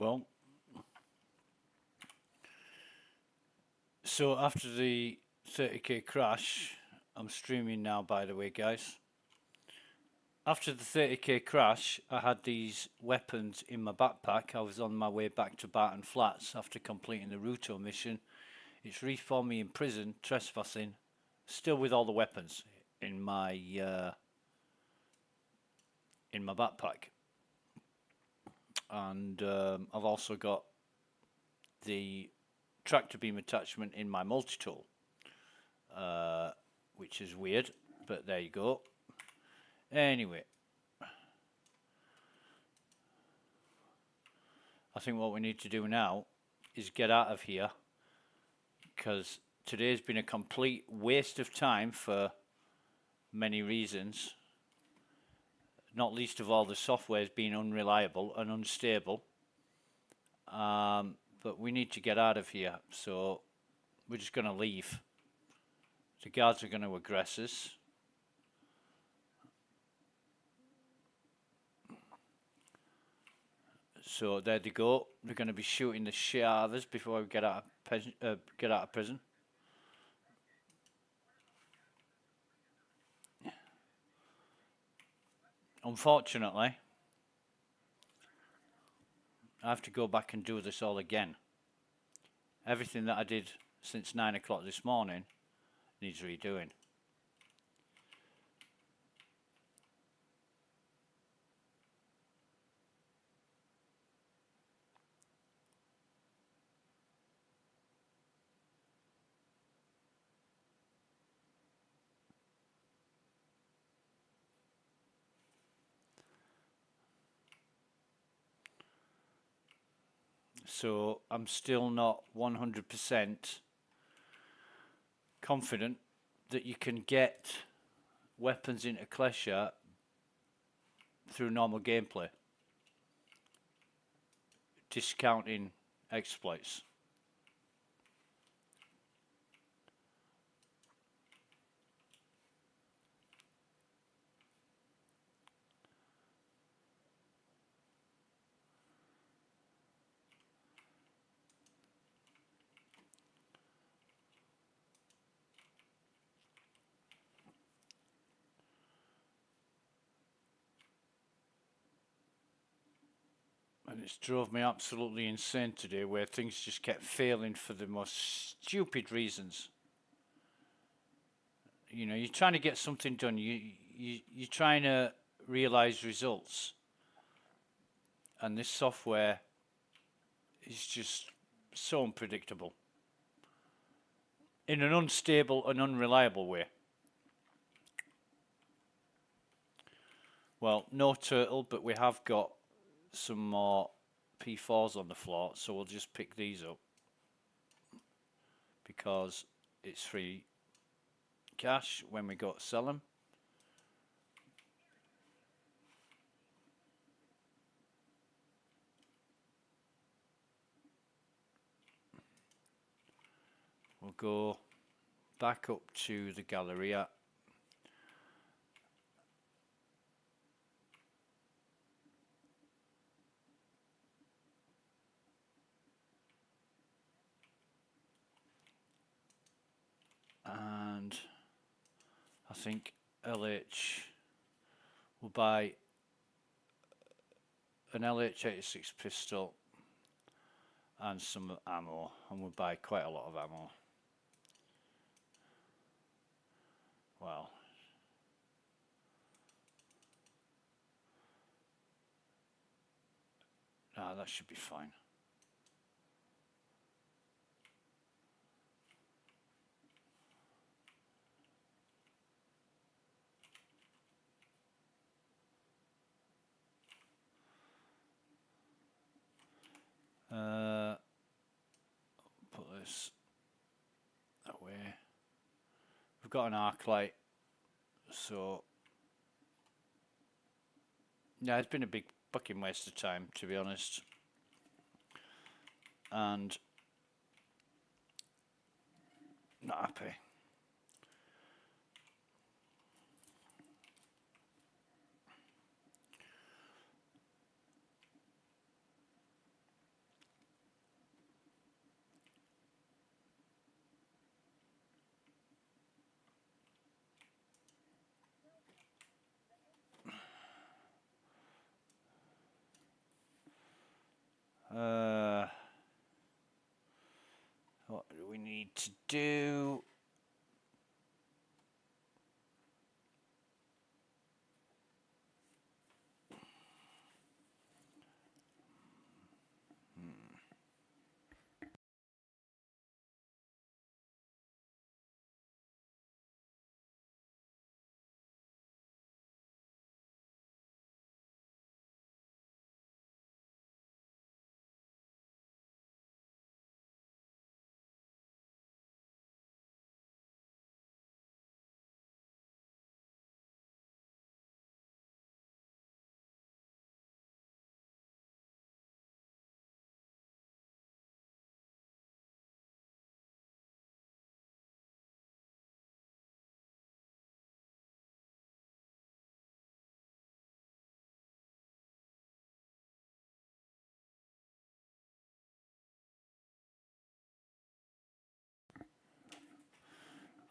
Well, so after the 30k crash, I'm streaming now, by the way, guys. After the 30k crash, I had these weapons in my backpack. I was on my way back to Barton Flats after completing the Ruto mission. It's reformed me in prison, trespassing, still with all the weapons in my backpack. And I've also got the tractor beam attachment in my multi-tool, which is weird, but there you go. Anyway, I think what we need to do now is get out of here, because today's been a complete waste of time for many reasons, not least of all the software's being unreliable and unstable. But we need to get out of here, so we're just going to leave. The guards are going to aggress us. So there they go. They're going to be shooting the shit out of us before we get out of prison. Unfortunately, I have to go back and do this all again. Everything that I did since 9 o'clock this morning needs redoing. So I'm still not 100% confident that you can get weapons into Klesha through normal gameplay, discounting exploits. And it's drove me absolutely insane today, where things just kept failing for the most stupid reasons. You know, you're trying to get something done. You're trying to realize results, and this software is just so unpredictable in an unstable and unreliable way. Well, no turtle, but we have got some more P4s on the floor, so we'll just pick these up because it's free cash when we go to sell them. We'll go back up to the Galleria. And I think LH will buy an LH86 pistol and some ammo, and we'll buy quite a lot of ammo. Well, that should be fine. Put this away. We've got an arc light, so yeah, it's been a big fucking waste of time, to be honest. And not happy. What do we need to do?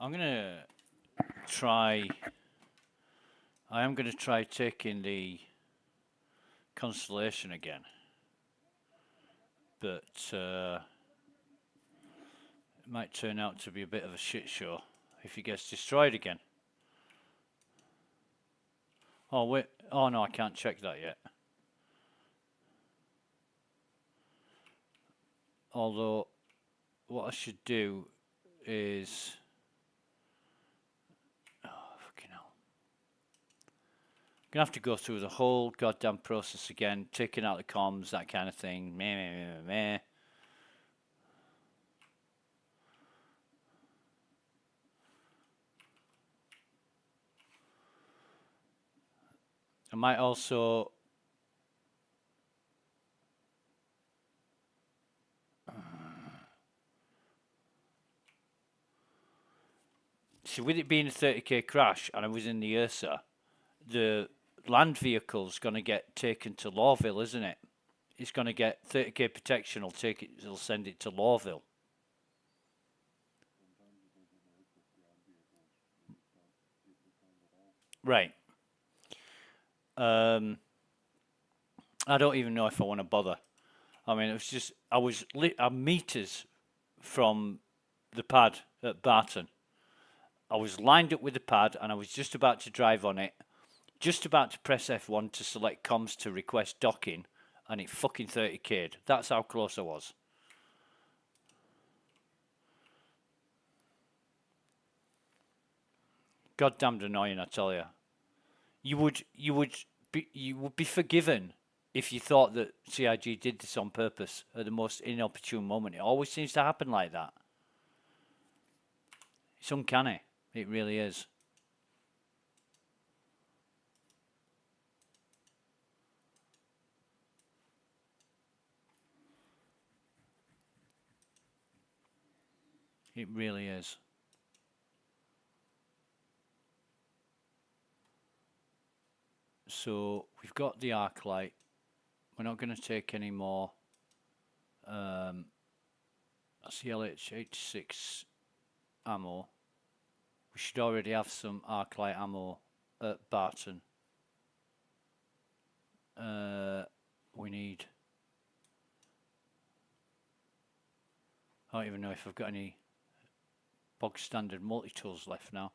I'm gonna try. I am gonna try taking the Constellation again, but it might turn out to be a bit of a shit show if he gets destroyed again. Oh wait, oh no, I can't check that yet. Although, what I should do is, oh fucking hell, I'm gonna have to go through the whole goddamn process again, taking out the comms, that kind of thing. Meh, meh, meh, meh. I might also see, with it being a 30k crash and I was in the URSA, the land vehicle's going to get taken to Lawville, isn't it? It's going to get 30k protection. Will take it. It'll send it to Lawville. Right. I don't even know if I want to bother. I mean, it was just I was meters from the pad at Barton. I was lined up with the pad and I was just about to drive on it, just about to press F1 to select comms to request docking, and it fucking 30k'd. That's how close I was. Goddamned annoying, I tell you. You would be forgiven if you thought that CIG did this on purpose at the most inopportune moment. It always seems to happen like that. It's uncanny. It really is. It really is. So we've got the arc light. We're not going to take any more. That's the LH86 ammo. We should already have some arc light ammo at Barton. We need. I don't even know if I've got any bog standard multi-tools left now.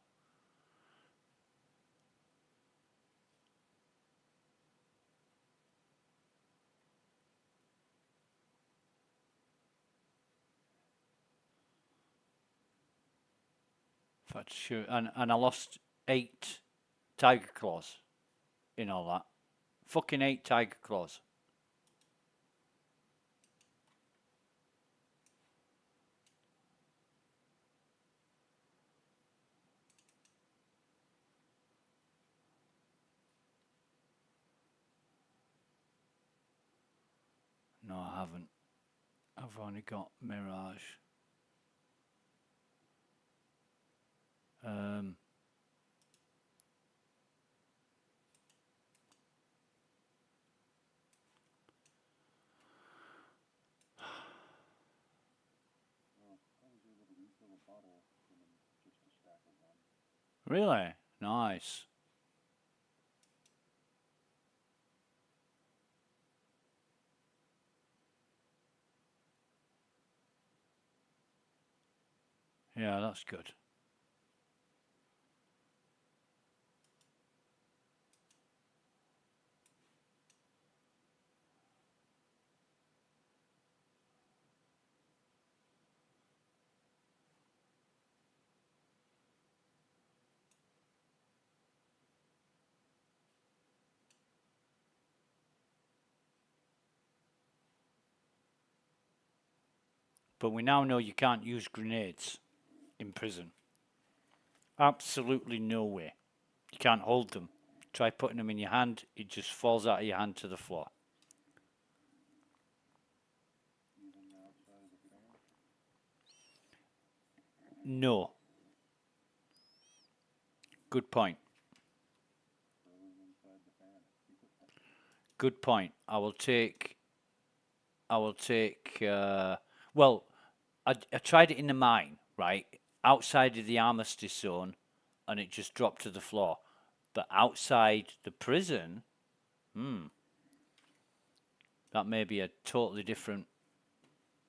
In fact, sure, and I lost 8 tiger claws in all that. Fucking 8 tiger claws. No, I haven't. I've only got Mirage. Really? Nice. Yeah, that's good. But we now know you can't use grenades in prison. Absolutely no way. You can't hold them. Try putting them in your hand, it just falls out of your hand to the floor. No. Good point. Good point. I will take, well, I tried it in the mine, right? Outside of the armistice zone, and it just dropped to the floor. But outside the prison, that may be a totally different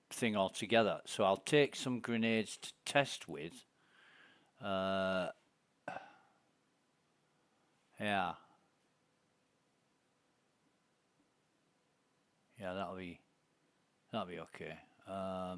thing altogether. So I'll take some grenades to test with. Yeah. Yeah, that'll be okay. Yeah.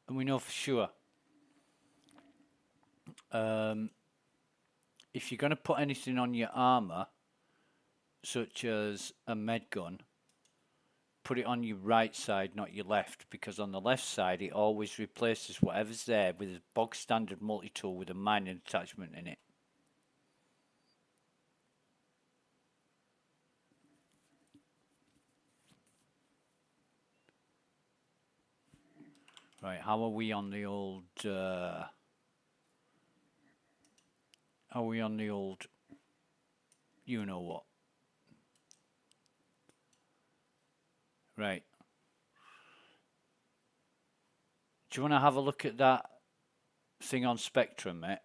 And we know for sure, if you're going to put anything on your armor, such as a med gun, put it on your right side, not your left, because on the left side it always replaces whatever's there with a bog standard multi-tool with a mining attachment in it. Right, how are we on the old, you know what? Right. Do you want to have a look at that thing on Spectrum, mate?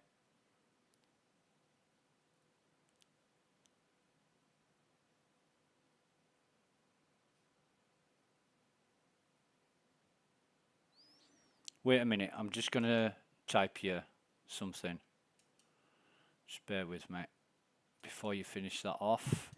Wait a minute, I'm just going to type you something. Just bear with me before you finish that off.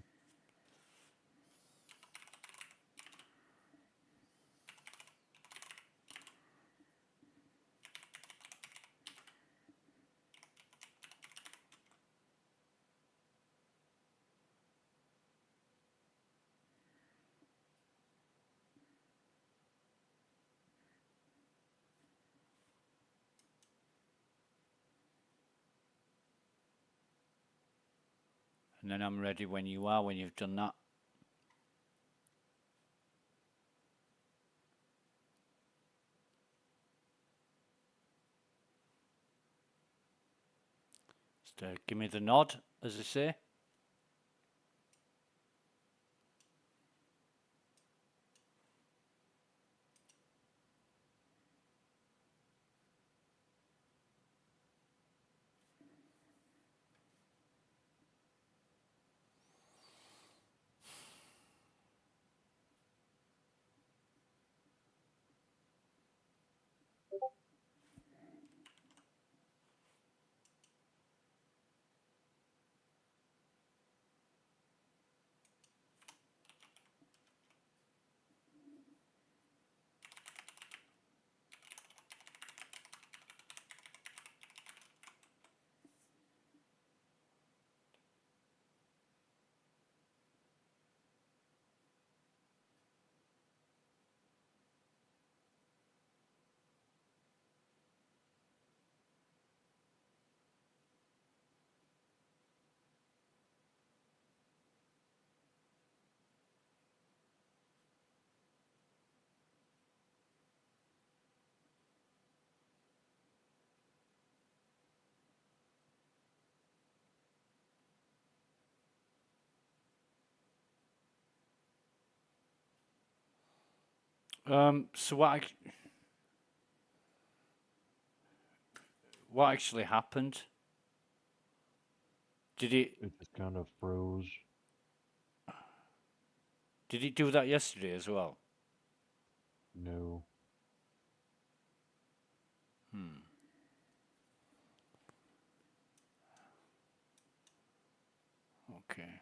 And then I'm ready when you are, when you've done that. Just give me the nod, as I say. So what actually happened? Did it It just kind of froze. do that yesterday as well? No. Hmm. Okay.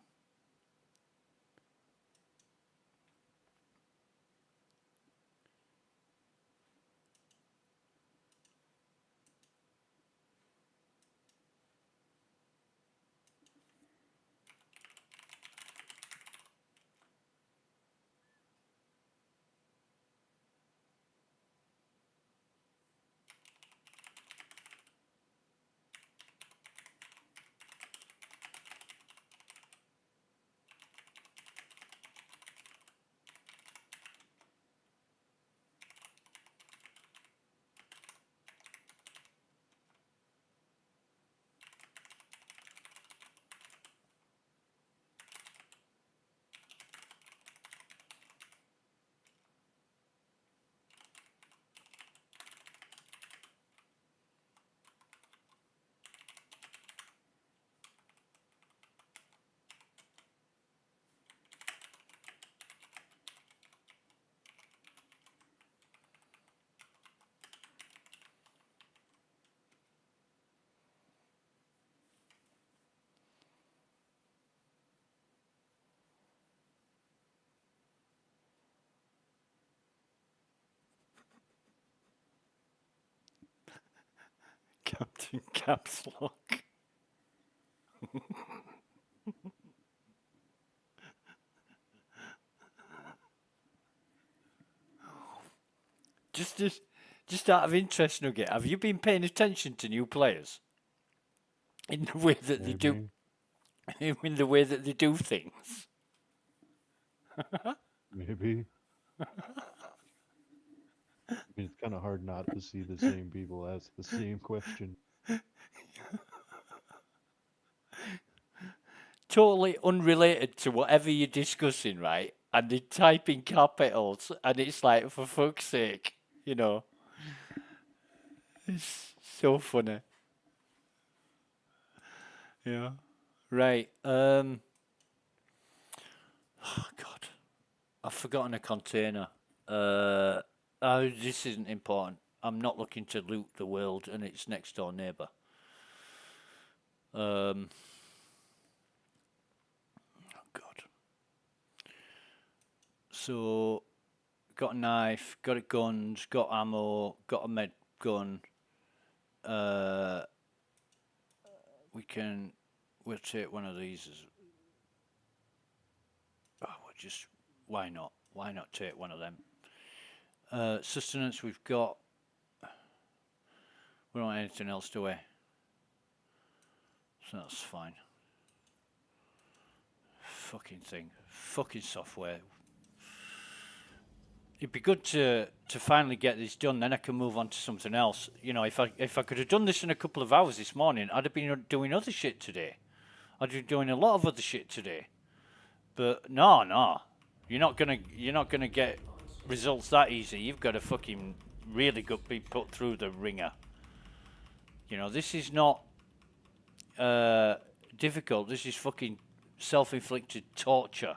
Captain Caps Lock. Just as, just out of interest, Nugget, have you been paying attention to new players in the way that they do, Maybe. in the way that they do things? Maybe. I mean, it's kind of hard not to see the same people ask the same question. Totally unrelated to whatever you're discussing, right? And they type in capitals, and it's like, for fuck's sake, you know, it's so funny. Yeah. Right. Oh God, I've forgotten a container. Uh, this isn't important. I'm not looking to loot the world and its next door neighbour. Oh God. So, got a knife, got a guns, got ammo, got a med gun. Uh, we'll take one of these as. Oh, we'll just. Why not? Why not take one of them? Sustenance we've got. We don't want anything else, do we? So that's fine. Fucking thing. Fucking software. It'd be good to finally get this done. Then I can move on to something else. You know, if I could have done this in a couple of hours this morning, I'd have been doing other shit today. I'd be doing a lot of other shit today. But no, you're not gonna get results that easy. You've got to fucking really be put through the ringer. You know, this is not difficult. This is fucking self-inflicted torture.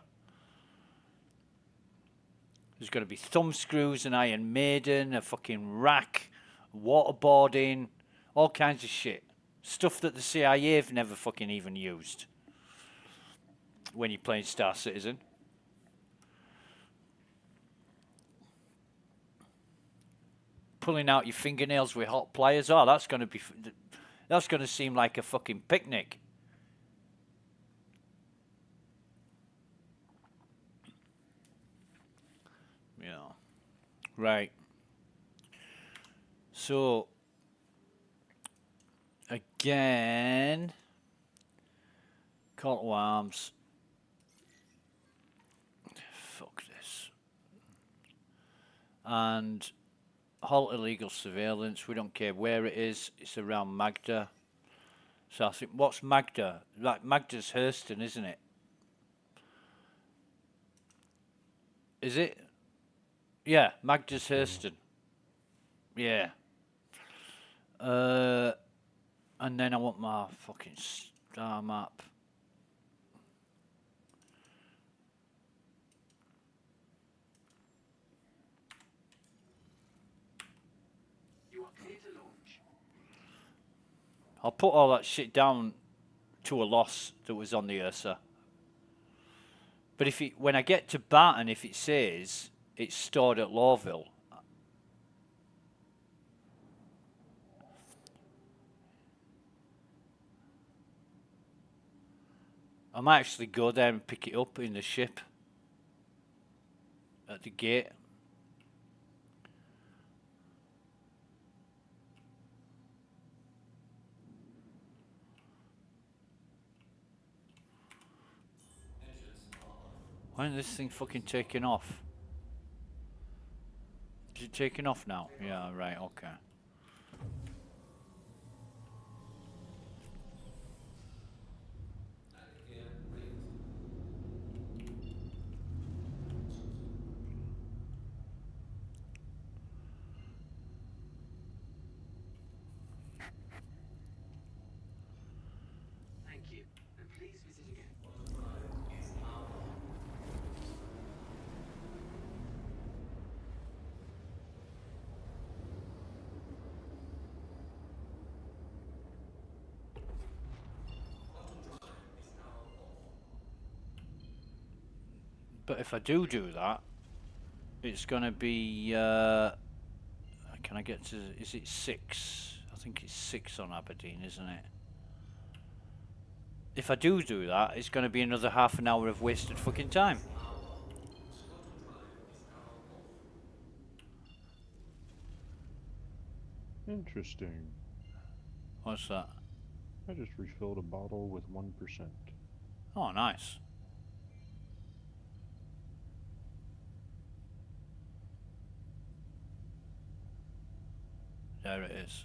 There's got to be thumb screws, an Iron Maiden, a fucking rack, waterboarding, all kinds of shit. Stuff that the CIA have never fucking even used when you're playing Star Citizen. Pulling out your fingernails with hot pliers. Oh, that's going to seem like a fucking picnic. Yeah. Right. So again, call to arms. Fuck this. And halt illegal surveillance. We don't care where it is. It's around Magda. So I think, what's Magda? Like Magda's Hurston, isn't it? Is it? Yeah, Magda's So, Hurston. Yeah. And then I want my fucking star map. I'll put all that shit down to a loss that was on the Ursa. But if it, when I get to Barton, if it says it's stored at Lawville, I might actually go there and pick it up in the ship at the gate. Why isn't this thing fucking taking off? Is it taking off now? Yeah, right, okay. But if I do that, it's going to be, can I get to, is it 6? I think it's 6 on Aberdeen, isn't it? If I do that, it's going to be another half an hour of wasted fucking time. interesting. What's that? I just refilled a bottle with 1%. Oh, nice. There it is.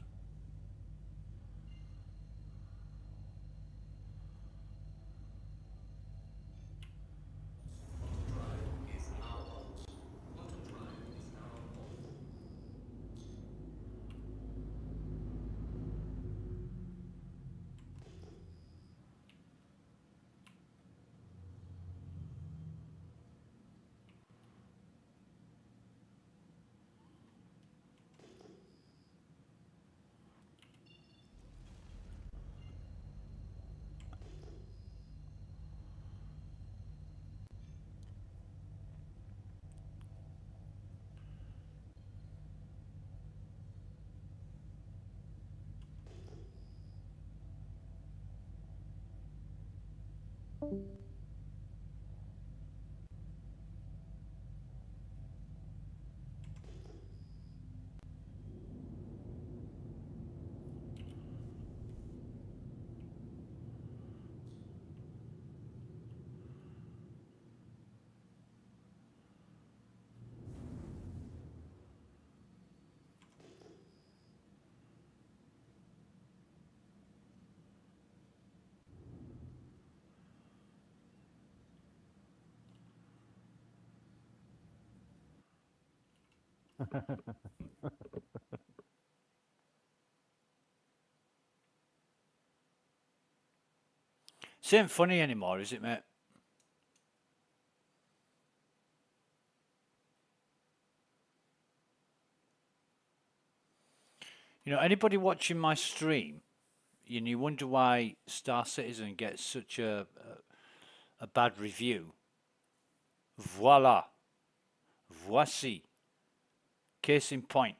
This ain't funny anymore, is it, mate? You know, anybody watching my stream, you wonder why Star Citizen gets such a bad review. Voila. Voici. Case in point.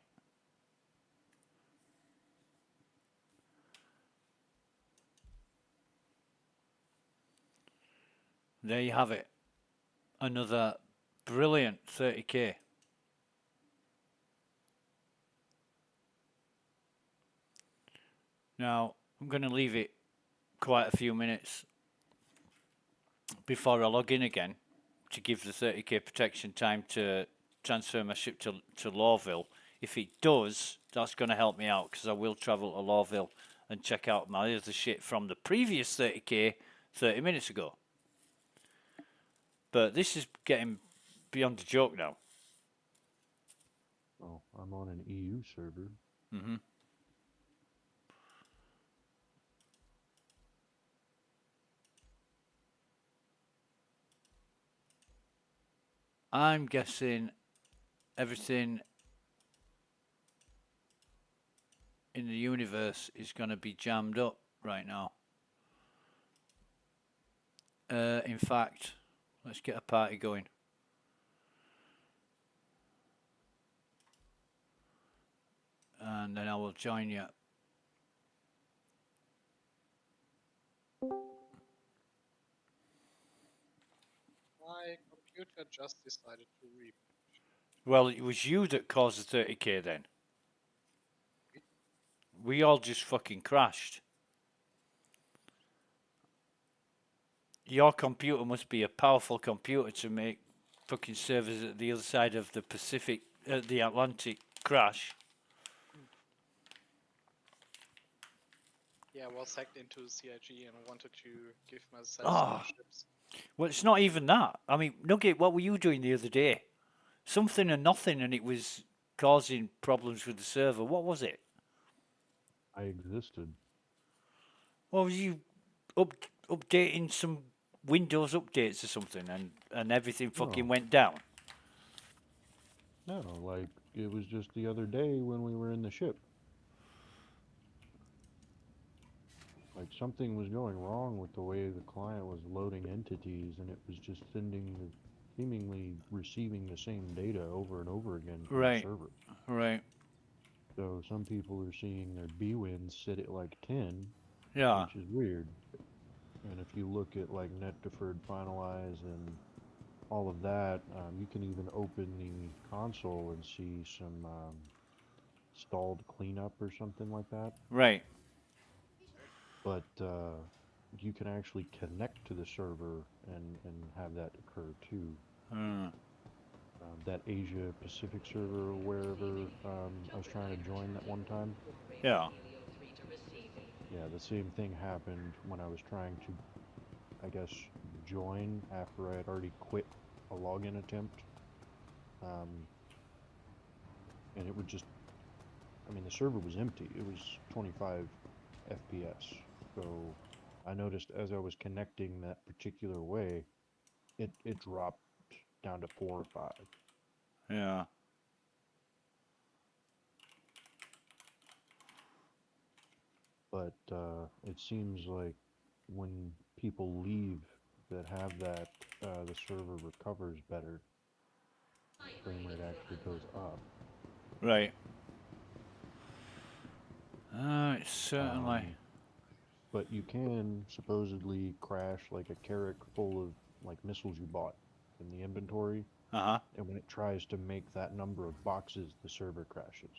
There you have it. Another brilliant 30k. Now, I'm going to leave it quite a few minutes before I log in again to give the 30k protection time to transfer my ship to Lawville. If it does, that's going to help me out because I will travel to Lawville and check out my other shit from the previous 30k 30 minutes ago. But this is getting beyond a joke now. Oh, I'm on an EU server. Mm-hmm. I'm guessing everything in the universe is going to be jammed up right now. In fact, let's get a party going. And then I will join you. My computer just decided to reboot. Well, it was you that caused the 30k then. We all just fucking crashed. Your computer must be a powerful computer to make fucking servers at the other side of the Pacific, the Atlantic crash. Yeah, I was hacked into CIG and wanted to give myself Oh, scholarships. well, it's not even that. I mean, Nugget, what were you doing the other day? Something and nothing, and it was causing problems with the server. What was it? I existed. What was you updating some Windows updates or something, and everything fucking No, went down? no, like it was just the other day when we were in the ship. Like something was going wrong with the way the client was loading entities, and it was just seemingly receiving the same data over and over again from the Right, server. right. So some people are seeing their B wins sit at like 10, Yeah, which is weird. And if you look at like net deferred finalize and all of that, you can even open the console and see some stalled cleanup or something like that. right. But you can actually connect to the server and have that occur too. Hmm. That Asia Pacific server, wherever I was trying to join that one time, Yeah, yeah, the same thing happened when I was trying to, I guess, join after I had already quit a login attempt. Um, and it would just, I mean, the server was empty. It was 25 FPS. So I noticed as I was connecting that particular way, it dropped down to 4 or 5. yeah. But it seems like when people leave that have that, the server recovers better. The frame rate actually goes up. Right. Certainly. Um, but you can supposedly crash like a carrack full of like missiles you bought in the inventory, Uh-huh. and when it tries to make that number of boxes, the server crashes.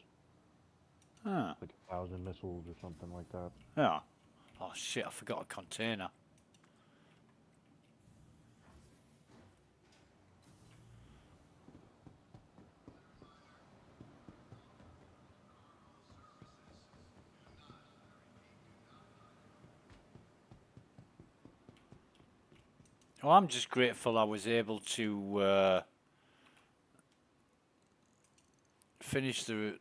Huh. Like 1,000 missiles or something like that. Yeah. Oh shit, I forgot a container. Well, I'm just grateful I was able to finish the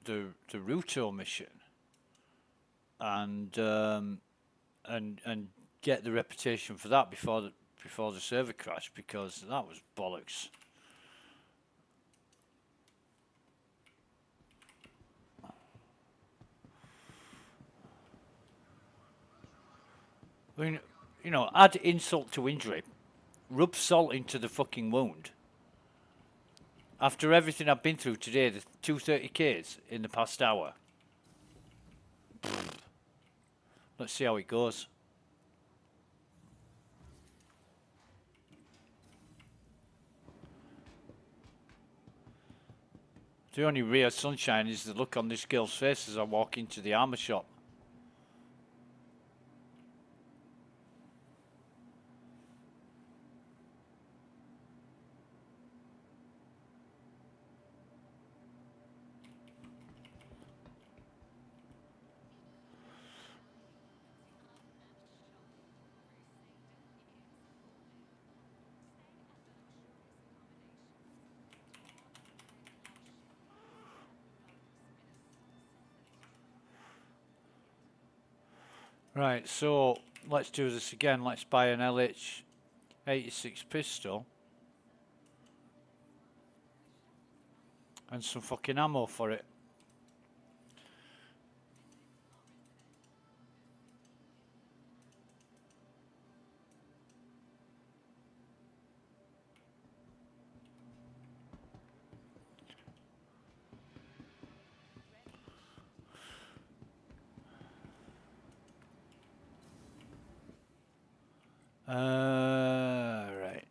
Ruto mission and and get the reputation for that before the server crashed, because that was bollocks. I mean, add insult to injury, rub salt into the fucking wound. After everything I've been through today, the 230Ks in the past hour. Let's see how it goes. The only real sunshine is the look on this girl's face as I walk into the armour shop. Right, so let's do this again. Let's buy an LH86 pistol and some fucking ammo for it. Right.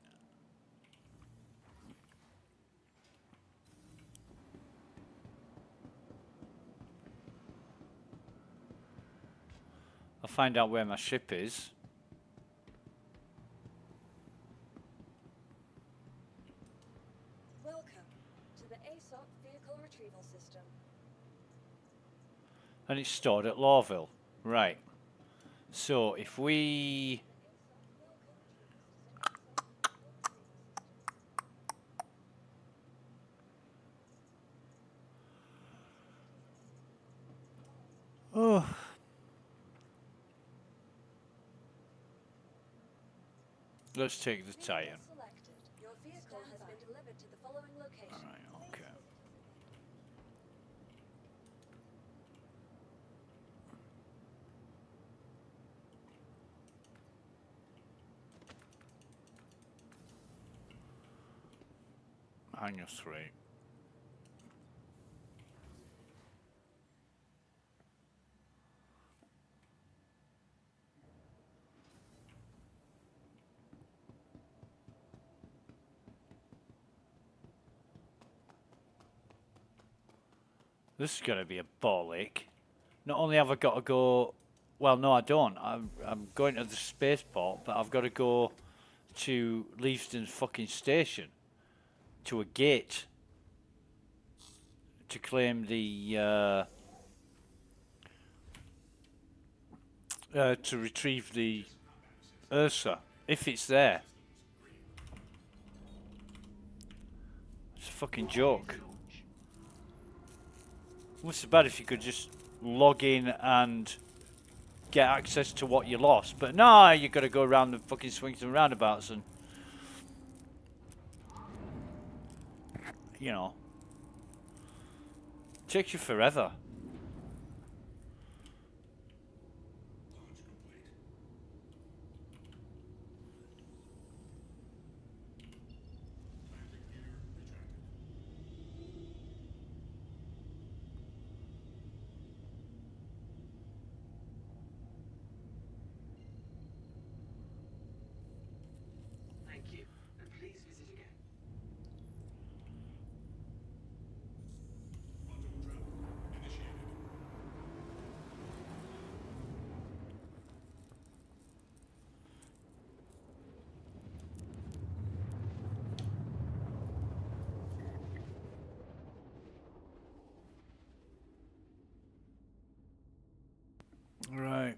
I'll find out where my ship is. Welcome to the aUEC vehicle retrieval system. And it's stored at Lawville. Right. So if we... Oh. Let's take the Titan. Selected. Your vehicle has been delivered to the following location. Alright, okay. Hangar 3. This is going to be a ball ache. Not only have I got to go... Well, no, I don't. I'm going to the spaceport, but I've got to go to Leavesden's fucking station. To a gate. To claim the... to retrieve the Ursa. If it's there. It's a fucking joke. What's it bad if you could just log in and get access to what you lost? But no, you got to go around the fucking swings and roundabouts and, you know, takes you forever. Right.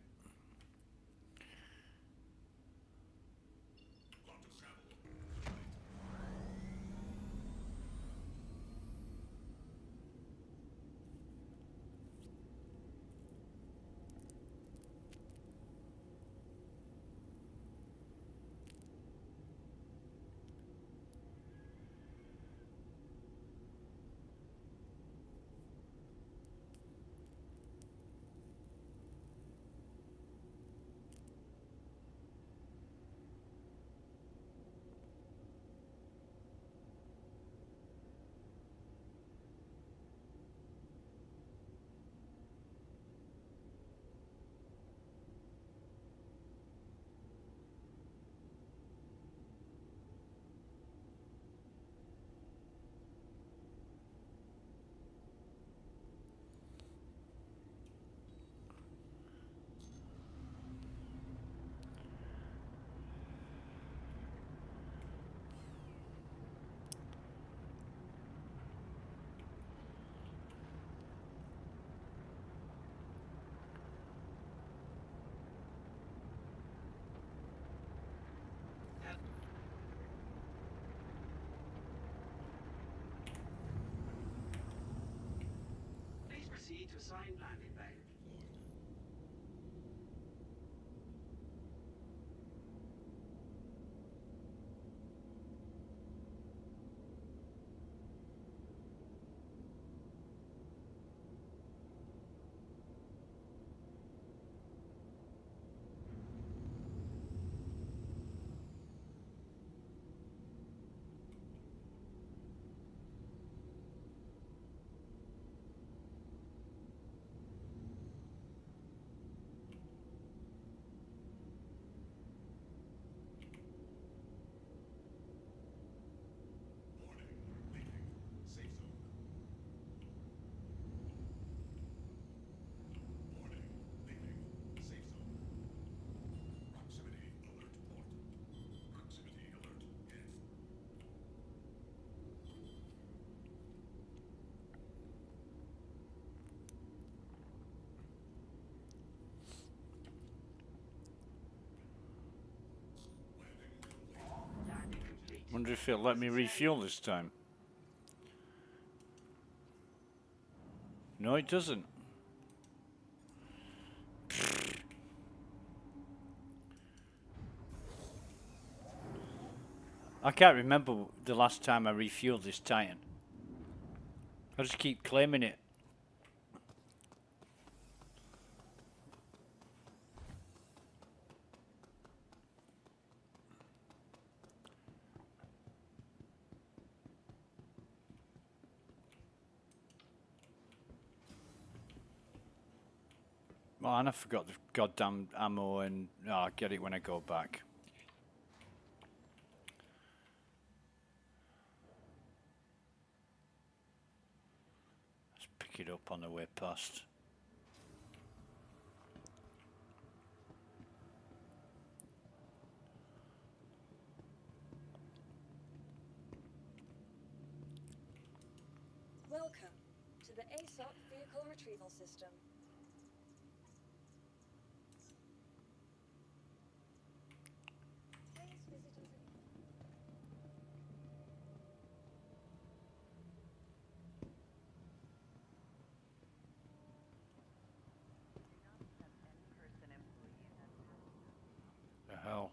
Proceed to assigned landing bay. Wonder if it'll let me refuel this time. No, it doesn't. I can't remember the last time I refueled this Titan. I just keep claiming it. Oh, and I forgot the goddamn ammo, and I'll get it when I go back. Let's pick it up on the way past. Welcome to the aUEC vehicle retrieval system. Please visit us. The hell?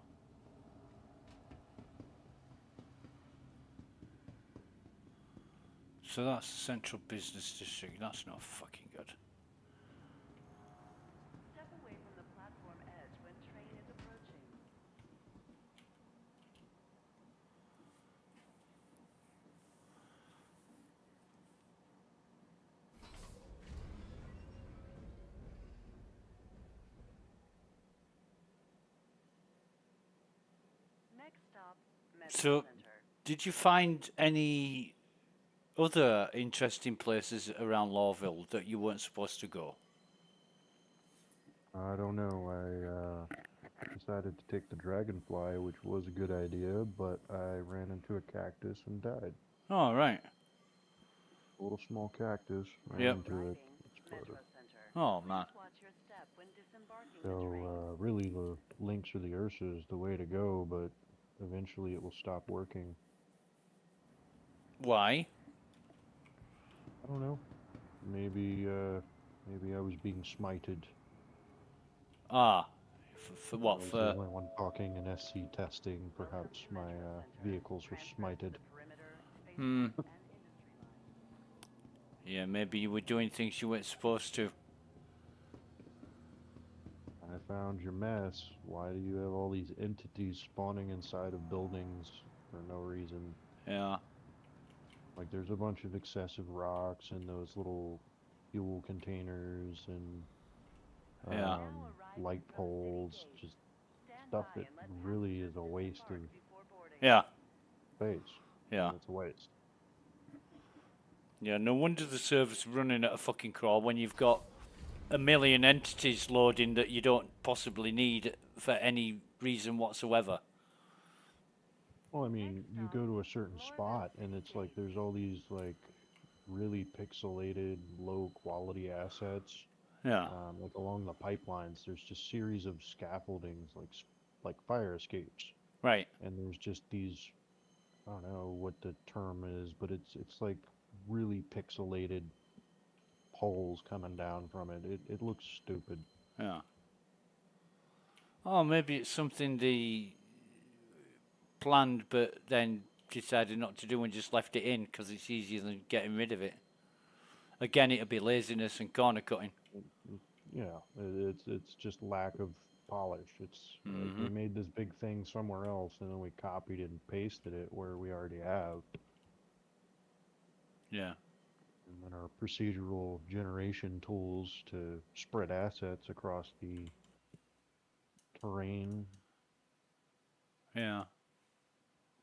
So that's the central business district. That's not fucking good. Step away from the platform edge when train is approaching. Next stop, Metro So, Center. did you find any other interesting places around Lawville that you weren't supposed to go? I don't know. I decided to take the dragonfly, which was a good idea, but I ran into a cactus and died. Oh, right. A little small cactus, ran Yep. into it, Metro exploded. Center. Oh, man. Please watch your step when disembarking the train. So, really, the links or the Ursa is the way to go, but eventually it will stop working. Why? I don't know. Maybe I was being smited. Ah. For I what? was the For... only one talking in SC testing. Perhaps my vehicles were smited. Hmm. Yeah, maybe you were doing things you weren't supposed to. I found your mess. Why do you have all these entities spawning inside of buildings for no reason? Yeah. Like, there's a bunch of excessive rocks and those little fuel containers and Yeah. light poles, just stuff that really is a waste of Yeah. space. Yeah. It's a waste. Yeah, no wonder the server's running at a fucking crawl when you've got a million entities loading that you don't possibly need for any reason whatsoever. Well, I mean, you go to a certain spot and it's like there's all these like really pixelated, low quality assets. Yeah. Like along the pipelines, there's just series of scaffoldings, like fire escapes, Right. and there's just these, I don't know what the term is, but it's like really pixelated poles coming down from it. It looks stupid. Yeah. Oh, maybe it's something they planned but then decided not to do and just left it in because it's easier than getting rid of it. Again, it'd be laziness and corner cutting. Yeah, it's just lack of polish. It's like Mm-hmm. we made this big thing somewhere else, and then we copied and pasted it where we already have. Yeah. And then our procedural generation tools to spread assets across the terrain. Yeah.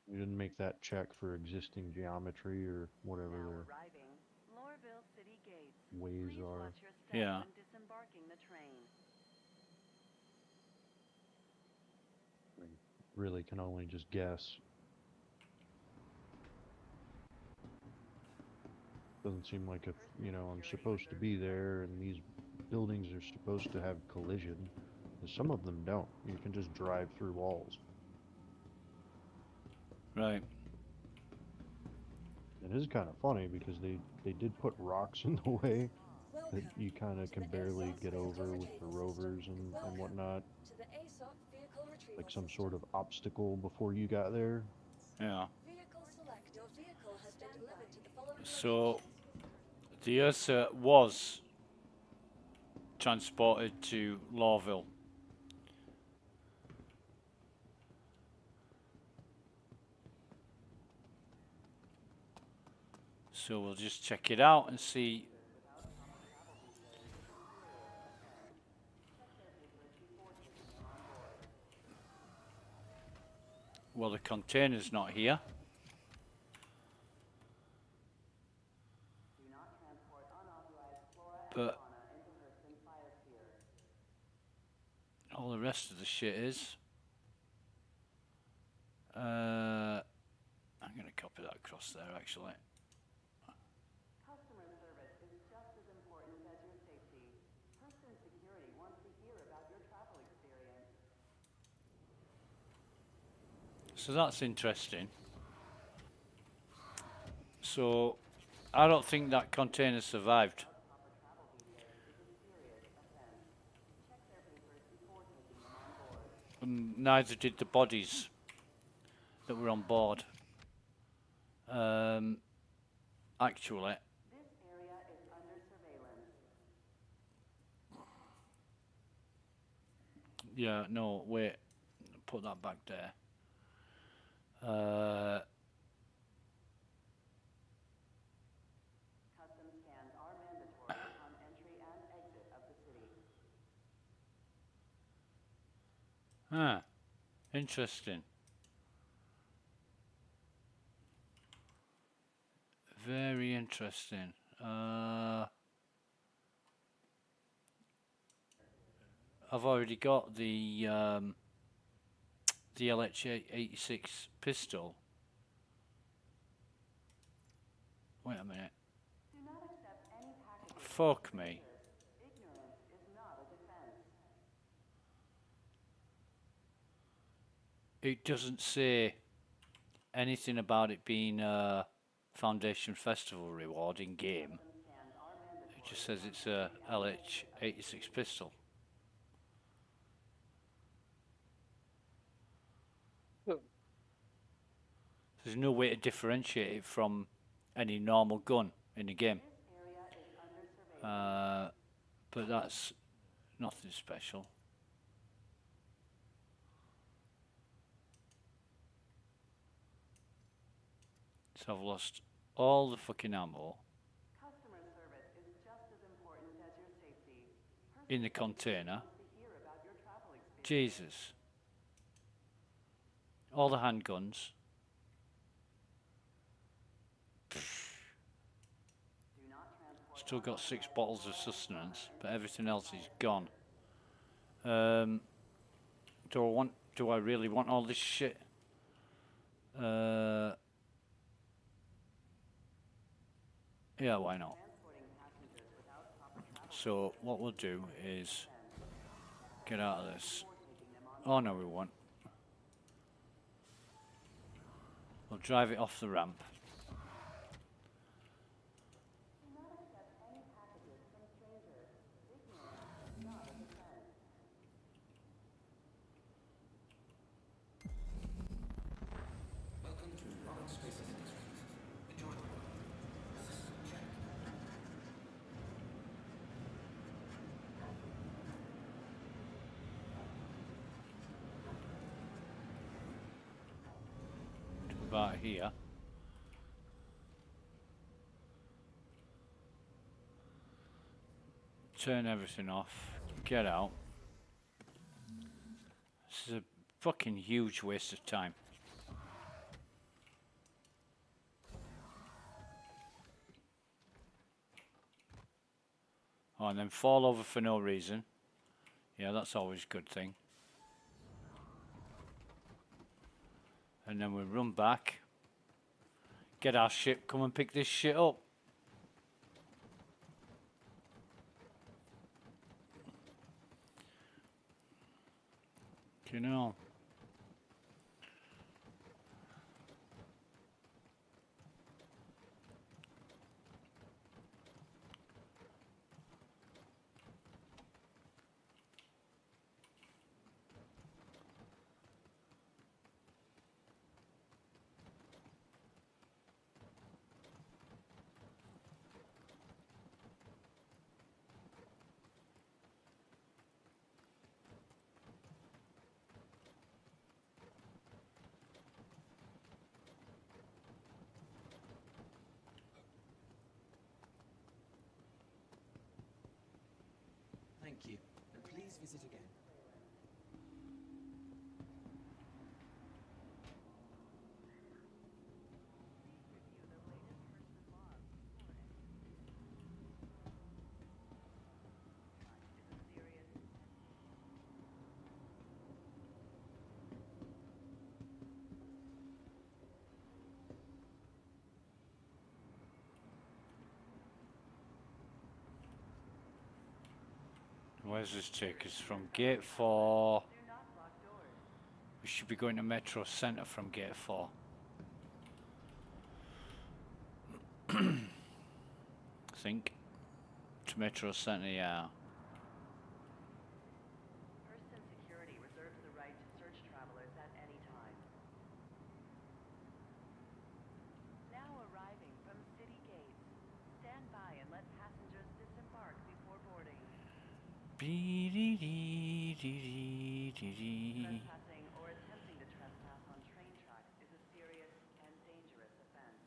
We didn't make that check for existing geometry or whatever Now their arriving, Lorville City Gates. ways Please are. watch your step Yeah. when disembarking the train. I mean, really can only just guess. Doesn't seem like if, I'm supposed to be there and these buildings are supposed to have collision. Some of them don't. You can just drive through walls. Right. It is kind of funny because they did put rocks in the way that Welcome you kind of to can the barely ASOC get vehicle over with the retrieval system. rovers and Welcome whatnot, to the ASOC vehicle retrieval like some system. sort of obstacle before you got there. Yeah. Vehicle select. Your vehicle has been delivered to the following So locations. the Ursa was transported to Lawville. So we'll just check it out and see. Well, the container's not here. But all the rest of the shit is. I'm going to copy that across there, actually. Customer service is just as important as your safety. Person security wants to hear about your travel experience. So that's interesting. So I don't think that container survived. And neither did the bodies that were on board. Actually, This area is under surveillance. yeah, no, wait, put that back there. Custom scans are mandatory upon entry and exit of the city. Interesting. Very interesting. I've already got the LH86 pistol. Wait a minute. Do not accept any packages. Fuck me. Ignorance is not a defense. It doesn't say anything about it being a Foundation Festival reward in game. Scans are mandatory. It just says it's a LH86 pistol. There's no way to differentiate it from any normal gun in the game. This area is under surveillance. But that's nothing special. So I've lost all the fucking ammo Customer service is just as important as your safety. in the container. Wants to hear about your travel experience. Jesus. All the handguns. Do not transport. Still got 6 bottles of sustenance, but everything else is gone. Do I really want all this shit? Yeah, why not? So what we'll do is get out of this. Oh no, we won't. We'll drive it off the ramp. About here. Turn everything off. Get out. This is a fucking huge waste of time. Oh, and then fall over for no reason. Yeah, that's always a good thing. And then we run back. Get our ship, come and pick this shit up. You know. Thank you, and please visit again. Where's this take us from? Gate 4. We should be going to Metro Centre from Gate 4. I think. To Metro Centre, yeah. Person security reserves the right to search travelers at any time. Now arriving from city gates. Stand by and let passengers disembark before boarding. Trespassing or attempting to trespass on train tracks is a serious and dangerous offense.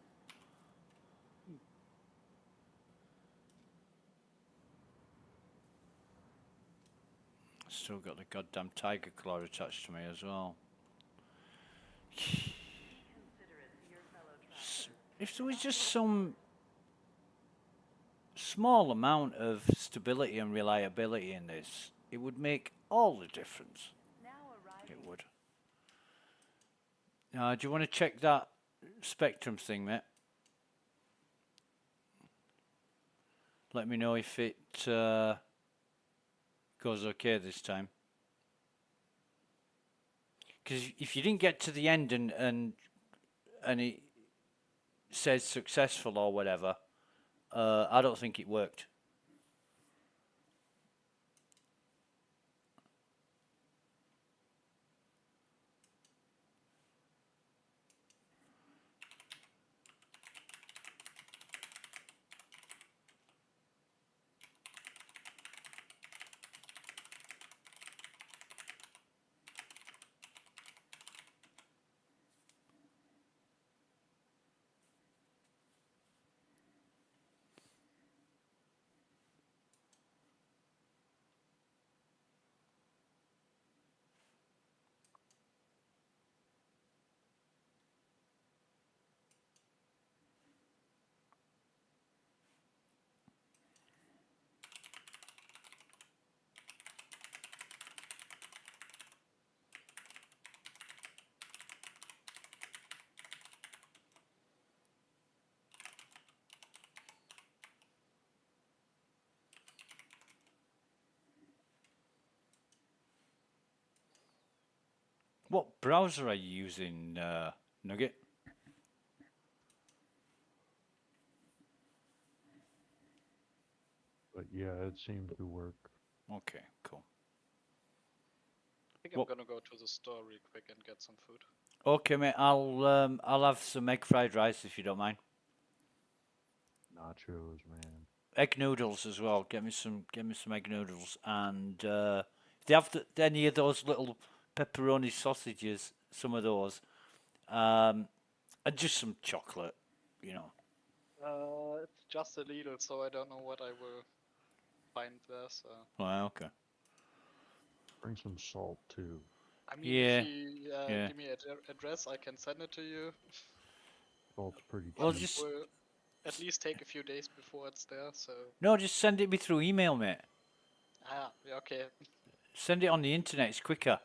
Still got the goddamn tiger claw attached to me as well. If there was just some small amount of stability and reliability in this, it would make all the difference. It would. Do you want to check that Spectrum thing, mate? Let me know if it goes okay this time. Because if you didn't get to the end and it says successful or whatever, I don't think it worked. What browser are you using, Nugget? But yeah, it seemed to work. Okay, cool. I think I'm gonna go to the store real quick and get some food. Okay, mate. I'll have some egg fried rice if you don't mind. Nachos, man. Egg noodles as well. Get me some egg noodles, and if they have any of those little pepperoni sausages, some of those, and just some chocolate, you know. It's just a Lidl, so I don't know what I will find there. So. Well, okay. Bring some salt too. I mean, Yeah, if you give me an address, I can send it to you. Salt's pretty cheap. Well, It just will at least take a few days before it's there. So. no, just send it me through email, mate. Ah, yeah, okay. Send it on the internet. It's quicker.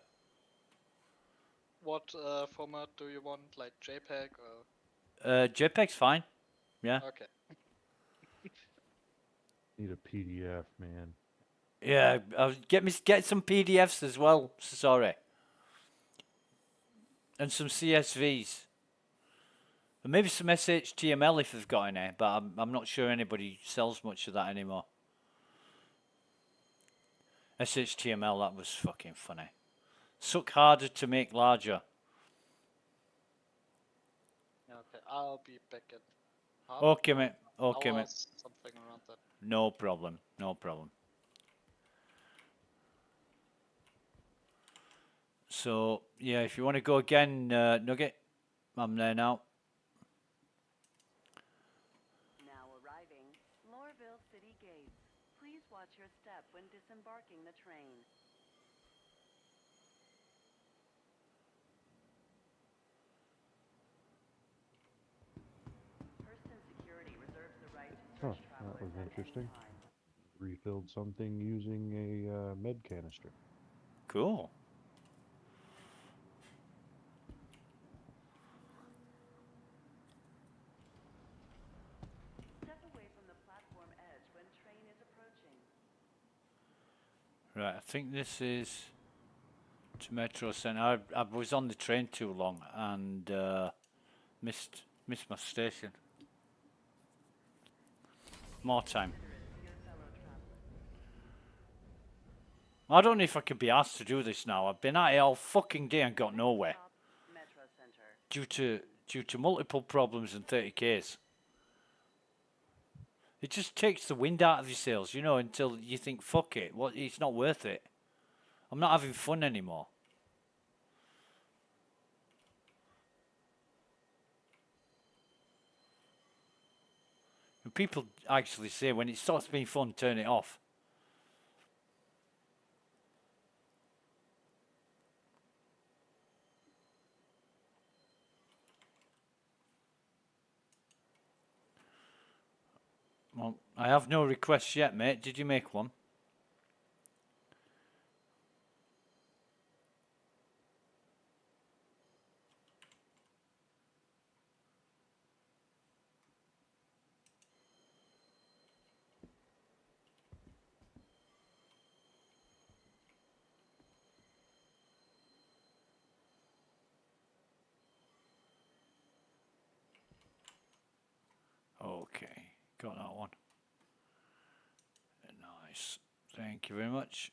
What format do you want? Like JPEG or? JPEG's fine. Yeah. Okay. Need a PDF, man. Yeah. Get some PDFs as well. Sorry. And some CSVs. And maybe some SHTML if they've got any, but I'm not sure anybody sells much of that anymore. SHTML, that was fucking funny. Suck harder to make larger. Okay, I'll be back in half. Okay, mate. Okay, hour, mate. something around that. No problem. No problem. So, yeah, if you want to go again, Nugget, I'm there now. Now arriving, Lorville City Gates. Please watch your step when disembarking the train. Person security reserves the right to Huh, search that travelers was at any interesting. time. Refilled something using a med canister. Cool. Step away from the platform edge when train is approaching. Right, I think this is to Metro Centre. I was on the train too long and missed my station. More time. Considerate to your fellow travelers. I don't know if I could be asked to do this now. I've been at it all fucking day and got nowhere Stop, Metro Center. due to multiple problems and 30Ks. It just takes the wind out of your sails, you know, until you think, fuck it, what? It's not worth it. I'm not having fun anymore. And people actually say when it starts being fun, turn it off. Well, I have no requests yet, mate. Did you make one? Okay, got that one. Nice. Thank you very much.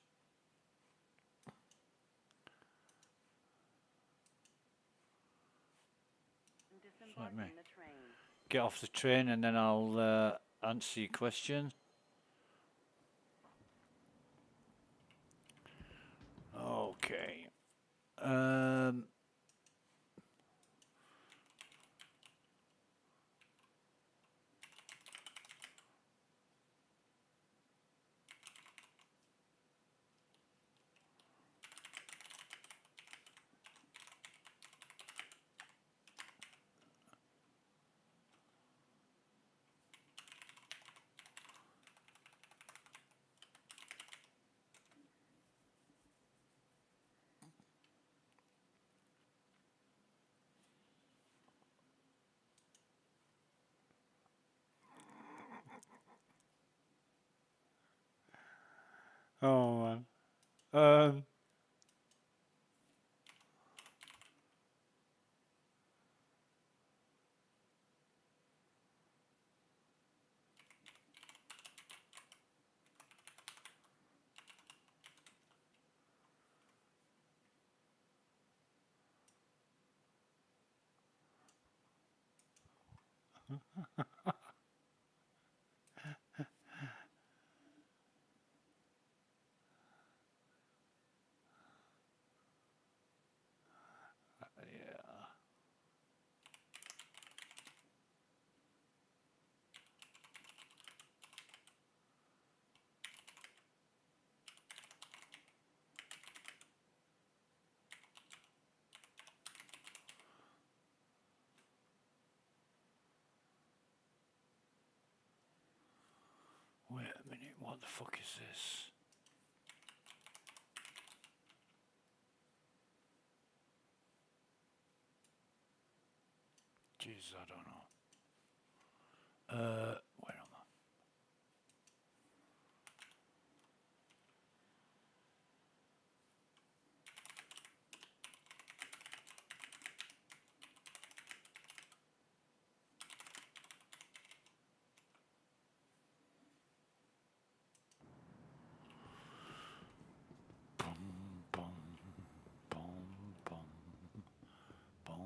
Like me. Disembarking the train. Get off the train and then I'll answer your question. Okay. Oh man. Yeah. Wait a minute, what the fuck is this? Jeez, I don't know. Where am I? Boom, boom, boom, boom, boom, boom,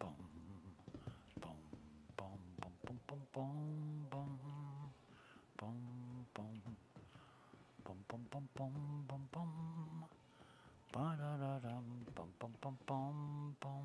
boom, boom, boom, boom, boom, boom, boom, boom, boom, boom, boom, boom, boom, boom. Ba-da-da-dum, bum, bum, bum, bum, bum.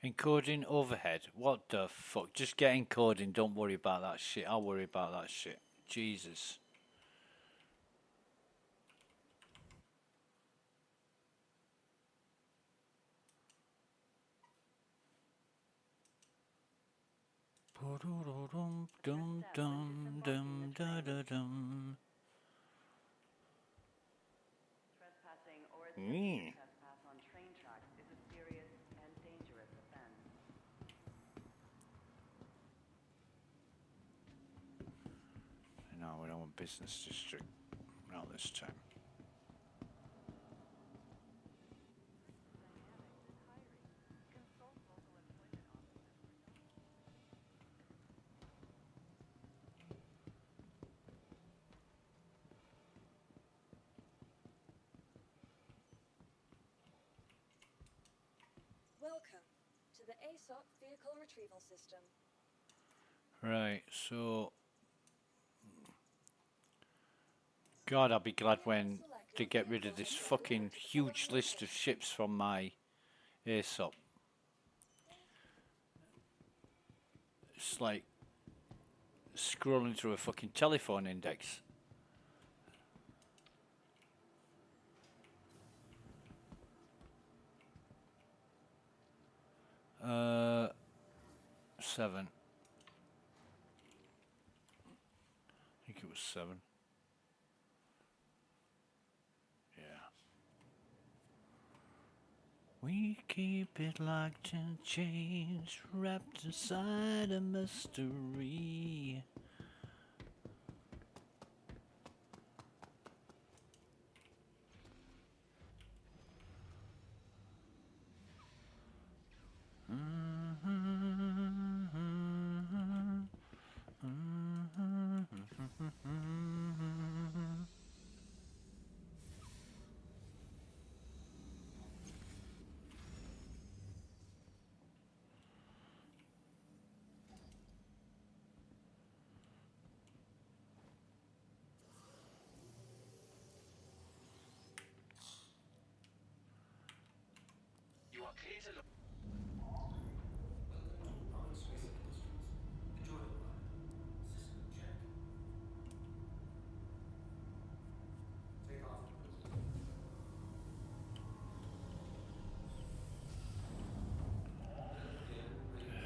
Encoding overhead. What the fuck? Just get encoding. Don't worry about that shit. I'll worry about that shit. Jesus. Dum dum dum dum da da dum. Trespassing or attempting to trespass on train tracks is a serious and dangerous offense. No, we don't want business district. Not this time. Welcome to the ASOP vehicle retrieval system. Right, so God, I'll be glad when they get rid of this fucking huge list of ships from my ASOP. It's like scrolling through a fucking telephone index. Uh, 7. I think it was 7. Yeah. We keep it locked in chains, wrapped inside a mystery. You are clear to look. Welcome to public space industries. Enjoy the ride. System check. Take off approved. Lift again, ready to take off.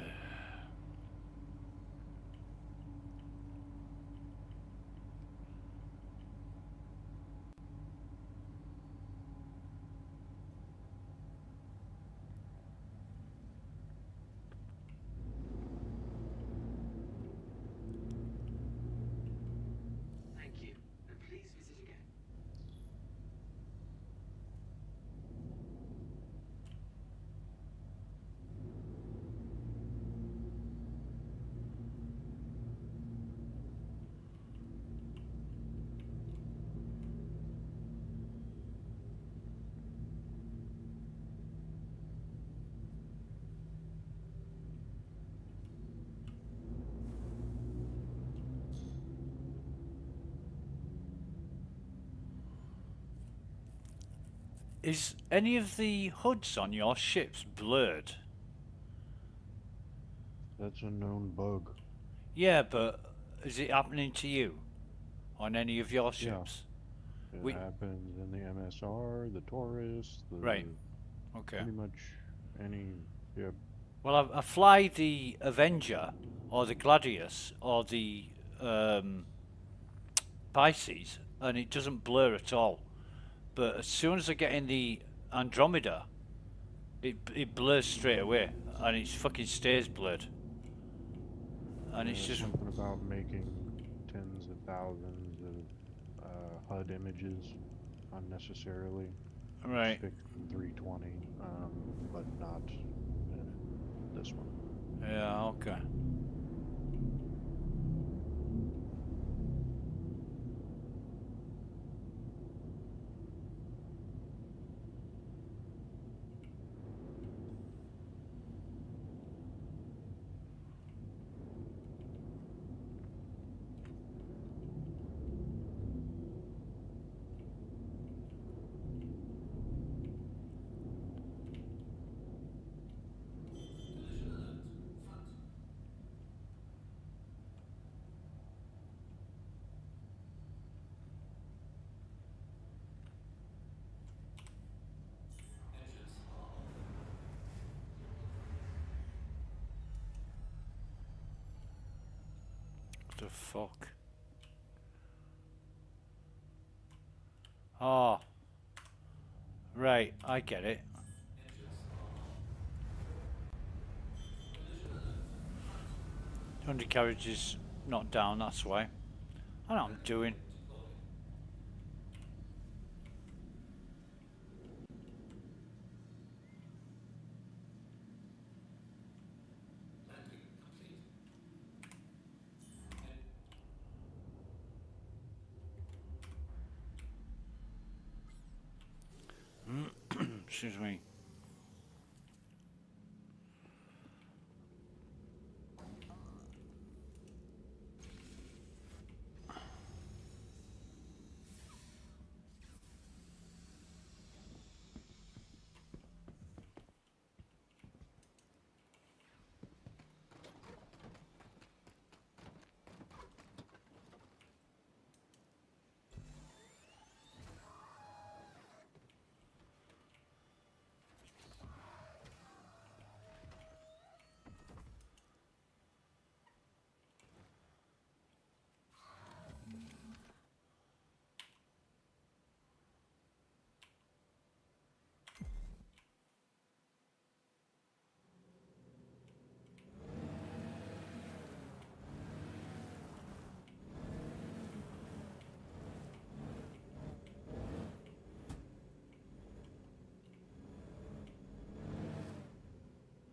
Thank you, and please visit again. Is any of the hoods on your ships blurred? That's a known bug. Yeah, but is it happening to you on any of your Yeah. ships? It happens in the MSR, the Taurus, the Right. Okay. pretty much any. Yeah. Well, I fly the Avenger or the Gladius or the Pisces, and it doesn't blur at all. But as soon as I get in the Andromeda, it blurs straight away, and it fucking stays blurred. And it's just something about making tens of thousands of HUD images unnecessarily. right. It's fixed in 320, but not in this one. Yeah. Okay. the fuck? Oh. Right, I get it. Undercarriage is not down, that's why. I know what I'm doing. Excuse me.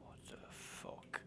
What the fuck?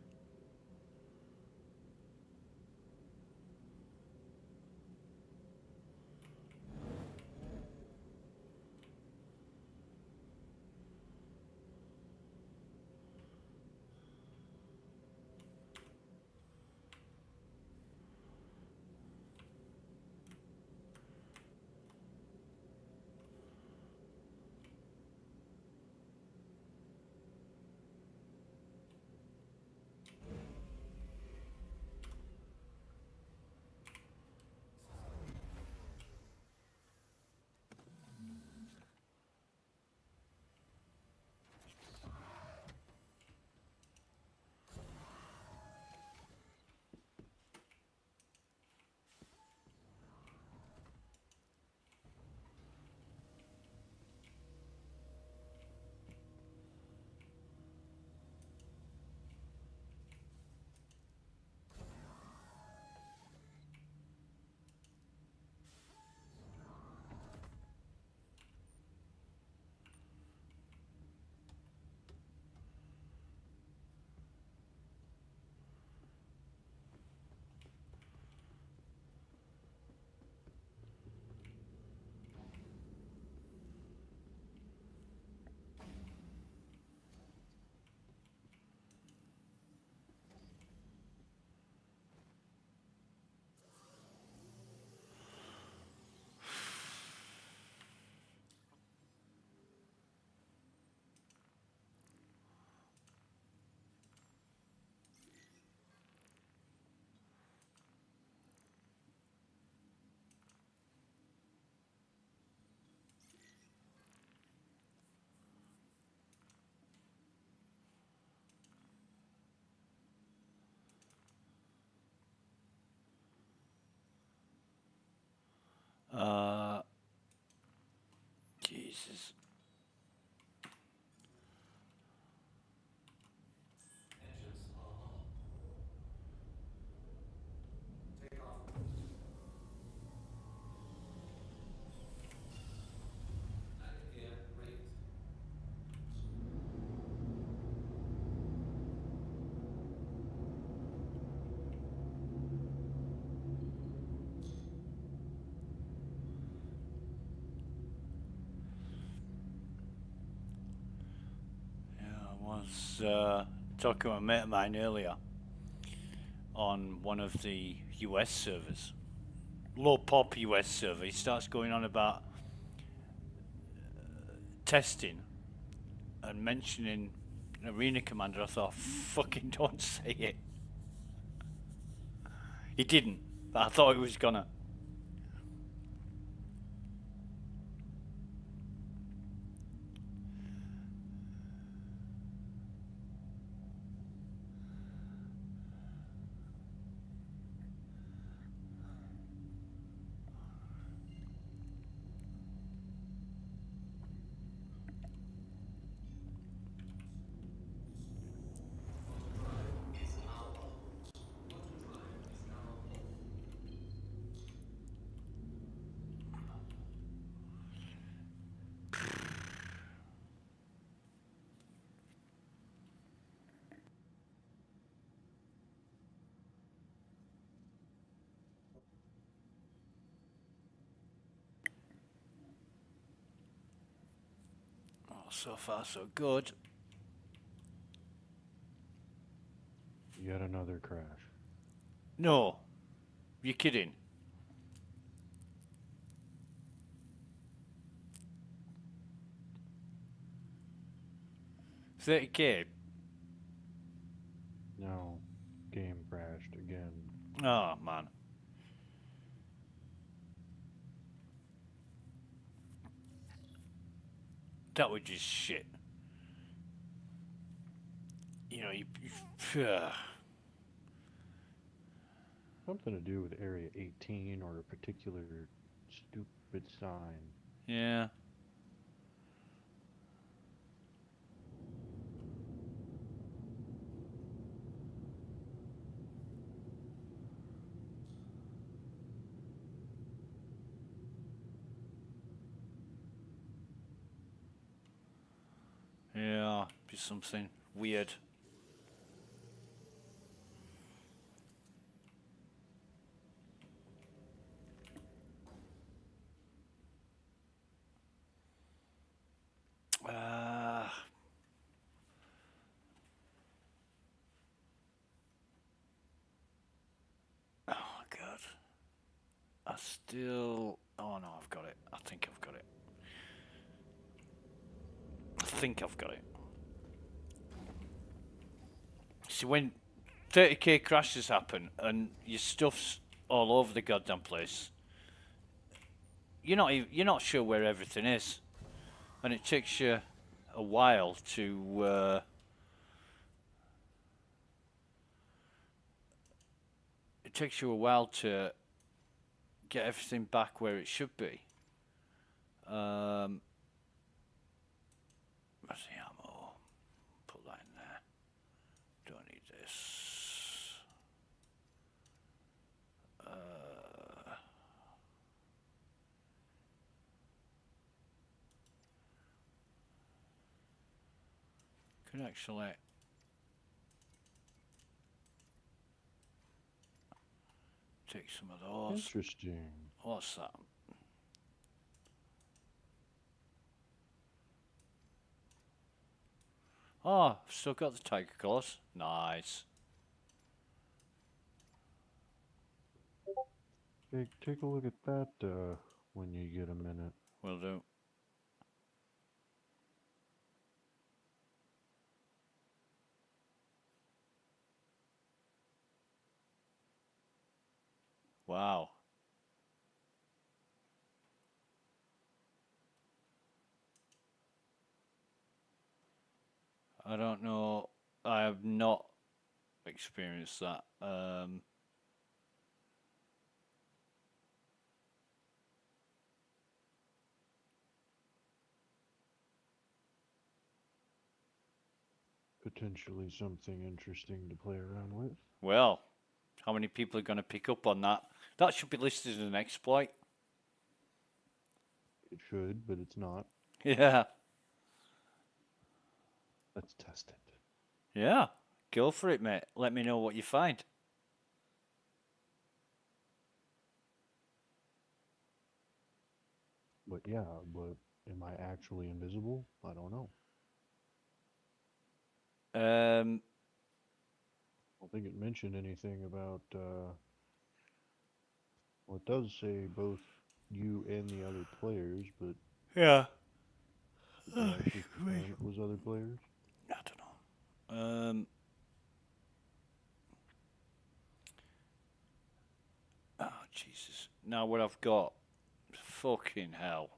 Jesus. Yeah, I was talking to a mate of mine earlier on one of the US servers. Low pop US server. He starts going on about testing and mentioning an arena commander. I thought, fucking don't say it. He didn't, but I thought he was gonna. So far, so good. Yet another crash. No, you're kidding. $30K. No, game crashed again. Oh man. That was just shit. You know, Something to do with Area 18 or a particular stupid sign. yeah. Yeah, be something weird. Uh, oh god. I still. Oh no, I've got it. I think I've got it. I think I've got it. See, when 30K crashes happen and your stuff's all over the goddamn place, you're not sure where everything is, and it takes you a while to. It takes you a while to get everything back where it should be. Where's the ammo? Put that in there. Don't need this. Could actually take some of those. Interesting. What's that? Oh, still got the tiger claws. Nice. Take a look at that when you get a minute. Will do. Wow. I don't know. I have not experienced that. Potentially something interesting to play around with. Well, how many people are going to pick up on that? That should be listed as an exploit. It should, but it's not. Yeah. Let's test it. Yeah. Go for it, mate. Let me know what you find. But yeah, but am I actually invisible? I don't know. I don't think it mentioned anything about, well, it does say both you and the other players, but yeah. did they actually confirm it was other players? I don't know. Oh, Jesus. Now what I've got, fucking hell.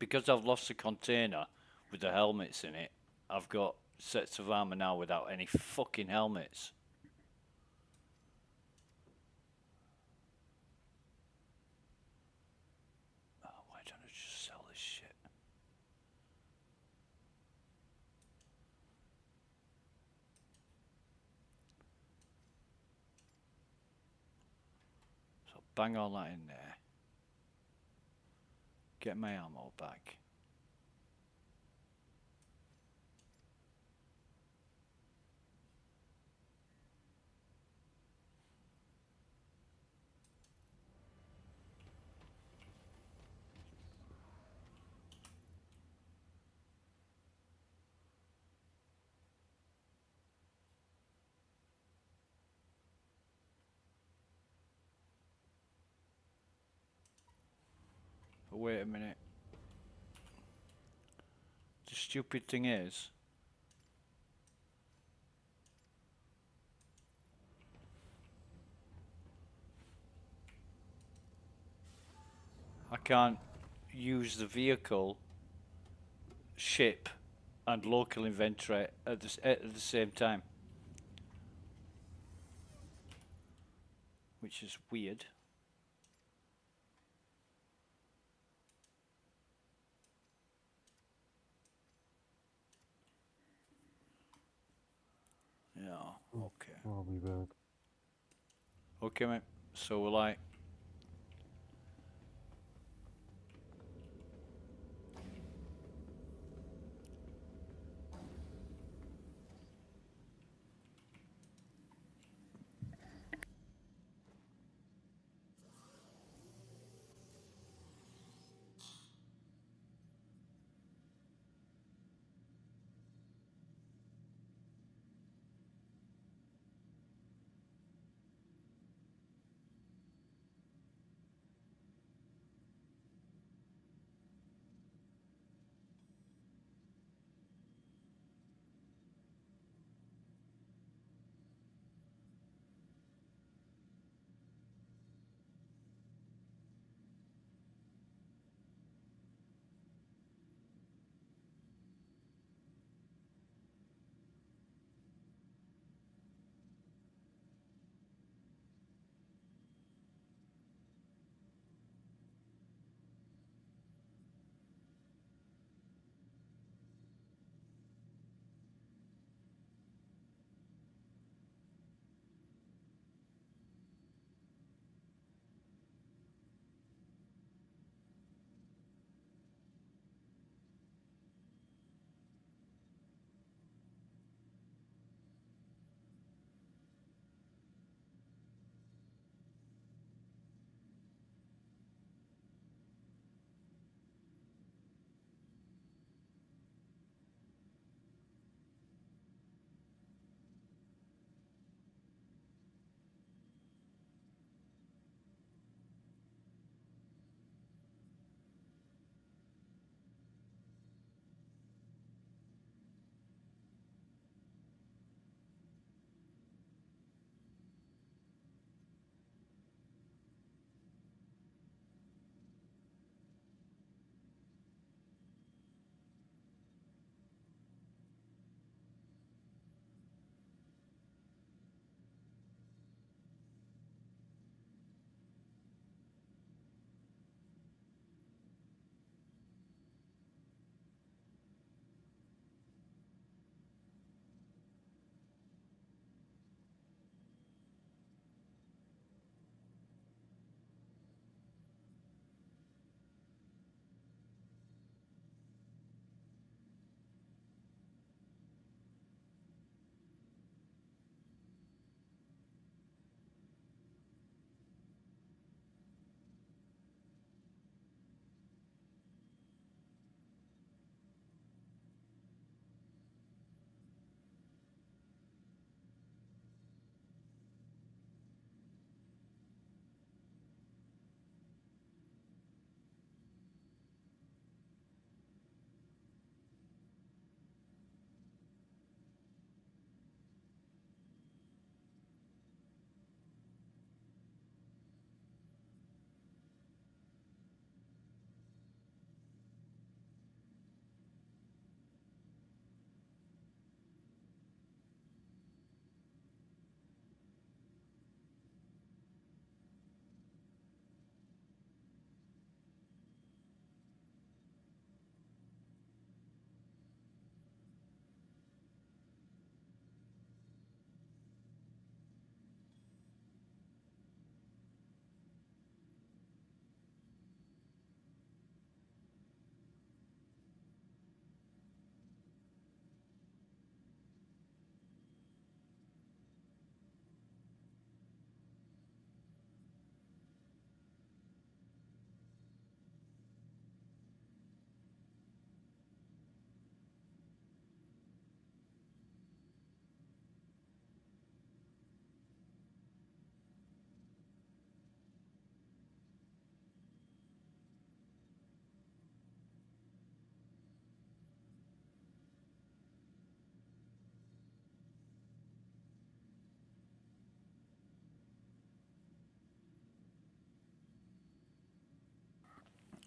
Because I've lost the container with the helmets in it, I've got sets of armor now without any fucking helmets. Oh, why don't I just sell this shit? So bang all that in there. Get my ammo back. wait a minute. The stupid thing is, I can't use the vehicle, ship, and local inventory at the same time, which is weird. Yeah. Okay. I'll be back. Okay, mate. So will I.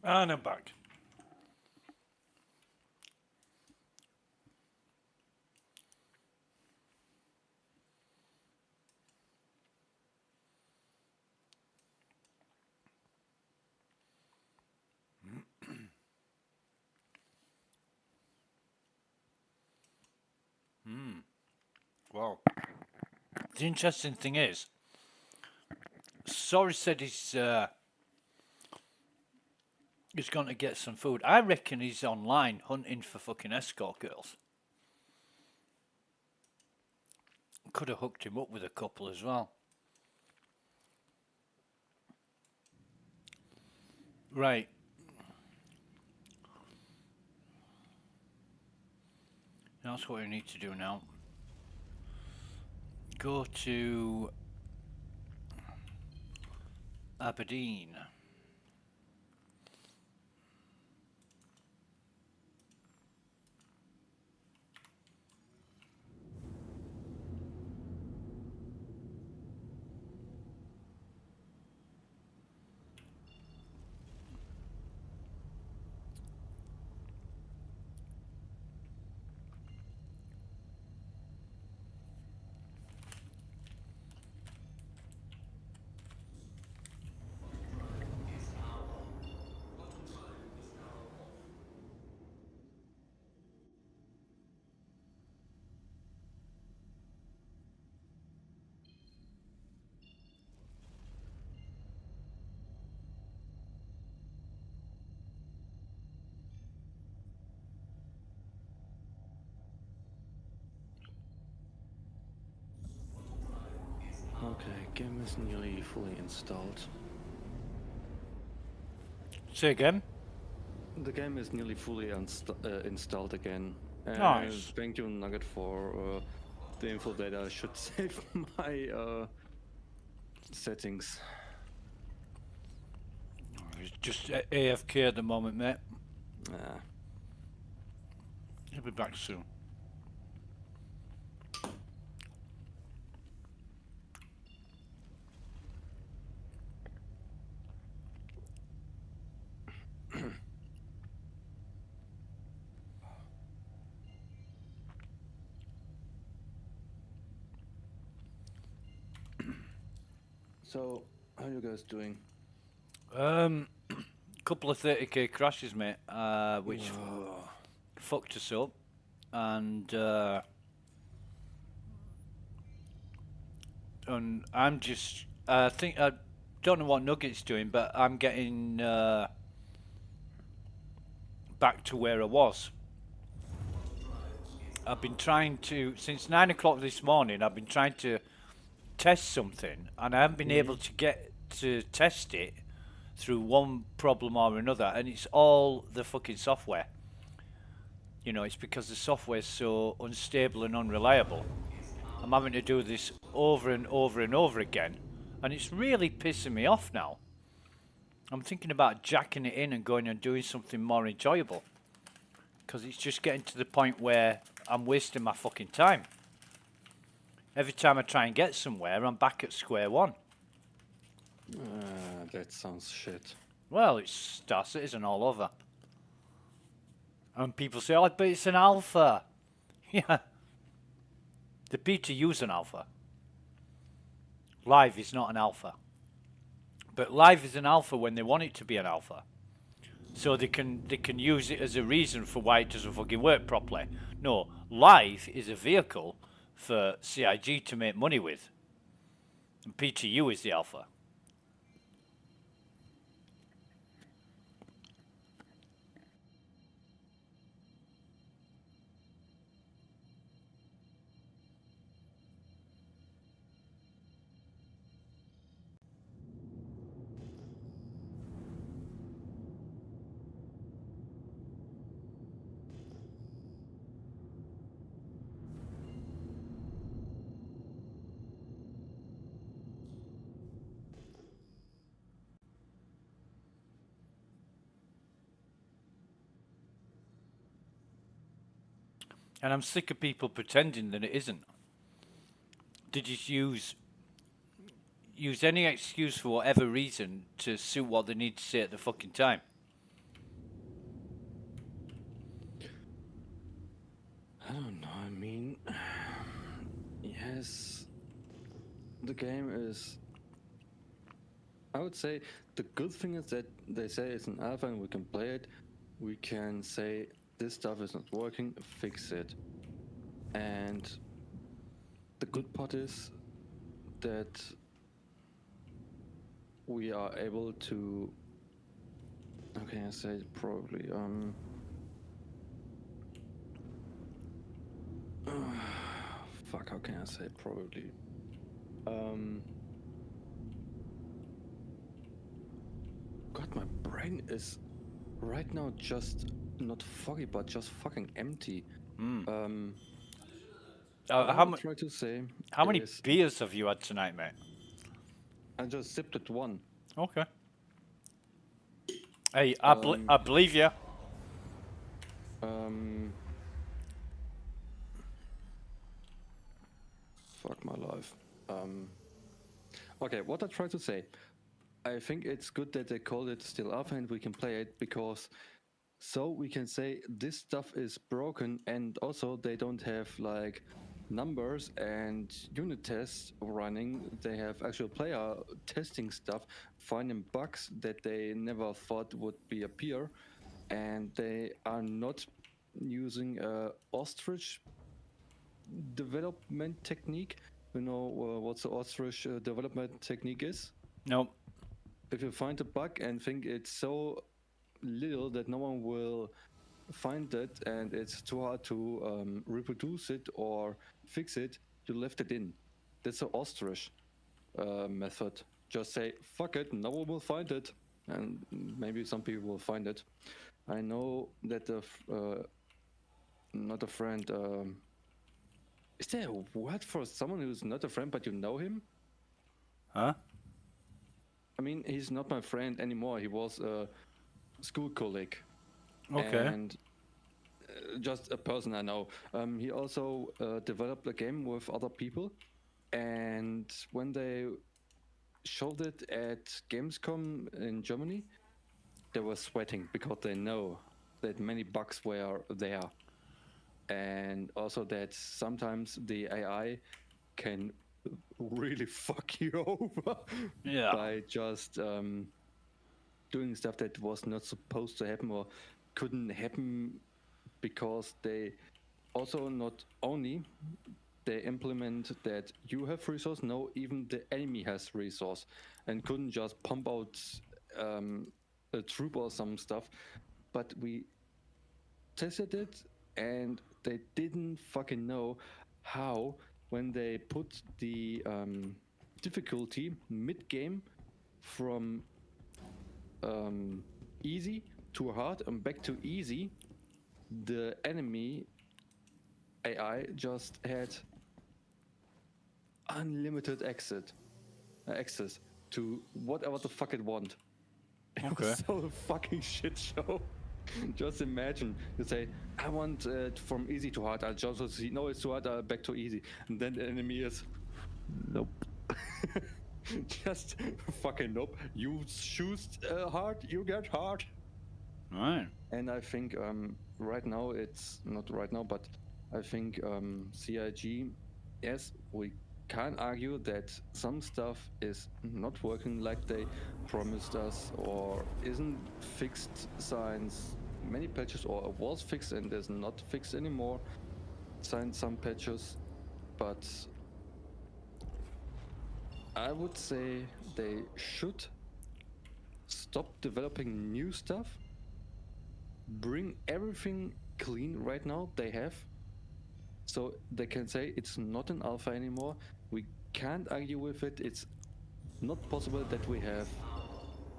And I'm back. Well, the interesting thing is, Sorry said he's going to get some food. I reckon he's online hunting for fucking escort girls. Could have hooked him up with a couple as well. Right. That's what we need to do now. Go to Aberdeen. Okay, game is nearly fully installed. Say again? The game is nearly fully installed again. Nice. Thank you, Nugget, for the info that I should save my settings. He's just AFK at the moment, mate. Ah. He'll be back soon. So, how are you guys doing? Couple of 30k crashes, mate, which fucked us up, and I'm just, I think, I don't know what Nugget's doing, but I'm getting back to where I was. I've been trying to, since 9 o'clock this morning, I've been trying to test something, and I haven't been able to get to test it through one problem or another, and it's all the fucking software. You know, it's because the software is so unstable and unreliable. I'm having to do this over and over and over again, and it's really pissing me off now. I'm thinking about jacking it in and going and doing something more enjoyable, because it's just getting to the point where I'm wasting my fucking time. Every time I try and get somewhere, I'm back at square one. That sounds shit. Well, it's Star Citizen all over. And people say, oh, but it's an alpha. Yeah. The PTU's an alpha. Live is not an alpha. But live is an alpha when they want it to be an alpha. So they can use it as a reason for why it doesn't fucking work properly. No, live is a vehicle for CIG to make money with. And PTU is the alpha. And I'm sick of people pretending that it isn't. They just use any excuse for whatever reason to suit what they need to say at the fucking time. is the game is. I would say the good thing is that they say it's an alpha and we can play it. We can say this stuff is not working, fix it. And the good part is that we are able to. How can I say it probably? Fuck, how can I say it probably? God, my brain is right now just not foggy, but just fucking empty. What I How, would try to say how many is beers have you had tonight, mate? I just sipped at one. Okay. Hey, I believe you. Fuck my life. Okay, what I try to say, I think it's good that they call it still alpha and we can play it because so we can say this stuff is broken and also they don't have like numbers and unit tests running. They have actual player testing stuff, finding bugs that they never thought would be appear, and they are not using ostrich development technique. You know what the ostrich development technique is? No. If you find a bug and think it's so little that no one will find it and it's too hard to reproduce it or fix it, you left it in. That's an ostrich method. Just say, fuck it, no one will find it. And maybe some people will find it. I know that not a friend. Is there a word for someone who's not a friend but you know him? Huh? I mean, he's not my friend anymore. He was a school colleague. Okay. And just a person I know. He also developed a game with other people. And when they showed it at Gamescom in Germany, they were sweating because they know that many bugs were there. And also that sometimes the AI can really fuck you over by just doing stuff that was not supposed to happen or couldn't happen because they also not only they implement that you have resource, no, even the enemy has resource and couldn't just pump out a troop or some stuff. But we tested it and they didn't fucking know how when they put the difficulty mid-game from easy to hard and back to easy, the enemy AI just had unlimited access to whatever the fuck it want. It was so a fucking shit show. Just imagine you say, I want it from easy to hard. I just see, no, it's too hard. Back to easy, and then the enemy is, nope. Just fucking nope. You choose hard, you get hard. Right. And I think right now it's not right now, but I think CIG, yes, we can argue that some stuff is not working like they promised us or isn't fixed since many patches, or it was fixed and is not fixed anymore since some patches. But I would say they should stop developing new stuff, bring everything clean right now they have, so they can say it's not an alpha anymore. We can't argue with it. It's not possible that we have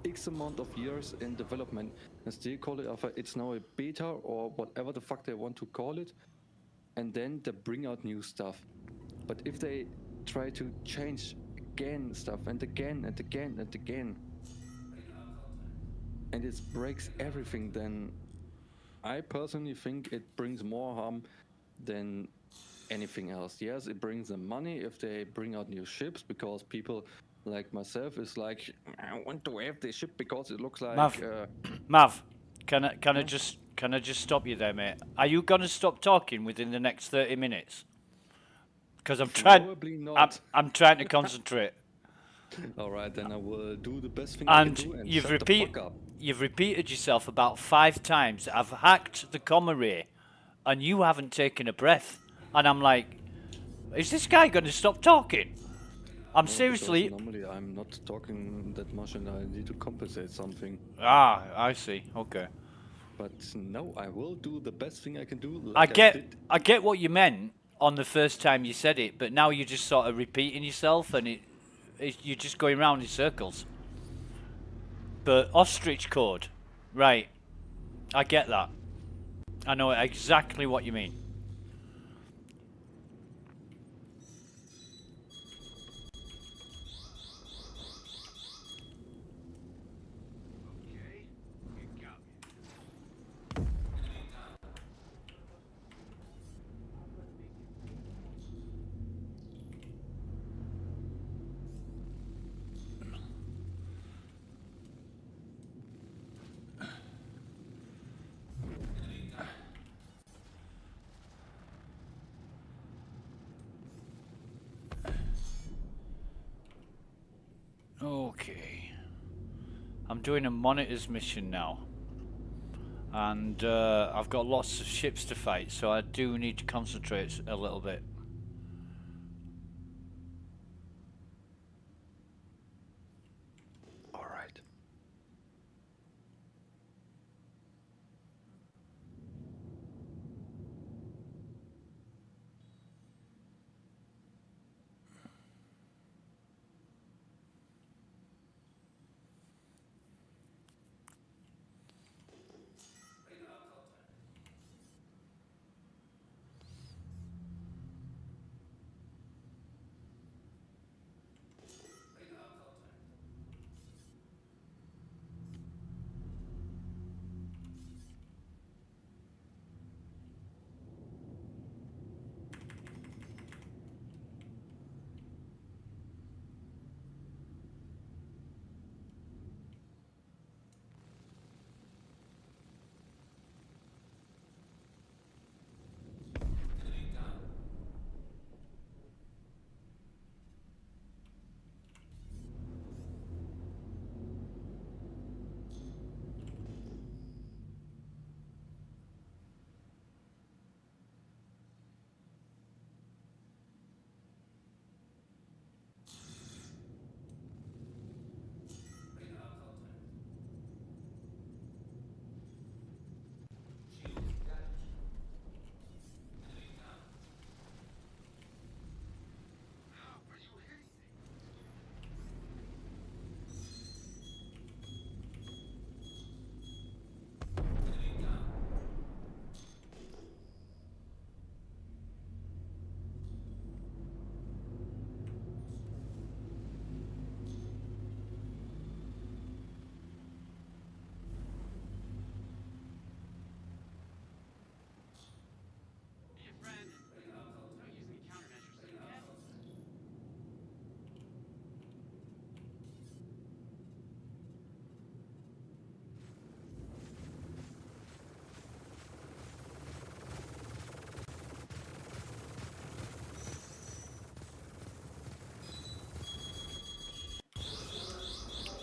X amount of years in development and still call it alpha. It's now a beta or whatever the fuck they want to call it, and then they bring out new stuff. But if they try to change again stuff and again and again and again, and it breaks everything, then I personally think it brings more harm than anything else. Yes, it brings them money if they bring out new ships, because people like myself is like, I want to have this ship because it looks like Mav, can I just stop you there, mate? Are you gonna stop talking within the next 30 minutes? Because Probably not. I'm trying to concentrate. All right, then I will do the best thing I can And do and you've shut the fuck up. you've repeated yourself about 5 times. I've hacked the comma ray, and you haven't taken a breath. And I'm like, is this guy going to stop talking? I'm No, seriously. because normally I'm not talking that much and I need to compensate something. Ah, I see. Okay. But no, I will do the best thing I can do, like I did. I get what you meant on the first time you said it, but now you're just sort of repeating yourself, and you're just going round in circles. But ostrich code, right? I get that. I know exactly what you mean. Okay. I'm doing a monitors mission now. And I've got lots of ships to fight, so I do need to concentrate a little bit. All right.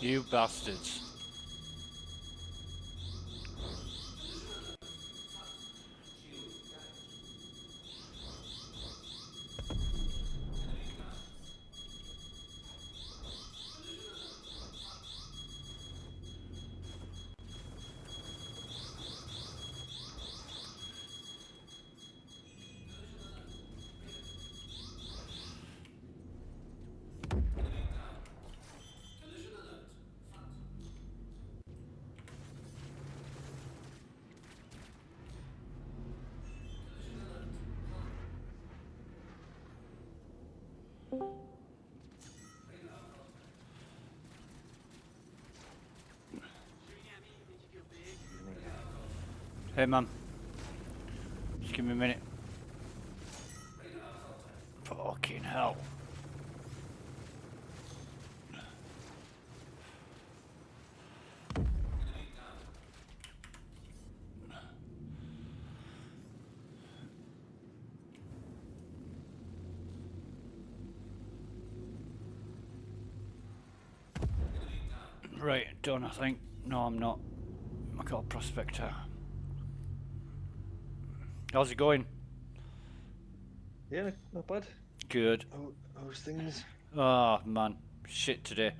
You bastards. Hey man, just give me a minute. Fucking hell. Right, done I think. No, I'm not. I got a prospector. How's it going? Yeah, not bad. Good. How's things? Ah, man. Shit today.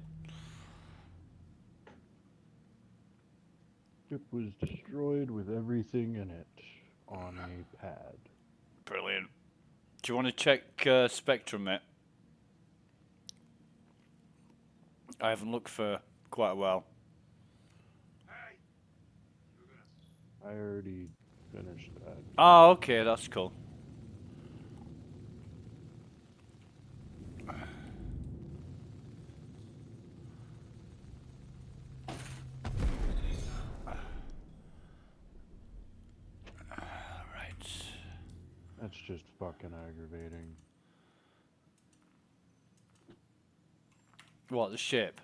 Ship was destroyed with everything in it on a pad. Brilliant. Do you want to check Spectrum, mate? I haven't looked for quite a while. I already finished that. Ah, okay, that's cool. Right. That's just fucking aggravating. What, the ship?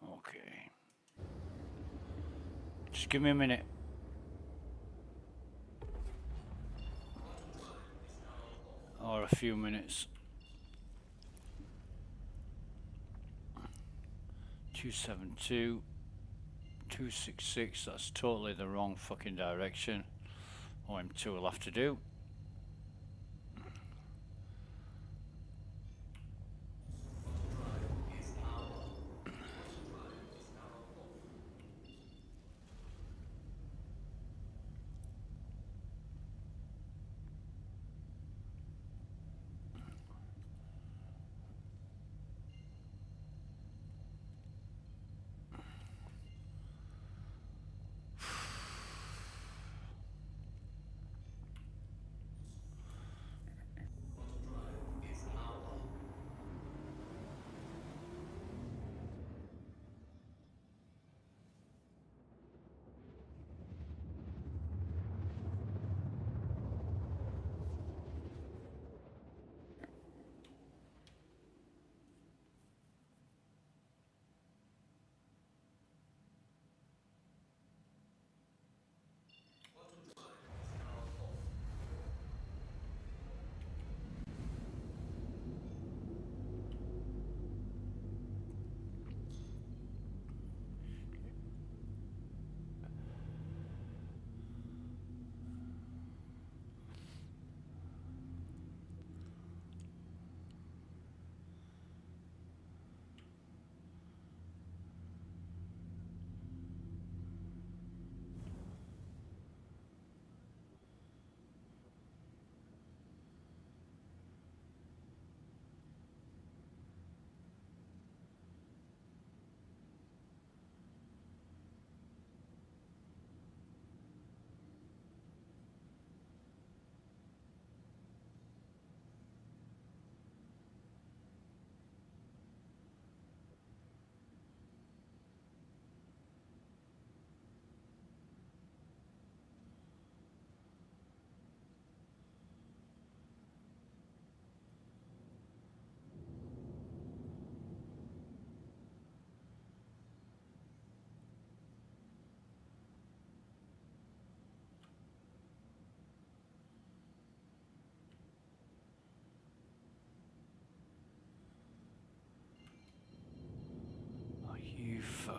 Okay. Just give me a minute. Or a few minutes. 272. 266, that's totally the wrong fucking direction. OM2 will have to do.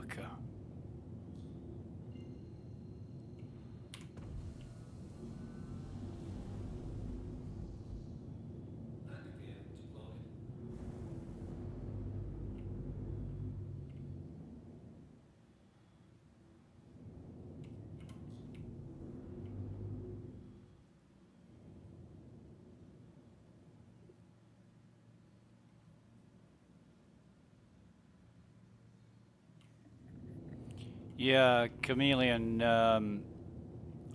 Fucker. Landing gear deployed. Yeah, Chameleon,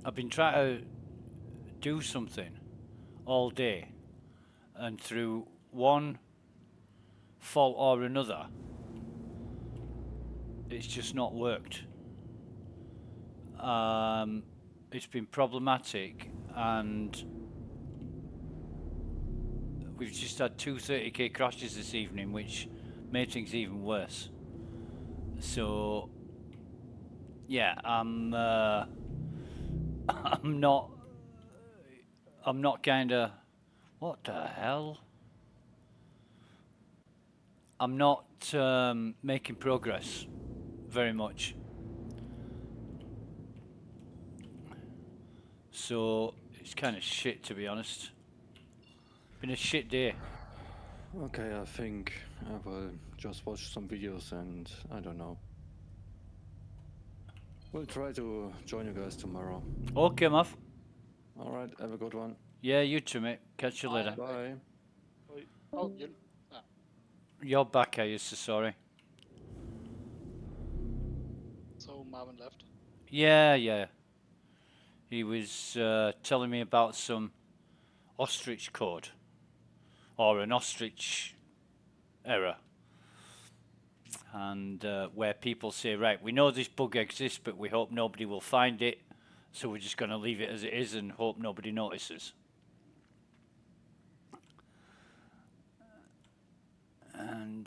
I've been trying to do something all day, and through one fault or another, it's just not worked. It's been problematic, and we've just had two 30k crashes this evening, which made things even worse. So, yeah, I'm not kinda, what the hell? I'm not making progress very much. So it's kind of shit, to be honest. Been a shit day. Okay, I think I will just watch some videos and I don't know. We'll try to join you guys tomorrow. Okay, Muff. All right, have a good one. Yeah, you too, mate. Catch you later. Bye. Oh, you. Ah, You're back, are you? So sorry. so Marvin left. Yeah. He was telling me about some ostrich code. Or an ostrich error. And where people say, right, we know this bug exists, but we hope nobody will find it. So we're just going to leave it as it is and hope nobody notices. And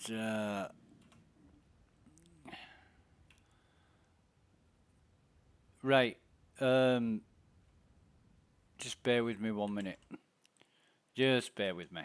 right, just bear with me 1 minute. Just bear with me.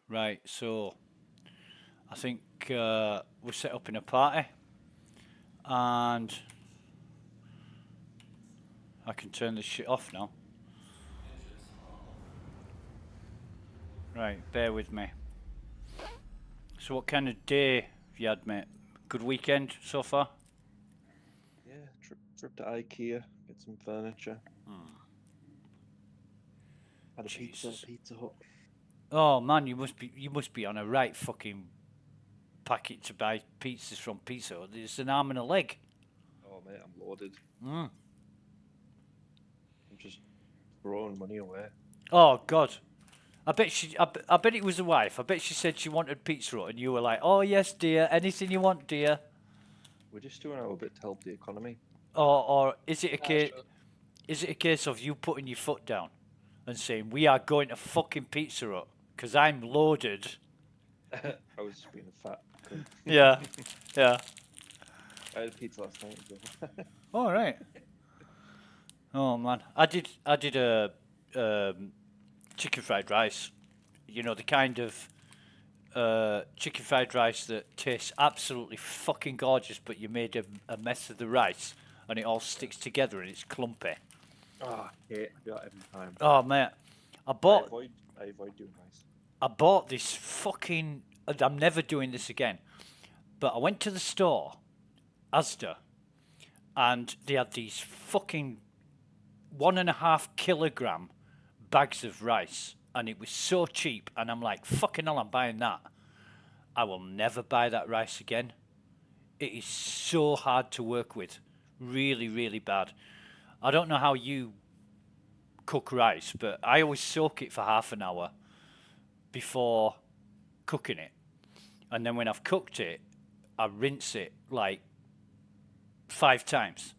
Right, so I think we're set up in a party, and I can turn this shit off now. Right, bear with me. So what kind of day have you had, mate? Good weekend so far? Yeah, trip to IKEA, get some furniture. Had a pizza at Jesus. Pizza Hut. Oh man, you must be on a right fucking packet to buy pizzas from Pizza Hut. There's an arm and a leg. Oh mate, I'm loaded. Mm. I'm just throwing money away. Oh God, I bet it was the wife. I bet she said she wanted Pizza Hut, and you were like, "Oh yes, dear, anything you want, dear." We're just doing our bit to help the economy. Or is it a Yeah, case? sure. Is it a case of you putting your foot down and saying, "We are going to fucking Pizza Hut because I'm loaded"? I was just being a fat cunt. Yeah, yeah. I had a pizza last night as well. All right. Oh man, I did a chicken fried rice. You know, the kind of chicken fried rice that tastes absolutely fucking gorgeous, but you made a mess of the rice and it all sticks together and it's clumpy. Ah, I do that every time. Oh mate, I I avoid doing rice. I bought this fucking. I'm never doing this again. But I went to the store, Asda, and they had these fucking 1.5 kilogram bags of rice, and it was so cheap. And I'm like, fucking hell, I'm buying that. I will never buy that rice again. It is so hard to work with, really, really bad. I don't know how you cook rice, but I always soak it for half an hour before cooking it. And then when I've cooked it, I rinse it like 5 times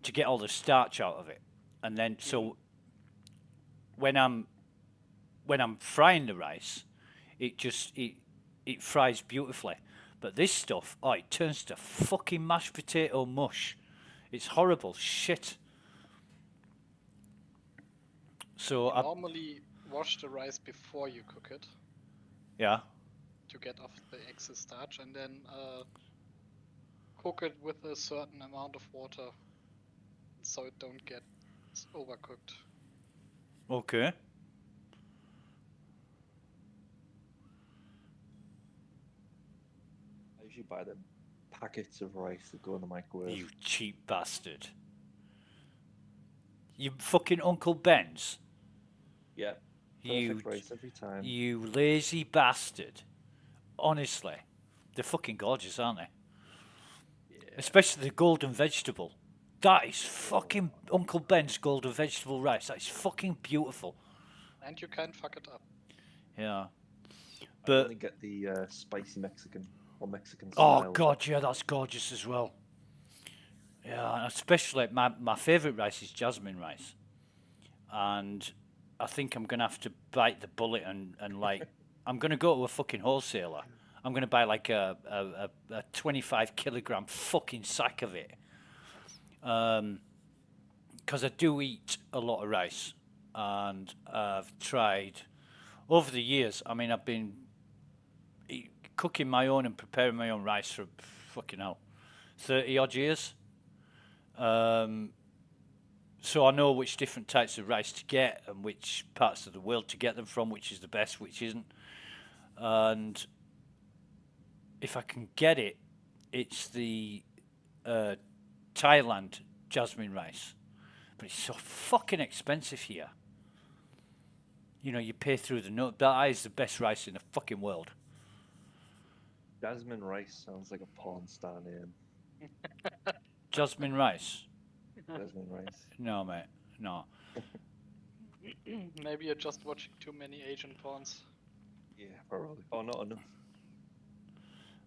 to get all the starch out of it. And then so when I'm frying the rice, it fries beautifully. But this stuff, oh, it turns to fucking mashed potato mush. It's horrible shit. So I Normally wash the rice before you cook it yeah. to get off the excess starch, and then cook it with a certain amount of water, so it don't get overcooked. Okay. I usually buy them packets of rice that go in the microwave. You cheap bastard. You fucking Uncle Ben's. Yeah, You perfect rice every time. You lazy bastard. Honestly. They're fucking gorgeous, aren't they? Yeah. Especially the golden vegetable. That is fucking Uncle Ben's golden vegetable rice. That is fucking beautiful. And you can't fuck it up. Yeah. I But only get the spicy Mexican or Mexican oh style. god, yeah, that's gorgeous as well. Yeah, especially my favourite rice is jasmine rice. And I think I'm gonna have to bite the bullet and like I'm gonna go to a fucking wholesaler. I'm gonna buy like a 25 kilogram fucking sack of it. Because I do eat a lot of rice, and I've tried over the years. I mean, I've been cooking my own and preparing my own rice for fucking hell, 30 odd years. So I know which different types of rice to get and which parts of the world to get them from, which is the best, which isn't. And if I can get it, it's the Thailand jasmine rice. But it's so fucking expensive here. You know, you pay through the nose. That is the best rice in the fucking world. Jasmine rice sounds like a porn star name. Jasmine rice? Jasmine rice. No, mate. No. Maybe you're just watching too many Asian porns. Yeah, probably. Or not enough.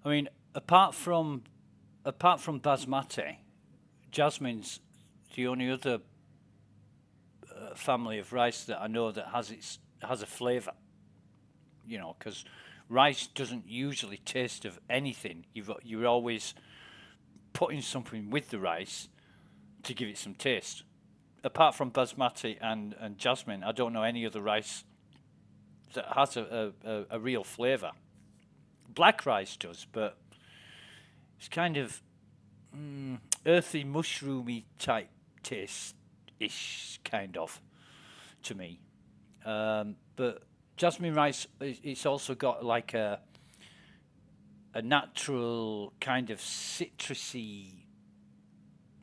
I mean, apart from basmati, jasmine's the only other family of rice that I know that has a flavour. You know, because rice doesn't usually taste of anything. You're always putting something with the rice to give it some taste. Apart from basmati and jasmine, I don't know any other rice that has a real flavour. Black rice does, but it's kind of earthy, mushroomy type taste-ish, kind of, to me. But jasmine rice, it's also got like a natural kind of citrusy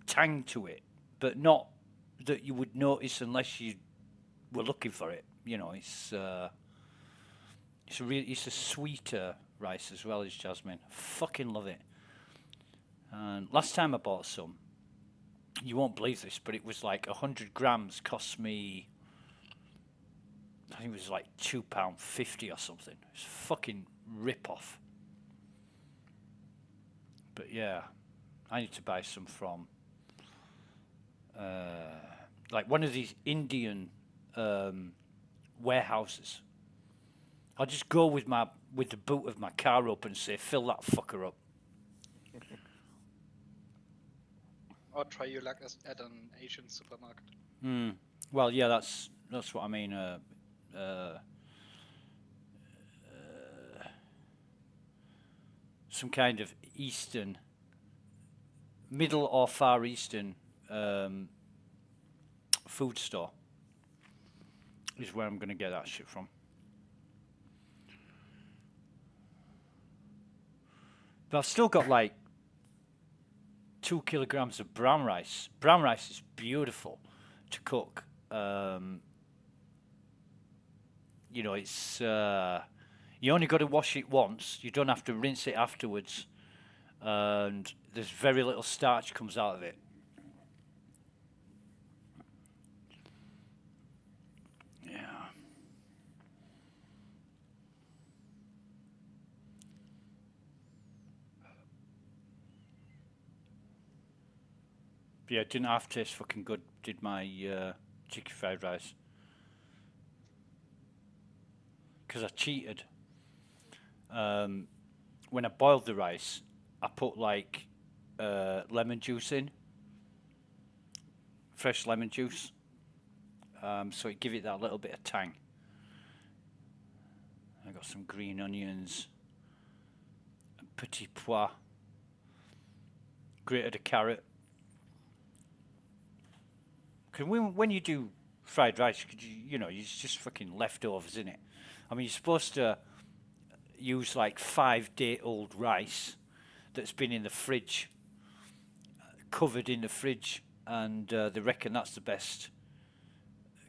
tang to it, but not that you would notice unless you were looking for it. You know, it's a sweeter rice as well as jasmine. Fucking love it. And last time I bought some, you won't believe this, but it was like 100 grams cost me, I think it was like £2.50 or something. It's fucking rip off. But yeah, I need to buy some from like one of these Indian warehouses. I'll just go with the boot of my car up and say, fill that fucker up. Or try your luck at an Asian supermarket. Well, yeah, that's what I mean. Some kind of Eastern, Middle or Far Eastern food store is where I'm going to get that shit from. But I've still got like 2 kilograms of brown rice. Brown rice is beautiful to cook. You know, it's you only got to wash it once. You don't have to rinse it afterwards, and there's very little starch comes out of it. Yeah. Yeah, it didn't half taste fucking good, did my chicken fried rice. Because I cheated. When I boiled the rice, I put like lemon juice in. Fresh lemon juice. So it give it that little bit of tang. I got some green onions. Petit pois. Grated a carrot. Because when you do fried rice, you know, it's just fucking leftovers, isn't it? I mean, you're supposed to use like 5-day-old rice that's been in the fridge, covered in the fridge, and they reckon that's the best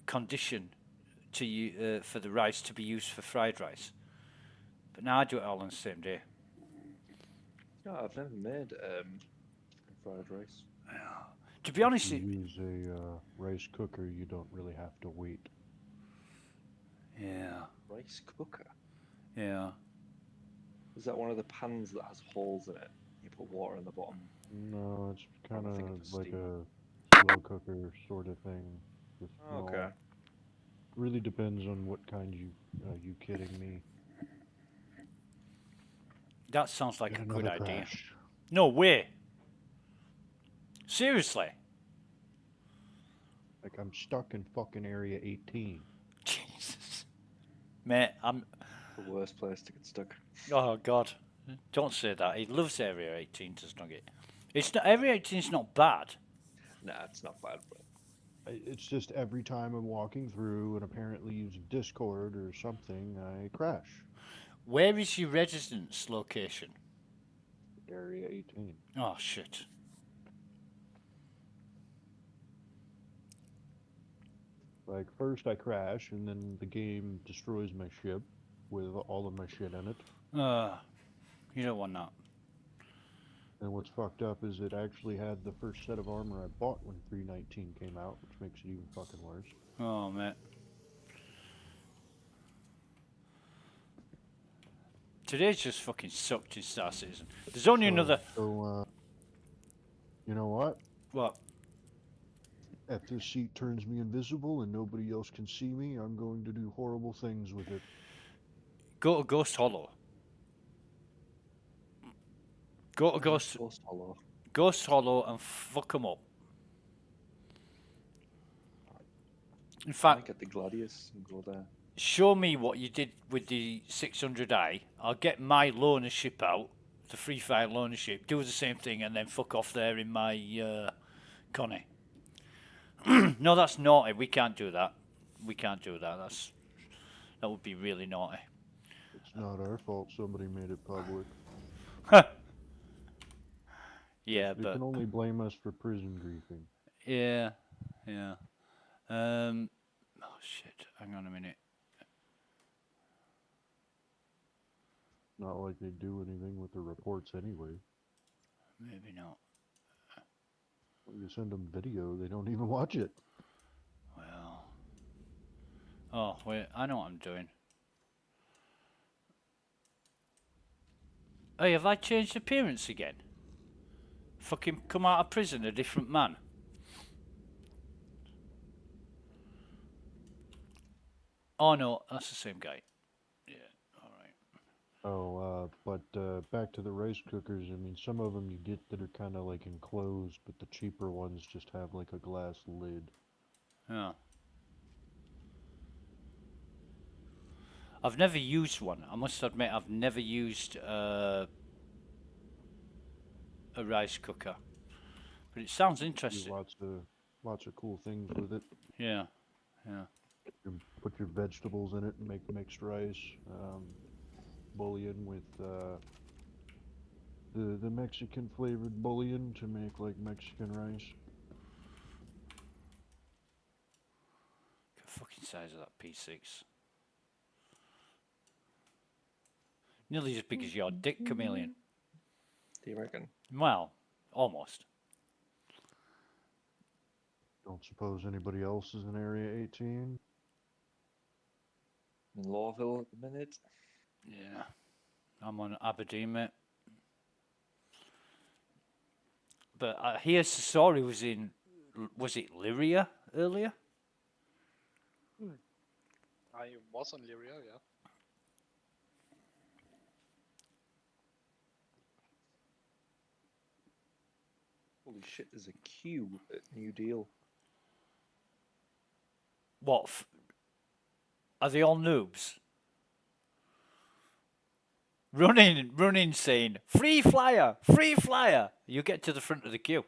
condition to for the rice to be used for fried rice. But now I do it all on the same day. No, I've never made fried rice. To be honest, if you use a rice cooker, you don't really have to wait. Yeah. Rice cooker? Yeah. Is that one of the pans that has holes in it? You put water in the bottom? No, it's kind of like steam. a slow cooker sort of thing. With Okay. Really depends on what kind you kidding me? That sounds like Get a good another idea. crash. No way. Seriously. Like I'm stuck in fucking area 18. Jesus. Mate, I'm... The worst place to get stuck. Oh, God. Don't say that. He loves Area 18, does Nugget. It's not, Area 18 is not bad. Nah, it's not bad, but... It's just every time I'm walking through and apparently using Discord or something, I crash. Where is your residence location? Area 18. Oh, shit. Like, first I crash, and then the game destroys my ship with all of my shit in it. You don't want that. And what's fucked up is it actually had the first set of armor I bought when 3.19 came out, which makes it even fucking worse. Oh, mate. Today's just fucking sucked in Star Citizen. There's only another... So, you know what? What? If this seat turns me invisible and nobody else can see me, I'm going to do horrible things with it. Go to Ghost Hollow. Go to Ghost Hollow. Ghost Hollow and fuck them up. In I fact, get the Gladius and go there. show me what you did with the 600i. I'll get my loaner ship out, the Free Fire loaner ship, do the same thing, and then fuck off there in my Connie. No, that's naughty. We can't do that. We can't do that. That would be really naughty. It's not our fault somebody made it public. Yeah, They but can only blame us for prison griefing. yeah, yeah. Oh shit! Hang on a minute. Not like they do anything with the reports anyway. Maybe not. When you send them video, they don't even watch it. Well. Oh wait, I know what I'm doing. Hey, have I changed appearance again? Fucking come out of prison a different man. Oh no, that's the same guy. Yeah, alright. Oh, but back to the rice cookers. I mean, some of them you get that are kind of like enclosed, but the cheaper ones just have like a glass lid. Yeah. I've never used one. I must admit, I've never used a rice cooker. But it sounds interesting. Do lots of cool things with it. Yeah, yeah. You put your vegetables in it and make mixed rice, bouillon with the Mexican flavored bouillon to make like Mexican rice. Look at the fucking size of that P6. Nearly as big as your dick, Chameleon. Do you reckon? Well, almost. Don't suppose anybody else is in Area 18? In Lawville at the minute? Yeah. I'm on Aberdeen, mate. But I hear Sasori was in, was it Lyria earlier? I was on Lyria, yeah. Holy shit, there's a queue at New Deal. What? Are they all noobs? Running, saying, free flyer, free flyer. You get to the front of the queue.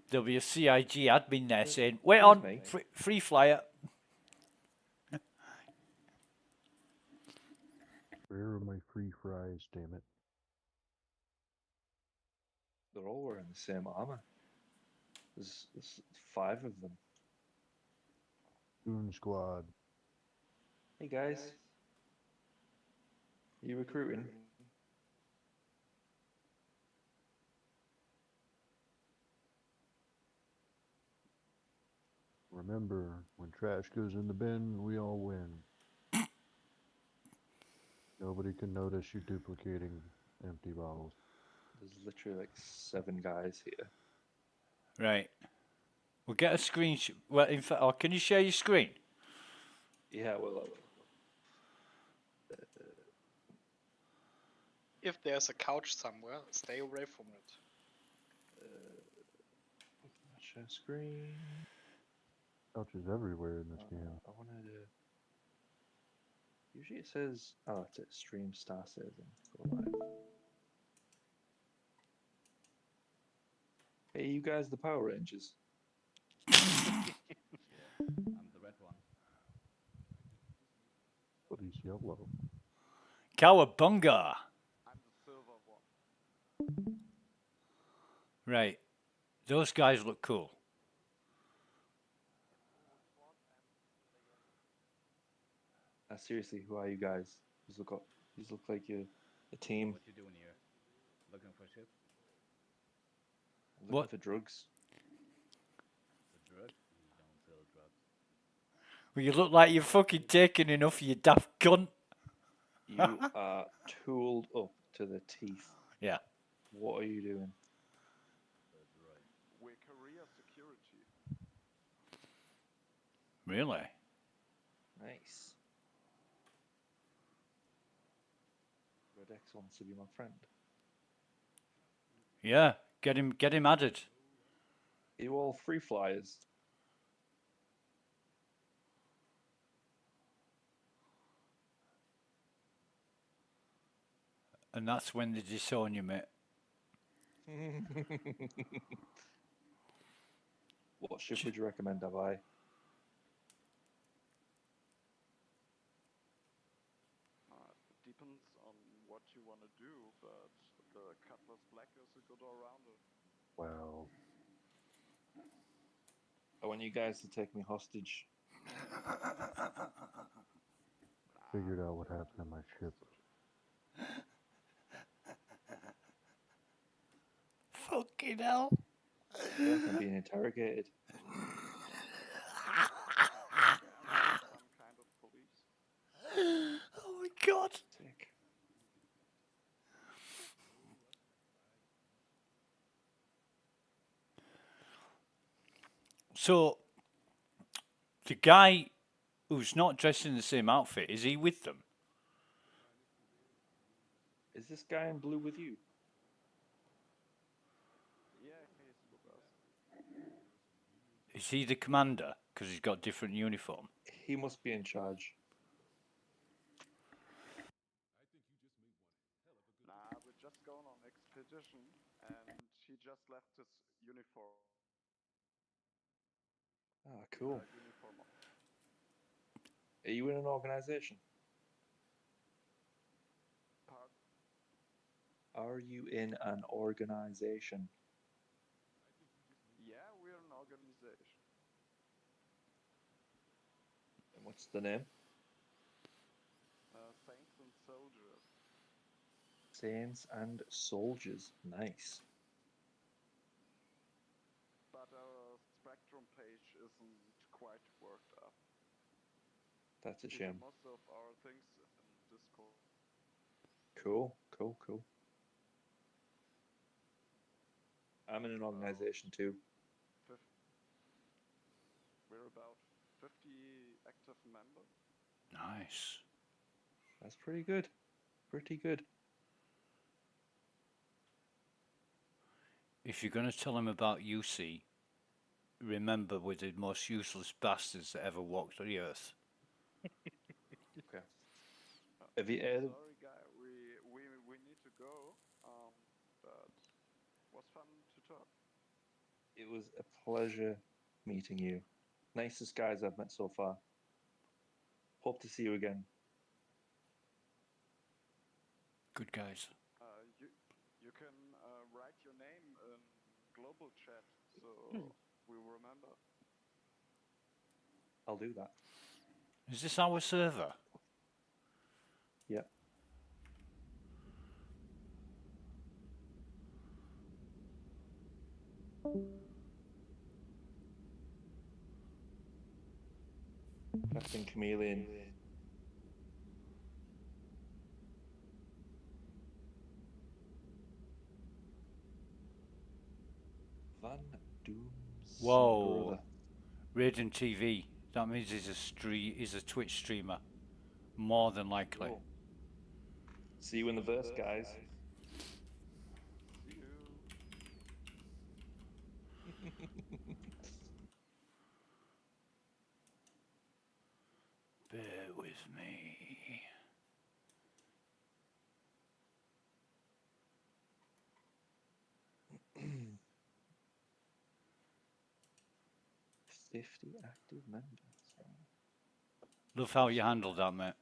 There'll be a CIG admin there saying, wait on, free flyer. Where are my free fries, damn it? They're all wearing the same armor. There's 5 of them. Goon Squad. Hey guys. Are you recruiting? Remember, when trash goes in the bin, we all win. Nobody can notice you duplicating empty bottles. There's literally like 7 guys here. Right. We'll get a screenshot. Well, in fact, can you share your screen? Yeah, well, If there's a couch somewhere, stay away from it. share screen. Couches everywhere in this game. I wanted to. Usually it says, oh, it's at stream star says and go live. Hey, you guys, the Power Rangers. I'm the red one. But he's yellow. Cowabunga. I'm the silver one. Right. Those guys look cool. Seriously, who are you guys? These look like you're a team. What you doing here? Looking for shit? Looking What? for drugs. For drugs? You don't sell drugs. Well, you look like you've fucking taken enough, you daft cunt. You are tooled up to the teeth. Yeah. What are you doing? That's right. We're career security. Really? Nice. Red X wants to be my friend. Yeah. Get him added. Are you all free flyers? And that's when they disown you, mate. What shift would you recommend have I? It depends on what you want to do, but the Cutlass Black is a good all-rounder. Well, I want you guys to take me hostage. figured out what happened to my ship. Fucking hell. I feel like I'm being interrogated. Some kind of police. Oh my god. Sick. So, the guy who's not dressed in the same outfit, is he with them? Is this guy in blue with you? Yeah, he's with us. Is he the commander? Because he's got different uniform. He must be in charge. Nah, we're just going on expedition, and he just left his uniform. Ah, cool. Uniform. Are you in an organization? Pardon? Are you in an organization? Yeah, we're an organization. And what's the name? Saints and Soldiers. Saints and Soldiers. Nice. But our Spectrum page isn't quite worked up. That's a We do shame. most of our things in Discord. Cool, cool, cool. I'm in an organization too. We're about 50 active members. Nice. That's pretty good. Pretty good. If you're going to tell him about UC, remember we're the most useless bastards that ever walked the earth. Okay. Have you heard of... Sorry, guy. We need to go. But was fun to talk. It was a pleasure meeting you. Nicest guys I've met so far. Hope to see you again. Good guys. You can write your name in global chat, so we remember. I'll do that. Is this our server? Yeah. Captain Chameleon. Van Doom. Whoa. Raiden TV. That means he's a Twitch streamer. More than likely. Cool. See you in the verse, guys. See you. Bear with me. $50 active members. Love how you handled that, mate.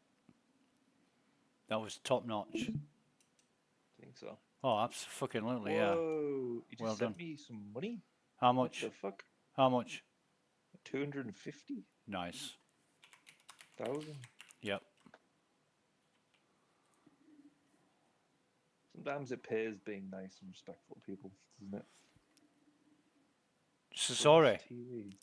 That was top notch. I think so. Oh, absolutely, yeah. Whoa! You just Well sent done. me some money? How much? What the fuck? How much? 250,000. Nice. Yep. Sometimes it pays being nice and respectful to people, doesn't it? So sorry. TV.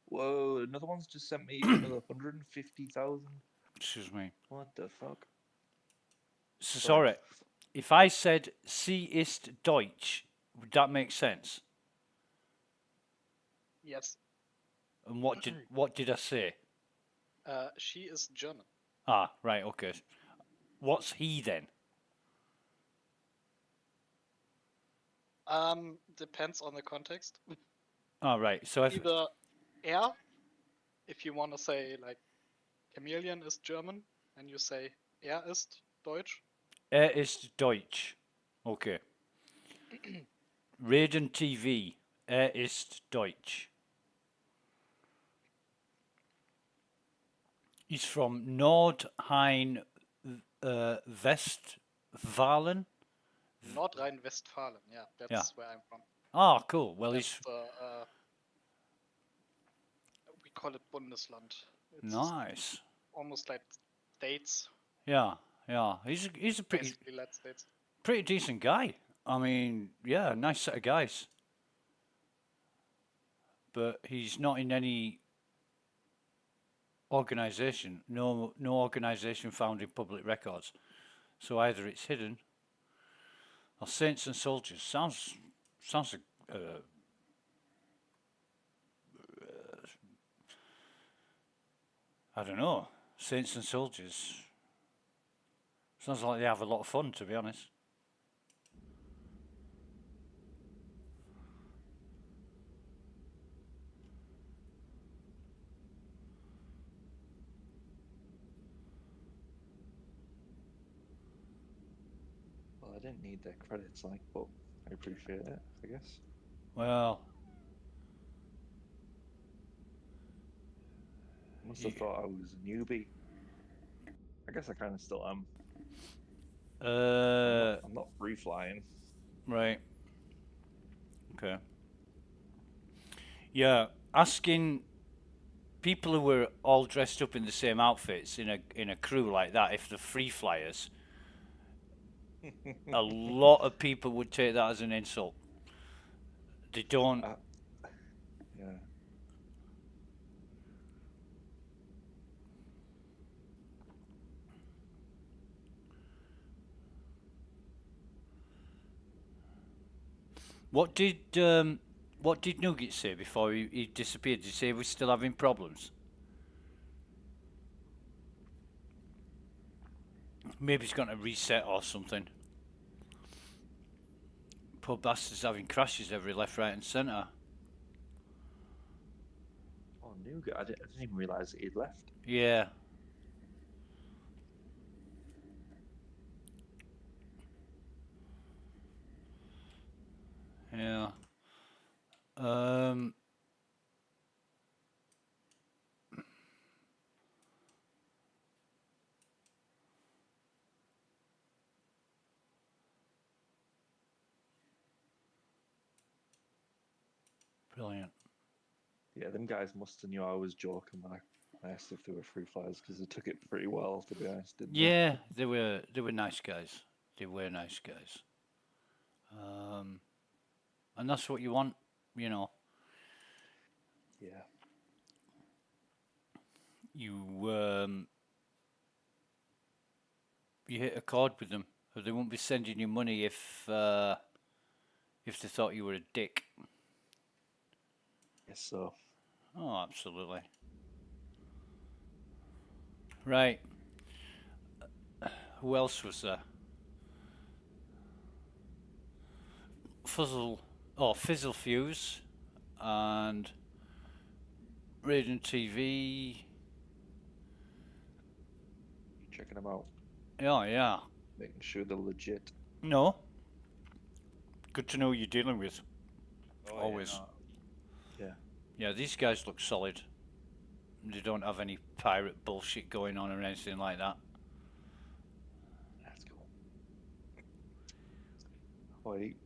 Whoa, another one's just sent me another 150,000. Excuse me. What the fuck? So sorry. If I said Sie ist Deutsch, would that make sense? Yes. And what did I say? She is German. Ah, right, okay. What's he then? Depends on the context. Oh, right. So if Either er, if you want to say like Chameleon is German, and you say er ist, Deutsch? Er ist Deutsch. Okay. Raiden TV. Er ist Deutsch. He's from Nordrhein-Westfalen. Nordrhein-Westfalen. Yeah, that's where I'm from. Ah, cool. Well, That's he's the we call it Bundesland. It's nice. almost like states, Yeah, yeah. He's a basically like states. pretty decent guy. I mean, yeah, nice set of guys. But he's not in any organization. No organization found in public records. So either it's hidden or Saints and Soldiers. Sounds I don't know. Saints and Soldiers. Sounds like they have a lot of fun, to be honest. Well, I didn't need their credits, like, but I appreciate it, I guess. Well, Must have thought I was a newbie. I guess I kind of still am. I'm not free flying. Right. Okay. Yeah, asking people who were all dressed up in the same outfits in a crew like that if they're free flyers. A lot of people would take that as an insult. They don't. Yeah. What did Nugget say before he disappeared? Did he say we're still having problems? Maybe he's going to reset or something. Poor bastard's having crashes every left, right, and centre. Oh, Nougat! I didn't even realise that he'd left. Yeah. Yeah. Brilliant. Yeah, them guys must have knew I was joking when I asked if they were free flyers, because they took it pretty well, to be honest, didn't Yeah, they were nice guys. They were nice guys. And that's what you want, you know. Yeah. You hit a chord with them, or they won't be sending you money if they thought you were a dick. Yes, so. Oh, absolutely. Right. Who else was there? Fizzle Fuse and Raiden TV. You checking them out? Oh, yeah. Making sure they're legit. No. Good to know who you're dealing with. Oh, Always. Yeah. Yeah, these guys look solid. They don't have any pirate bullshit going on or anything like that. That's cool. Wait,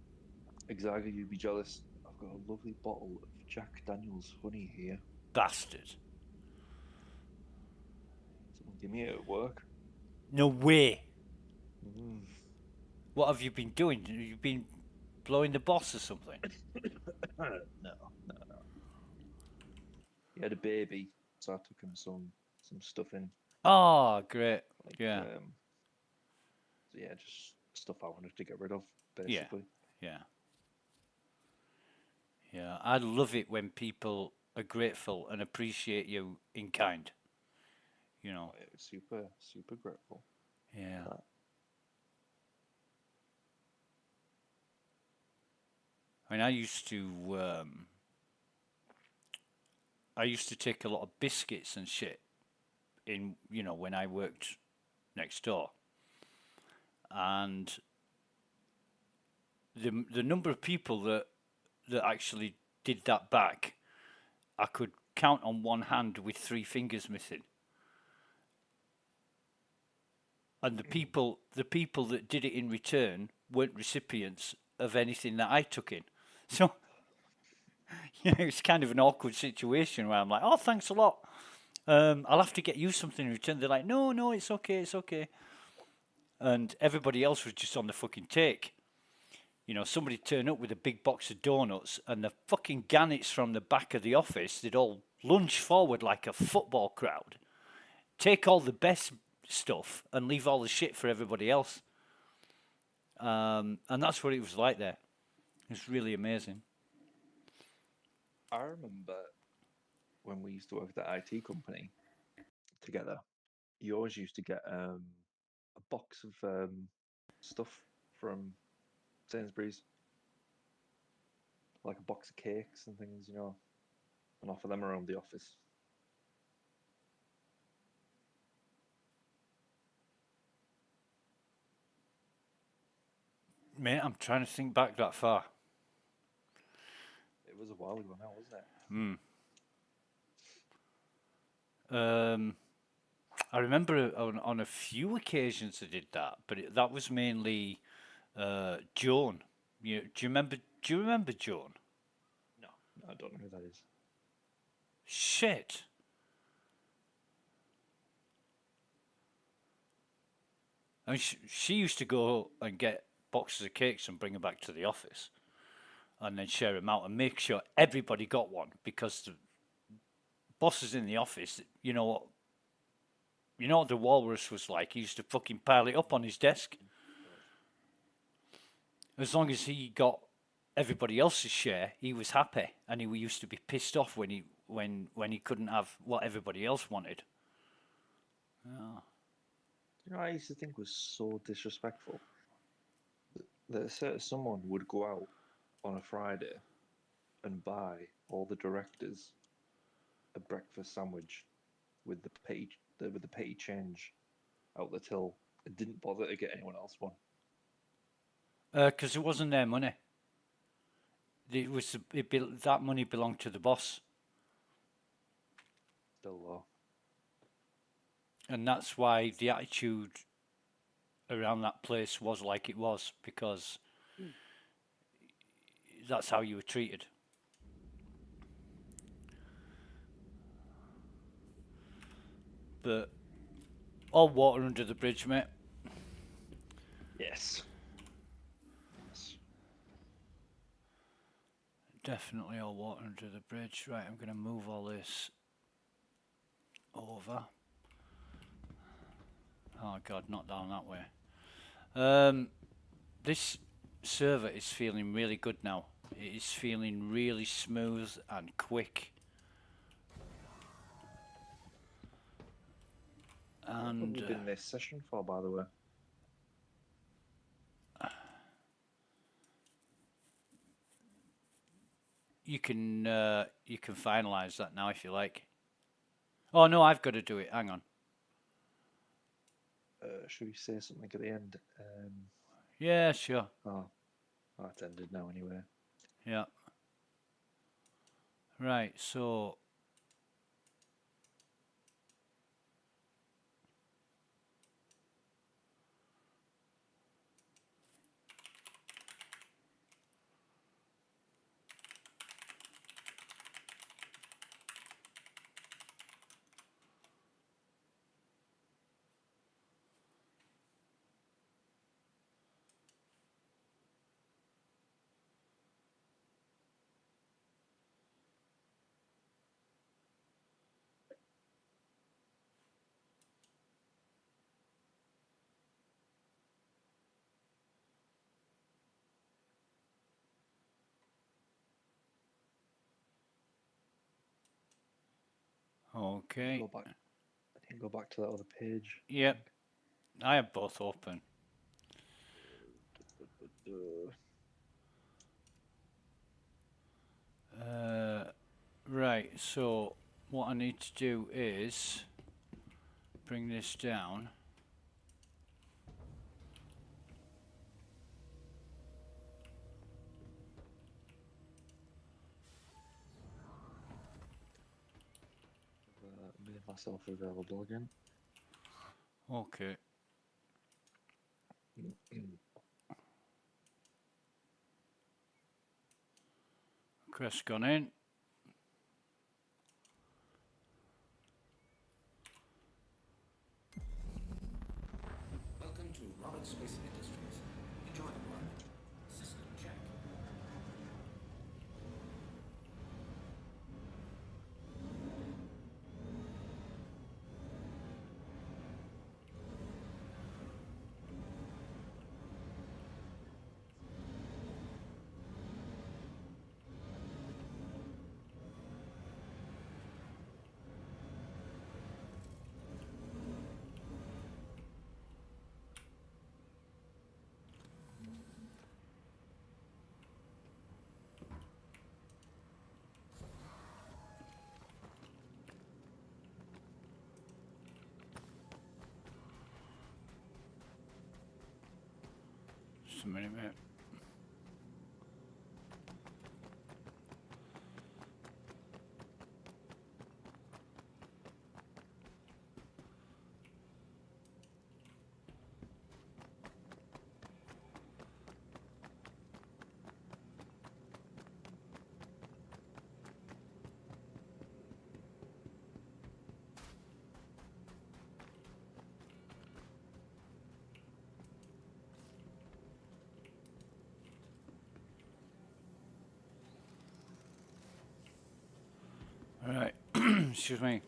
Exaga, you'd be jealous. I've got a lovely bottle of Jack Daniel's honey here. Bastard. Someone give me it at work. No way. Mm. What have you been doing? Have you been blowing the boss or something? No. He had a baby, so I took him some stuff in. Oh, great. Yeah. So yeah, just stuff I wanted to get rid of, basically. Yeah. Yeah. I love it when people are grateful and appreciate you in kind. You know. Oh, yeah, super, super grateful. Yeah. I mean, I used to take a lot of biscuits and shit in, when I worked next door. and the number of people that actually did that back, I could count on one hand with 3 fingers missing. And the people that did it in return weren't recipients of anything that I took in. So, you know, it's kind of an awkward situation where I'm like, oh, thanks a lot. I'll have to get you something in return. They're like, no, it's okay, it's okay. And everybody else was just on the fucking take. You know, somebody turned up with a big box of donuts, and the fucking gannets from the back of the office, they'd all lunge forward like a football crowd, take all the best stuff, and leave all the shit for everybody else. And that's what it was like there. It was really amazing. I remember when we used to work at the IT company together, you always used to get a box of stuff from Sainsbury's, like a box of cakes and things, you know, and offer them around the office. Mate, I'm trying to think back that far. It was a while ago now, wasn't it? I remember on a few occasions I did that, but that was mainly Joan. Do you remember Joan? No, I don't know who that is. Shit. I mean, she used to go and get boxes of cakes and bring them back to the office, and then share them out and make sure everybody got one, because the bosses in the office, you know what the walrus was like. He used to fucking pile it up on his desk. As long as he got everybody else's share, he was happy, and he used to be pissed off when he couldn't have what everybody else wanted. Oh. You know, I used to think was so disrespectful that someone would go out on a Friday and buy all the directors a breakfast sandwich with the petty change out the till. It didn't bother to get anyone else one. Because it wasn't their money. That money belonged to the boss. Still low. And that's why the attitude around that place was like it was, because that's how you were treated. But all water under the bridge, mate. Yes. Definitely all water under the bridge. Right, I'm going to move all this over. Oh God, not down that way. This server is feeling really good now. It is feeling really smooth and quick. And how long have you been in this session for, by the way? You can finalize that now if you like. Oh no, I've got to do it. Hang on. Should we say something at the end? Yeah, sure. Oh, it's ended now anyway. Yeah. Right, so okay. I can go back to that other page. Yep. I have both open. Right, so what I need to do is bring this down. myself available again. Okay. Chris gone in. Welcome to Robert Space Industries. Enjoy the ride. System check. Just a minute, mate. All right. Excuse me.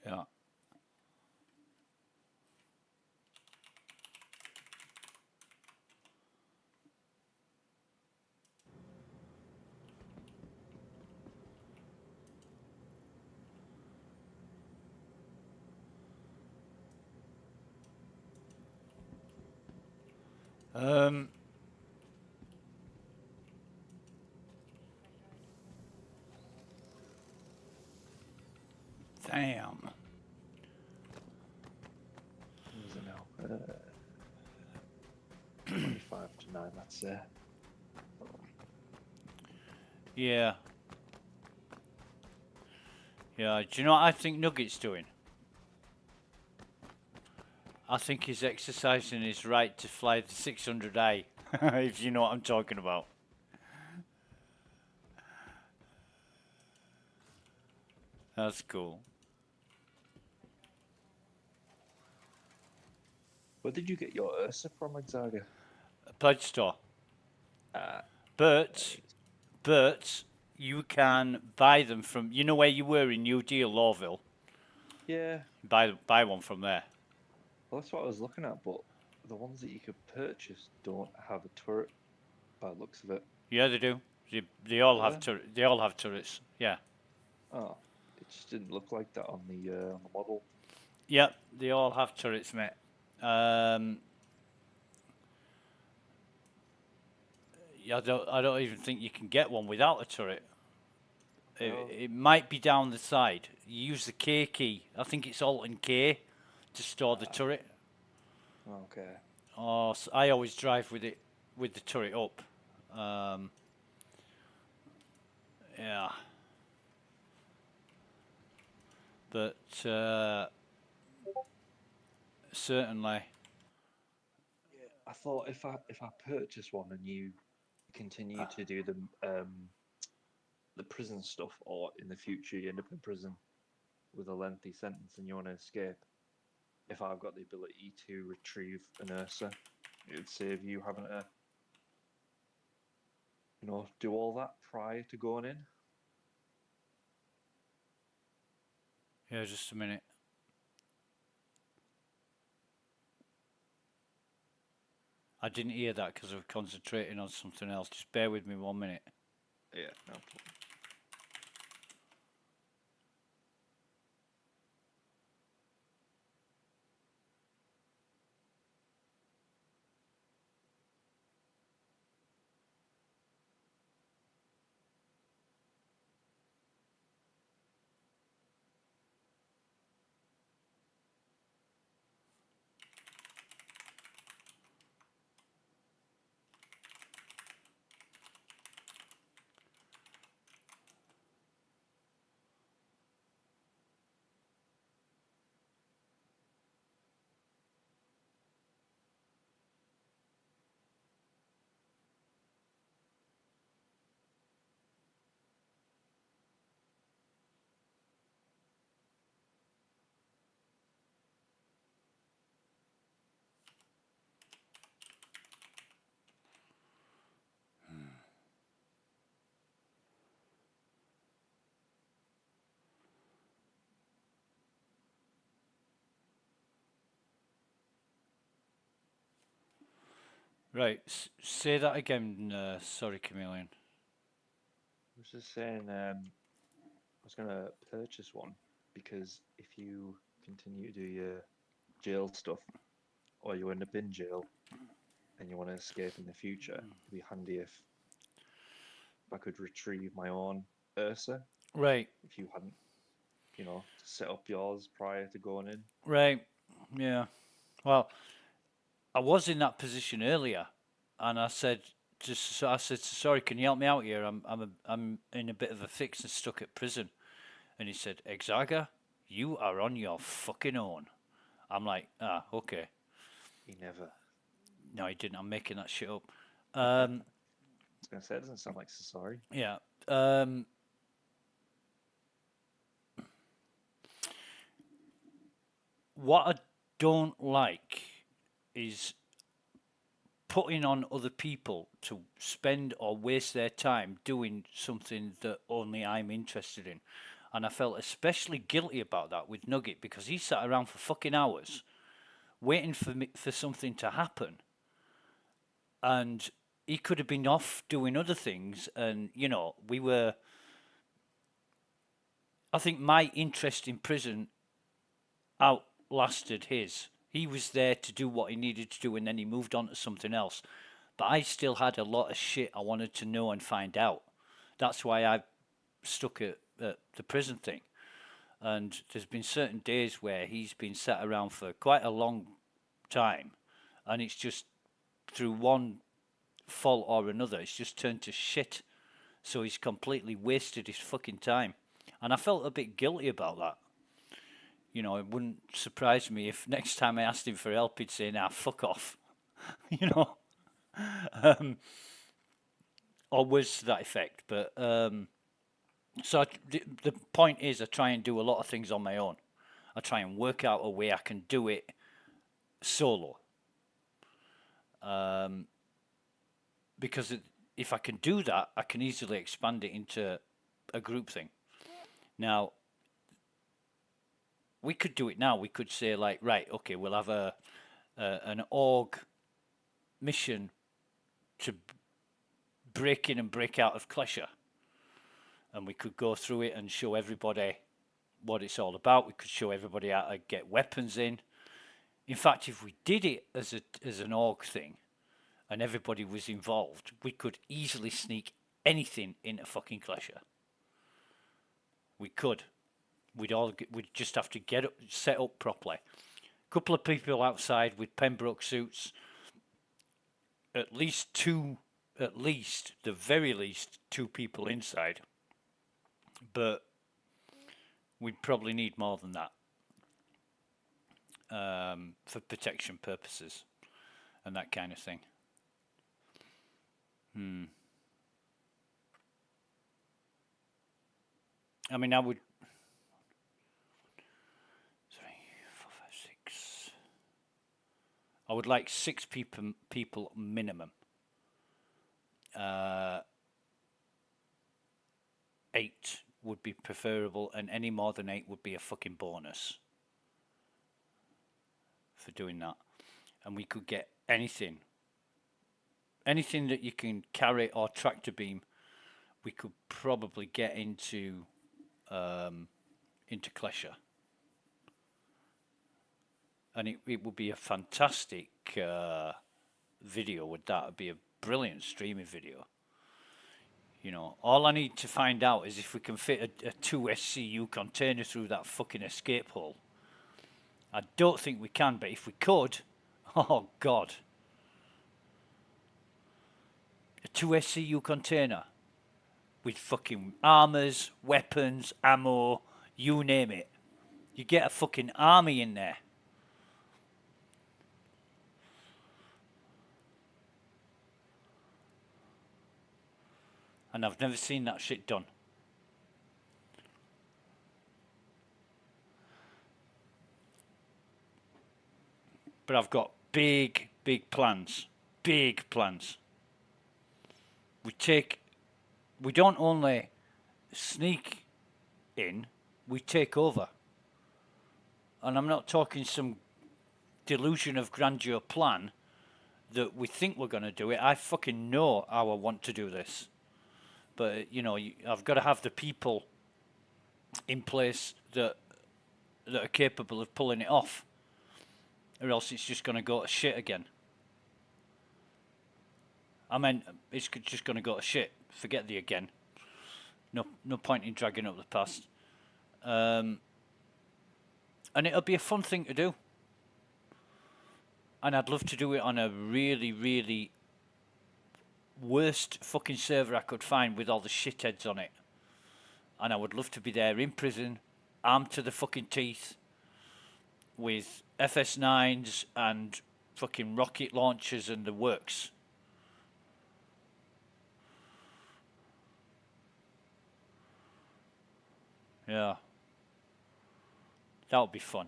Yeah. Damn. What is it now? 25 to 9, let's say. Yeah. Yeah. Do you know what I think Nugget's doing? I think he's exercising his right to fly the 600A, if you know what I'm talking about. That's cool. Where did you get your Ursa from, Exaga? A pledge store. But you can buy them from, you know where you were in New Deal, Lawville? Yeah. Buy one from there. Well, that's what I was looking at, but the ones that you could purchase don't have a turret by the looks of it. Yeah, they do. They all Do have they? they all have turrets. Yeah. Oh, it just didn't look like that on the model. Yep, they all have turrets, mate. Yeah, I don't even think you can get one without a turret. Oh. It might be down the side. You use the K key. I think it's Alt and K to store the turret. Okay. Oh, so I always drive with it with the turret up. Yeah. But certainly. I thought if I purchase one and you continue to do the prison stuff, or in the future you end up in prison with a lengthy sentence and you want to escape, if I've got the ability to retrieve an Ursa, it would save you having to you know, do all that prior to going in. Yeah, just a minute. I didn't hear that because I was concentrating on something else. Just bear with me 1 minute. Yeah, no problem. Right, say that again. Sorry, Chameleon. I was just saying, I was gonna purchase one because if you continue to do your jail stuff, or you end up in jail, and you want to escape in the future, it'd be handy if I could retrieve my own Ursa. Right. If you hadn't, you know, set up yours prior to going in. Right. Yeah. Well, I was in that position earlier, and I said, sorry, can you help me out here? I'm in a bit of a fix and stuck at prison. And he said, Exaga, you are on your fucking own. I'm like, okay. He never. No, he didn't. I'm making that shit up. I was gonna say, it doesn't sound like so sorry. Yeah. What I don't like is putting on other people to spend or waste their time doing something that only I'm interested in. And I felt especially guilty about that with Nugget because he sat around for fucking hours waiting for something to happen. And he could have been off doing other things. And, you know, I think my interest in prison outlasted his. He was there to do what he needed to do and then he moved on to something else. But I still had a lot of shit I wanted to know and find out. That's why I stuck at the prison thing. And there's been certain days where he's been sat around for quite a long time, and it's just through one fault or another, it's just turned to shit. So he's completely wasted his fucking time. And I felt a bit guilty about that. You know, it wouldn't surprise me if next time I asked him for help, he'd say, nah, fuck off. You know? Or words to that effect. But so the point is, I try and do a lot of things on my own. I try and work out a way I can do it solo. Because if I can do that, I can easily expand it into a group thing. Now, we could do it now. We could say like, right, okay, we'll have an org mission to break in and break out of Klesha. And we could go through it and show everybody what it's all about. We could show everybody how to get weapons in. In fact, if we did it as an org thing and everybody was involved, we could easily sneak anything into fucking Klesha. We could. We'd just have to get up, set up properly. A couple of people outside with Pembroke suits. The very least two people inside. But we'd probably need more than that for protection purposes and that kind of thing. I mean, I would. 3, 4, 5, 6. I would like 6 people minimum. 8 would be preferable, and any more than 8 would be a fucking bonus for doing that. And we could get anything that you can carry or tractor beam, we could probably get into Klesher. And it would be a fantastic video with that. It would be a brilliant streaming video. You know, all I need to find out is if we can fit a 2 SCU container through that fucking escape hole. I don't think we can, but if we could, oh God. A 2 SCU container with fucking armors, weapons, ammo, you name it. You get a fucking army in there. And I've never seen that shit done. But I've got big plans. Big plans. We don't only sneak in, we take over. And I'm not talking some delusion of grandeur plan that we think we're going to do it. I fucking know how I want to do this. But, you know, I've got to have the people in place that are capable of pulling it off. Or else it's just going to go to shit again. I mean, it's just going to go to shit. Forget the again. No point in dragging up the past. And it'll be a fun thing to do. And I'd love to do it on a really worst fucking server I could find with all the shitheads on it. And I would love to be there in prison, armed to the fucking teeth, with FS9s and fucking rocket launchers and the works. Yeah. That would be fun.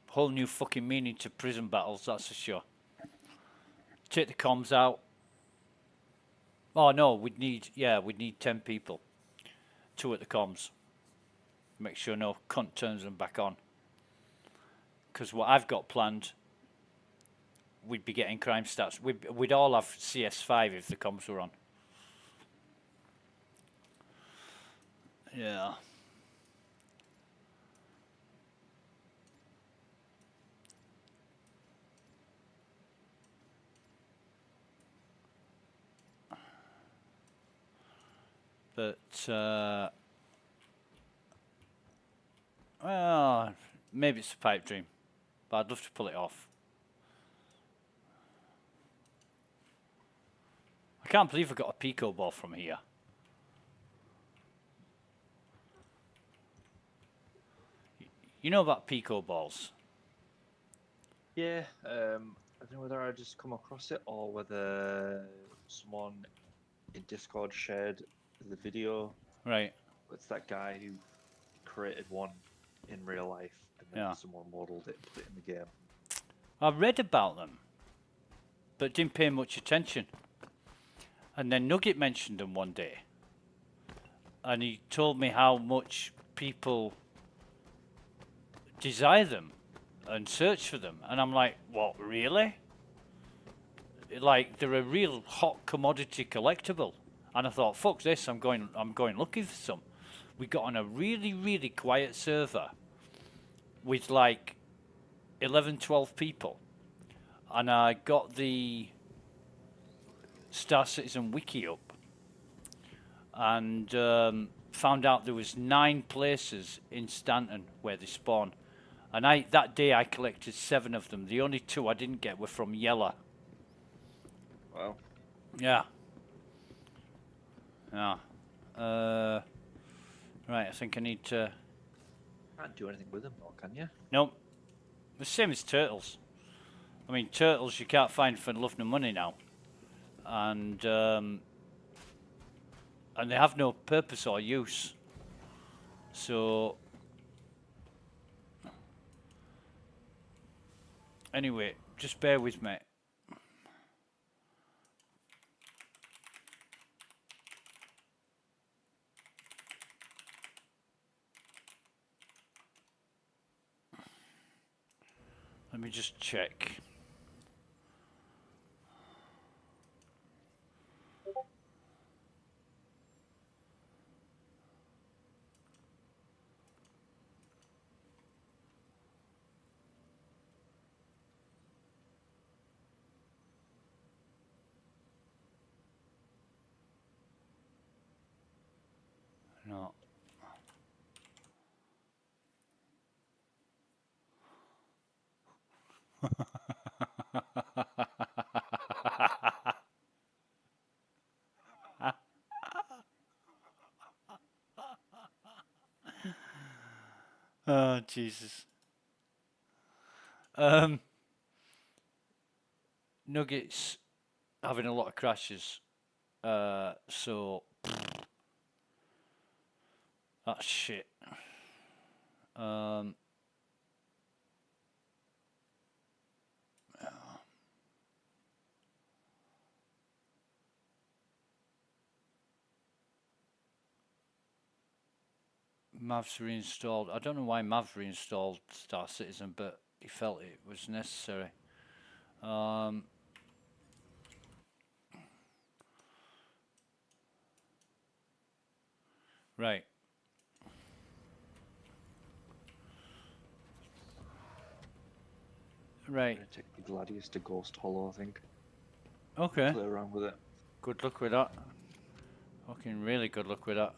Whole new fucking meaning to prison battles, that's for sure. Take the comms out. Oh no, we'd need 10 people. 2 at the comms. Make sure no cunt turns them back on. Because what I've got planned, we'd be getting crime stats. We'd all have CS5 if the comms were on. Yeah. But, well, maybe it's a pipe dream. But I'd love to pull it off. I can't believe I got a Pico ball from here. You know about Pico balls? Yeah, I don't know whether I just come across it or whether someone in Discord shared the video. Right. It's that guy who created one in real life and then someone modeled it and put it in the game. I read about them, but didn't pay much attention. And then Nugget mentioned them one day. And he told me how much people desire them and search for them. And I'm like, what, really? Like, they're a real hot commodity collectible. And I thought, fuck this, I'm going looking for some. We got on a really quiet server with like 11, 12 people. And I got the Star Citizen wiki up and found out there was 9 places in Stanton where they spawn. And that day I collected 7 of them. The only 2 I didn't get were from Yella. Wow. Yeah. Yeah. Right, I think I need to... Can't do anything with them though, can you? Nope. The same as turtles. I mean, turtles you can't find for love nor money now. And they have no purpose or use. So... Anyway, just bear with me. Let me just check. No. Oh, Jesus. Nuggets having a lot of crashes. So that's shit. Mav's reinstalled. I don't know why Mav reinstalled Star Citizen, but he felt it was necessary. Right. Right. I'm gonna take the Gladius to Ghost Hollow, I think. Okay. Play around with it. Good luck with that. Fucking really good luck with that.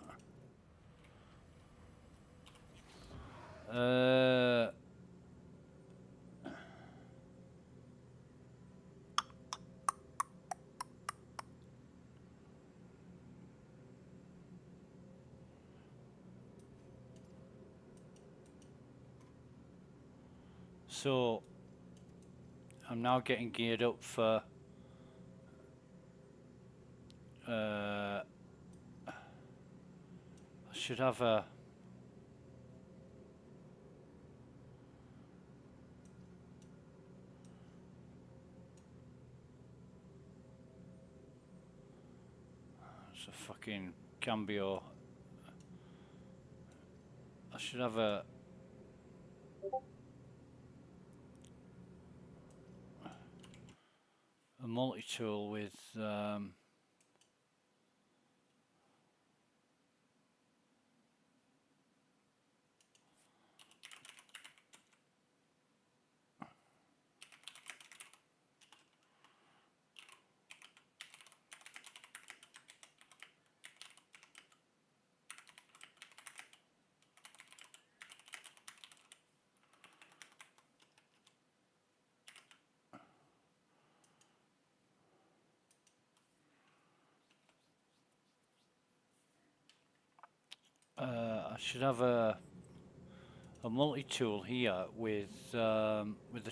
So I'm now getting geared up for I should have a it's a fucking cambio. I should have a multi-tool with I should have a multi-tool here with the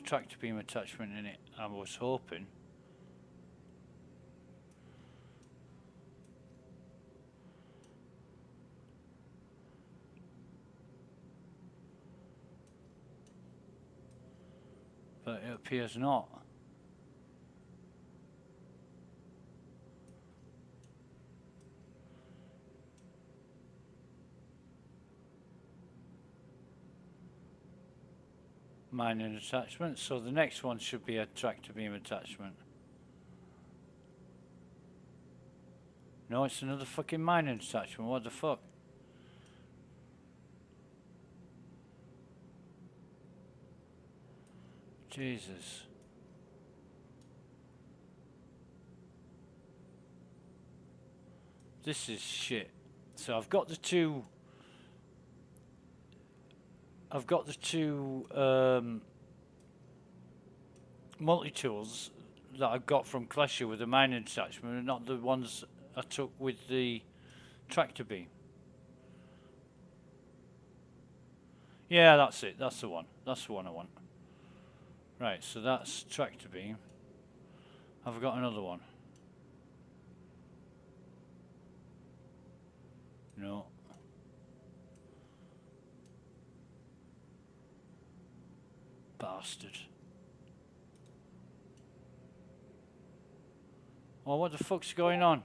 tractor beam attachment in it. I was hoping. But it appears not. Mining attachment. So the next one should be a tractor beam attachment. No, it's another fucking mining attachment. What the fuck? Jesus. This is shit. So I've got the two multi-tools that I got from Clasher with the mining attachment and not the ones I took with the tractor beam. Yeah, that's it. That's the one. That's the one I want. Right, so that's tractor beam. Have I got another one? No. Bastard. Oh, what the fuck's going on?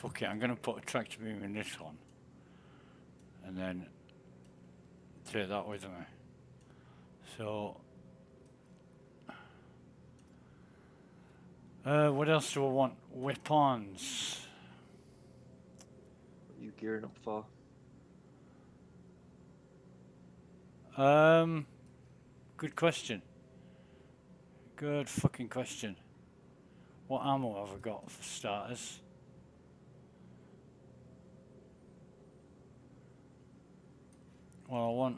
Fuck it, I'm gonna put a tractor beam in this one. And then take that with me. So what else do I want? Weapons. What are you gearing up for? Good question. Good fucking question. What ammo have I got for starters? Well, I want...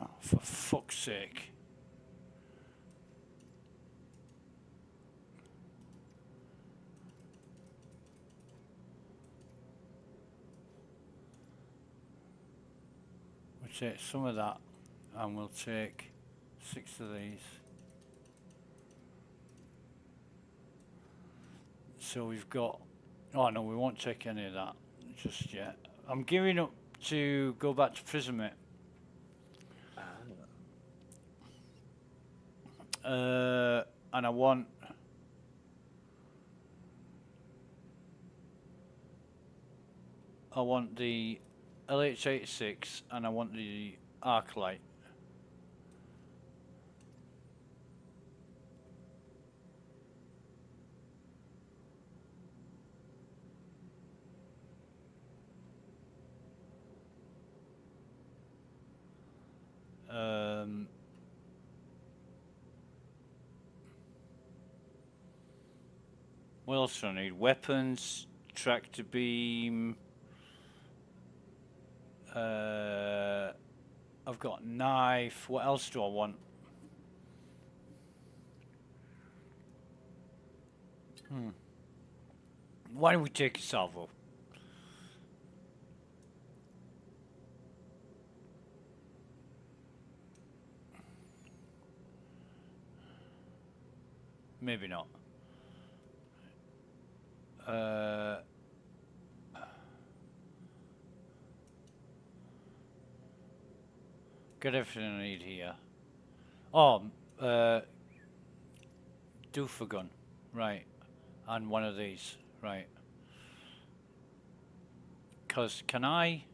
Oh, for fuck's sake. We'll take some of that and we'll take 6 of these. So we've got... Oh no, we won't take any of that just yet. I'm gearing up to go back to prison, mate. And I want... the LH86 and I want the arc light. What else do I need? Weapons, tractor beam. I've got knife. What else do I want? Why don't we take a salvo? Maybe not. Got everything I need here. Oh, doofer gun, right, and one of these, right. Cause can I?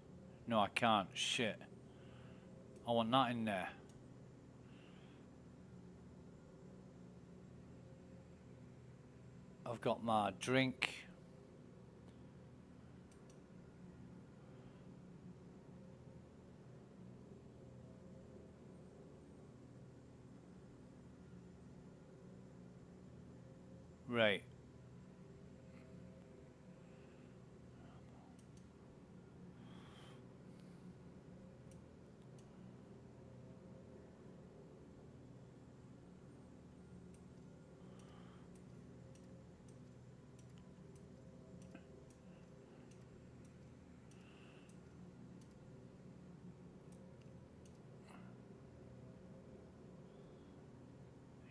No, I can't. Shit. I want that in there. I've got my drink. Right.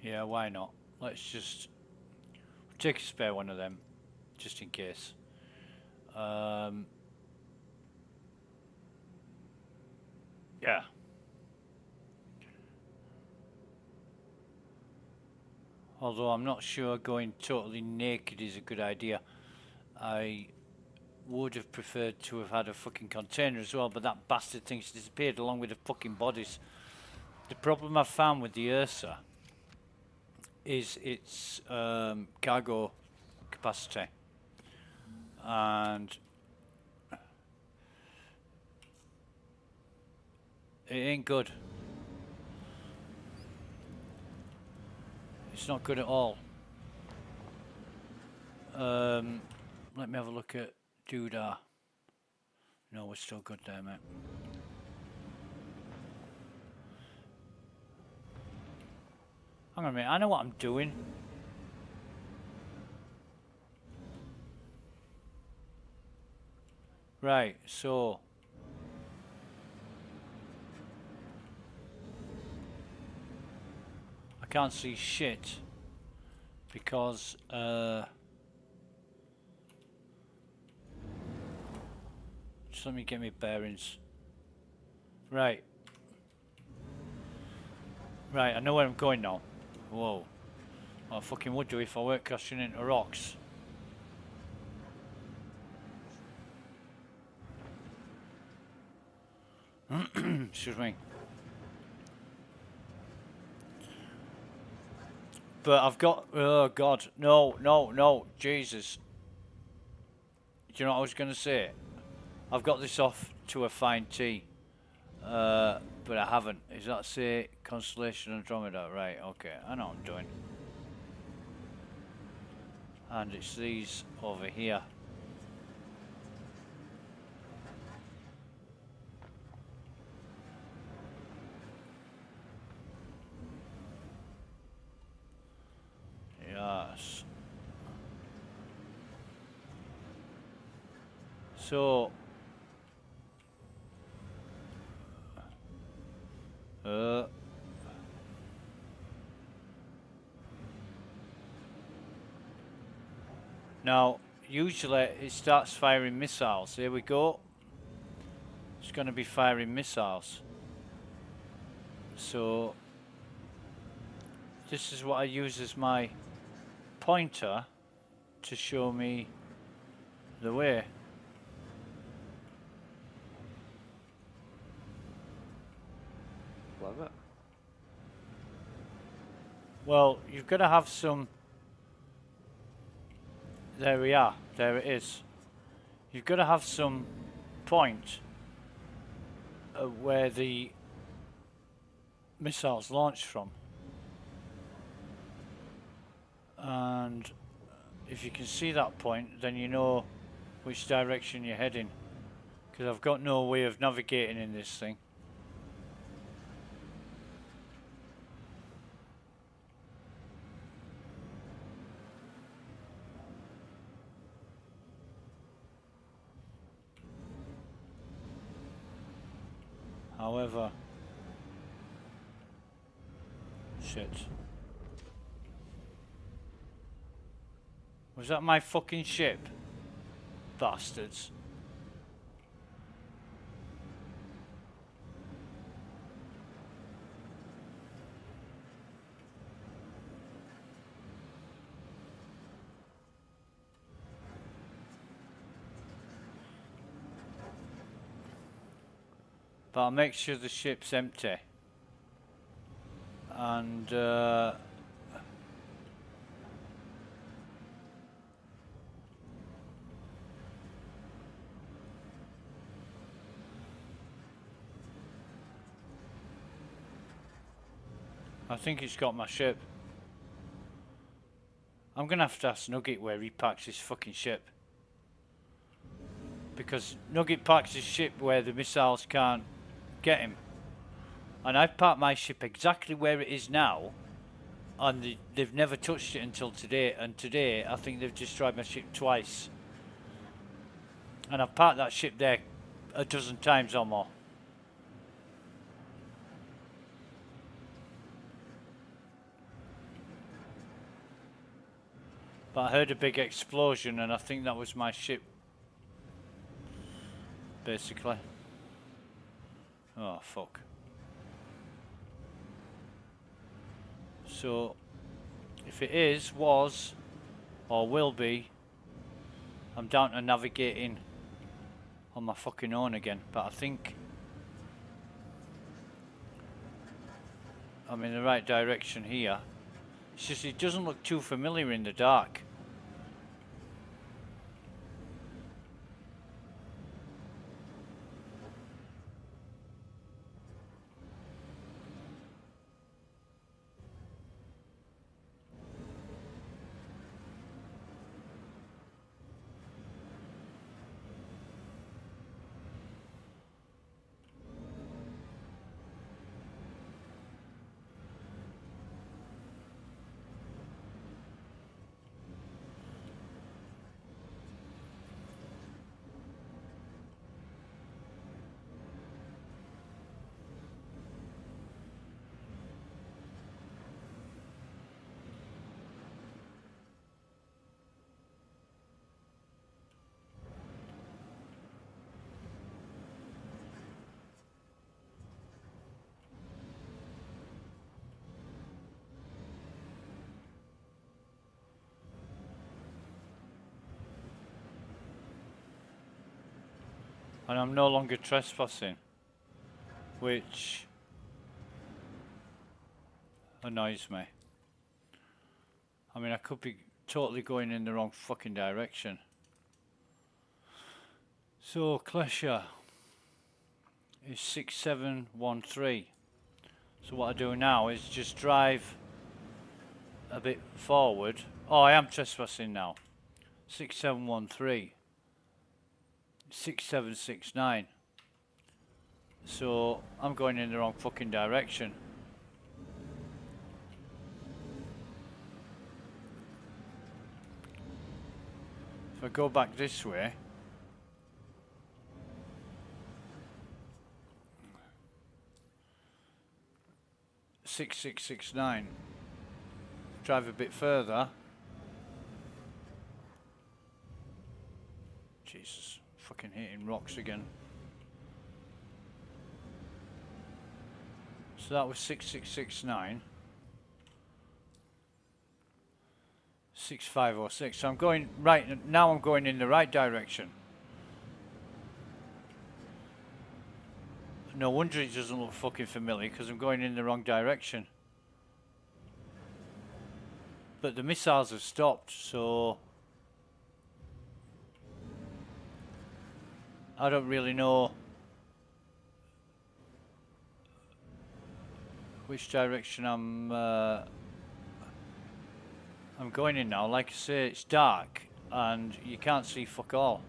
Yeah, why not? Let's just take a spare one of them, just in case. Yeah. Although I'm not sure going totally naked is a good idea. I would have preferred to have had a fucking container as well, but that bastard thing's disappeared along with the fucking bodies. The problem I've found with the Ursa is its cargo capacity. And it ain't good. It's not good at all. Let me have a look at Doodah. No, we're still good there, mate. Hang on a minute, I know what I'm doing. Right, so... I can't see shit because just let me get my bearings. Right. Right, I know where I'm going now. Whoa. I fucking would do if I weren't crashing into rocks. Excuse me. But I've got, oh God, no, Jesus. Do you know what I was going to say? I've got this off to a fine tea, but I haven't. Is that say Constellation Andromeda? Right, okay, I know what I'm doing. And it's these over here. Yes. So, now, usually it starts firing missiles. Here we go. It's going to be firing missiles. So, this is what I use as my pointer to show me the way. Love it. Well, you've got to have some... There we are. There it is. You've got to have some point where the missiles launch from. And if you can see that point, then you know which direction you're heading. Because I've got no way of navigating in this thing. However, shit. Was that my fucking ship? Bastards. But I'll make sure the ship's empty. And I think it's got my ship. I'm gonna have to ask Nugget where he parks his fucking ship. Because Nugget parks his ship where the missiles can't get him. And I've parked my ship exactly where it is now. And they've never touched it until today. And today, I think they've destroyed my ship twice. And I've parked that ship there a dozen times or more. But I heard a big explosion and I think that was my ship. Basically. Oh, fuck. So, if it is, was, or will be, I'm down to navigating on my fucking own again. But I think I'm in the right direction here. It's just it doesn't look too familiar in the dark. And I'm no longer trespassing. which annoys me. I mean, I could be totally going in the wrong fucking direction. So, Klesha is 6713. So what I do now is just drive a bit forward. Oh, I am trespassing now. 6713. 6769. So I'm going in the wrong fucking direction. If I go back this way, six 669. Drive a bit further. Jesus, fucking hitting rocks again. So that was 6669. 6506. So I'm going right now. I'm going in the right direction. No wonder it doesn't look fucking familiar, because I'm going in the wrong direction. But the missiles have stopped, so I don't really know which direction I'm going in now. Like I say, it's dark and you can't see fuck all.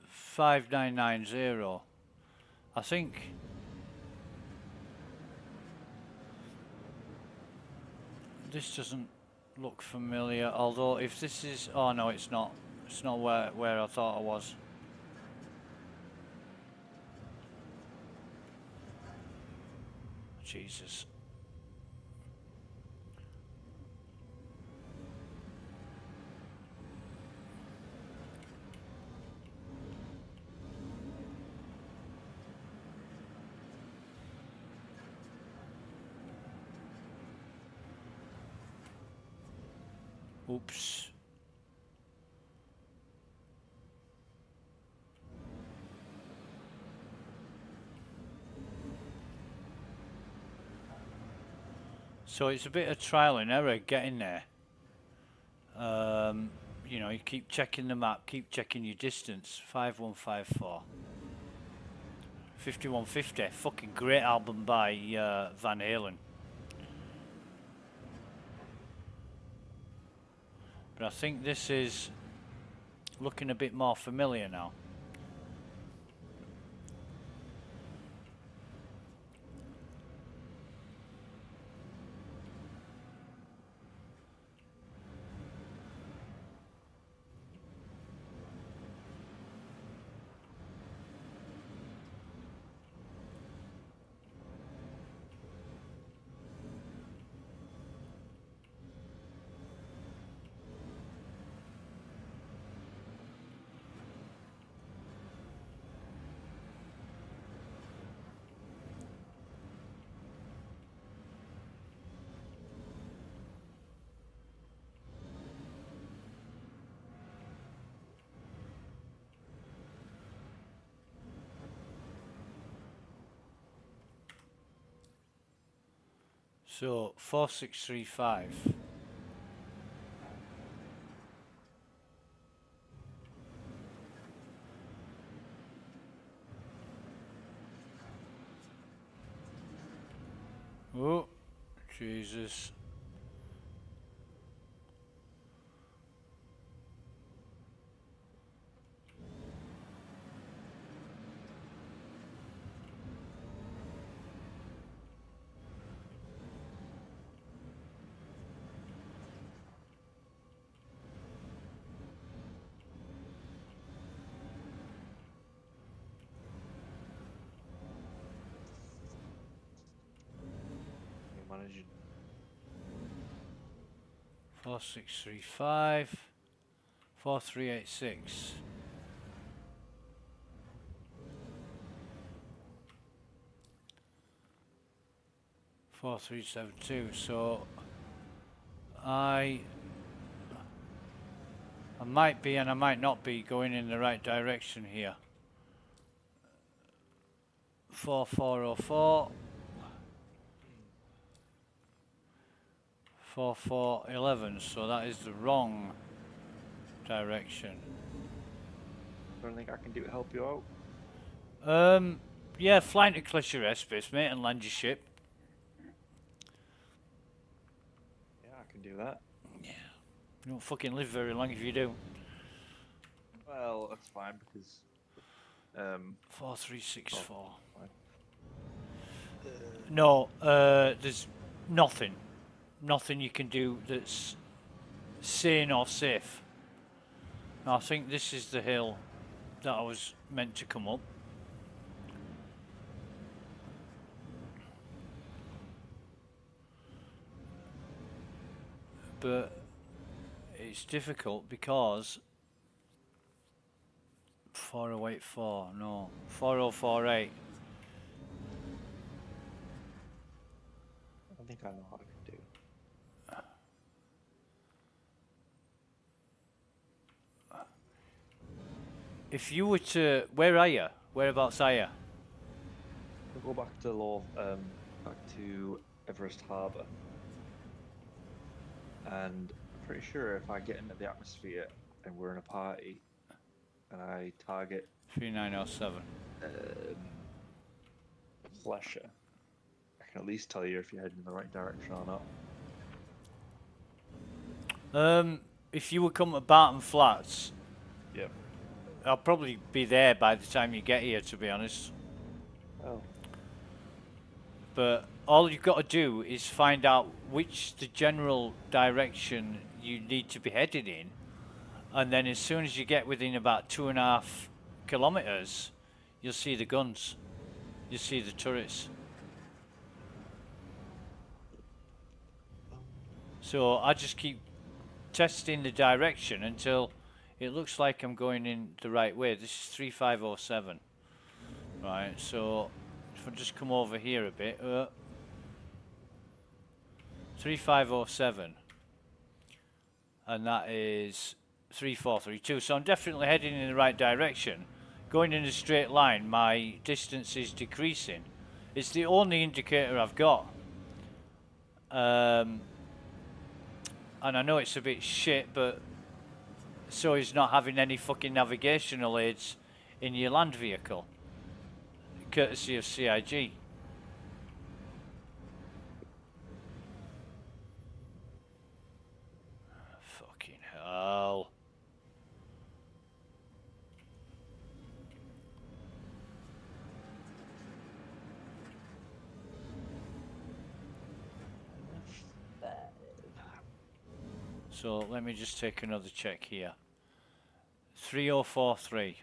5990. I think this doesn't look familiar, although if this is, oh no, it's not where I thought I was. Jesus. Oops. So it's a bit of trial and error getting there. You know, you keep checking the map, keep checking your distance. 5154. 5150. Fucking great album by Van Halen. But I think this is looking a bit more familiar now. So 4635. Oh, Jesus. You're managing. 4635. 4386. Four 372. So I might be and I might not be going in the right direction here. 4404. 4411, so that is the wrong direction. Don't think I can do to help you out. Yeah, fly into Clish your airspace, mate, and land your ship. Yeah, I can do that. You don't fucking live very long if you do. Well, that's fine because 4364. fine. No, there's nothing you can do that's sane or safe. I think this is the hill that I was meant to come up. But it's difficult because 4084, no, 4048. I think I know what I can do. If you were to, where are you? Whereabouts are you? We'll go back to back to Everest Harbour. And I'm pretty sure if I get into the atmosphere and we're in a party and I target 3907. Pleasure, I can at least tell you if you're heading in the right direction or not. If you would come to Barton Flats, Yep. I'll probably be there by the time you get here, to be honest. Oh. But all you've got to do is find out which the general direction you need to be headed in, and then as soon as you get within about 2.5 kilometers, you'll see the guns, you'll see the turrets. So I just keep testing the direction until it looks like I'm going in the right way. This is 3507. Right, so if I just come over here a bit, 3507, and that is 3432. So I'm definitely heading in the right direction. Going in a straight line, my distance is decreasing. It's the only indicator I've got. And I know it's a bit shit, but so is not having any fucking navigational aids in your land vehicle, courtesy of CIG. Fucking hell. So let me just take another check here. 3043.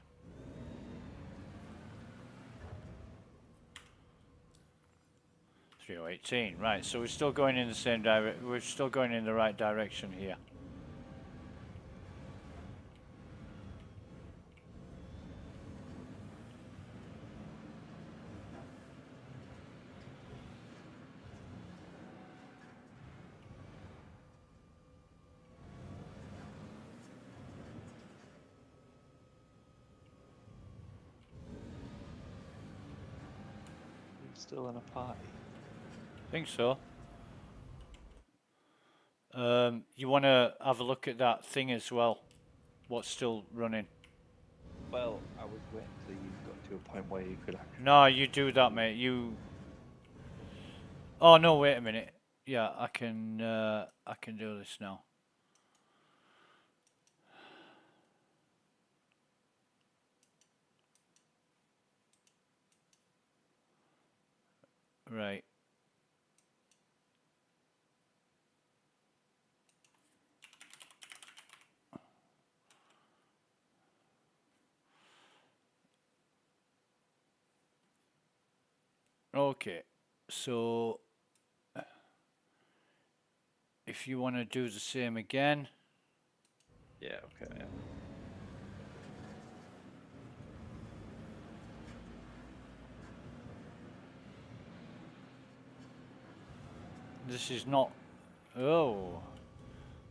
.18. Right, so we're still going in the same direction. We're still going in the right direction here. Still in a party. I think so. You want to have a look at that thing as well? What's still running? Well, I was waiting till you got to a point where you could actually... No, you do that, mate. You... Oh, no, wait a minute. Yeah, I can do this now. Right. Okay, so if you want to do the same again. Yeah, okay, yeah. This is not... Oh.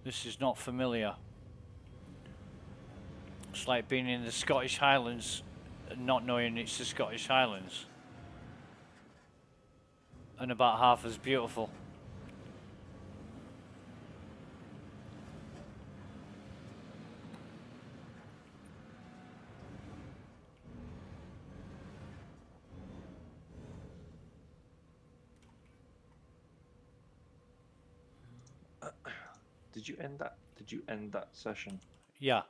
This is not familiar. It's like being in the Scottish Highlands and not knowing it's the Scottish Highlands. and about half as beautiful. Did you end that? Did you end that session? Yeah.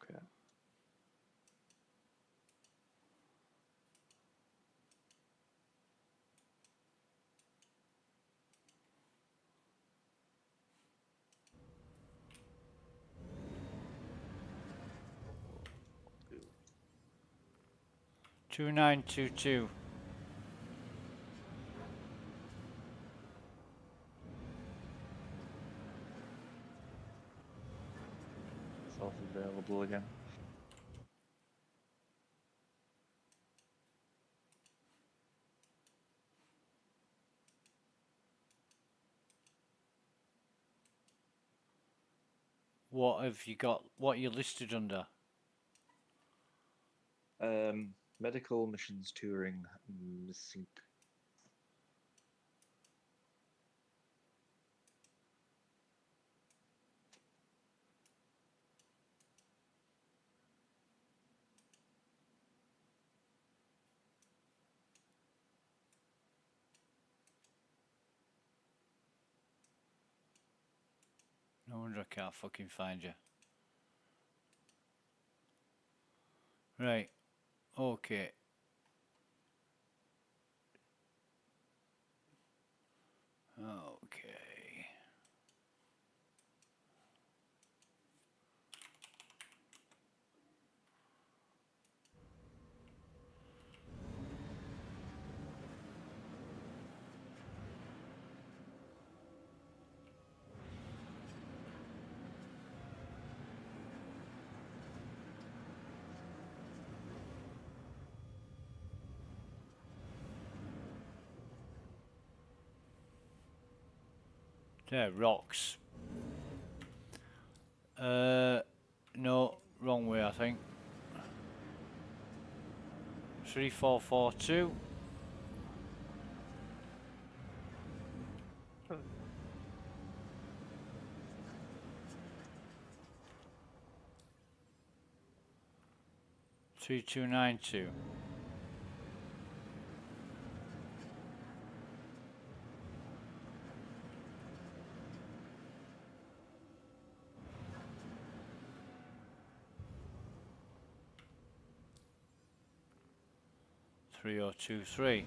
Okay. Ooh. 2922. Self-available again. What have you got? What are you listed under? Medical missions touring missing. No wonder I can't fucking find you. Right. Okay. Okay. There, rocks. No, wrong way, I think. 3442. Three two nine two. Three oh two three.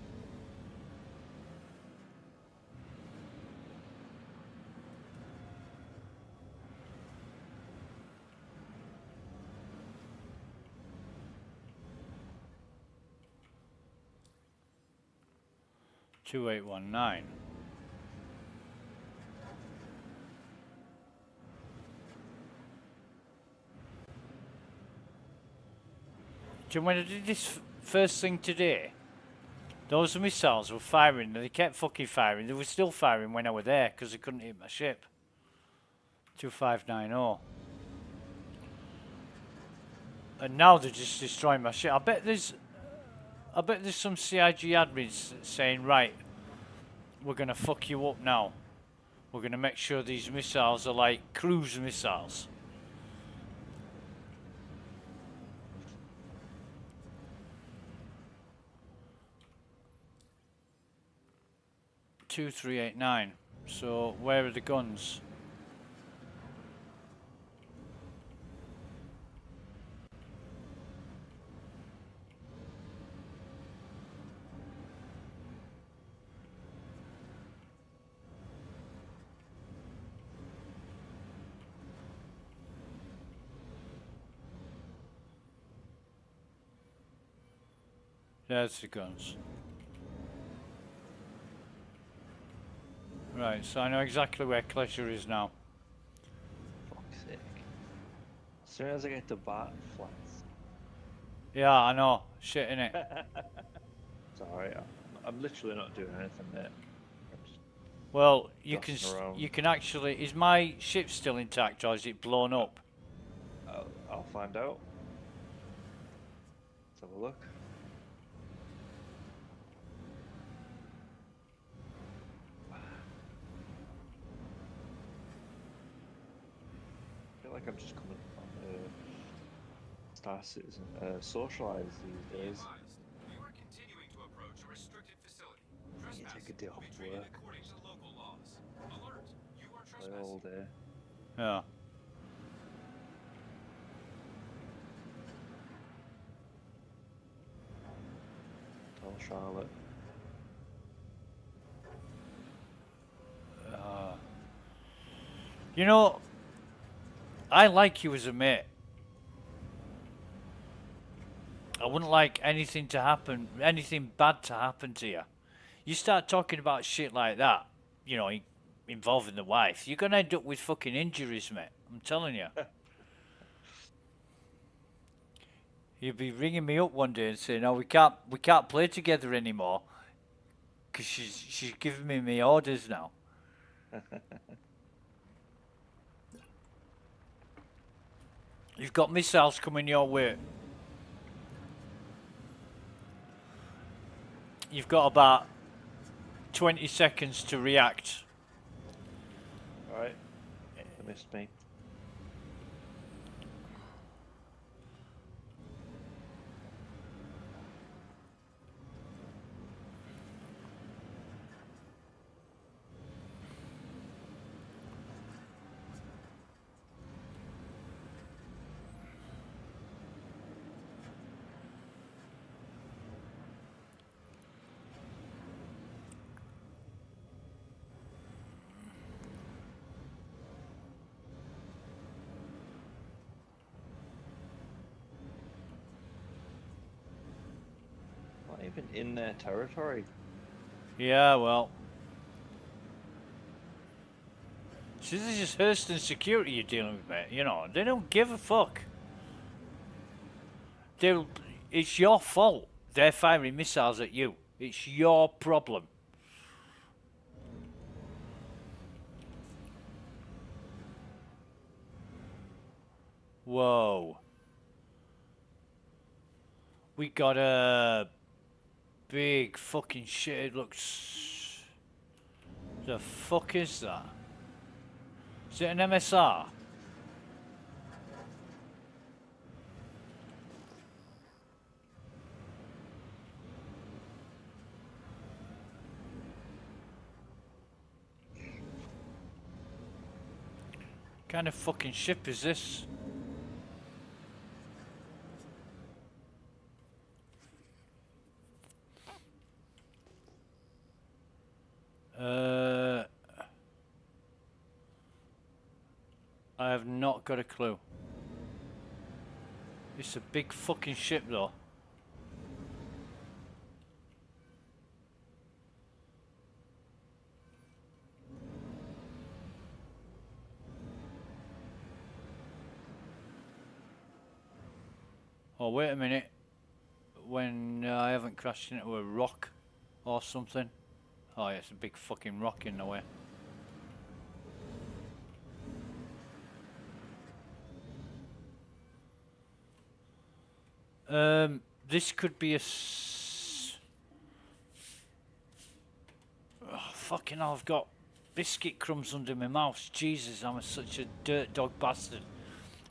Two 2819. Do you know when I did this first thing today? Those missiles were firing, and they kept fucking firing. They were still firing when I was there because they couldn't hit my ship. 2590. And now they're just destroying my ship. I bet there's some CIG admins saying, right, we're gonna fuck you up now. We're gonna make sure these missiles are like cruise missiles. Two 389. So where are the guns? There's the guns. Right, so I know exactly where Pleasure is now. Fuck's sake. As soon as I get to bat flats. Yeah, I know. Shit, innit? It's alright. I'm literally not doing anything, mate. I'm just Well, dusting around. you can actually. Is my ship still intact or is it blown up? I'll find out. Let's have a look. I'm just coming on Star Citizen, socialize these days. You are continuing to approach a restricted facility. You take a day off Will be treated work, according to local laws. Alert! You are play all trespassing. day. Yeah. Tell Charlotte. You know, I like you as a mate. I wouldn't like anything to happen, anything bad to happen to you. You start talking about shit like that, you know, involving the wife, you're gonna end up with fucking injuries, mate. I'm telling you. You'll be ringing me up one day and saying, "No, we can't play together anymore," because she's giving me orders now. You've got missiles coming your way. You've got about 20 seconds to react. Alright. They missed me. Not even in their territory. Yeah, well. See, this is Hurston Security you're dealing with, mate. You know, they don't give a fuck. It's your fault they're firing missiles at you. It's your problem. Whoa. We got a big fucking shit. It looks... The fuck is that? Is it an MSR? What kind of fucking ship is this? I have not got a clue. It's a big fucking ship though. Oh, wait a minute. When I haven't crashed into a rock or something. Oh, yeah, it's a big fucking rock in the way. This could be a... Oh, fucking hell, I've got biscuit crumbs under my mouth. Jesus, I'm such a dirt dog bastard.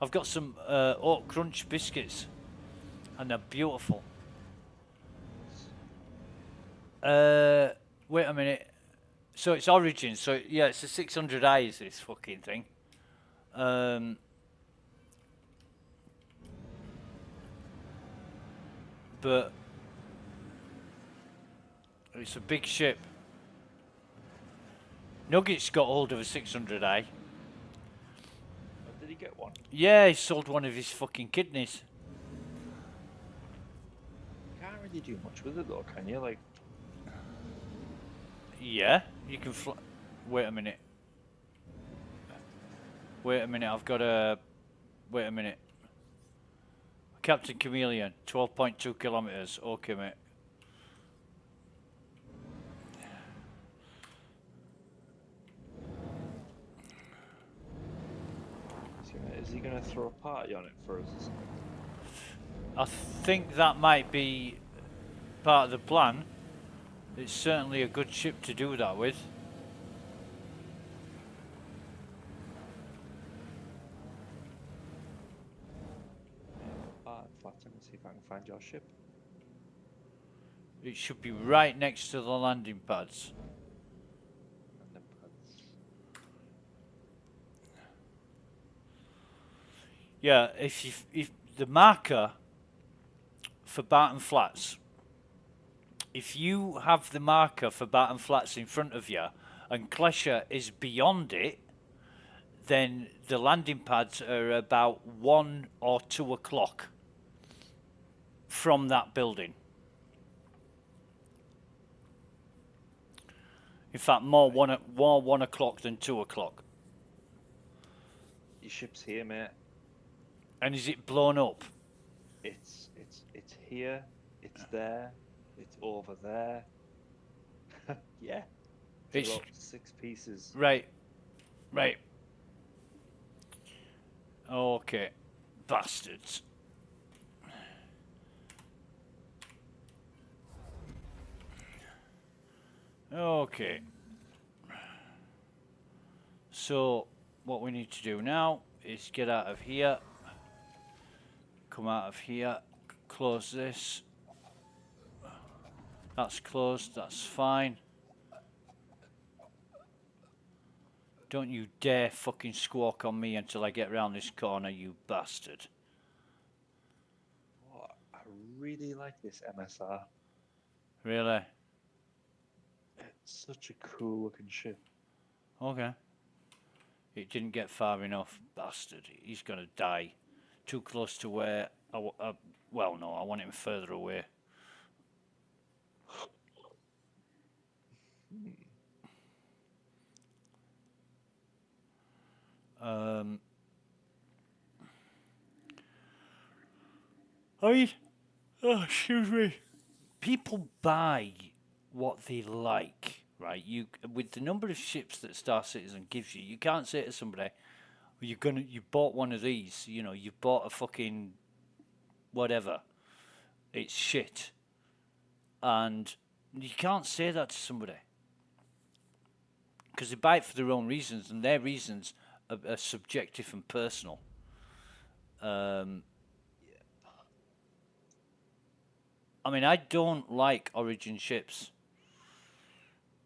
I've got some Oat Crunch biscuits. And they're beautiful. Wait a minute. So it's Origin. So yeah, it's a 600i is this fucking thing. But it's a big ship. Nugget's got hold of a 600i. Did he get one? Yeah, he sold one of his fucking kidneys. Can't really do much with it though, can you? Like, yeah, you can fly. Wait a minute. Wait a minute, I've got a... Wait a minute. Captain Chameleon, 12.2 kilometers. Okay, mate. is he gonna throw a party on it for us? I think that might be part of the plan. It's certainly a good ship to do that with. find your ship? It should be right next to the landing pads. Landing pads. Yeah, if the marker for Barton Flats, if you have the marker for Barton Flats in front of you and Klesher is beyond it, then the landing pads are about 1 or 2 o'clock from that building. In fact, more 1 o'clock than 2 o'clock. Your ship's here, mate. And is it blown up? It's here. It's there. It's over there. Yeah. It's about 6 pieces. Right. Right. Okay. Bastards. Okay. So, what we need to do now is get out of here. Come out of here. Close this. That's closed. That's fine. Don't you dare fucking squawk on me until I get round this corner, you bastard. Oh, I really like this MSR. Really? It's such a cool looking ship. Okay. It didn't get far enough, bastard. He's gonna die. Too close to where well, no, I want him further away. Excuse me. People buy what they like, right? You, with the number of ships that Star Citizen gives you, you can't say to somebody, you bought one of these, you know, you bought a fucking whatever. It's shit. And you can't say that to somebody. Because they buy it for their own reasons, and their reasons are subjective and personal. I mean, I don't like Origin ships.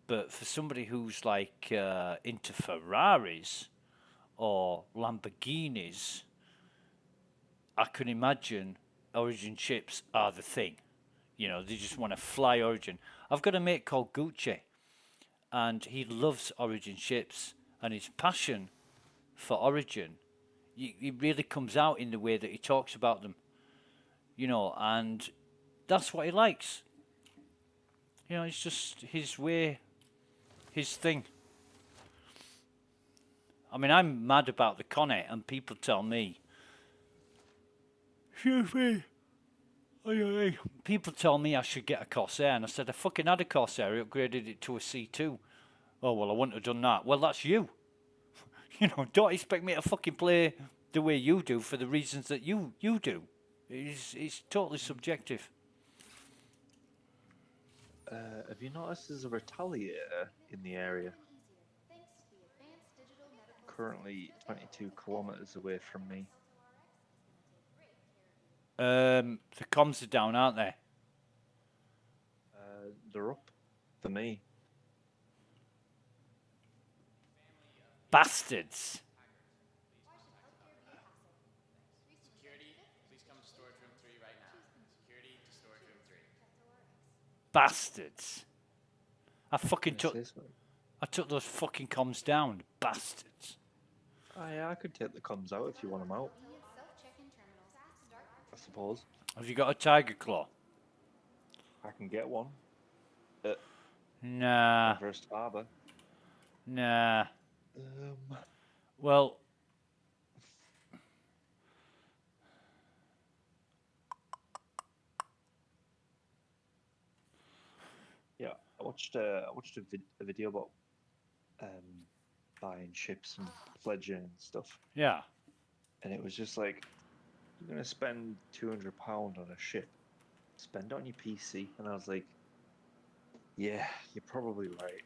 But for somebody who's like into Ferraris or Lamborghinis, I can imagine Origin ships are the thing. You know, they just want to fly Origin. I've got a mate called Gucci, and he loves Origin ships, and his passion for Origin, he really comes out in the way that he talks about them. You know, and that's what he likes. You know, it's just his way, his thing. I mean, I'm mad about the Connet, and people tell me, excuse me, people tell me I should get a Corsair, and I said, I fucking had a Corsair, I upgraded it to a C2. Oh, well, I wouldn't have done that. Well, that's you. You know, don't expect me to fucking play the way you do for the reasons that you do. It's totally subjective. Have you noticed there's a retaliator in the area? Currently 22 kilometers away from me. The comms are down, aren't they? They're up for me. Bastards. Security, please come to storage room 3 right now. Security to storage room 3. Bastards. I took those fucking comms down. Bastards. Oh yeah, I could take the comms out if you want them out. I suppose. Have you got a Tiger Claw? I can get one. Nah. Everest Harbour. Nah. Well, yeah, I watched a video about buying ships and pledging and stuff. Yeah. And it was just like, you're gonna spend £200 on a ship. Spend it on your PC. And I was like, yeah, you're probably right.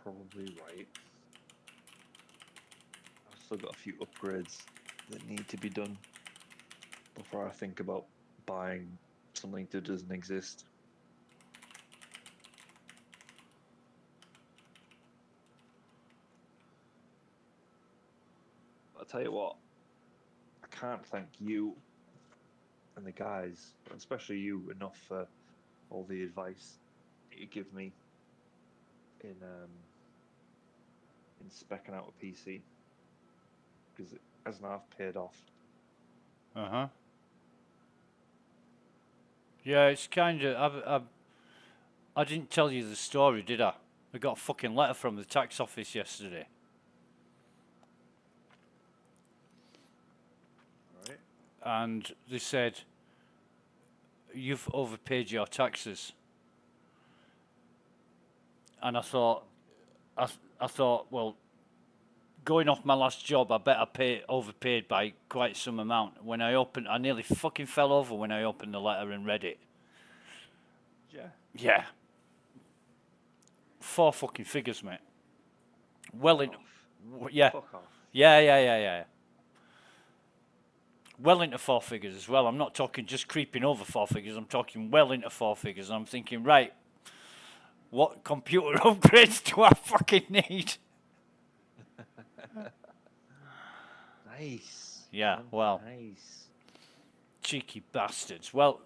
Probably right. I've still got a few upgrades that need to be done before I think about buying something that doesn't exist. I'll tell you what, I can't thank you and the guys, especially you, enough for all the advice that you give me in speccing out a PC, because it hasn't half paid off. Uh-huh. Yeah, it's kind of... I didn't tell you the story, did I? I got a fucking letter from the tax office yesterday. Alright. And they said, you've overpaid your taxes. And I thought, I thought, well, going off my last job, I bet I overpaid by quite some amount. When I opened, I nearly fucking fell over when I opened the letter and read it. Yeah. Yeah. 4 fucking figures, mate. Well Fuck into, off. yeah. Fuck off. Yeah. Well into 4 figures as well. I'm not talking just creeping over 4 figures. I'm talking well into 4 figures. And I'm thinking, right, what computer upgrades do I fucking need? Nice. Yeah, man. well, Nice. cheeky bastards. Well,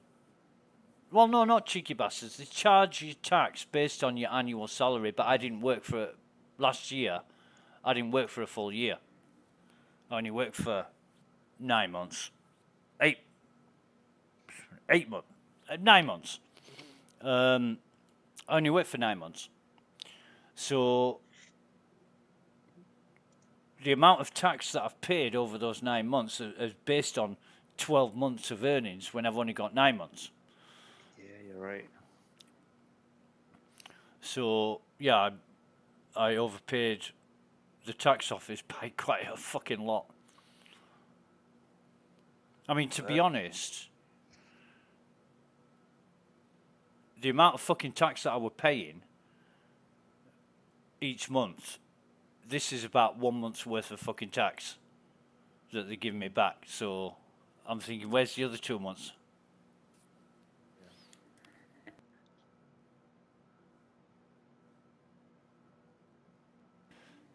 no, not cheeky bastards. They charge you tax based on your annual salary, but I didn't work for last year. I didn't work for a full year. I only worked for 9 months. 8 months. 9 months. I only worked for 9 months. So the amount of tax that I've paid over those 9 months is based on 12 months of earnings when I've only got 9 months. Yeah, you're right. So, yeah, I overpaid the tax office by quite a fucking lot. I mean, to be honest, the amount of fucking tax that I were paying each month, this is about 1 month's worth of fucking tax that they're giving me back. So I'm thinking, where's the other 2 months?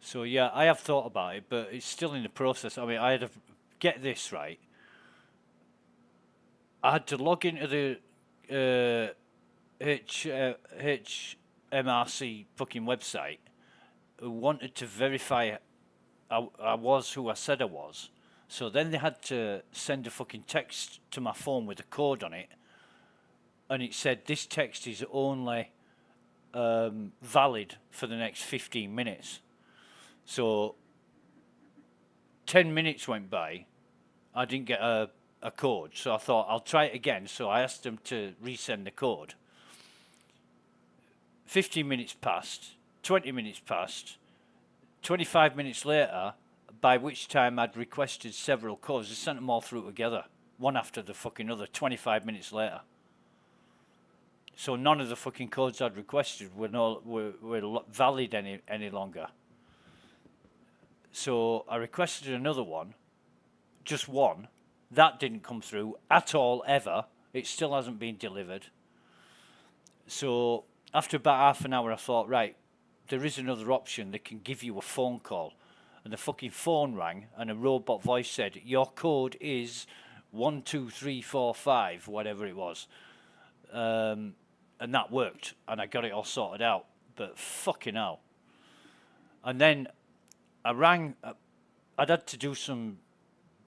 So yeah, I have thought about it, but it's still in the process. I mean, I had to get this right. I had to log into the HMRC fucking website, who wanted to verify I was who I said I was. So then they had to send a fucking text to my phone with a code on it, and it said this text is only valid for the next 15 minutes. So 10 minutes went by, I didn't get a code, so I thought I'll try it again. So I asked them to resend the code. 15 minutes passed, 20 minutes passed, 25 minutes later, by which time I'd requested several codes. They sent them all through together, one after the fucking other, 25 minutes later. So none of the fucking codes I'd requested were valid any longer. So I requested another one, just one. That didn't come through at all, ever. It still hasn't been delivered. So after about half an hour, I thought, right, there is another option. They can give you a phone call. And the fucking phone rang, and a robot voice said, your code is 12345, whatever it was. And that worked, and I got it all sorted out. But fucking hell. And then I rang, I'd had to do some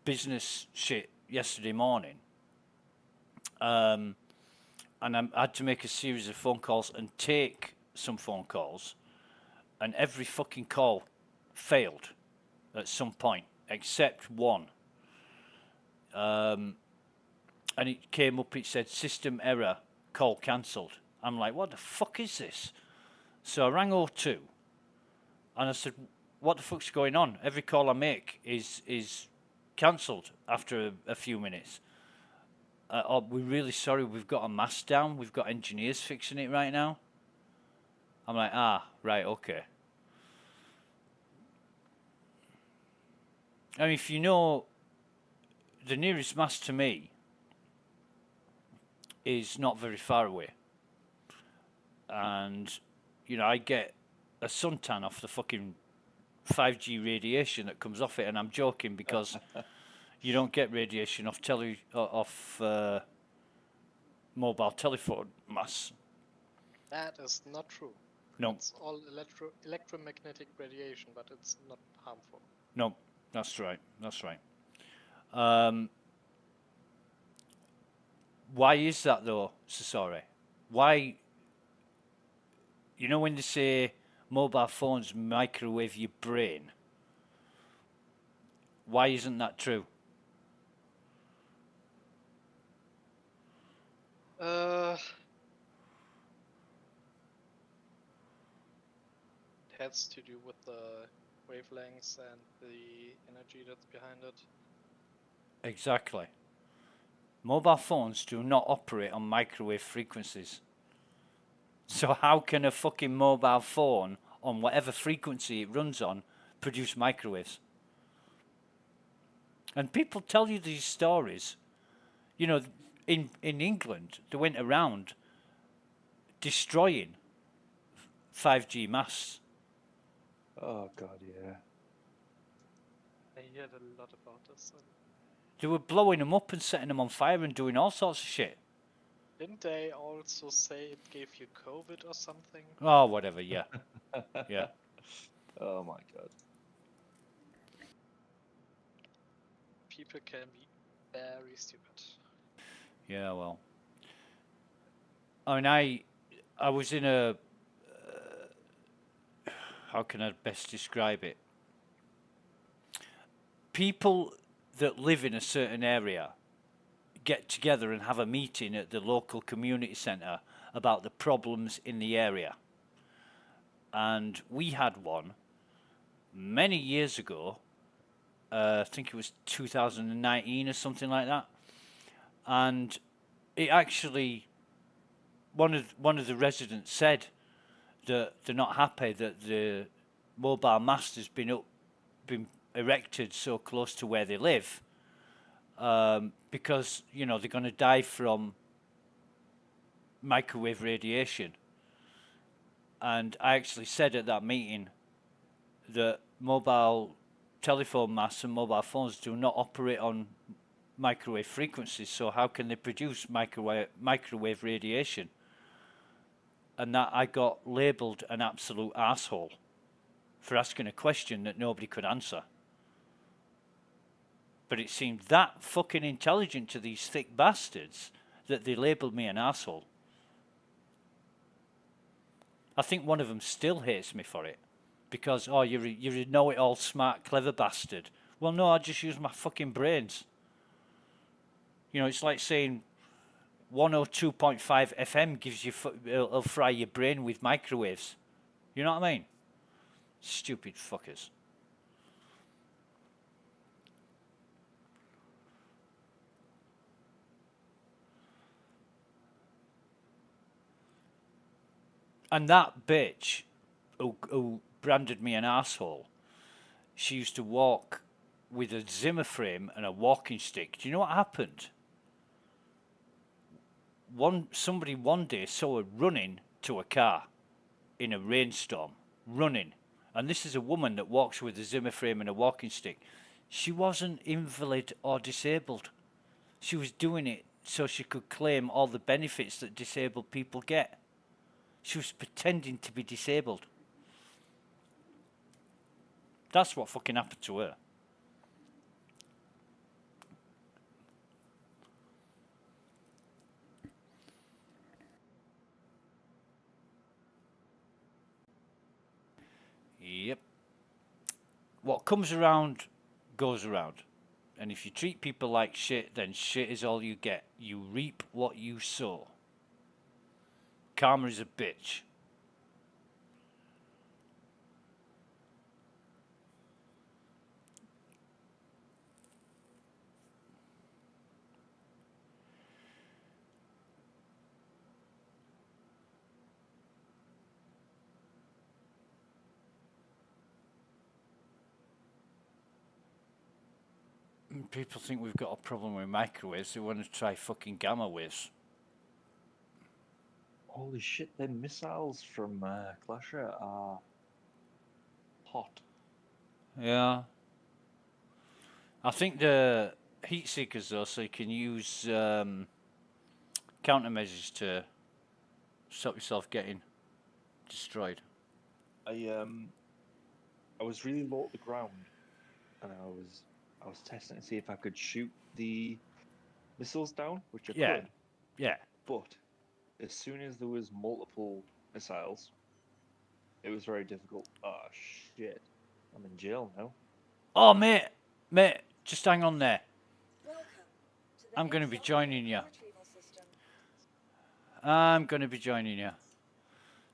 business shit yesterday morning. And I had to make a series of phone calls and take some phone calls. And every fucking call failed at some point, except one. And it came up, it said, system error, call cancelled. I'm like, what the fuck is this? So I rang O2, and I said, what the fuck's going on? Every call I make is cancelled after a few minutes. Oh, we're really sorry, we've got a mast down, we've got engineers fixing it right now. I'm like, right, okay. I mean, if you know, the nearest mast to me is not very far away. And, you know, I get a suntan off the fucking 5G radiation that comes off it, and I'm joking because you don't get radiation off mobile telephone masts. That is not true. No, It's all electromagnetic radiation, but it's not harmful. no, that's right. That's right. Why is that though, Sasori? Why? You know when they say mobile phones microwave your brain? Why isn't that true? It has to do with the wavelengths and the energy that's behind it. Exactly. Mobile phones do not operate on microwave frequencies. So how can a fucking mobile phone on whatever frequency it runs on produce microwaves? And people tell you these stories. You know, in England, they went around destroying 5G masts. Oh god, yeah. I heard a lot about this. They were blowing them up and setting them on fire and doing all sorts of shit. Didn't they also say it gave you COVID or something? Oh, whatever, yeah. Yeah. Oh my god. People can be very stupid. Yeah, well. I mean, I was in a... how can I best describe it? People that live in a certain area get together and have a meeting at the local community centre about the problems in the area. And we had one many years ago. I think it was 2019 or something like that. And it actually, one of the residents said that they're not happy that the mobile mast has been erected so close to where they live, because you know they're going to die from microwave radiation. And I actually said at that meeting that mobile telephone masts and mobile phones do not operate on microwave frequencies, so how can they produce microwave radiation? And that I got labelled an absolute asshole for asking a question that nobody could answer. But it seemed that fucking intelligent to these thick bastards that they labelled me an asshole. I think one of them still hates me for it. Because, oh, you're a know-it-all, smart, clever bastard. Well, no, I just use my fucking brains. You know, it's like saying 102.5 FM gives you, it'll fry your brain with microwaves. You know what I mean? Stupid fuckers. And that bitch who branded me an asshole, she used to walk with a Zimmer frame and a walking stick. Do you know what happened? Somebody one day saw her running to a car in a rainstorm, running. And this is a woman that walks with a Zimmer frame and a walking stick. She wasn't invalid or disabled. She was doing it so she could claim all the benefits that disabled people get. She was pretending to be disabled. That's what fucking happened to her. Yep. What comes around goes around. And if you treat people like shit, then shit is all you get. You reap what you sow. Karma is a bitch. People think we've got a problem with microwaves. They want to try fucking gamma waves. Holy shit, them missiles from Clasher are hot. Yeah. I think the heat seekers though, so you can use countermeasures to stop yourself getting destroyed. I was really low at the ground, and I was testing to see if I could shoot the missiles down, which I Yeah. could. Yeah. But as soon as there was multiple missiles, it was very difficult. Oh shit! I'm in jail now. Oh mate, just hang on there. Welcome to the I'm going to be ASOP joining you. vehicle retrieval system. I'm going to be joining you.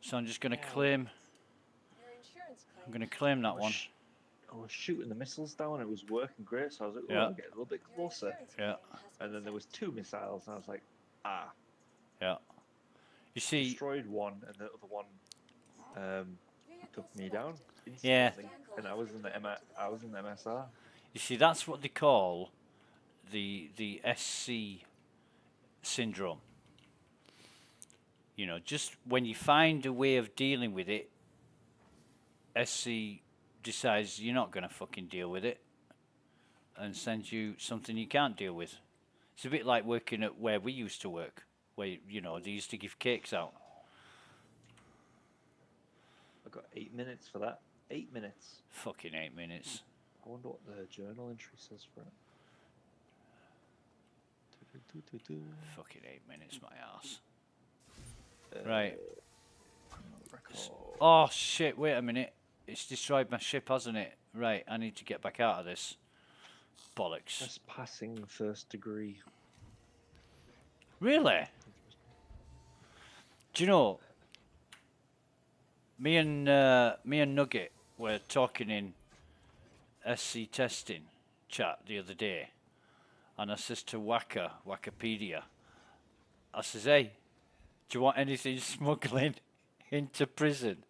So I'm just going to claim. Your insurance claim I'm going to claim that one. I was shooting the missiles down, it was working great, so I was like, oh, Yeah. I'll get a little bit closer. Yeah. And then there was 2 missiles, and I was like, ah. Yeah. You see, Destroyed one, and the other one took me down yeah. instantly. And I was in the MSR. You see, that's what they call the SC syndrome. You know, just when you find a way of dealing with it, SC decides you're not going to fucking deal with it and sends you something you can't deal with. It's a bit like working at where we used to work, where, you know, they used to give cakes out. I got 8 minutes for that. 8 minutes. Fucking 8 minutes. I wonder what the journal entry says for it. Fucking 8 minutes, my ass. Right. Record. Oh shit, wait a minute. It's destroyed my ship, hasn't it? Right, I need to get back out of this. Bollocks. Trespassing first degree. Really? Do you know, me and Nugget were talking in SC testing chat the other day, and I says to Wackapedia, I says, hey, do you want anything smuggling into prison?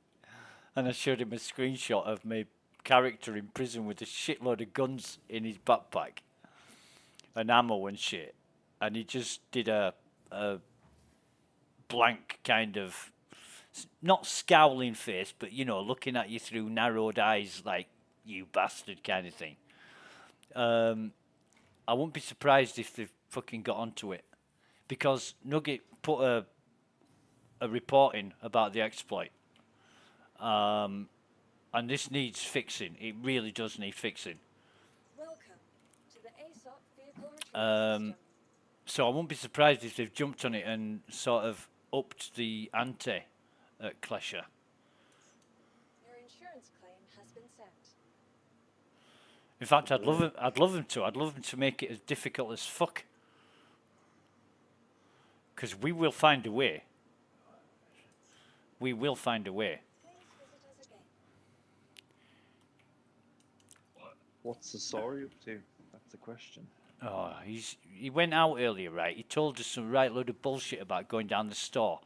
And I showed him a screenshot of my character in prison with a shitload of guns in his backpack and ammo and shit, and he just did a blank kind of, not scowling face, but you know, looking at you through narrowed eyes like, you bastard kind of thing. I wouldn't be surprised if they've fucking got onto it, because Nugget put a report in about the exploit, and this needs fixing. It really does need fixing. Welcome to the ASOP vehicle retrieval system. So I won't be surprised if they've jumped on it and sort of upped the ante at Klesher. Your insurance claim has been sent. In fact, I'd love them to. I'd love them to make it as difficult as fuck. Because we will find a way. We will find a way. Please visit us again. What's the story up to? That's the question. Oh, he went out earlier, right? He told us some right load of bullshit about going down the store.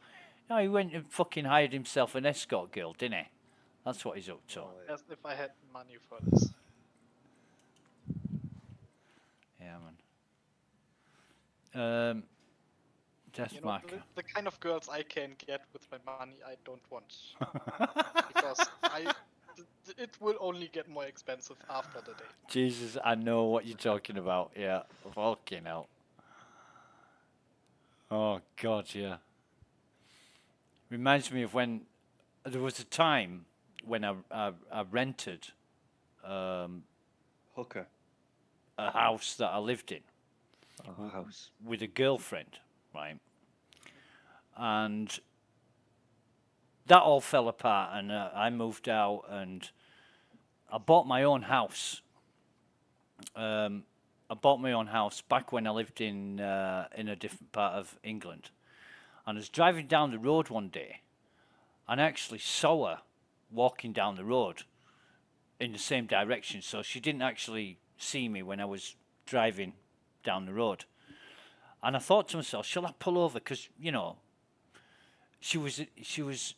No, he went and fucking hired himself an escort girl, didn't he? That's what he's up to. As if I had money for this. Yeah, man. Death You know, marker. the kind of girls I can get with my money I don't want. Because it will only get more expensive after the day. Jesus, I know what you're talking about. Yeah, fucking hell. Oh, God, yeah. Reminds me of when there was a time when I rented Hooker. a house that I lived in. Oh, house. With a girlfriend, right? And that all fell apart, and I moved out, and I bought my own house. I bought my own house back when I lived in a different part of England. And I was driving down the road one day, and I actually saw her walking down the road in the same direction. So she didn't actually see me when I was driving down the road. And I thought to myself, shall I pull over? Because, you know, she was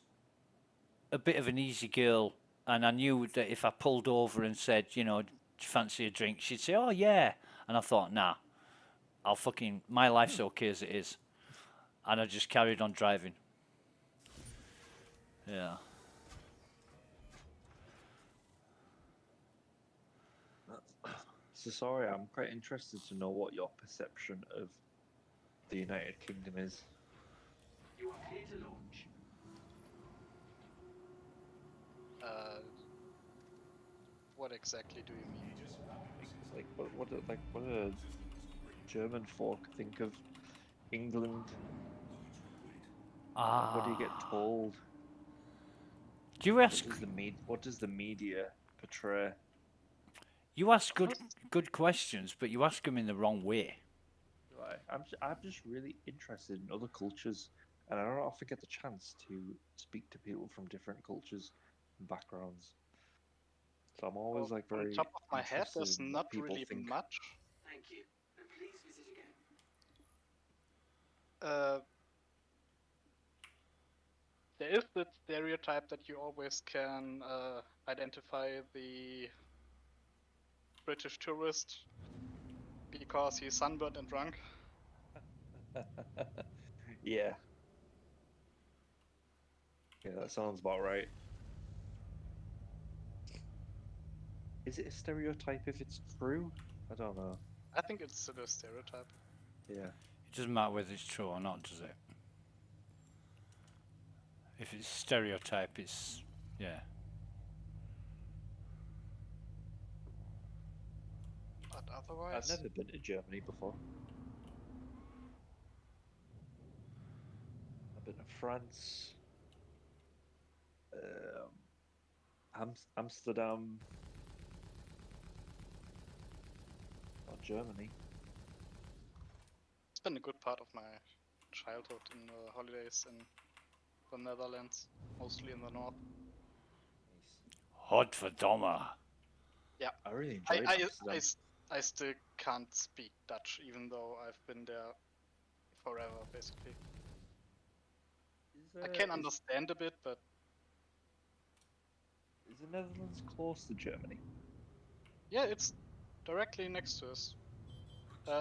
a bit of an easy girl, and I knew that if I pulled over and said, you know, do you fancy a drink? She'd say, oh, yeah. And I thought, nah, my life's okay as it is. And I just carried on driving. Yeah. So sorry, I'm quite interested to know what your perception of the United Kingdom is. You are clear to launch. What exactly do you mean? Like, what do German folk think of England? Like, what do you get told? Do you ask? What does the media portray? You ask good questions, but you ask them in the wrong way. Right. I'm just really interested in other cultures, and I don't often get the chance to speak to people from different cultures and backgrounds. So I'm always like On very top of my head, interested there's in not what people really think. much. Thank you. Please visit again. There is that stereotype that you always can identify the British tourist because he's sunburned and drunk. Yeah. Yeah, that sounds about right. Is it a stereotype if it's true? I don't know. I think it's still a stereotype. Yeah. It doesn't matter whether it's true or not, does it? If it's stereotype, it's yeah. But otherwise, I've never been to Germany before. I've been to France, Amsterdam, not Germany. it's been a good part of my childhood in the holidays in the Netherlands, mostly in the north. Godverdomme. Yeah, I really enjoyed Amsterdam. I still can't speak Dutch, even though I've been there forever, basically. I can understand a bit, but is the Netherlands close to Germany? yeah, it's directly next to us.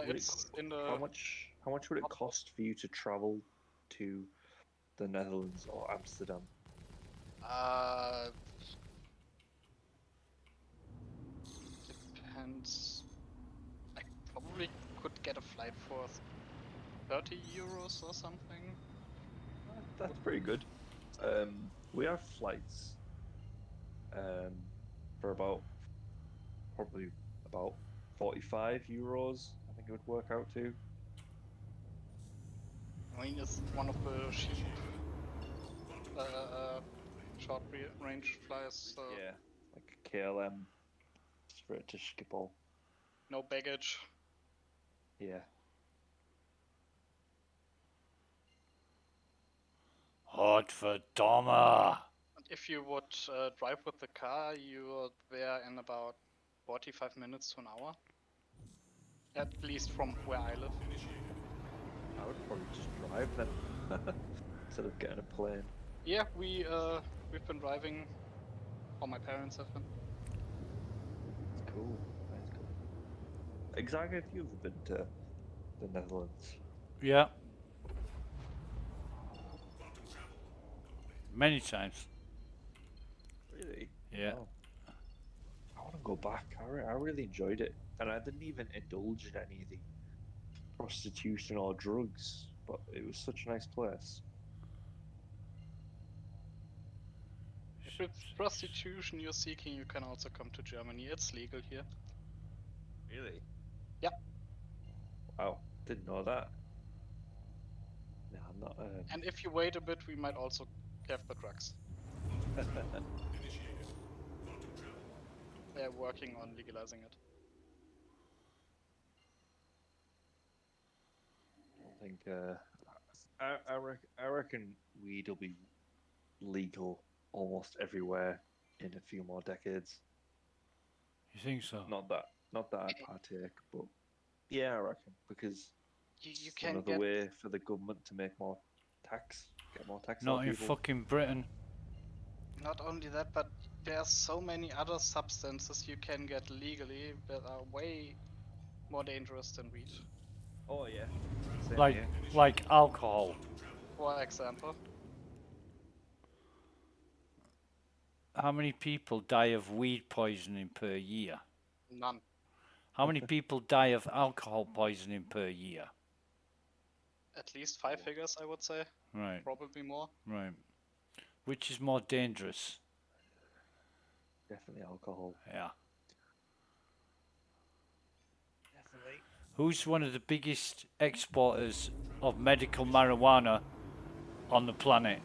It's in the. How much would it cost for you to travel to the Netherlands or Amsterdam? Depends. I probably could get a flight for 30 euros or something. That's pretty good. We have flights for probably about 45 euros. I think it would work out to. I mean, it's one of the cheap short range flights. So yeah, like KLM, straight to Schiphol. No baggage. Yeah. Godverdomme. If you would drive with the car, you're there in about 45 minutes to an hour. At least from where I live. I would probably just drive then instead of getting a plane. Yeah, we've been driving. Or my parents have been. That's cool. That's cool. Exactly. Have you ever been to the Netherlands? Yeah. Many times. Really? Yeah. Wow. I want to go back. I really enjoyed it, and I didn't even indulge in any of the prostitution or drugs, but it was such a nice place. If it's prostitution you're seeking, you can also come to Germany. It's legal here. Really? Yeah. Wow, didn't know that. No, I'm not. And if you wait a bit, we might also have the drugs. They're working on legalizing it. I think. I reckon weed will be legal almost everywhere in a few more decades. You think so? Not that I partake, but yeah, I reckon because you it's can another get way for the government to make more tax, get more tax out Not of in people. fucking Britain. not only that, but there's so many other substances you can get legally that are way more dangerous than weed. Oh yeah. Same Like here. like alcohol. For example. How many people die of weed poisoning per year? None. How many people die of alcohol poisoning per year? At least 5 figures, I would say. Right. Probably more. Right. Which is more dangerous? Definitely alcohol. Yeah. Definitely. Who's one of the biggest exporters of medical marijuana on the planet?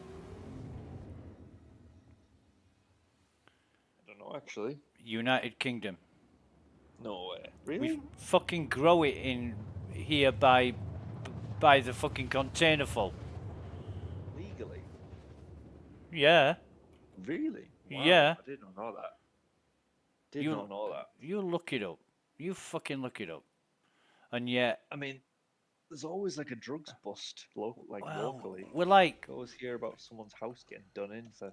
I don't know actually. United Kingdom. No way. Really? We fucking grow it in here by the fucking container full. Legally? Yeah. Really? Wow. Yeah. I did not know that. Did not know that. You look it up. You fucking look it up. And yet, I mean, there's always like a drugs bust locally. we're like, You always hear about someone's house getting done in for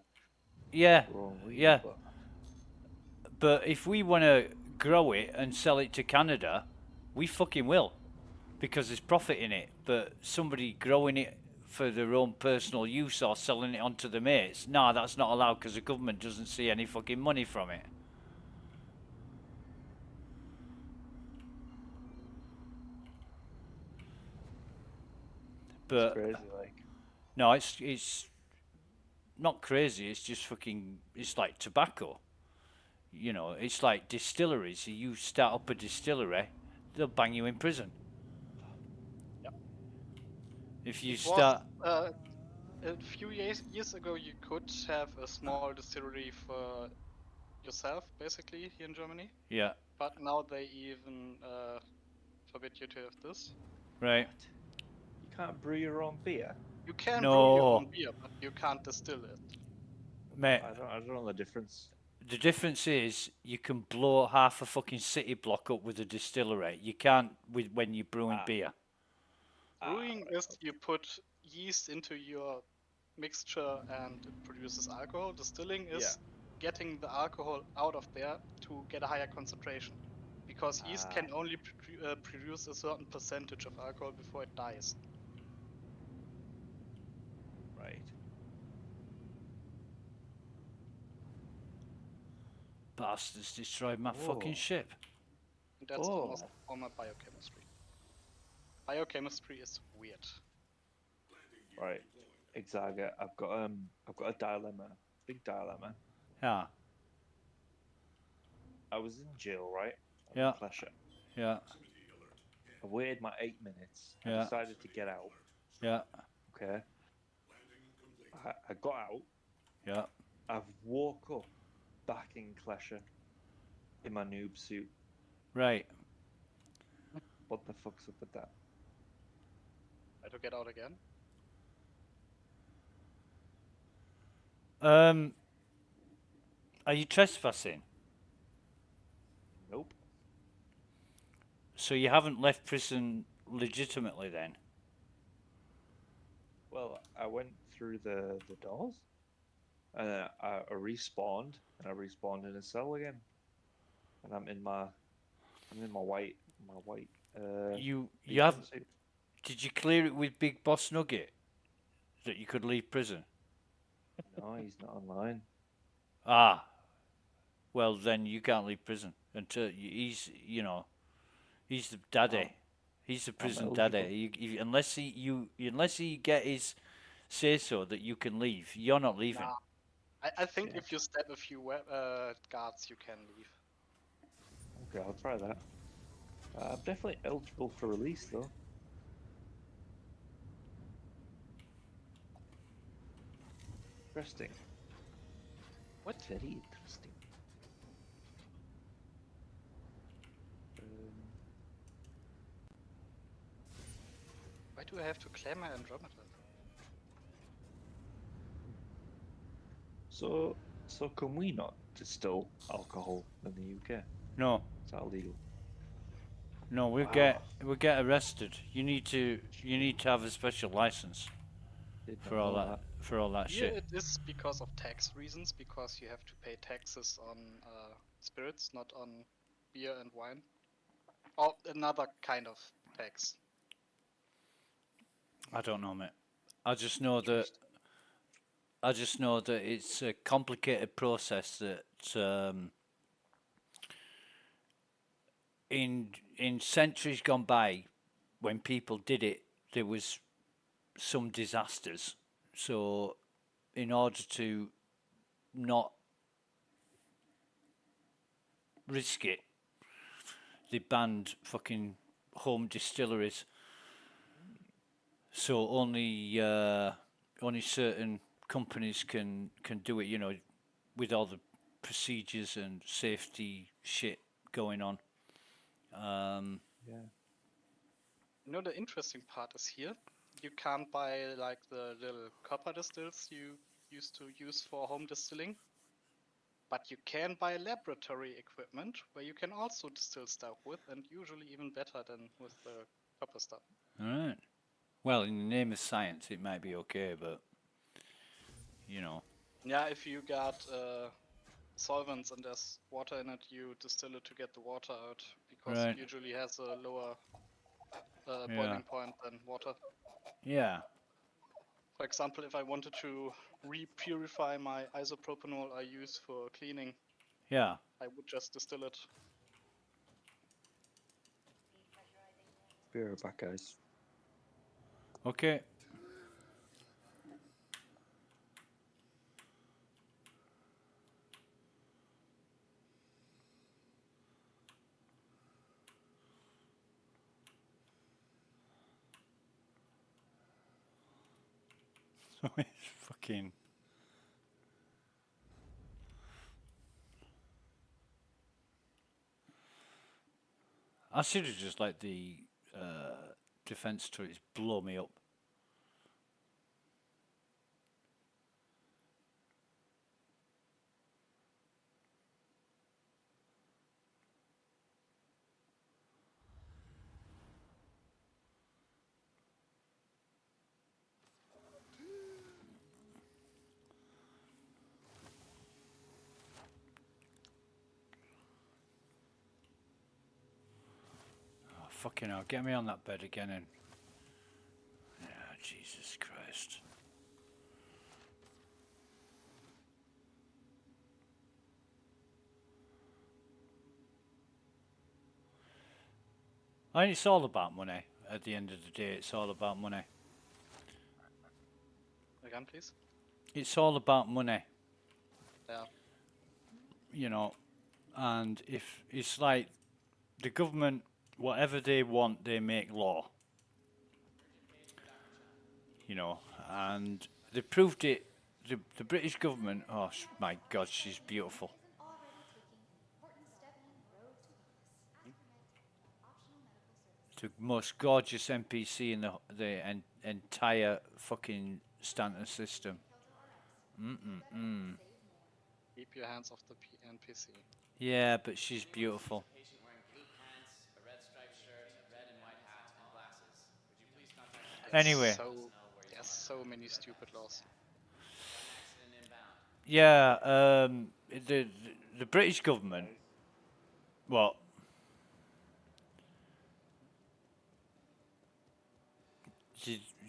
yeah, growing weed, yeah. but But if we want to grow it and sell it to Canada, we fucking will, because there's profit in it. But somebody growing it for their own personal use or selling it onto the mates, nah, that's not allowed because the government doesn't see any fucking money from it. But it's crazy, like. no, it's not crazy. It's just fucking. It's like tobacco. You know, it's like distilleries. You start up a distillery, they'll bang you in prison. Yep. If you It start. was, a few years ago, you could have a small distillery for yourself, basically, here in Germany. Yeah. But now they even forbid you to have this. Right. You can't brew your own beer? You can No. brew your own beer, but you can't distill it. Mate, I don't know the difference. the difference is you can blow half a fucking city block up with a distillery. You can't with when you're brewing beer. Brewing is you put yeast into your mixture and it produces alcohol. Distilling is getting the alcohol out of there to get a higher concentration. Because yeast can only produce a certain percentage of alcohol before it dies. Right. Bastards destroyed my fucking ship. And that's almost all my biochemistry. Biochemistry is weird. Right. Exaga, I've got a dilemma. Big dilemma. Yeah. I was in jail, right? Yeah. Pleasure. Yeah. I waited my 8 minutes. I Yeah. decided to get out. Yeah. Okay. I got out. Yeah. I've woke up back in Klesher in my noob suit. Right. What the fuck's up with that? Try to get out again. Are you trespassing? Nope. So you haven't left prison legitimately then? Well, I went through the doors, and I respawned, and I respawned in a cell again, and I'm in my white You Legion have. suit. Did you clear it with Big Boss Nugget that you could leave prison? No, he's not online. Ah. Well, then you can't leave prison until he's the daddy. He's the prison daddy. Unless he get his say so that you can leave, you're not leaving. Nah. I think if you stab a few guards, you can leave. Okay, I'll try that. I'm definitely eligible for release, though. Interesting. What? Very interesting. Why do I have to claim my Andromeda? So can we not distill alcohol in the UK? No. Is that illegal? No, we'll get arrested. You need to have a special license for all that Here shit. it is because of tax reasons, because you have to pay taxes on spirits, not on beer and wine. Or another kind of tax. I don't know, mate. I just know that I just know that it's a complicated process that in centuries gone by, when people did it, there was some disasters. So, in order to not risk it, they banned fucking home distilleries. So only certain companies can do it. You know, with all the procedures and safety shit going on. Yeah. You know, the interesting part is here. You can't buy like the little copper distills you used to use for home distilling, but you can buy laboratory equipment where you can also distill stuff with, and usually even better than with the copper stuff. All right. Well, in the name of science, it might be okay, but you know. Yeah, if you got solvents and there's water in it, you distill it to get the water out because Right. it usually has a lower Yeah. boiling point than water. Yeah. For example, if I wanted to re-purify my isopropanol I use for cleaning, Yeah. I would just distill it. Be right back, guys. Okay. So it's fucking. I should have just let the defense turrets blow me up. Oh, fucking hell. Get me on that bed again and. Yeah, Jesus Christ. I mean, it's all about money. At the end of the day, it's all about money. Again, please. It's all about money. Yeah. You know, and if it's like the government, whatever they want, they make law. You know, and they proved it. The British government. Oh my God, she's beautiful. The most gorgeous NPC in the entire fucking Stanton system. Keep your hands off the NPC. Yeah, but she's beautiful. Patient wearing blue pants, a red striped shirt, a red and white hat, and glasses. Would you please contact the Anyway. There's so many stupid laws. Gun accident inbound. Yeah, the British government. What?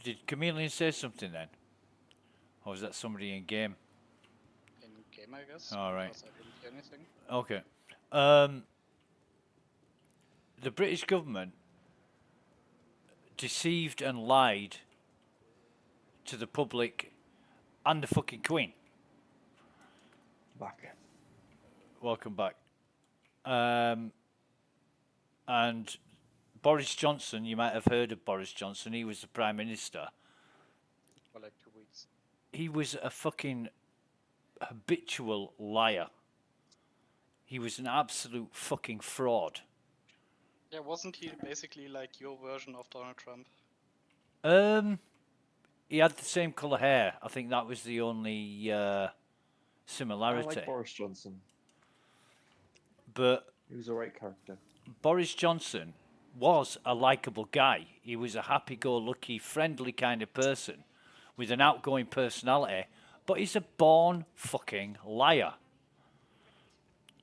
Did Chameleon say something then? Or was that somebody in game? In game, I guess. All right. Because I didn't hear anything. Okay. The British government deceived and lied to the public and the fucking Queen. Back. Welcome back. And Boris Johnson, you might have heard of Boris Johnson. He was the Prime Minister. For like 2 weeks. He was a fucking habitual liar. He was an absolute fucking fraud. Yeah, wasn't he basically like your version of Donald Trump? He had the same colour hair. I think that was the only similarity. I like Boris Johnson. But he was a right character. Boris Johnson was a likeable guy. He was a happy-go-lucky, friendly kind of person with an outgoing personality. But he's a born fucking liar.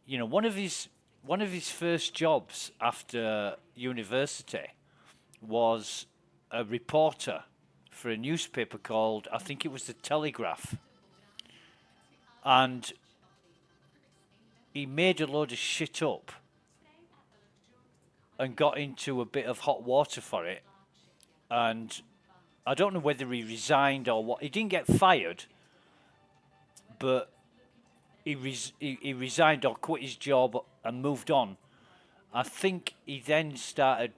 You know, one of his first jobs after university was a reporter for a newspaper called, I think it was the Telegraph. and he made a load of shit up and got into a bit of hot water for it. And I don't know whether he resigned or what. He didn't get fired, but he resigned or quit his job and moved on. I think he then started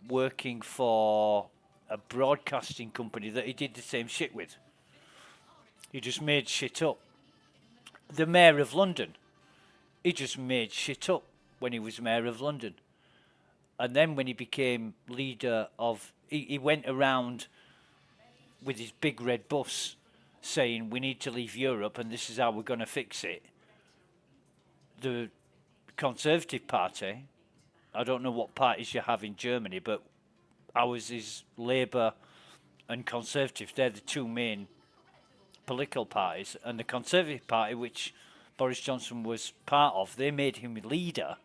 working for a broadcasting company that he did the same shit with. He just made shit up. The Mayor of London, he just made shit up when he was Mayor of London. And then when he became leader of... He went around with his big red bus saying we need to leave Europe and this is how we're going to fix it. The Conservative Party, I don't know what parties you have in Germany, but ours is Labour and Conservative. They're the two main political parties. And the Conservative Party, which Boris Johnson was part of, they made him leader.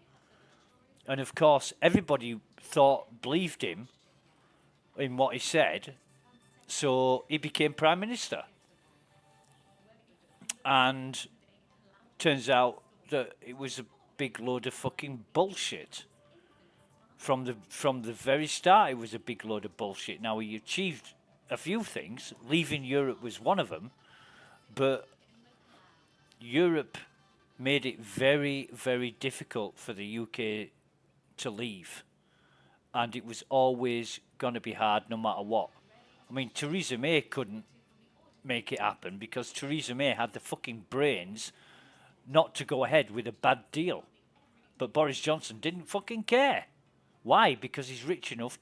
And of course, everybody believed him in what he said, so he became Prime Minister. And turns out that it was a big load of fucking bullshit. From the very start, it was a big load of bullshit. Now, he achieved a few things. Leaving Europe was one of them. But Europe made it very, very difficult for the UK to leave. And it was always going to be hard no matter what. I mean, Theresa May couldn't make it happen because Theresa May had the fucking brains not to go ahead with a bad deal. But Boris Johnson didn't fucking care. Why? Because he's rich enough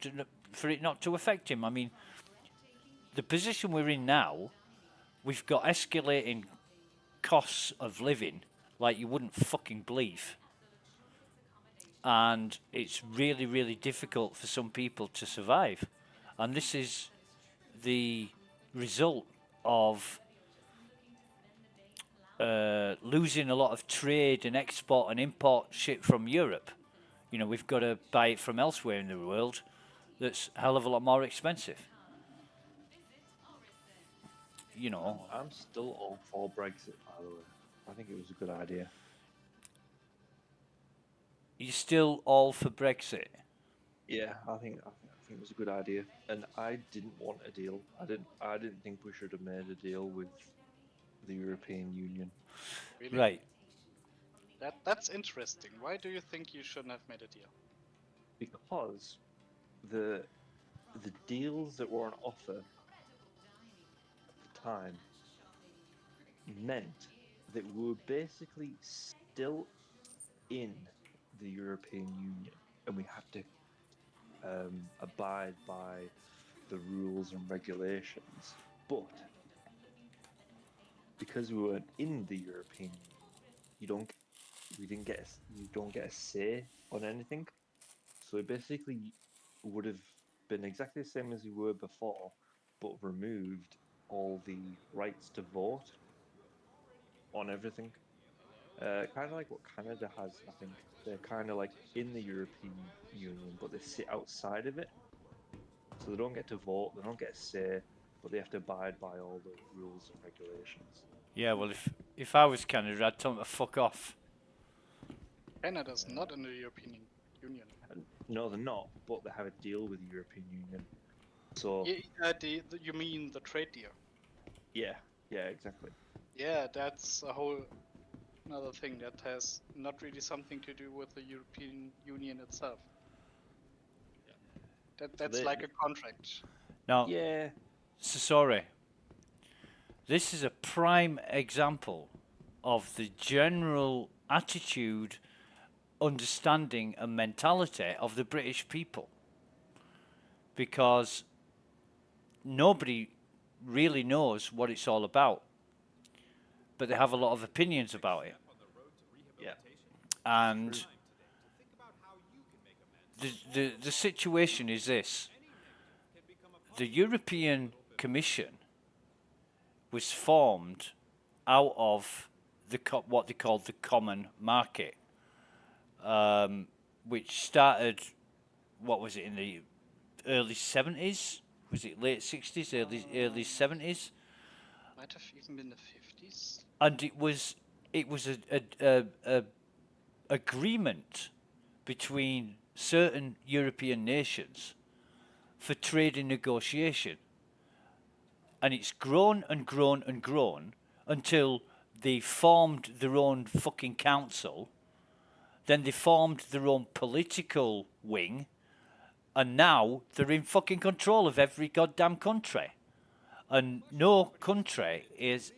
for it not to affect him. I mean, the position we're in now, we've got escalating costs of living like you wouldn't fucking believe. And it's really, really difficult for some people to survive. And this is the result of losing a lot of trade and export and import shit from Europe. You know, we've got to buy it from elsewhere in the world that's a hell of a lot more expensive. You know. I'm still all for Brexit, by the way. I think it was a good idea. You're still all for Brexit? Yeah, I think it was a good idea, and I didn't want a deal. I didn't think we should have made a deal with the European Union. Really? Right. That's interesting. Why do you think you shouldn't have made a deal? Because the deals that were on offer at the time meant that we were basically still in the European Union, and we had to abide by the rules and regulations. But because we weren't in the European Union, you don't get a say on anything. So we basically would have been exactly the same as we were before, but removed all the rights to vote on everything. Kind of like what Canada has, I think. They're kind of like in the European Union, but they sit outside of it. So they don't get to vote, they don't get a say, but they have to abide by all the rules and regulations. Yeah, well, if I was Canada, I'd tell them to fuck off. Canada's not in the European Union. No, they're not, but they have a deal with the European Union. So you mean the trade deal? yeah, exactly. Yeah, that's a whole another thing that has not really something to do with the European Union itself. That's like a contract. Now, yeah. So sorry. This is a prime example of the general attitude, understanding and mentality of the British people. Because nobody really knows what it's all about. But they have a lot of opinions about it. Yeah. And the situation is this. The European Commission was formed out of what they called the common market, which started, what was it, in the early 70s? Was it late 60s, early 70s? Might have even been the 50s. And it was it was a agreement between certain European nations for trade and negotiation. And it's grown and grown and grown until they formed their own fucking council. Then they formed their own political wing. And now they're in fucking control of every goddamn country. And no country is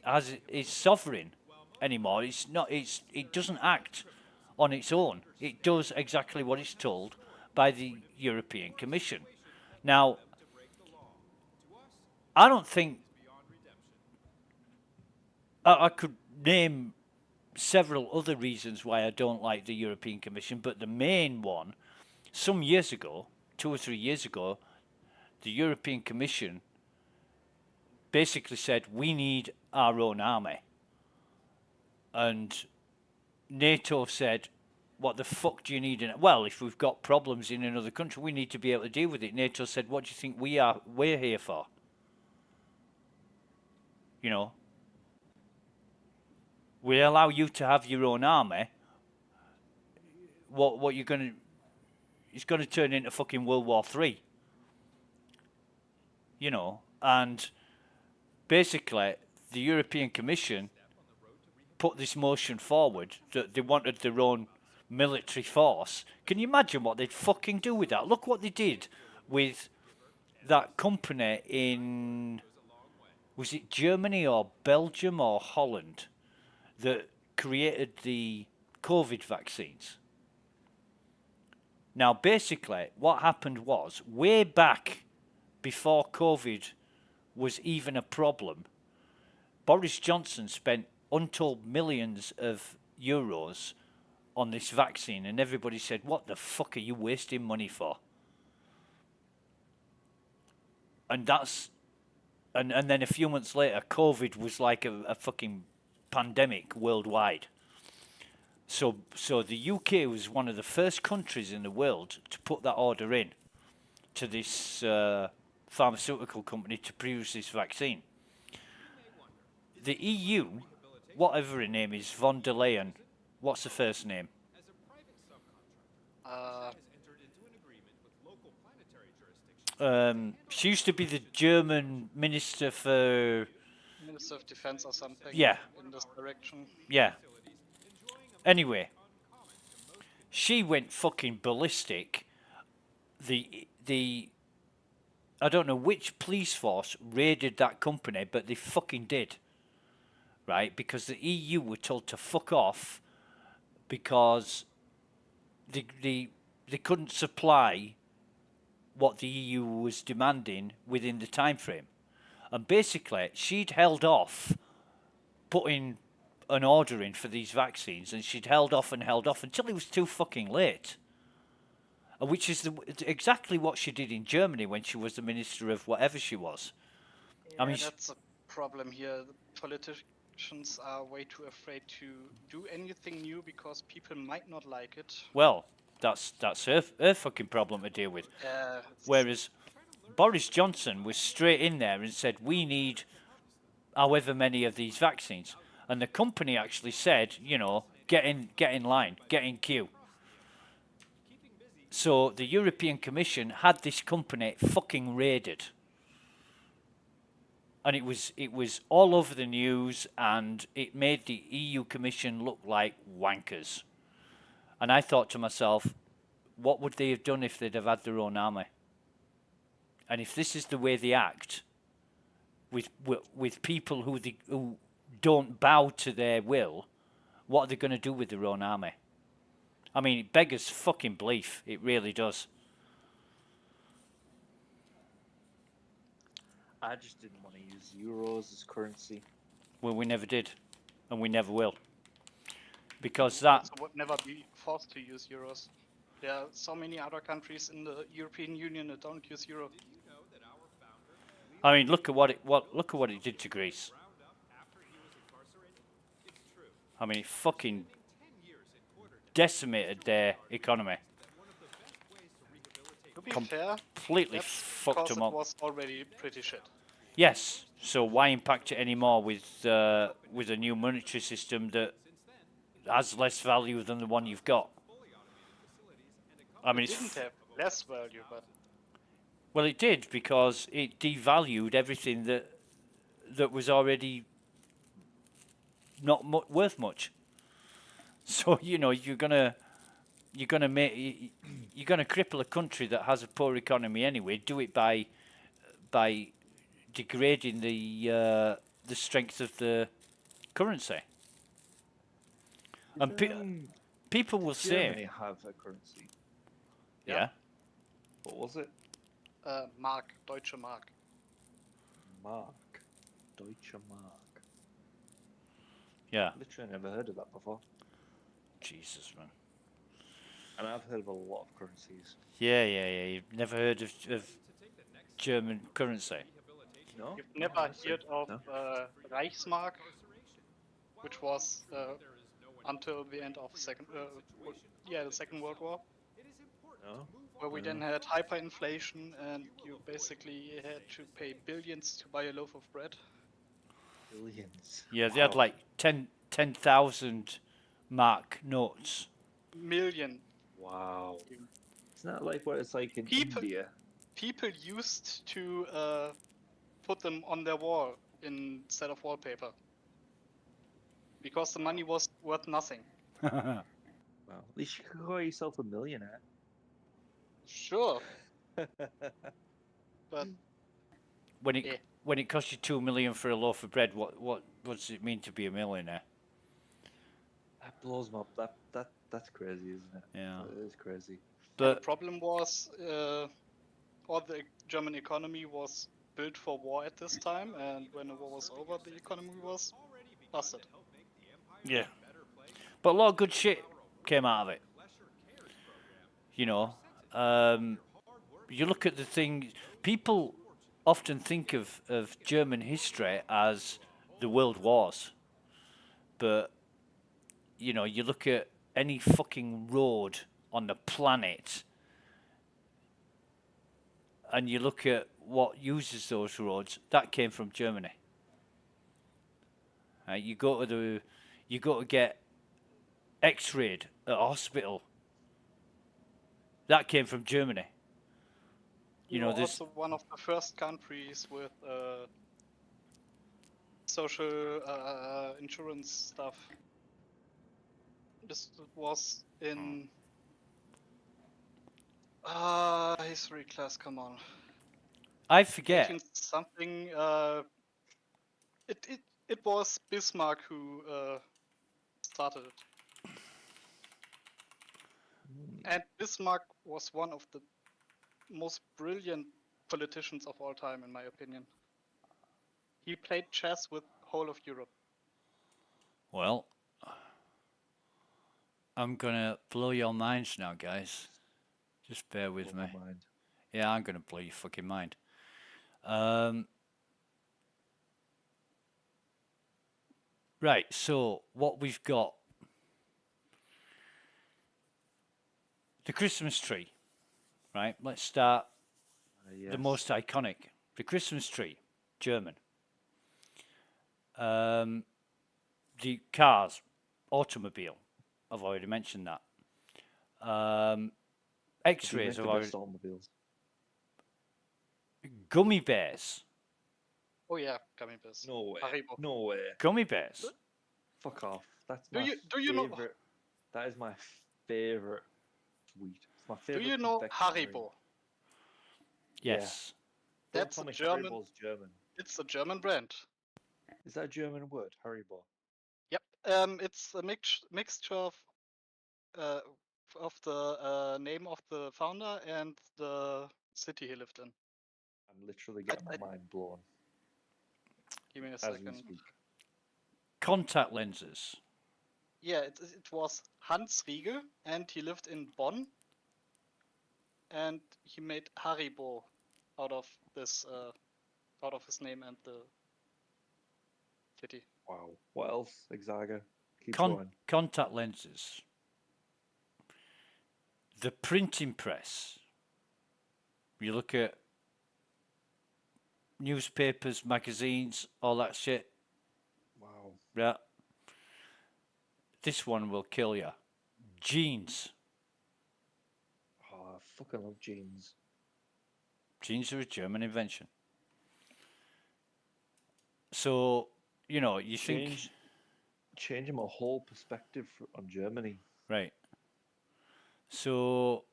sovereign anymore. It's not. It doesn't act on its own. It does exactly what it's told by the European Commission. Now, I don't think I could name several other reasons why I don't like the European Commission, but the main one, some years ago, 2 or 3 years ago, the European Commission basically said we need our own army. And NATO said, what the fuck do you need? Well, if we've got problems in another country, we need to be able to deal with it. NATO said, what do you think we're here for? You know, we allow you to have your own army. What you're going to... It's going to turn into fucking World War III. You know, and basically the European Commission put this motion forward that they wanted their own military force. Can you imagine what they'd fucking do with that? Look what they did with that company in... Was it Germany or Belgium or Holland that created the COVID vaccines? Now, basically, what happened was, way back before COVID was even a problem, Boris Johnson spent untold millions of euros on this vaccine, and everybody said, what the fuck are you wasting money for? And that's... And then a few months later, COVID was like a fucking pandemic worldwide. So the UK was one of the first countries in the world to put that order in to this pharmaceutical company to produce this vaccine. The EU, whatever her name is, von der Leyen, what's the first name? She used to be the German Minister for... Minister of Defense or something. Yeah. In this direction. Yeah. Anyway, she went fucking ballistic. The I don't know which police force raided that company, but they fucking did. Right? Because the EU were told to fuck off because they couldn't supply what the EU was demanding within the time frame. And basically, she'd held off putting an order in for these vaccines, and she'd held off until it was too fucking late. Which is exactly what she did in Germany when she was the minister of whatever she was. Yeah, I mean, that's a problem here. The politicians are way too afraid to do anything new because people might not like it. Well, that's her fucking problem to deal with. Whereas Boris Johnson was straight in there and said, we need however many of these vaccines. And the company actually said, you know, get in line, get in queue. So the European Commission had this company fucking raided. And it was all over the news, and it made the EU Commission look like wankers. And I thought to myself, what would they have done if they'd have had their own army? And if this is the way they act, with people who don't bow to their will, what are they going to do with their own army? I mean, it beggars fucking belief. It really does. I just didn't want to use euros as currency. Well, we never did, and we never will. Because that... So would never be forced to use euros. There are so many other countries in the European Union that don't use euro. I mean, look at what it did to Greece. I mean, it fucking decimated their economy. To be fair, completely fucked them up. It was already pretty shit. Yes. So why impact it anymore with a new monetary system that has less value than the one you've got. I mean, It didn't have less value, but well, it did because it devalued everything that was already not worth much. So you're gonna cripple a country that has a poor economy anyway. Do it by degrading the strength of the currency. And people will say, Germany have a currency? yeah. What was it? Mark, Deutsche Mark. Mark. Deutsche Mark. Yeah. Literally never heard of that before. Jesus, man. And I've heard of a lot of currencies. Yeah. You've never heard of German currency? No. You've never heard of Reichsmark, which was until the end of the Second World War. No. Where we then had hyperinflation, and you basically had to pay billions to buy a loaf of bread. Billions. Yeah, they had like 10,000 mark notes. Million. Wow. Isn't that like what it's like in India? People used to put them on their wall instead of wallpaper. Because the money was worth nothing. Well, at least you could call yourself a millionaire. Sure. But when it costs you 2 million for a loaf of bread, what does it mean to be a millionaire? That blows me up. That's crazy, isn't it? Yeah. It is crazy. But the problem was, all the German economy was built for war at this time, and when the war was over, the economy was busted. Yeah. But a lot of good shit came out of it. You know, you look at the thing, people often think of German history as the world wars. But, you know, you look at any fucking road on the planet and you look at what uses those roads, that came from Germany. You go to get X-rayed at a hospital. That came from Germany. You know, this also one of the first countries with social insurance stuff. This was in history class. Come on. I forget. 18 something. It was Bismarck who started it. And Bismarck was one of the most brilliant politicians of all time, in my opinion. He played chess with whole of Europe. Well, I'm gonna blow your minds now, guys. Just bear with me. Yeah, I'm gonna blow your fucking mind. Right, so what we've got, the Christmas tree, right? Let's start the most iconic. The Christmas tree, German. The cars, automobile, I've already mentioned that. X-rays, I've already. Automobiles. Gummy bears. Oh yeah, gummy bears. No way. Haribo. No way. Gummy bears. Fuck off. That's Do my you know? favorite. That is my favorite sweet. It's my favorite. Do you know confectionery. Haribo? Yes. That's a German. Haribo's German. It's a German brand. Is that a German word, Haribo? Yep. It's a mixture of the name of the founder and the city he lived in. I'm literally getting my mind blown. Give me a As second. we speak. Contact lenses. Yeah, it was Hans Riegel, and he lived in Bonn, and he made Haribo out of this, out of his name and the city. Wow. What else, Exaga? Keep going. Contact lenses. The printing press. You look at newspapers, magazines, all that shit. Wow. Yeah. This one will kill you. Jeans. Oh, I fucking love jeans. Jeans are a German invention. So, you know, you think... Changing my whole perspective on Germany. Right. So,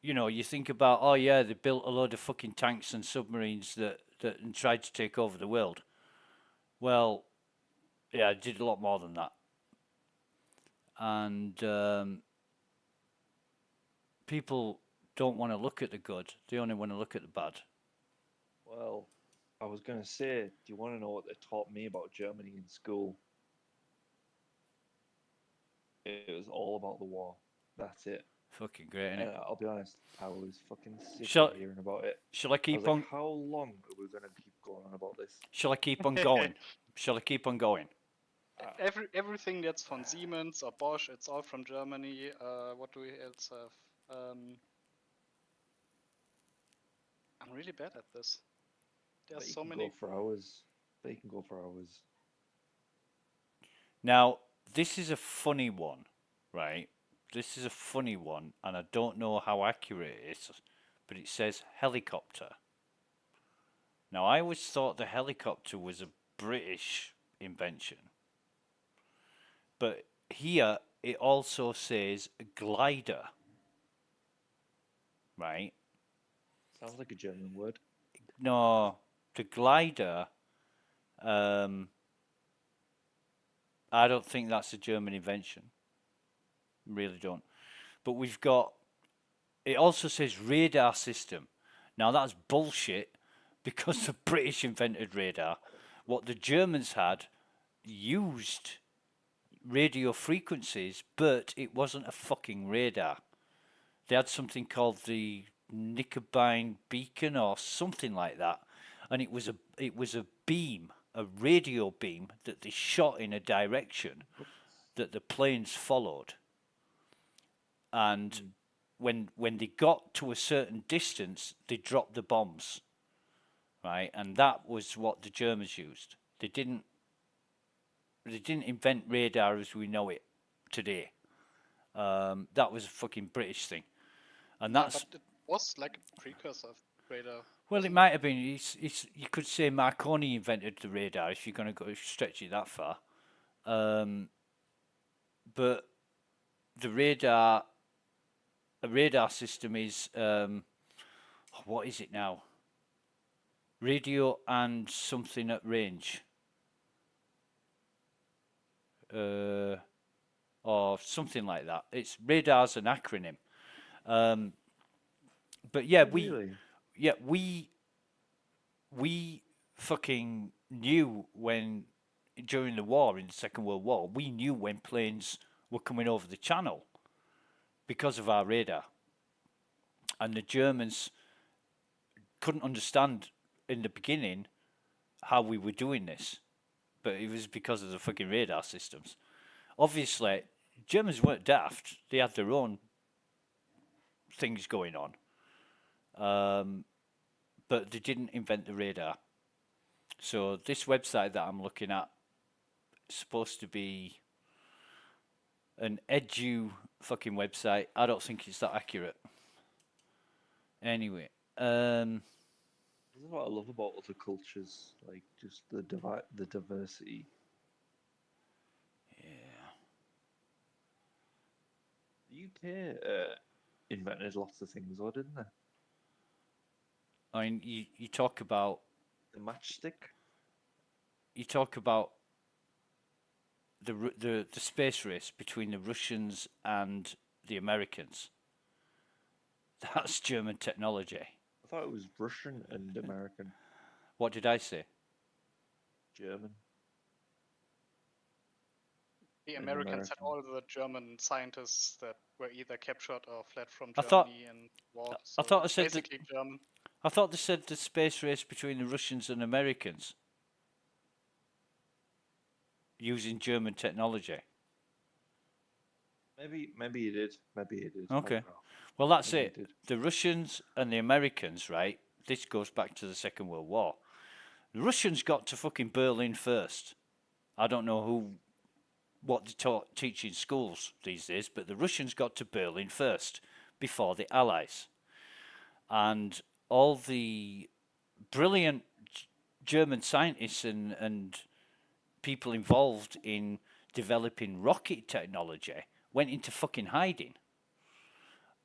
you know, you think about, oh yeah, they built a load of fucking tanks and submarines that and tried to take over the world. Well, yeah, it did a lot more than that. And people don't want to look at the good. They only want to look at the bad. Well, I was going to say, do you want to know what they taught me about Germany in school? It was all about the war. That's it. Fucking great, And innit? I'll be honest, I was fucking sick Shall- of hearing about it. Shall I I keep was like, on? how long are we going to keep going on about this? Shall I keep on going? Shall I keep on going? Everything that's from Siemens or Bosch, it's all from Germany. What do we else have? I'm really bad at this. There's so many. Go for hours. They can go for hours. Now, this is a funny one, right? This is a funny one, and I don't know how accurate it is, but it says helicopter. Now, I always thought the helicopter was a British invention. But here, it also says glider. Right? Sounds like a German word. No, the glider, I don't think that's a German invention. Really don't. But we've got, it also says radar system. Now that's bullshit because the British invented radar. What the Germans had used radio frequencies, but it wasn't a fucking radar. They had something called the Knickerbein beacon or something like that, and it was a beam, a radio beam that they shot in a direction that the planes followed. And when they got to a certain distance, they dropped the bombs, right? And that was what the Germans used. They didn't invent radar as we know it today. That was a fucking British thing, and that's. But it was like a precursor of radar. Well, it might have been. You could say Marconi invented the radar if you're going to go stretch it that far. But the radar, a radar system is what is it now? Radio and something at range. Or something like that. It's radar's an acronym. But yeah, we fucking knew when during the war, in the Second World War, we knew when planes were coming over the channel because of our radar. And the Germans couldn't understand in the beginning how we were doing this, but it was because of the fucking radar systems. Obviously, Germans weren't daft. They had their own things going on. But they didn't invent the radar. So this website that I'm looking at is supposed to be an edu fucking website. I don't think it's that accurate. Anyway, this is what I love about other cultures, like just the diversity. Yeah. The UK invented lots of things, though, didn't they? I mean, you talk about the matchstick. You talk about the space race between the Russians and the Americans. That's German technology. I thought it was Russian and American. What did I say? German. The Americans had all the German scientists that were either captured or fled from Germany in war. So I thought I said basically German. I thought they said the space race between the Russians and Americans using German technology. Maybe you did. Maybe you did. Okay. Well, that's it. The Russians and the Americans, right? This goes back to the Second World War. The Russians got to fucking Berlin first. I don't know what they teach in schools these days, but the Russians got to Berlin first before the Allies. And all the brilliant German scientists and people involved in developing rocket technology went into fucking hiding.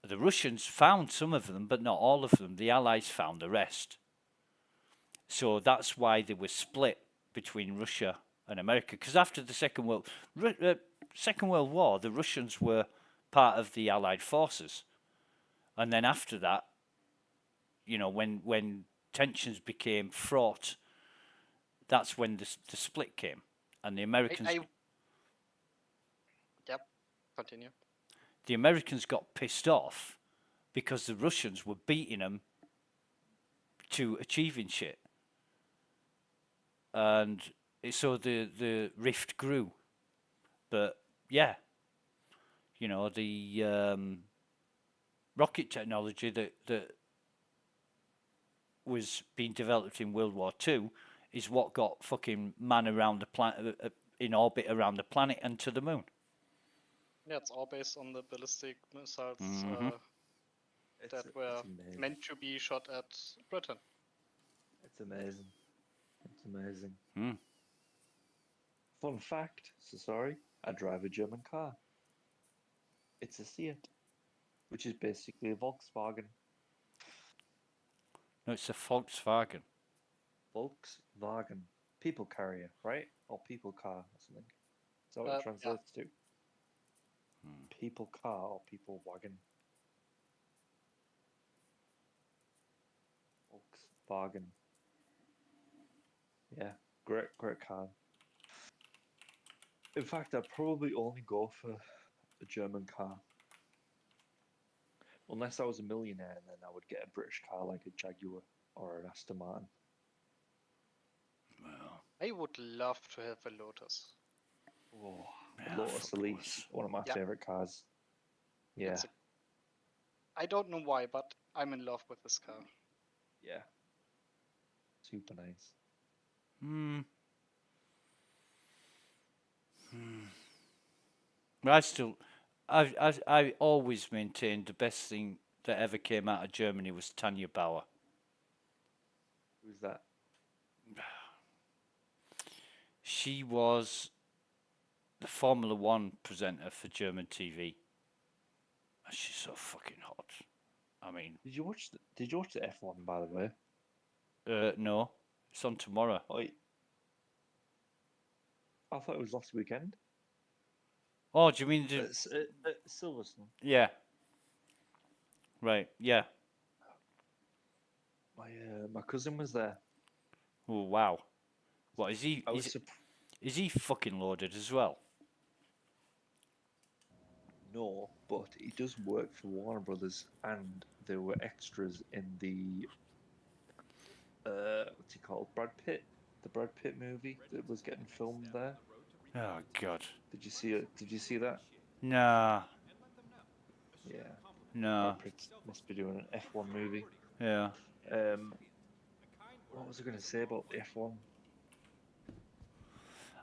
The Russians found some of them, but not all of them. The Allies found the rest. So that's why they were split between Russia and America. Because after the Second World War, the Russians were part of the Allied forces, and then after that, you know, when tensions became fraught, that's when the split came, and the Americans. Yep. Continue. The Americans got pissed off because the Russians were beating them to achieving shit, and so the rift grew. But yeah, you know, the rocket technology that was being developed in World War II is what got fucking man around the planet, in orbit around the planet and to the moon. Yeah, it's all based on the ballistic missiles that It's were amazing. meant to be shot at Britain. It's amazing. It's amazing. Mm. Fun fact, so sorry, I drive a German car. It's a Seat, which is basically a Volkswagen. No, it's a Volkswagen. Volkswagen. People carrier, right? Or people car or something. Is that what it translates to? People car or people wagon? Volkswagen. Yeah, great car. In fact, I'd probably only go for a German car. Unless I was a millionaire, and then I would get a British car like a Jaguar or an Aston Martin. Well, I would love to have a Lotus. Oh, yeah, Lotus Elise, one of my favorite cars. Yeah. I don't know why, but I'm in love with this car. Yeah. Super nice. I always maintained the best thing that ever came out of Germany was Tanya Bauer. Who's that? She was the Formula One presenter for German TV. She's so fucking hot. I mean, did you watch the F1, by the way? No, it's on tomorrow. I thought it was last weekend. Oh, do you mean Silverstone? Yeah. Right. Yeah. My cousin was there. Oh wow. What is he? Is he fucking loaded as well? No, but he does work for Warner Brothers, and there were extras in the what's he called? Brad Pitt, the Brad Pitt movie that was getting filmed there. Oh God. Did you see it? Did you see that? Nah. Yeah. No. Brad Pitt must be doing an F1 movie. Yeah. What was I going to say about the F1?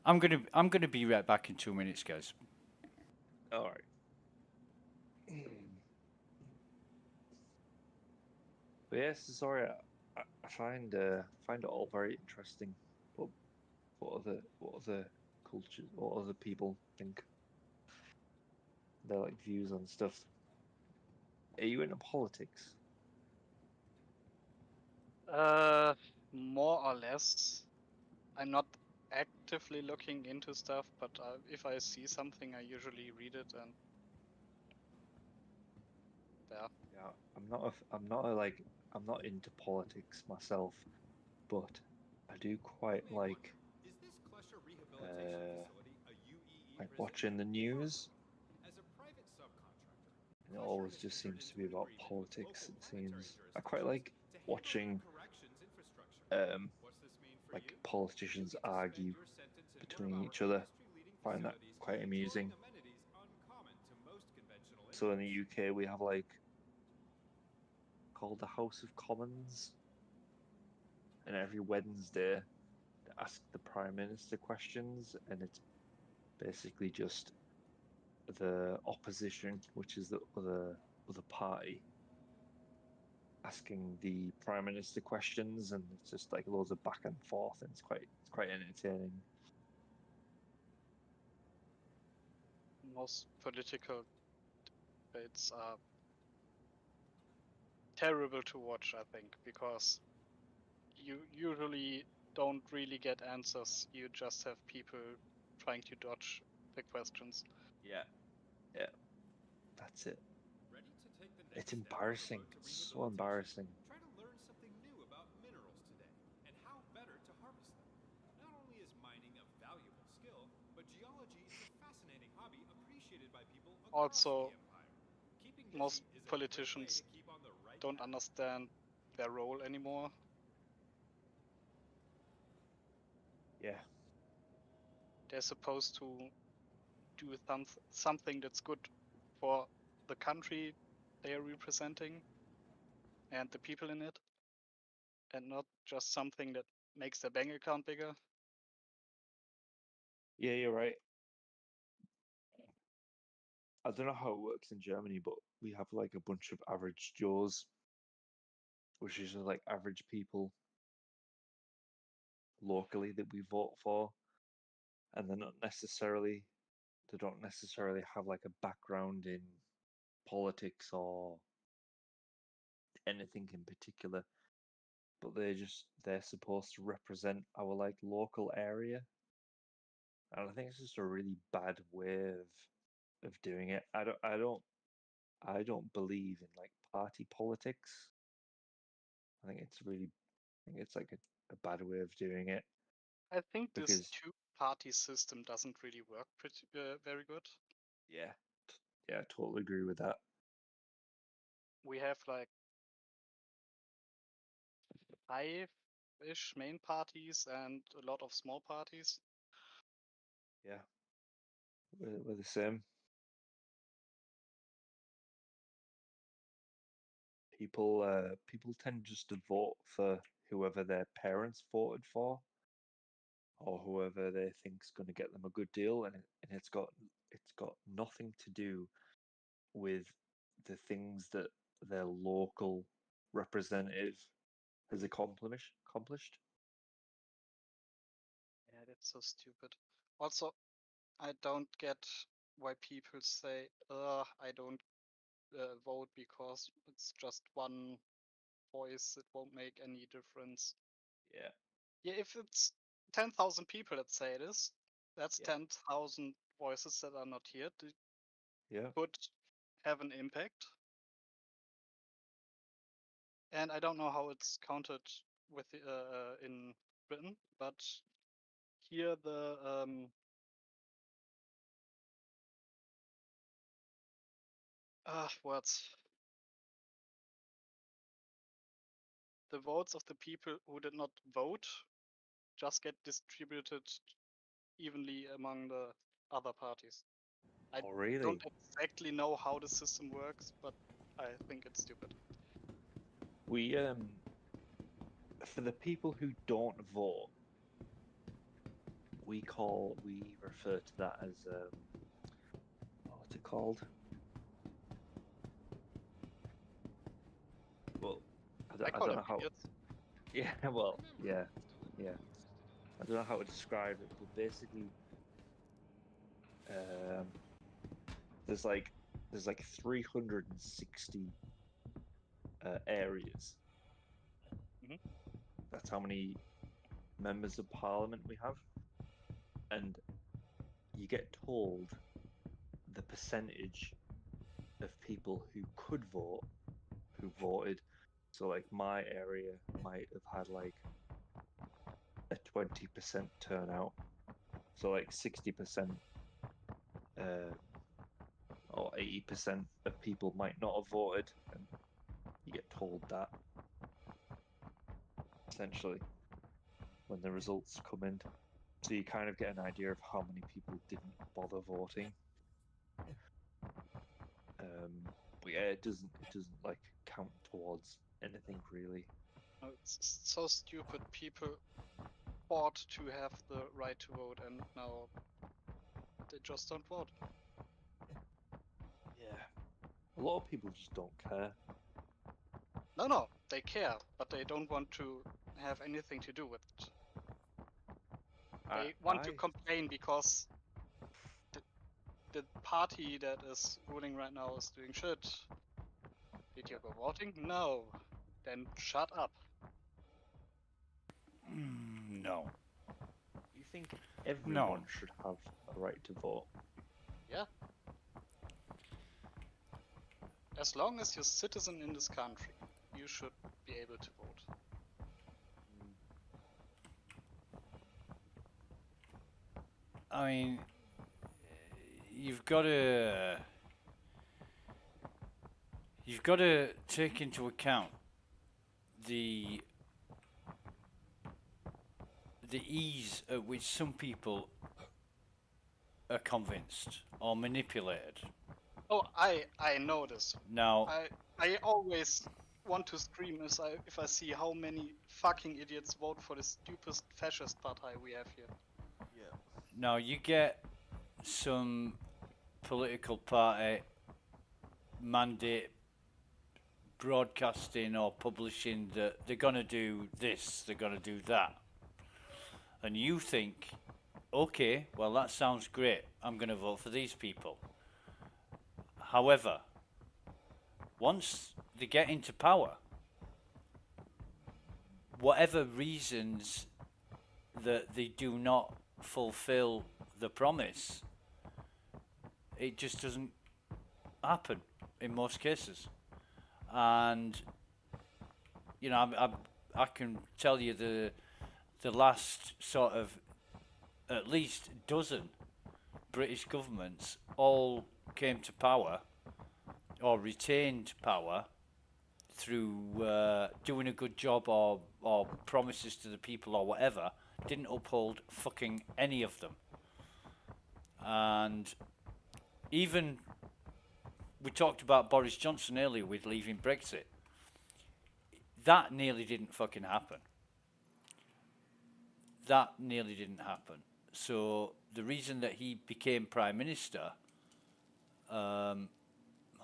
I'm gonna be right back in 2 minutes, guys. All right. But yes, sorry. I find it all very interesting. But what other cultures, what other people think? Their like views on stuff. Are you into politics? More or less. I'm not actively looking into stuff, but if I see something, I usually read it and yeah. Yeah, I'm not into politics myself, but I do quite like watching the news. And it always just seems to be about politics, it seems. I quite like watching like politicians argue between each other. I find that quite amusing. So in the UK we have like called the House of Commons, and every Wednesday they ask the Prime Minister questions, and it's basically just the opposition, which is the other party, asking the Prime Minister questions, and it's just like loads of back and forth, and it's quite entertaining. Most political debates are terrible to watch, I think, because you usually don't really get answers. You just have people trying to dodge the questions. Yeah, that's it. Ready to take the It's next step on the embarrassing. road to It's so rehabilitation? embarrassing. Try to learn something new about minerals today and how better to harvest them. Not only is mining a valuable skill, but geology is a fascinating hobby appreciated by people across Also, the empire. Keeping most busy is a great way politicians to keep on the right don't path. understand their role anymore. Yeah. They're supposed to do something that's good for the country they are representing and the people in it, and not just something that makes their bank account bigger. Yeah, you're right. I don't know how it works in Germany, but we have like a bunch of average Joes, which is just like average people locally that we vote for, and they don't necessarily have like a background in politics or anything in particular, but they're supposed to represent our like local area, and I think it's just a really bad way of doing it. I don't believe in like party politics. I think it's like a bad way of doing it. I think this Because two-party system doesn't really work very good. yeah, I totally agree with that. We have like 5-ish main parties and a lot of small parties. Yeah, we're the same. People tend just to vote for whoever their parents voted for, or whoever they think's going to get them a good deal, and it's got nothing to do with the things that their local representative has accomplished. Yeah, that's so stupid. Also, I don't get why people say, I don't vote because it's just one voice, it won't make any difference. Yeah. Yeah, if it's 10,000 people that say this, that's Yeah. 10,000 voices that are not here. Yeah. Could have an impact. And I don't know how it's counted with in Britain, but here the words. The votes of the people who did not vote just get distributed evenly among the other parties. I Oh, really? don't exactly know how the system works, but I think it's stupid. We for the people who don't vote, we refer to that as what's it called? Well, I don't know how. Idiots. Yeah, well, yeah. I don't know how to describe it, but basically, there's like 360 areas. Mm-hmm. That's how many members of parliament we have, and you get told the percentage of people who could vote who voted. So like my area might have had like a 20% turnout, so like 60% or 80% of people might not have voted, and you get told that essentially when the results come in, so you kind of get an idea of how many people didn't bother voting. But yeah, it doesn't like count towards anything really. It's so stupid. People fought to have the right to vote, and now they just don't vote. Yeah. A lot of people just don't care. No, they care, but they don't want to have anything to do with it. They want to complain because the party that is ruling right now is doing shit. Did you go voting? No. Then shut up. No. You think everyone should have a right to vote? Yeah. As long as you're a citizen in this country, you should be able to vote. I mean, you've got to take into account the ease at which some people are convinced or manipulated. Oh, I know this. Now, I always want to scream if I see how many fucking idiots vote for the stupidest fascist party we have here. Yeah. now you get some political party mandate broadcasting or publishing that they're going to do this, they're going to do that. And you think, okay, well, that sounds great. I'm going to vote for these people. However, once they get into power, whatever reasons that they do not fulfill the promise, it just doesn't happen in most cases. And you know, I can tell you the last sort of at least dozen British governments all came to power or retained power through doing a good job or promises to the people or whatever, didn't uphold fucking any of them. And even we talked about Boris Johnson earlier with leaving Brexit. That nearly didn't fucking happen. That nearly didn't happen. So the reason that he became Prime Minister, oh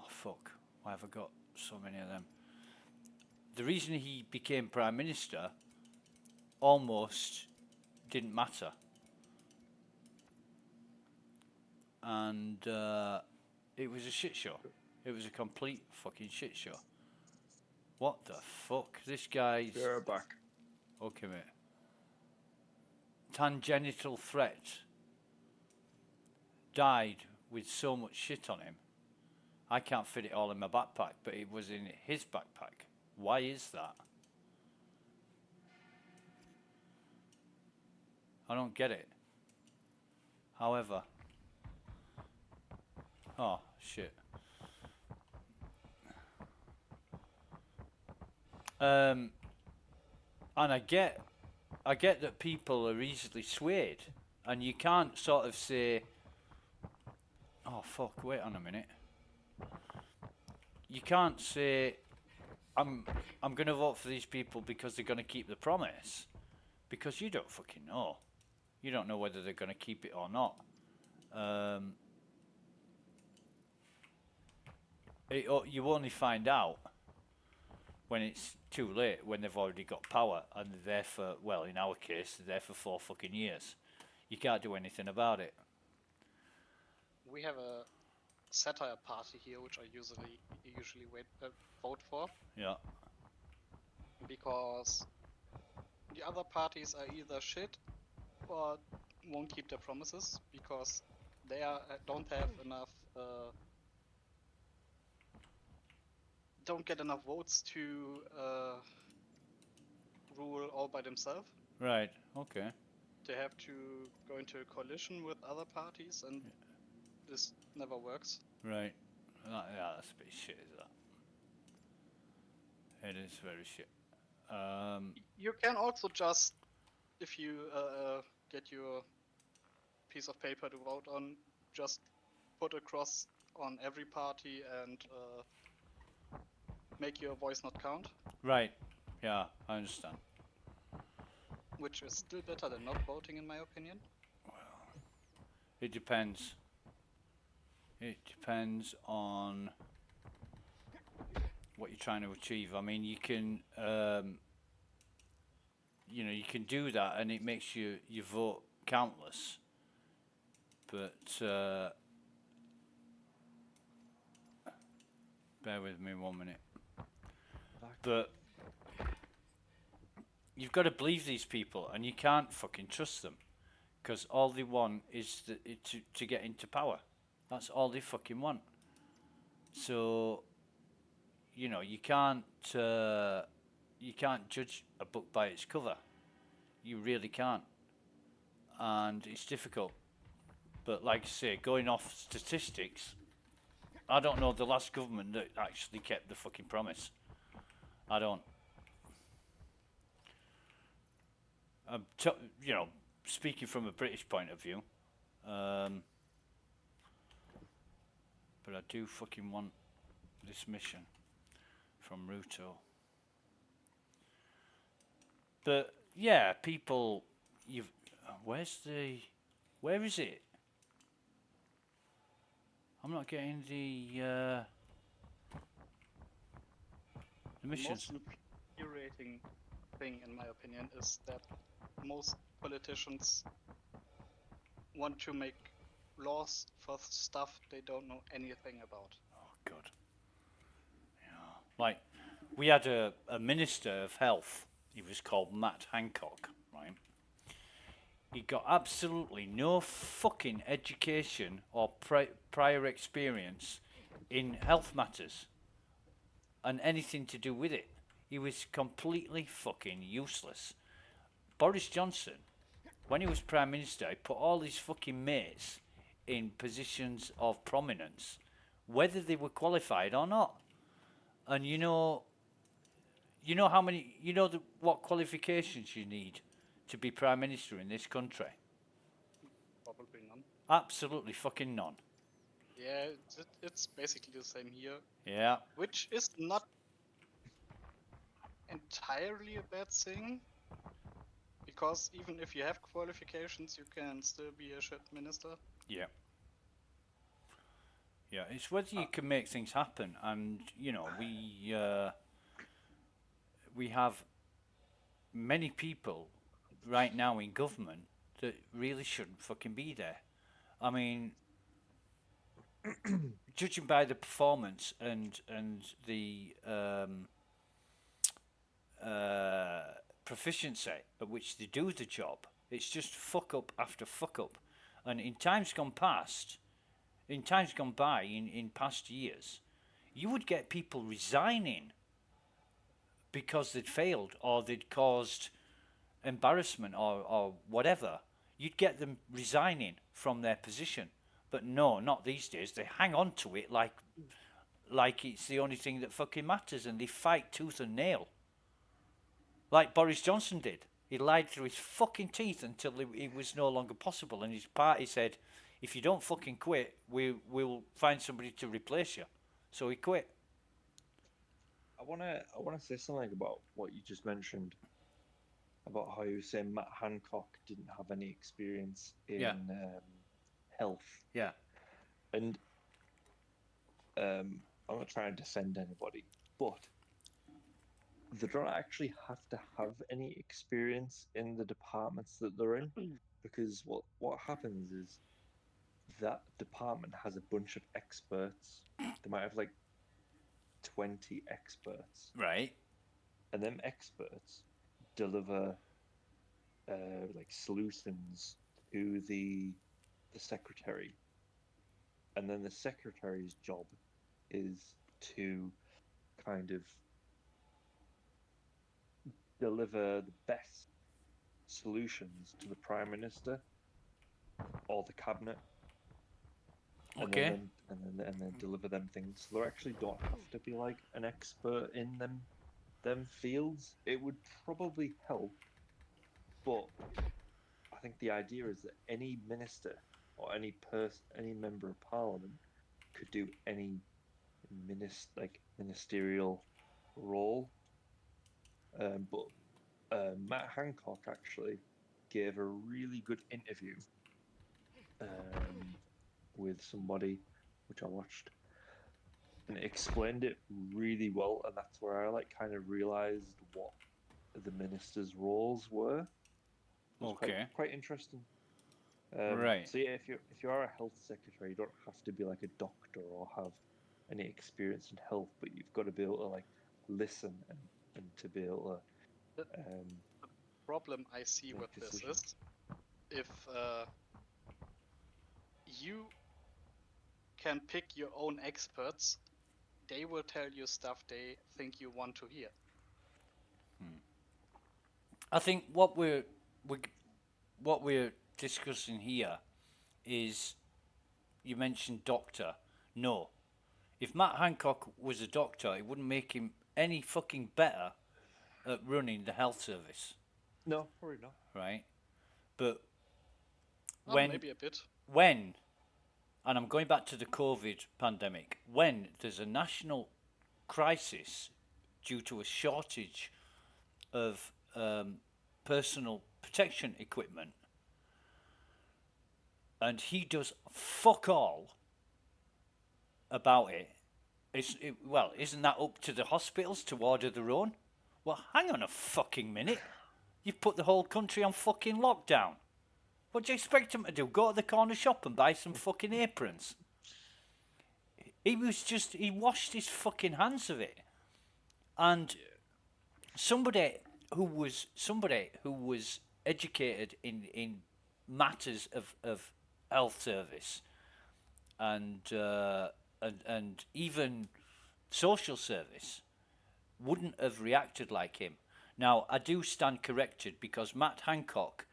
fuck, why have I got so many of them? The reason he became Prime Minister almost didn't matter. And it was a shit show. It was a complete fucking shit show. What the fuck? This guy's... You're back. Okay, mate. Tangential threat. Died with so much shit on him. I can't fit it all in my backpack, but it was in his backpack. Why is that? I don't get it. However... Oh, shit. And I get that people are easily swayed, and you can't sort of say, oh fuck, wait on a minute. You can't say, I'm going to vote for these people because they're going to keep the promise, because you don't fucking know. You don't know whether they're going to keep it or not. You only find out when it's too late, when they've already got power and they're there for, well, in our case, they're there for 4 fucking years. You can't do anything about it. We have a satire party here, which I usually vote for. Yeah. Because the other parties are either shit or won't keep their promises because they don't have enough, don't get enough votes to rule all by themselves. Right. Okay. They have to go into a coalition with other parties, and this never works. Right. Yeah, that's a bit shit, is that? It is very shit. You can also just, if you get your piece of paper to vote on, just put a cross on every party and make your voice not count. Right. Yeah, I understand. Which is still better than not voting, in my opinion. It depends. It depends on what you're trying to achieve. I mean, you can, you know, you can do that, and it makes your vote countless. But bear with me 1 minute. But you've got to believe these people, and you can't fucking trust them, because all they want is to get into power. That's all they fucking want. So, you know, you can't judge a book by its cover. You really can't, and it's difficult. But like I say, going off statistics, I don't know the last government that actually kept the fucking promise. I don't. You know, speaking from a British point of view, but I do fucking want this mission from Ruto. But yeah, people, where is it? I'm not getting the missions. The most infuriating thing, in my opinion, is that most politicians want to make laws for stuff they don't know anything about. Oh God. Yeah. Like, we had a minister of health. He was called Matt Hancock, right? He got absolutely no fucking education or prior experience in health matters and anything to do with it. He was completely fucking useless. Boris Johnson, when he was Prime Minister, he put all his fucking mates in positions of prominence, whether they were qualified or not. And you know how many, what qualifications you need to be Prime Minister in this country? Probably none. Absolutely fucking none. Yeah, it's basically the same here. Yeah. Which is not entirely a bad thing, because even if you have qualifications, you can still be a shit minister. Yeah. Yeah, it's whether you can make things happen, and you know, we have many people right now in government that really shouldn't fucking be there. I mean, judging by the performance and the proficiency at which they do the job, it's just fuck up after fuck up. And in times gone by, in past years, you would get people resigning because they'd failed or they'd caused embarrassment or whatever. You'd get them resigning from their position. But no, not these days. They hang on to it like it's the only thing that fucking matters, and they fight tooth and nail. Like Boris Johnson did. He lied through his fucking teeth until it was no longer possible, and his party said, if you don't fucking quit, we'll find somebody to replace you. So he quit. I wanna say something about what you just mentioned about how you were saying Matt Hancock didn't have any experience in health. Yeah. And I'm not trying to defend anybody, but they don't actually have to have any experience in the departments that they're in, because what happens is that department has a bunch of experts. They might have like 20 experts. Right. And them experts deliver like solutions to the secretary. And then the secretary's job is to kind of deliver the best solutions to the prime minister or the cabinet. Okay. And then deliver them things. So they actually don't have to be like an expert in them fields. It would probably help, but I think the idea is that any minister or any member of parliament could do any ministerial role. But Matt Hancock actually gave a really good interview with somebody, which I watched, and it explained it really well, and that's where I like kind of realized what the ministers' roles were. It was Okay. quite interesting. Right. So yeah, if you are a health secretary, you don't have to be like a doctor or have any experience in health, but you've got to be able to like listen and to be able The to problem I see make with this decisions. is if you can pick your own experts, they will tell you stuff they think you want to hear. I think what we're discussing here is, you mentioned doctor. No, if Matt Hancock was a doctor, it wouldn't make him any fucking better at running the health service, No, probably not. right? But Maybe a bit. when, and I'm going back to the COVID pandemic, when there's a national crisis due to a shortage of personal protection equipment, and he does fuck all about it. Well, isn't that up to the hospitals to order their own? Well, hang on a fucking minute. You've put the whole country on fucking lockdown. What do you expect him to do? Go to the corner shop and buy some fucking aprons? He washed his fucking hands of it. And somebody who was educated in matters of health service and even social service wouldn't have reacted like him. Now, I do stand corrected, because Matt Hancock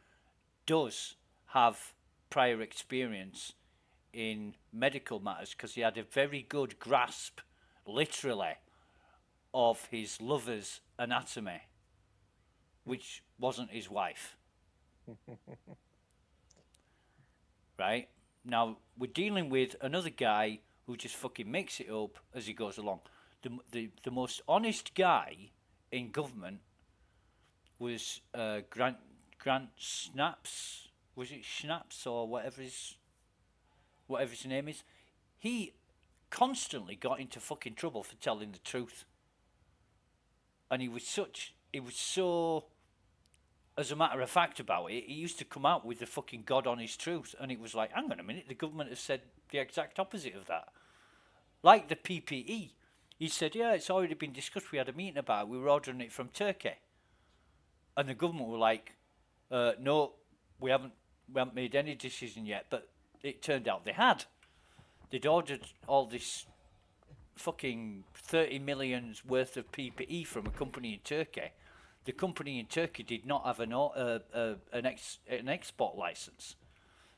does have prior experience in medical matters, because he had a very good grasp, literally, of his lover's anatomy, which wasn't his wife. Right? Now, we're dealing with another guy who just fucking makes it up as he goes along. The most honest guy in government was Grant Snaps. Was it Schnaps or whatever his name is? He constantly got into fucking trouble for telling the truth. And he was so, as a matter of fact about it, he used to come out with the fucking God honest truth, and it was like, hang on a minute, the government has said the exact opposite of that. Like the PPE. He said, yeah, it's already been discussed, we had a meeting about it, we were ordering it from Turkey. And the government were like, no, we haven't made any decision yet. But it turned out they had. They'd ordered all this fucking 30 million worth of PPE from a company in Turkey. The company in Turkey did not have an export license.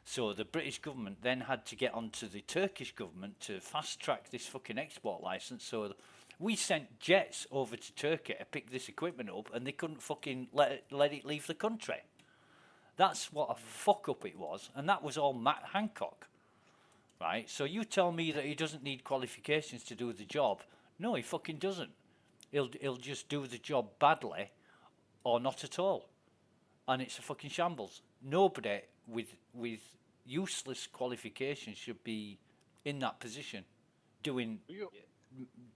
So the British government then had to get onto the Turkish government to fast track this fucking export license. So we sent jets over to Turkey to pick this equipment up, and they couldn't fucking let it leave the country. That's what a fuck up it was, and that was all Matt Hancock, right? So you tell me that he doesn't need qualifications to do the job. No, he fucking doesn't. He'll just do the job badly, or not at all, and it's a fucking shambles. Nobody with useless qualifications should be in that position, doing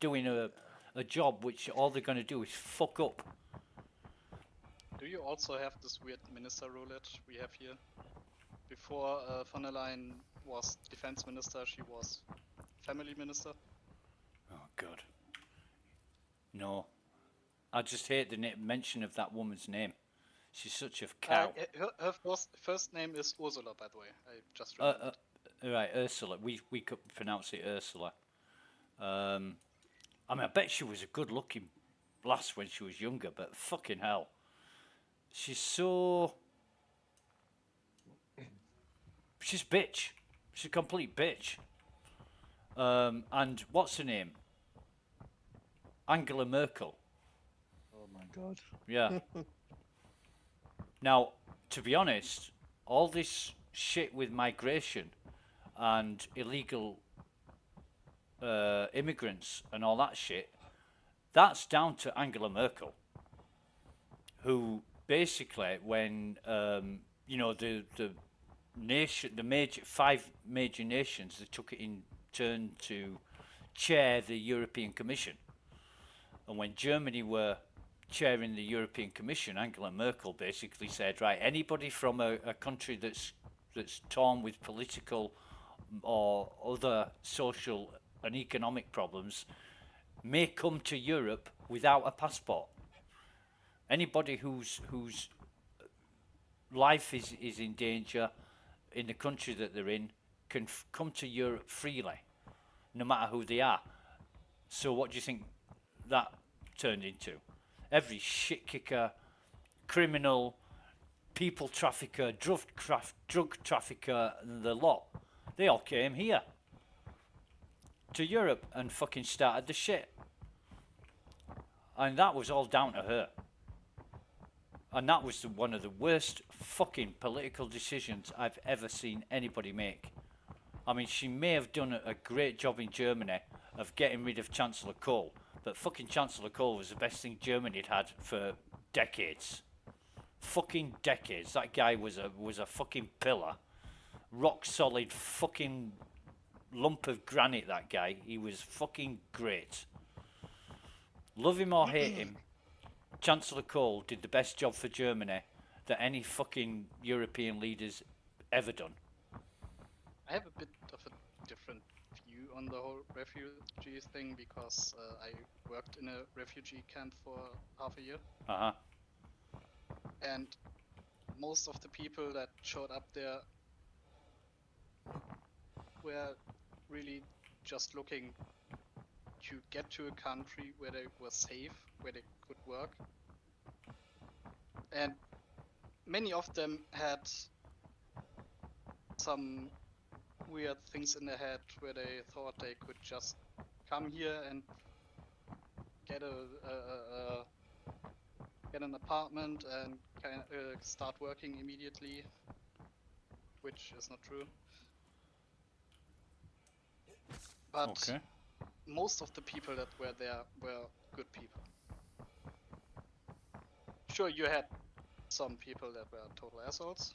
a job which all they're going to do is fuck up. Do you also have this weird minister roulette we have here? Before von der Leyen was defense minister, she was family minister. Oh God. No, I just hate the mention of that woman's name. She's such a cow. Her first name is Ursula, by the way. I just remembered. Right, Ursula. We could pronounce it Ursula. I mean, I bet she was a good-looking lass when she was younger, but fucking hell, she's a bitch. She's a complete bitch. And what's her name? Angela Merkel. Oh my God. Yeah. Now, to be honest, all this shit with migration and illegal immigrants and all that shit, that's down to Angela Merkel, who basically, when the five major nations that took it in turn to chair the European Commission. And when Germany were chairing the European Commission, Angela Merkel basically said, right, anybody from a country that's torn with political or other social and economic problems may come to Europe without a passport. Anybody whose life is in danger in the country that they're in can come to Europe freely, no matter who they are. So what do you think that turned into? Every shit kicker, criminal, people trafficker, drug trafficker, and the lot, they all came here to Europe and fucking started the shit. And that was all down to her. And that was one of the worst fucking political decisions I've ever seen anybody make. I mean, she may have done a great job in Germany of getting rid of Chancellor Kohl, but fucking Chancellor Kohl was the best thing Germany had had for decades. Fucking decades. That guy was a fucking pillar. Rock solid fucking lump of granite, that guy. He was fucking great. Love him or hate him, Chancellor Kohl did the best job for Germany that any fucking European leaders ever done. I have a bit of a different view on the whole refugees thing because I worked in a refugee camp for half a year. Uh-huh. And most of the people that showed up there were really just looking to get to a country where they were safe, where they could work. And many of them had some weird things in their head where they thought they could just come here and get get an apartment and start working immediately, which is not true. But okay. Most of the people that were there were good people. Sure, you had some people that were total assholes,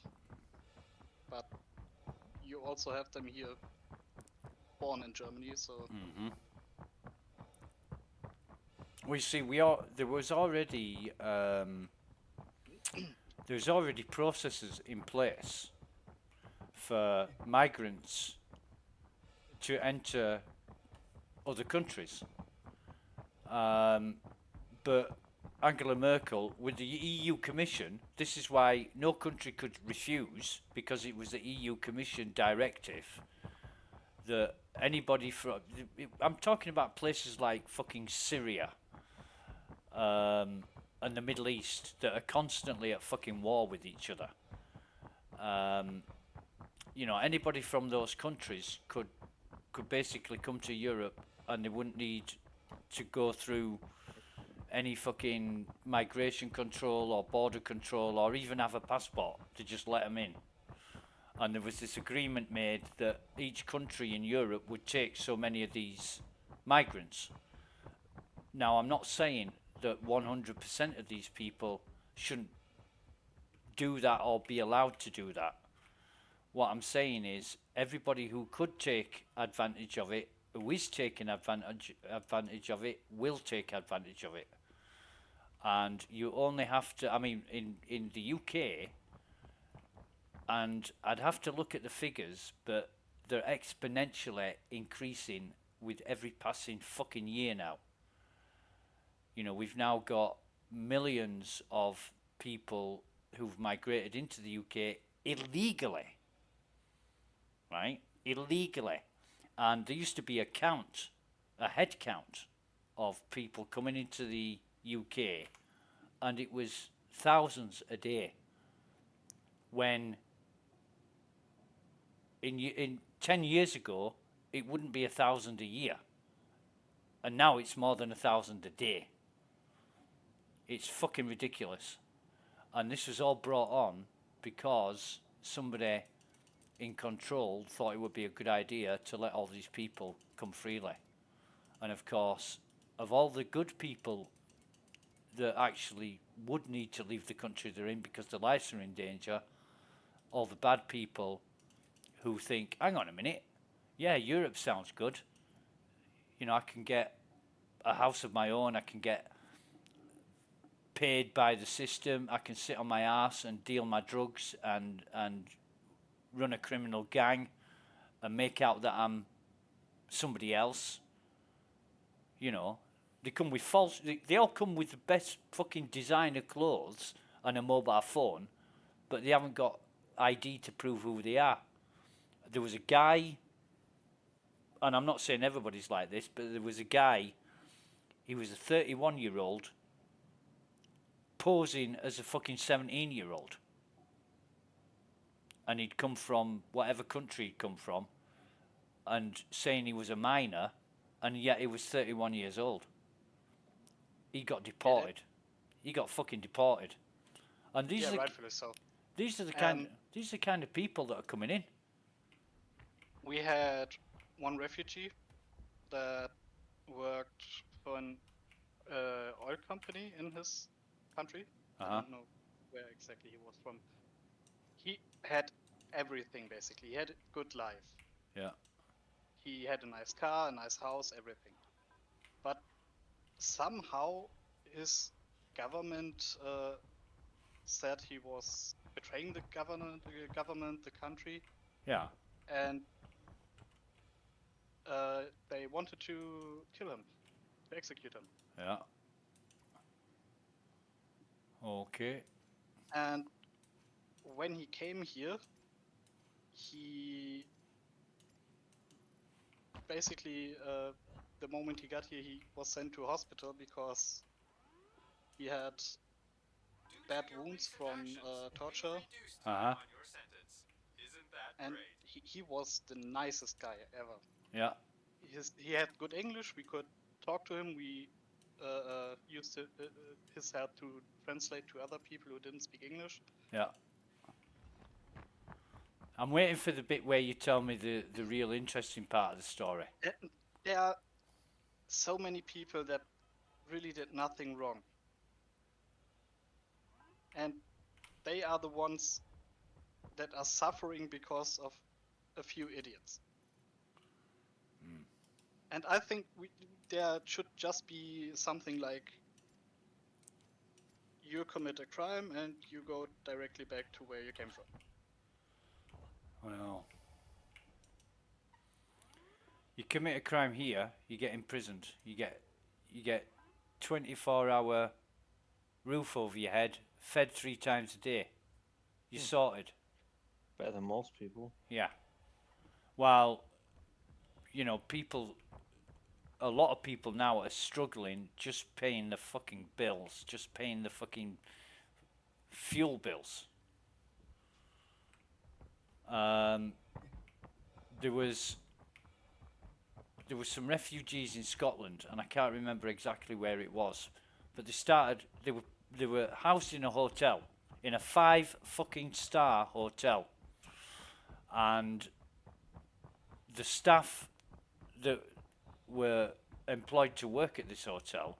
but you also have them here born in Germany, so... Mm-hmm. We see, there was already processes in place for migrants to enter other countries. But Angela Merkel, with the EU Commission, this is why no country could refuse, because it was the EU Commission directive that anybody from... I'm talking about places like fucking Syria and the Middle East that are constantly at fucking war with each other. You know, anybody from those countries could basically come to Europe and they wouldn't need to go through any fucking migration control or border control or even have a passport to just let them in. And there was this agreement made that each country in Europe would take so many of these migrants. Now, I'm not saying that 100% of these people shouldn't do that or be allowed to do that. What I'm saying is everybody who could take advantage of it, who is taking advantage of it, will take advantage of it. And you only have to, I mean, in the UK, and I'd have to look at the figures, but they're exponentially increasing with every passing fucking year now. You know, we've now got millions of people who've migrated into the UK illegally. Right? Illegally. And there used to be a head count of people coming into the UK, and it was thousands a day. When in 10 years ago, it wouldn't be 1,000 a year. And now it's more than 1,000 a day. It's fucking ridiculous. And this was all brought on because somebody in control thought it would be a good idea to let all these people come freely. And of course, of all the good people that actually would need to leave the country they're in because their lives are in danger, all the bad people who think, hang on a minute, yeah, Europe sounds good. You know, I can get a house of my own. I can get paid by the system. I can sit on my ass and deal my drugs and run a criminal gang and make out that I'm somebody else. You know, they come with false. They all come with the best fucking designer clothes and a mobile phone, but they haven't got ID to prove who they are. There was a guy, and I'm not saying everybody's like this, but there was a guy. He was a 31-year-old posing as a fucking 17-year-old. And he'd come from whatever country he'd come from and saying he was a minor, and yet he was 31 years old. He got deported. He got fucking deported. And these are rightfully so. These are the kind of people that are coming in. We had one refugee that worked for an oil company in his country. I don't know where exactly he was from. He had everything basically. He had a good life. Yeah. He had a nice car, a nice house, everything. But somehow his government said he was betraying the government, the country. Yeah. And they wanted to kill him, to execute him. Yeah. Okay. And when he came here, he basically, the moment he got here, he was sent to a hospital because he had bad wounds from torture. And he was the nicest guy ever. Yeah. He had good English. We could talk to him. We used his help to translate to other people who didn't speak English. Yeah. I'm waiting for the bit where you tell me the real interesting part of the story. There are so many people that really did nothing wrong. And they are the ones that are suffering because of a few idiots. And I think there should just be something like, you commit a crime and you go directly back to where you came from. Well, you commit a crime here, you get imprisoned. You get 24-hour roof over your head, fed 3 times a day. You're sorted. Better than most people. Yeah. While, you know, a lot of people now are struggling just paying the fucking bills, just paying the fucking fuel bills. There was some refugees in Scotland, and I can't remember exactly where it was, but they were housed in a hotel, in a 5 fucking star hotel, and the staff that were employed to work at this hotel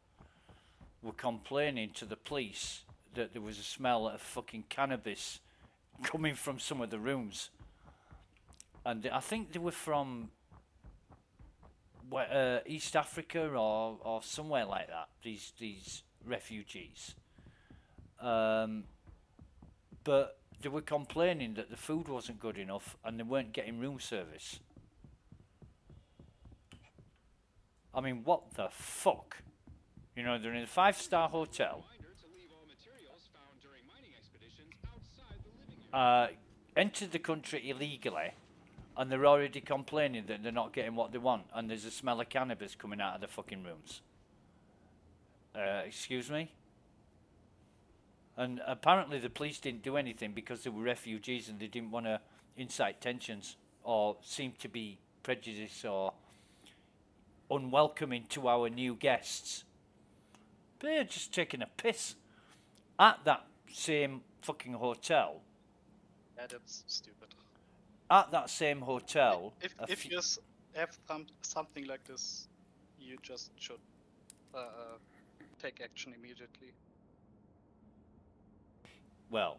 were complaining to the police that there was a smell of fucking cannabis coming from some of the rooms. And I think they were from East Africa or somewhere like that, these refugees. But they were complaining that the food wasn't good enough and they weren't getting room service. I mean, what the fuck? You know, they're in a 5-star hotel. Entered the country illegally, and they're already complaining that they're not getting what they want, and there's a smell of cannabis coming out of the fucking rooms. Excuse me? And apparently the police didn't do anything because they were refugees and they didn't want to incite tensions or seem to be prejudiced or unwelcoming to our new guests. But they're just taking a piss at that same fucking hotel. Yeah, that's stupid. At that same hotel. If you have something like this, you just should take action immediately. Well,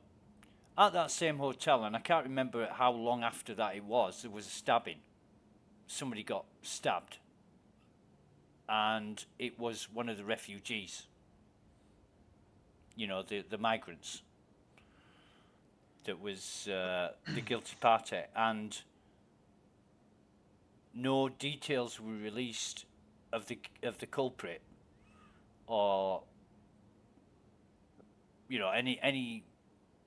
at that same hotel, and I can't remember how long after that it was, there was a stabbing. Somebody got stabbed, and it was one of the refugees. You know, the migrants. That was the guilty party, and no details were released of the culprit, or you know, any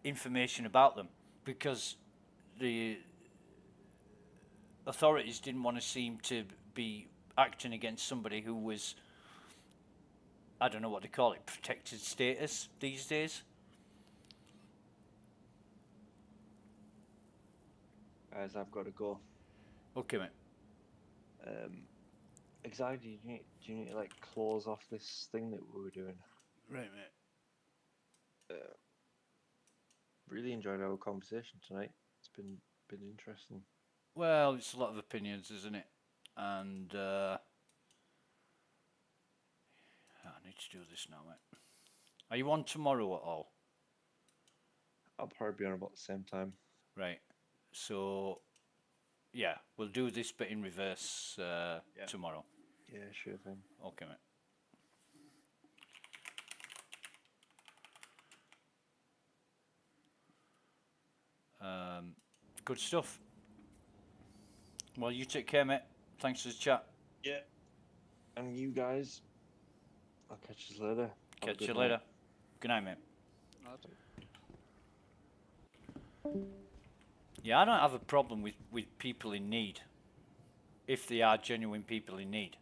information about them, because the authorities didn't want to seem to be acting against somebody who was, I don't know what they call it, protected status these days. Guys, I've got to go. Okay, mate. Anxiety, do you need to like close off this thing that we were doing? Right, mate. Really enjoyed our conversation tonight. It's been interesting. Well, it's a lot of opinions, isn't it? And I need to do this now, mate. Are you on tomorrow at all? I'll probably be on about the same time. Right. So, yeah, we'll do this bit in reverse tomorrow. Yeah, sure thing. Okay, mate. Good stuff. Well, you take care, mate. Thanks for the chat. Yeah. And you guys, I'll catch you later. Catch you later. Good night, mate. Yeah, I don't have a problem with people in need, if they are genuine people in need.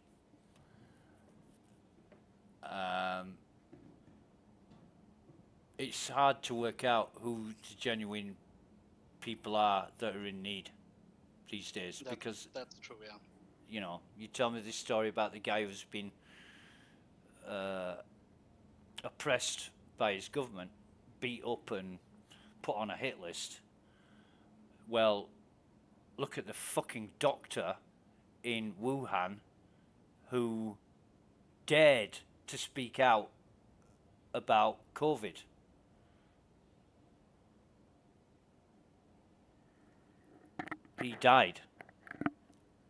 It's hard to work out who the genuine people are that are in need these days, because that's true, yeah. You know, you tell me this story about the guy who's been oppressed by his government, beat up and put on a hit list. Well, look at the fucking doctor in Wuhan who dared to speak out about COVID. He died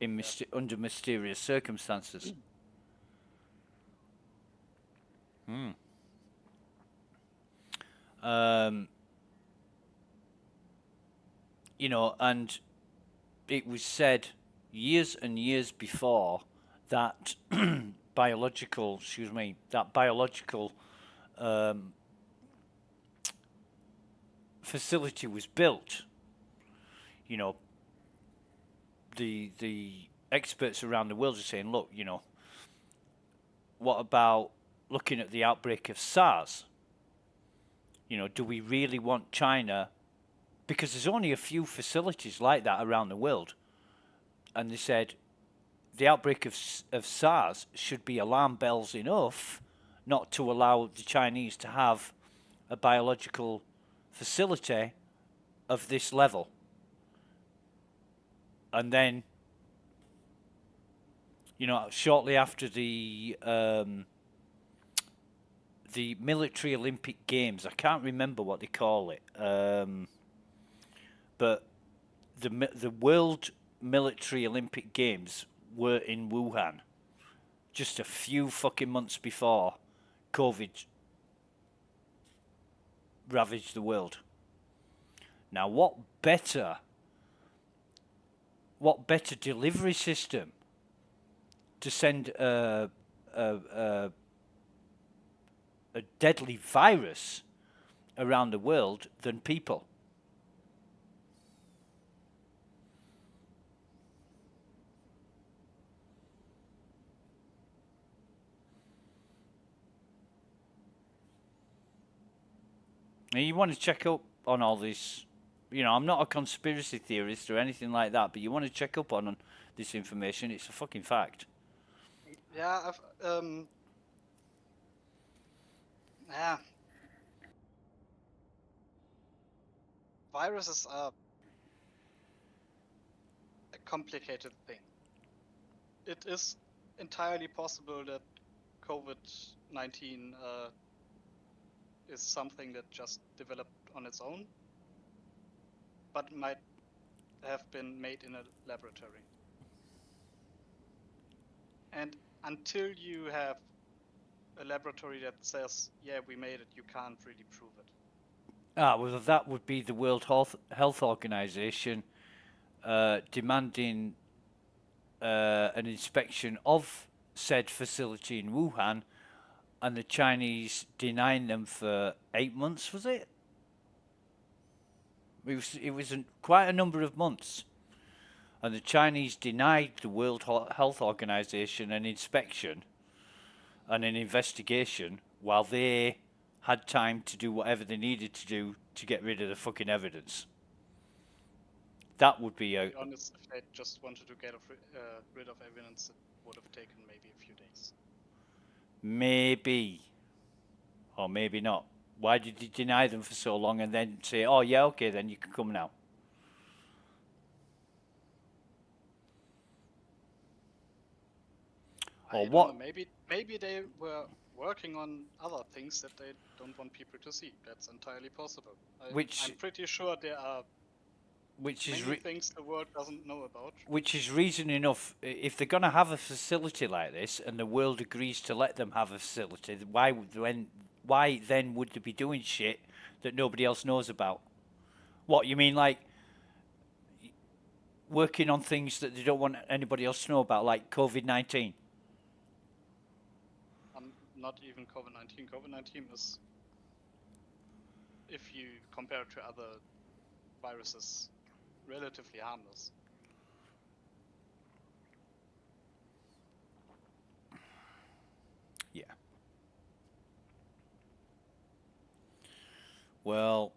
in under mysterious circumstances. You know, and it was said years and years before that biological facility was built. You know, the experts around the world are saying, look, you know, what about looking at the outbreak of SARS? You know, do we really want China? Because there's only a few facilities like that around the world. And they said the outbreak of SARS should be alarm bells enough not to allow the Chinese to have a biological facility of this level. And then, you know, shortly after the military Olympic Games, I can't remember what they call it, but the World Military Olympic Games were in Wuhan just a few fucking months before COVID ravaged the world. Now, what better delivery system to send a deadly virus around the world than people? Now, you want to check up on all this. You know, I'm not a conspiracy theorist or anything like that, but you want to check up on this information. It's a fucking fact. Yeah, yeah. Viruses are a complicated thing. It is entirely possible that COVID-19 is something that just developed on its own. but might have been made in a laboratory. And until you have a laboratory that says, yeah, we made it, you can't really prove it. Well, that would be the World Health Organization demanding an inspection of said facility in Wuhan, and the Chinese denying them for 8 months, was it? It was quite a number of months. And the Chinese denied the World Health Organization an inspection and an investigation while they had time to do whatever they needed to do to get rid of the fucking evidence. That would be To be honest, if they just wanted to get rid of evidence, it would have taken maybe a few days. Maybe. Or maybe not. Why did you deny them for so long and then say, oh yeah, okay, then you can come now? Or what? Don't know, maybe they were working on other things that they don't want people to see. That's entirely possible. I'm pretty sure there are many things the world doesn't know about. Which is reason enough. If they're going to have a facility like this and the world agrees to let them have a facility, why then would they be doing shit that nobody else knows about? What, you mean like working on things that they don't want anybody else to know about, like COVID-19? Not even COVID-19. COVID-19 is, if you compare it to other viruses, relatively harmless. Yeah. Well,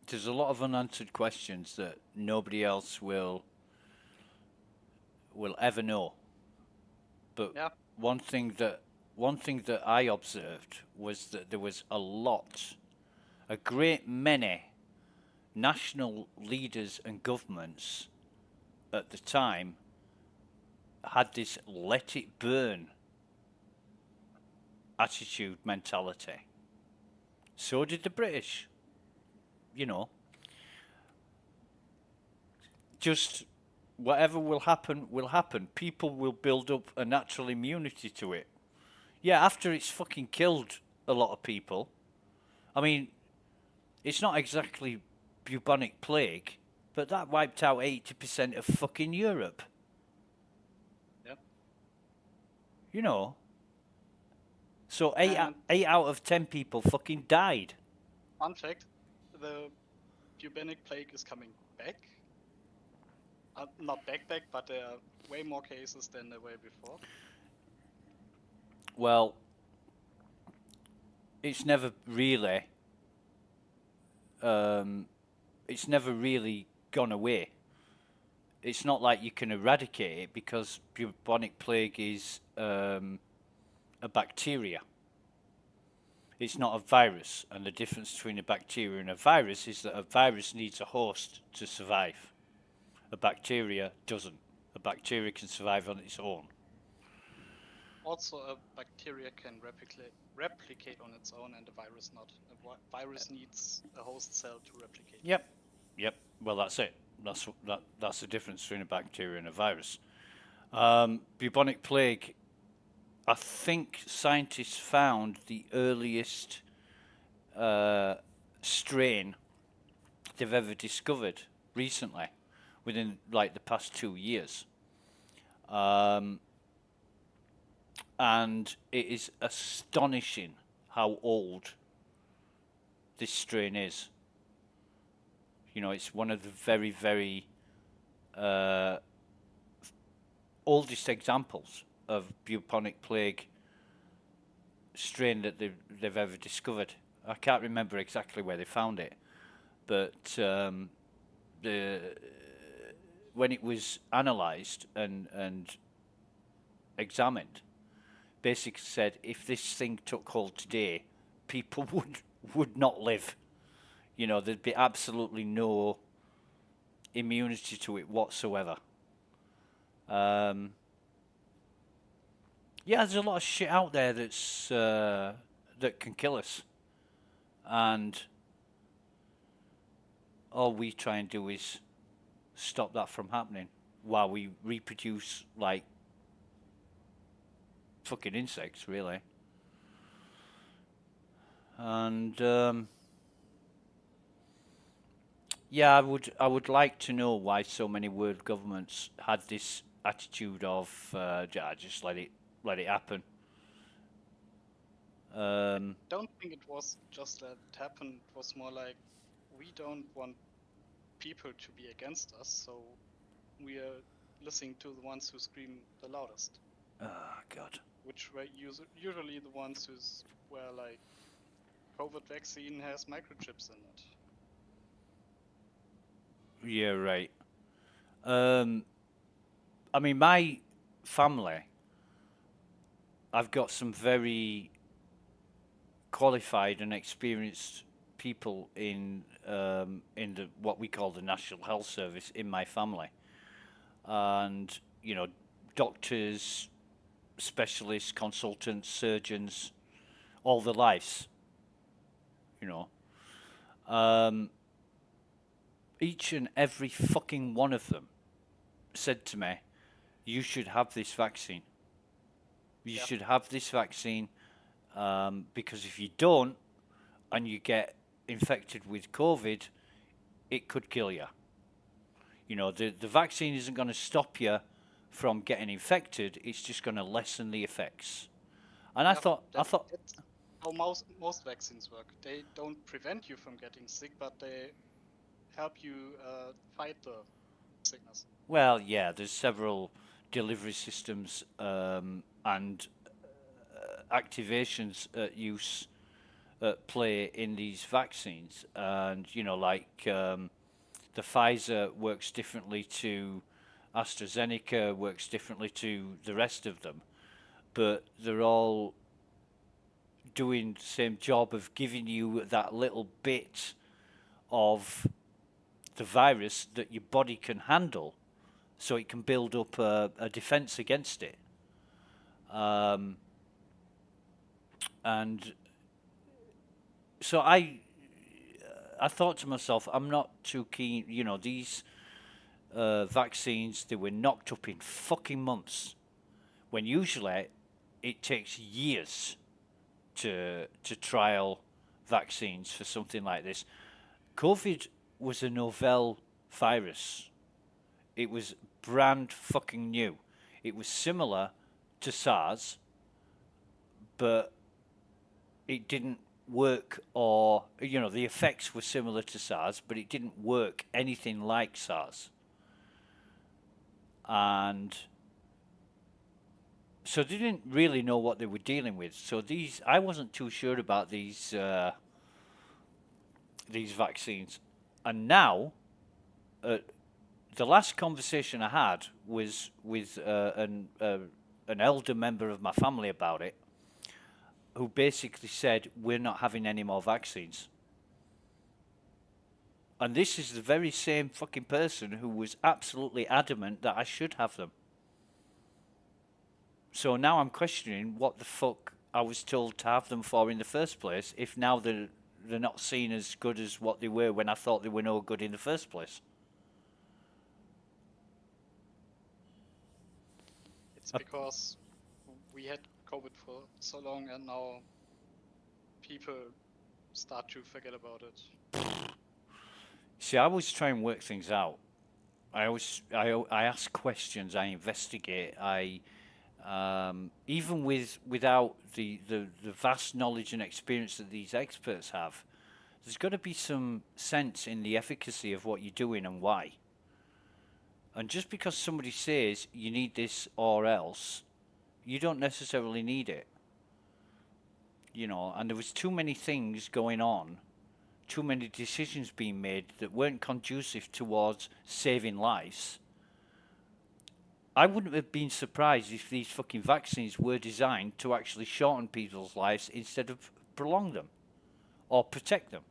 there's a lot of unanswered questions that nobody else will ever know. But yeah. one thing that I observed was that there was a great many national leaders and governments at the time had this let it burn attitude mentality. So did the British. You know, just whatever will happen, will happen. People will build up a natural immunity to it. Yeah, after it's fucking killed a lot of people. I mean, it's not exactly bubonic plague, but that wiped out 80% of fucking Europe. Yep. You know. So 8 out of 10 people fucking died. Fun fact, the bubonic plague is coming back. Not back, but there are way more cases than there were before. Well, it's never really gone away. It's not like you can eradicate it because bubonic plague is a bacteria. It's not a virus, and the difference between a bacteria and a virus is that a virus needs a host to survive. A bacteria doesn't. A bacteria can survive on its own. Also, a bacteria can replicate on its own, and a virus not. A virus needs a host cell to replicate. Yep. Well, that's it. That's the difference between a bacteria and a virus. Bubonic plague. I think scientists found the earliest strain they've ever discovered recently, within like the past 2 years. And it is astonishing how old this strain is. You know, it's one of the very, very oldest examples of bubonic plague strain that they've ever discovered. I can't remember exactly where they found it, but when it was analysed and examined, basically said if this thing took hold today, people would not live. You know, there'd be absolutely no immunity to it whatsoever. Yeah, there's a lot of shit out there that's that can kill us, and all we try and do is stop that from happening while we reproduce like fucking insects, really. And yeah, I would like to know why so many world governments had this attitude of just let it happen. Don't think it was just that it happened. It was more like we don't want people to be against us, so we are listening to the ones who scream the loudest. Oh God. Which were usually the ones where like COVID vaccine has microchips in it. Yeah, right. I mean, my family, I've got some very qualified and experienced people in the what we call the National Health Service in my family, and you know, doctors, specialists, consultants, surgeons, all the lives. You know, each and every fucking one of them said to me, "You should have this vaccine. You should have this vaccine because if you don't, and you get infected with COVID, it could kill you. You know, the vaccine isn't going to stop you from getting infected. It's just going to lessen the effects." And I thought, that's how most vaccines work. They don't prevent you from getting sick, but they help you fight the sickness. well, yeah, there's several delivery systems and activations at use at play in these vaccines, and you know, like the Pfizer works differently to AstraZeneca, works differently to the rest of them, but they're all doing the same job of giving you that little bit of the virus that your body can handle so it can build up a defense against it. And so I thought to myself, I'm not too keen, you know, these vaccines, they were knocked up in fucking months, when usually it takes years to trial vaccines for something like this. COVID was a novel virus. It was brand fucking new. It was similar to SARS, but it didn't work, or you know, the effects were similar to SARS, but it didn't work anything like SARS. And so they didn't really know what they were dealing with. So I wasn't too sure about these vaccines. And now, the last conversation I had was with an elder member of my family about it, who basically said, we're not having any more vaccines. And this is the very same fucking person who was absolutely adamant that I should have them. So now I'm questioning what the fuck I was told to have them for in the first place, if now they're not seen as good as what they were when I thought they were no good in the first place. It's because we had COVID for so long, and now people start to forget about it. See, I always try and work things out. I ask questions. I investigate. Even without the vast knowledge and experience that these experts have, there's got to be some sense in the efficacy of what you're doing and why. And just because somebody says you need this or else, you don't necessarily need it. You know, and there was too many things going on, too many decisions being made that weren't conducive towards saving lives. I wouldn't have been surprised if these fucking vaccines were designed to actually shorten people's lives instead of prolong them or protect them.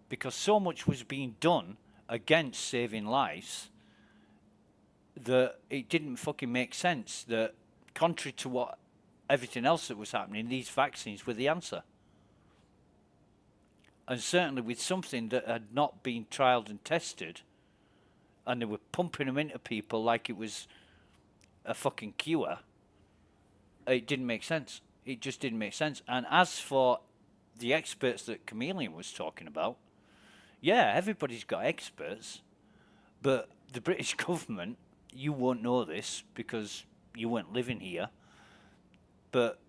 Because so much was being done against saving lives that it didn't fucking make sense, that contrary to what everything else that was happening, these vaccines were the answer. and certainly with something that had not been trialed and tested, and they were pumping them into people like it was a fucking cure, it didn't make sense. It just didn't make sense. And as for the experts that Chameleon was talking about, yeah, everybody's got experts, but the British government, you won't know this because you weren't living here, but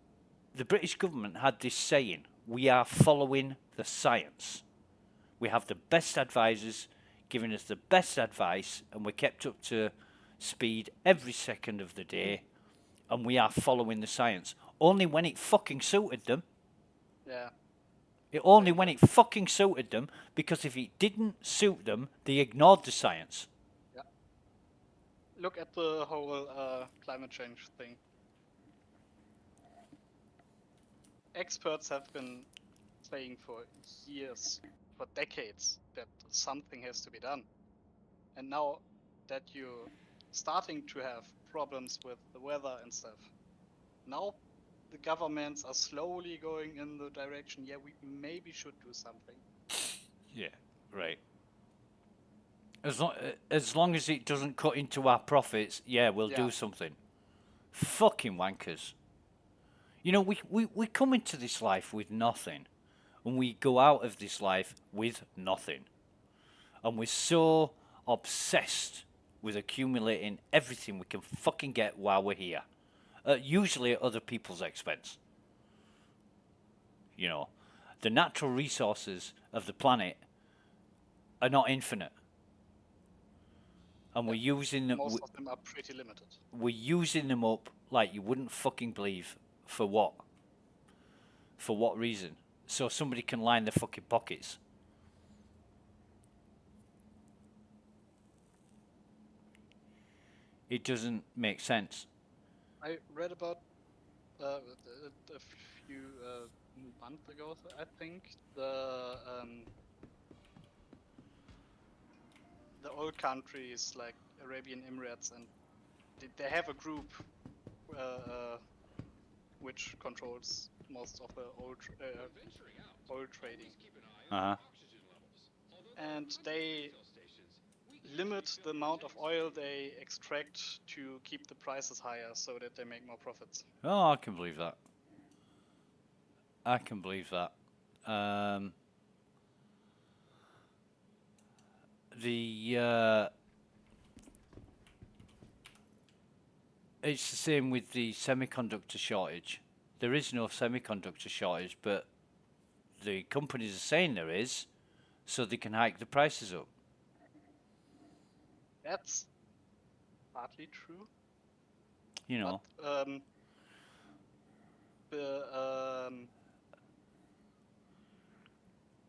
the British government had this saying, we are following the science. We have the best advisors giving us the best advice, and we're kept up to speed every second of the day, and we are following the science. Only when it fucking suited them. Yeah. It only when it fucking suited them, because if it didn't suit them, they ignored the science. Yeah. Look at the whole climate change thing. Experts have been saying for years, for decades, that something has to be done. And now that you're starting to have problems with the weather and stuff, now the governments are slowly going in the direction, yeah, we maybe should do something. Yeah, right. As long as it doesn't cut into our profits, yeah, we'll do something. Fucking wankers. You know, we come into this life with nothing, and we go out of this life with nothing. And we're so obsessed with accumulating everything we can fucking get while we're here. Usually at other people's expense. You know, the natural resources of the planet are not infinite. And we're using them. Most of them are pretty limited. We're using them up like you wouldn't fucking believe. For what? For what reason? So somebody can line their fucking pockets. It doesn't make sense. I read about a few months ago, I think, the oil countries like Arabian Emirates, and they have a group which controls most of the oil trading. Uh-huh. And they limit the amount of oil they extract to keep the prices higher so that they make more profits. Oh, I can believe that. I can believe that. It's the same with the semiconductor shortage. There is no semiconductor shortage, but the companies are saying there is, so they can hike the prices up. That's partly true. You know. But,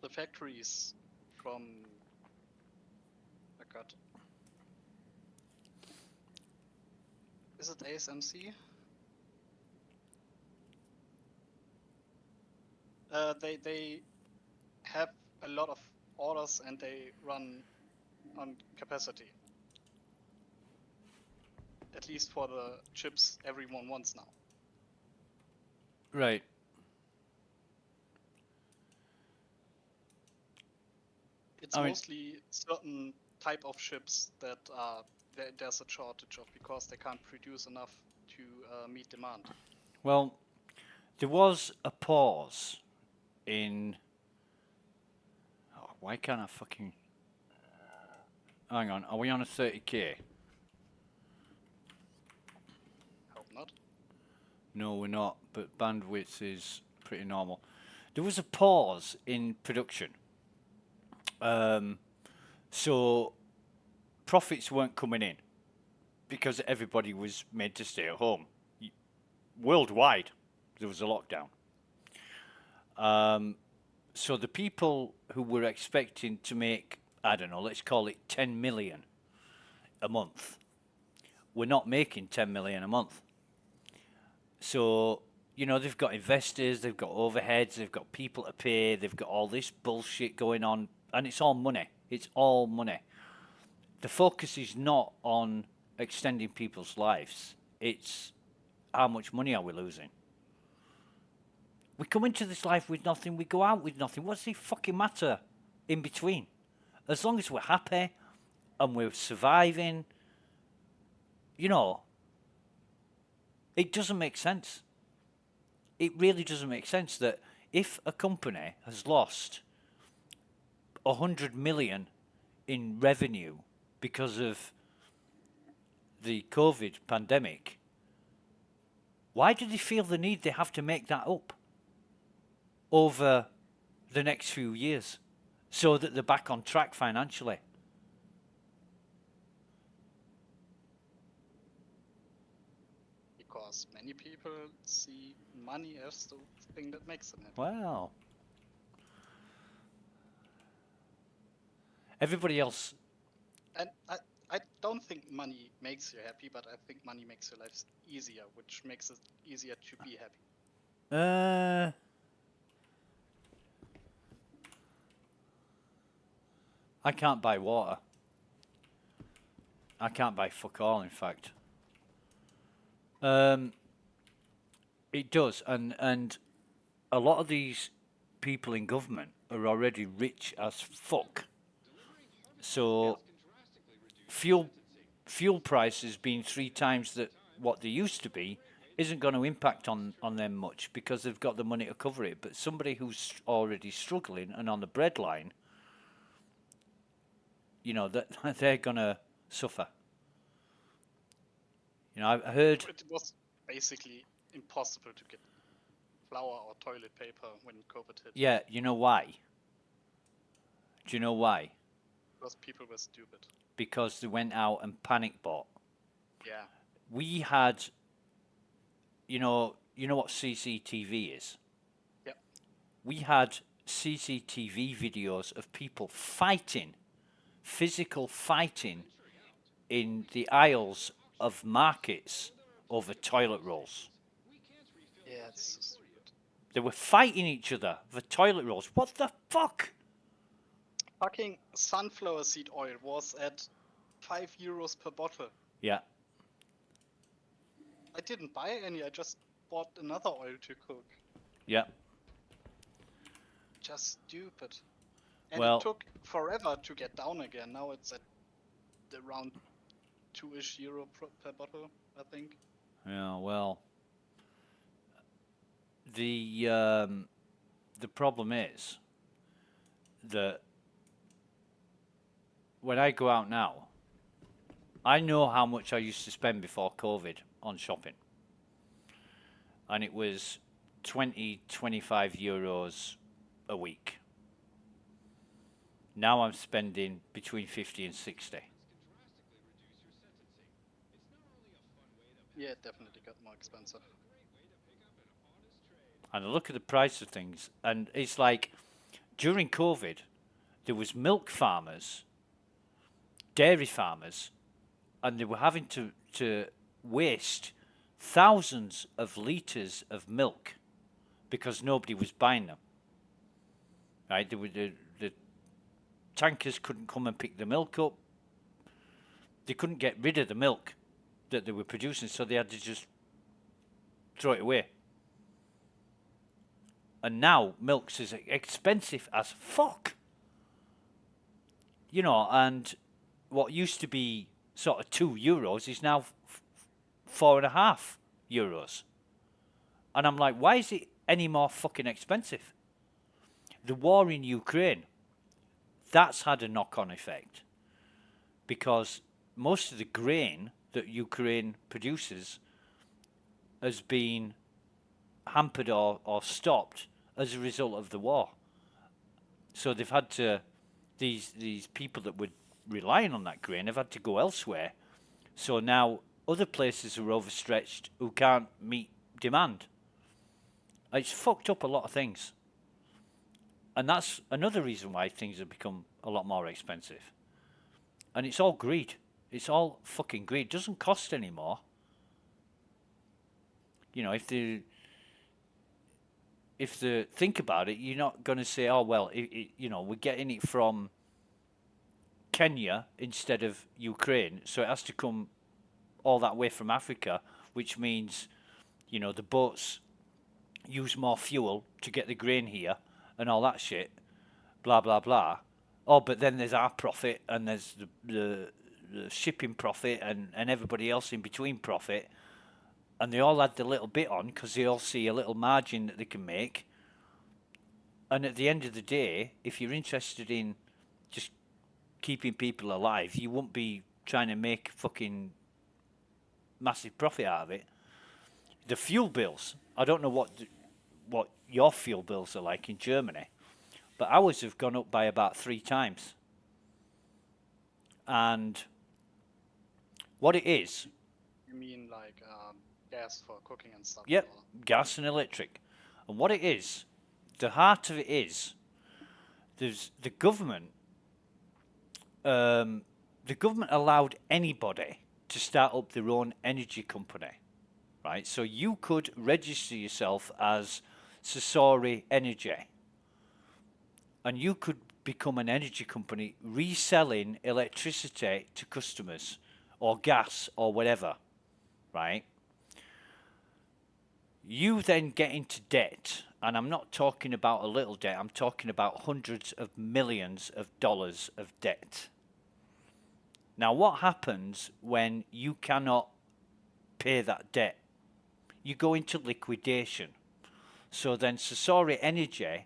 the factories from is it ASMC? They have a lot of orders and they run on capacity. At least for the chips everyone wants now. Right. It's mostly certain type of ships that there's a shortage of because they can't produce enough to meet demand. Well, there was a pause in... Oh, why can't I fucking... Hang on, are we on a 30k? Hope not. No, we're not, but bandwidth is pretty normal. There was a pause in production. So profits weren't coming in because everybody was made to stay at home. Worldwide, there was a lockdown. So the people who were expecting to make, I don't know, let's call it 10 million a month, were not making 10 million a month. So, you know, they've got investors, they've got overheads, they've got people to pay, they've got all this bullshit going on, and it's all money. It's all money. The focus is not on extending people's lives. It's how much money are we losing? We come into this life with nothing, we go out with nothing. What's the fucking matter in between? As long as we're happy and we're surviving, you know, it doesn't make sense. It really doesn't make sense that if a company has lost 100 million in revenue because of the COVID pandemic, why do they feel the need they have to make that up over the next few years so that they're back on track financially? Because many people see money as the thing that makes them happy. Wow. Everybody else. And I don't think money makes you happy, but I think money makes your life easier, which makes it easier to be happy. I can't buy water. I can't buy fuck all, in fact. It does, and a lot of these people in government are already rich as fuck. So fuel prices being 3 times what they used to be isn't going to impact on them much because they've got the money to cover it. But somebody who's already struggling and on the breadline, you know, that they're going to suffer. You know, I've heard It was basically impossible to get flour or toilet paper when COVID hit. Yeah, you know why? Do you know why? Because people were stupid. Because they went out and panic bought. Yeah. We had, you know what CCTV is? Yep. We had CCTV videos of people fighting, physical fighting, in the aisles of markets over toilet rolls. Yeah, it's so stupid. They were fighting each other for toilet rolls. What the fuck? Fucking sunflower seed oil was at €5 per bottle. Yeah. I didn't buy any, I just bought another oil to cook. Yeah. Just stupid. And Well, it took forever to get down again. Now it's at around €2-ish per bottle, I think. Yeah, well, the problem is that when I go out now, I know how much I used to spend before COVID on shopping. And it was 25 euros a week. Now I'm spending between 50 and 60. Yeah, it definitely got more expensive. And I look at the price of things, and it's like during COVID, there was milk farmers, dairy farmers, and they were having to waste thousands of litres of milk because nobody was buying them. Right? The tankers couldn't come and pick the milk up. They couldn't get rid of the milk that they were producing, so they had to just throw it away. And now milk's is expensive as fuck. You know, and what used to be sort of €2 is now €4.50. And I'm like, why is it any more fucking expensive? The war in Ukraine, that's had a knock-on effect. Because most of the grain that Ukraine produces has been hampered or stopped as a result of the war. So they've had to, these people that were relying on that grain have had to go elsewhere. So now other places are overstretched who can't meet demand. It's fucked up a lot of things. And that's another reason why things have become a lot more expensive. And it's all greed. It's all fucking greed. It doesn't cost anymore. You know, if they think about it, you're not going to say, oh, well, you know, we're getting it from Kenya instead of Ukraine, so it has to come all that way from Africa, which means, you know, the boats, use more fuel to get the grain here and all that shit, blah, blah, blah. Oh, but then there's our profit and there's the shipping profit and everybody else in between profit. And they all add the little bit on because they all see a little margin that they can make. And at the end of the day, if you're interested in just keeping people alive, you won't be trying to make fucking massive profit out of it. The fuel bills, I don't know what your fuel bills are like in Germany, but ours have gone up by about 3 times. And what it is... You mean like gas for cooking and stuff? Yep, gas and electric. And what it is, the heart of it is, there's the government allowed anybody to start up their own energy company, right? So you could register yourself as Sasori Energy, and you could become an energy company reselling electricity to customers, or gas, or whatever, right? You then get into debt, and I'm not talking about a little debt, I'm talking about hundreds of millions of dollars of debt. Now, what happens when you cannot pay that debt? You go into liquidation. So then Sasori Energy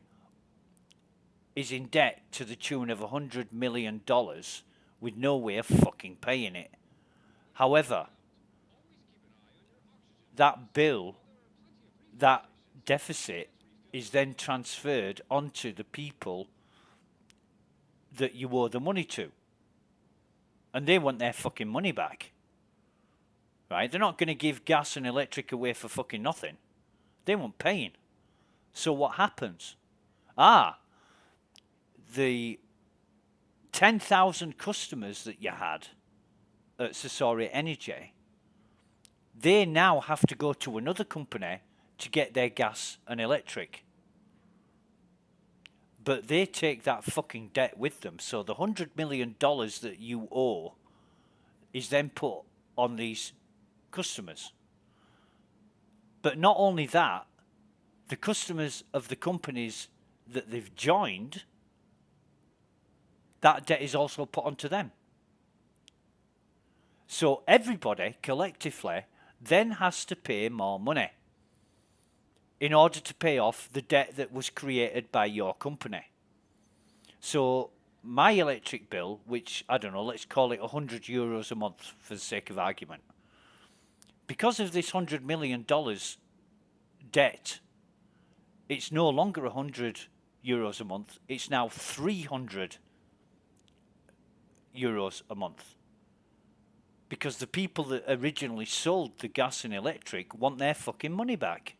is in debt to the tune of $100 million with no way of fucking paying it. However, that bill, that deficit, is then transferred onto the people that you owe the money to. And they want their fucking money back. Right? They're not going to give gas and electric away for fucking nothing. They want paying. So what happens? The 10,000 customers that you had at Sasori Energy, they now have to go to another company to get their gas and electric. But they take that fucking debt with them. So the $100 million that you owe is then put on these customers. But not only that, the customers of the companies that they've joined, that debt is also put onto them. So everybody collectively then has to pay more money in order to pay off the debt that was created by your company. So my electric bill, which, I don't know, let's call it €100 a month for the sake of argument, because of this $100 million debt, it's no longer €100 a month, it's now €300 a month. Because the people that originally sold the gas and electric want their fucking money back.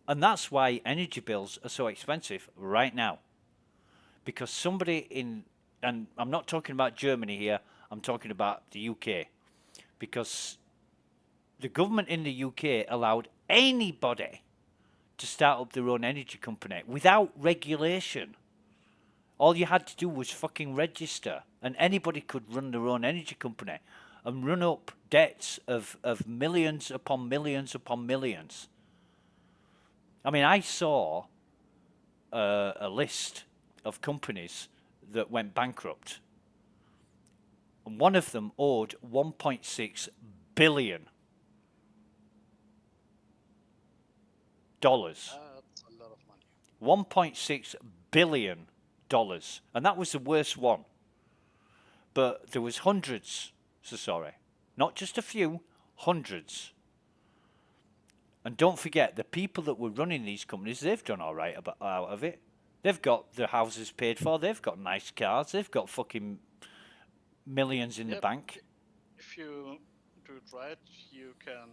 And that's why energy bills are so expensive right now. Because somebody in, and I'm not talking about Germany here, I'm talking about the UK. Because the government in the UK allowed anybody to start up their own energy company without regulation. All you had to do was fucking register, and anybody could run their own energy company and run up debts of millions upon millions upon millions. I mean, I saw a list of companies that went bankrupt, and one of them owed $1.6 billion. That's a lot of money. $1.6 billion. And that was the worst one. But there was hundreds, so sorry. Not just a few, hundreds. And don't forget, the people that were running these companies, they've done all right out of it. They've got their houses paid for, they've got nice cars, they've got fucking millions in the bank. If you do it right, you can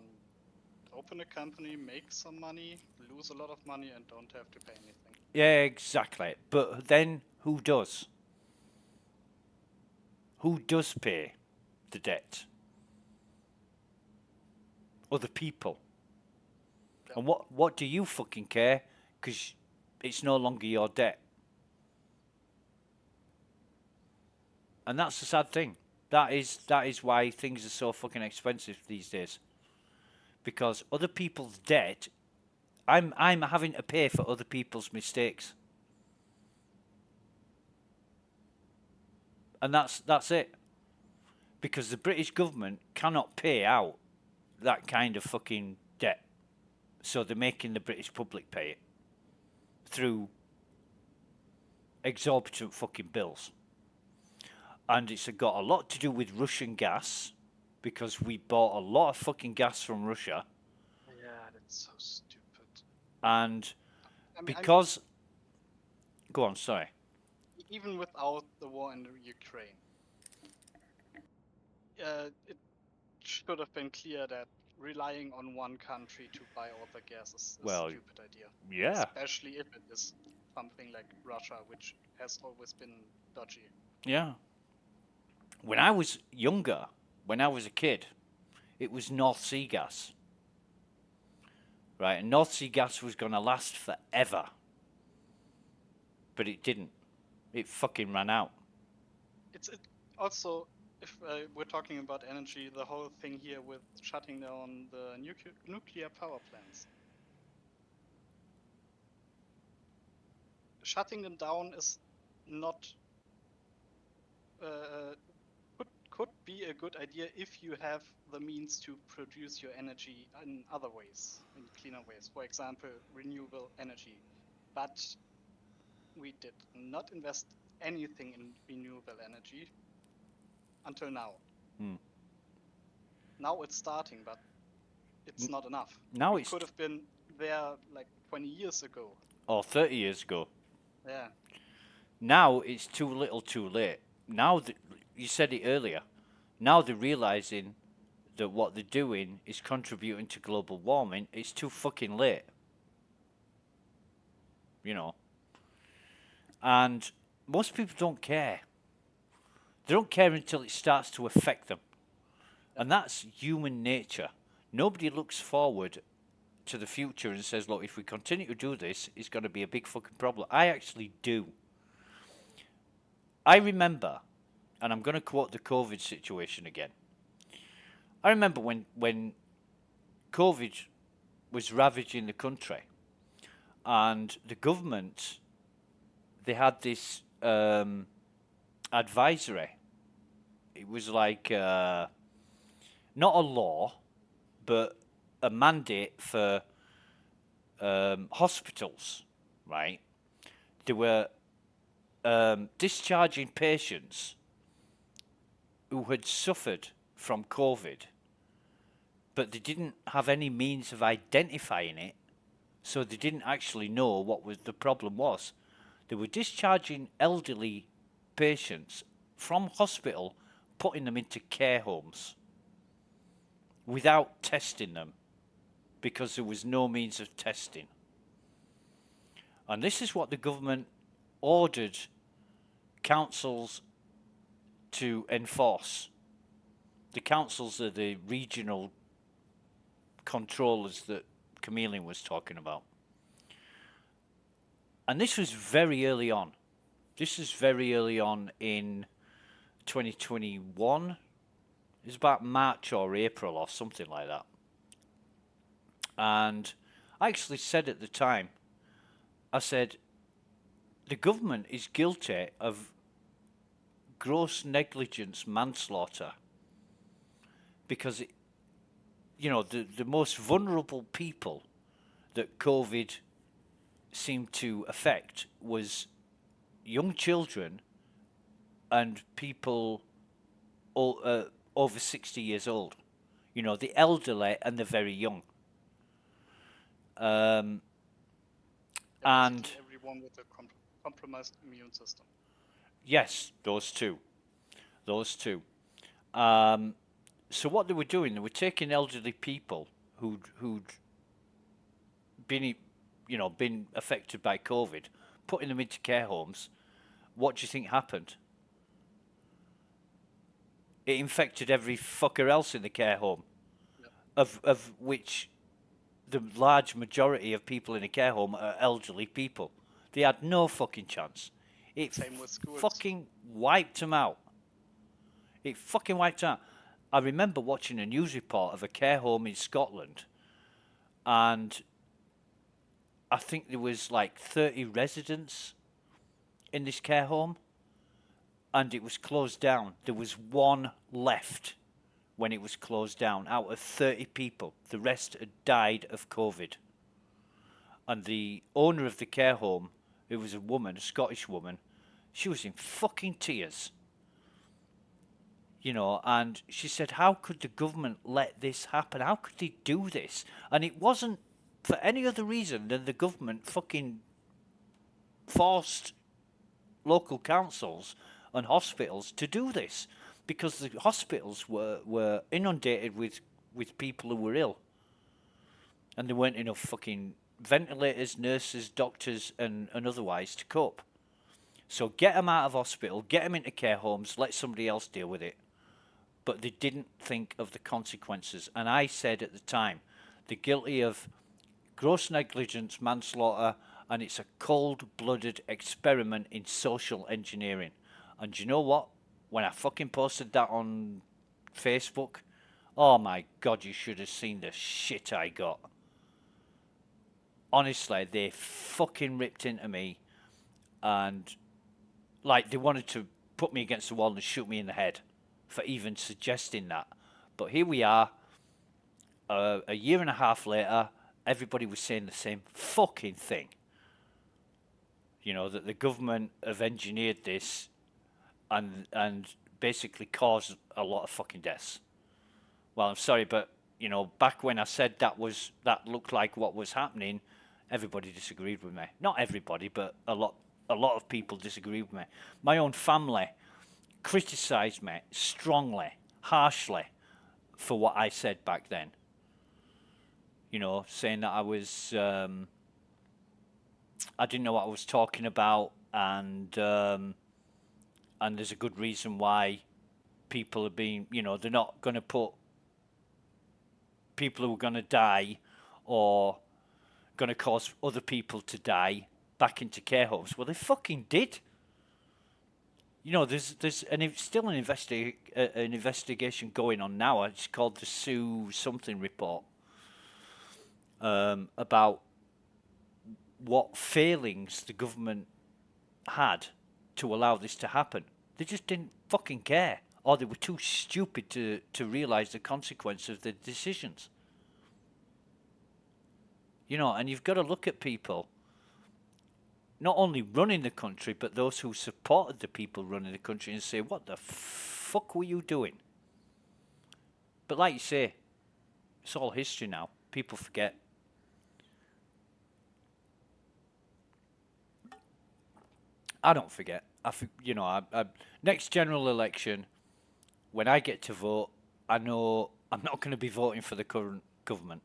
open a company, make some money, lose a lot of money, and don't have to pay anything. Yeah, exactly. But then who does? Who does pay the debt? Other people. Yeah. And what do you fucking care? Because it's no longer your debt. And that's the sad thing. That is why things are so fucking expensive these days. because other people's debt, I'm having to pay for other people's mistakes. And that's it. Because the British government cannot pay out that kind of fucking debt. So they're making the British public pay it through exorbitant fucking bills. And it's got a lot to do with Russian gas, because we bought a lot of fucking gas from Russia. Yeah, that's so stupid. And I mean, because... Go on, sorry. even without the war in Ukraine, it should have been clear that relying on one country to buy all the gas is a Well, stupid idea. yeah. Especially if it is something like Russia, which has always been dodgy. Yeah. When I was younger, when I was a kid, it was North Sea gas. Right? And North Sea gas was going to last forever. But it didn't. It fucking ran out. It's also, if we're talking about energy, the whole thing here with shutting down the nuclear power plants. Shutting them down is not could be a good idea if you have the means to produce your energy in other ways, in cleaner ways. For example, renewable energy. But we did not invest anything in renewable energy until now. Now it's starting, but it's not enough. Now it could have been there like 20 years ago. Or 30 years ago. Yeah. Now it's too little too late. Now, you said it earlier, now they're realising that what they're doing is contributing to global warming. It's too fucking late. You know. And most people don't care. They don't care until it starts to affect them. And that's human nature. Nobody looks forward to the future and says, look, if we continue to do this, it's going to be a big fucking problem. I actually do. I remember, and I'm going to quote the COVID situation again. I remember when COVID was ravaging the country, and the government, they had this advisory. It was like not a law, but a mandate for hospitals, right? They were discharging patients who had suffered from COVID, but they didn't have any means of identifying it, so they didn't actually know what the problem was. They were discharging elderly patients from hospital, putting them into care homes without testing them, because there was no means of testing. And this is what the government ordered councils to enforce. The councils are the regional controllers that Chameleon was talking about. And this was very early on. This is very early on in 2021. It was about March or April or something like that. And I actually said at the time, I said, the government is guilty of gross negligence manslaughter, because the most vulnerable people that COVID seemed to affect was young children and people over 60 years old. The elderly and the very young. And everyone with a compromised immune system. Yes, those two. So what they were doing, they were taking elderly people who'd been affected by COVID, putting them into care homes. What do you think happened? It infected every fucker else in the care home, of which the large majority of people in a care home are elderly people. They had no fucking chance. It Same with schools. fucking wiped them out. It fucking wiped out. I remember watching a news report of a care home in Scotland and I think there was like 30 residents in this care home, and it was closed down. There was one left when it was closed down out of 30 people. The rest had died of COVID. And the owner of the care home, who was a woman, a Scottish woman, she was in fucking tears. You know, and she said, how could the government let this happen? How could they do this? And it wasn't for any other reason than the government fucking forced local councils and hospitals to do this, because the hospitals were inundated with people who were ill, and there weren't enough fucking ventilators, nurses, doctors, and otherwise to cope. So get them out of hospital, get them into care homes, let somebody else deal with it. But they didn't think of the consequences. And I said at the time, they're guilty of gross negligence, manslaughter, and it's a cold-blooded experiment in social engineering. And do you know what? When I fucking posted that on Facebook, oh my God, you should have seen the shit I got. Honestly, they fucking ripped into me, and like they wanted to put me against the wall and shoot me in the head for even suggesting that. But here we are, a year and a half later, everybody was saying the same fucking thing. You know, that the government have engineered this and basically caused a lot of fucking deaths. Well, I'm sorry, but, you know, back when I said that looked like what was happening, everybody disagreed with me. Not everybody, but a lot of people disagreed with me. My own family criticised me strongly, harshly, for what I said back then. You know, saying that I was, I didn't know what I was talking about, and there's a good reason why people are being, you know, they're not going to put people who are going to die or going to cause other people to die back into care homes. Well, they fucking did. You know, there's still an investigation going on now. It's called the Sue something report, about what failings the government had to allow this to happen. They just didn't fucking care, or they were too stupid to realise the consequence of their decisions. You know, and you've got to look at people not only running the country, but those who supported the people running the country, and say, what the fuck were you doing? But like you say, it's all history now. People forget. I don't forget. Next general election, when I get to vote, I know I'm not going to be voting for the current government.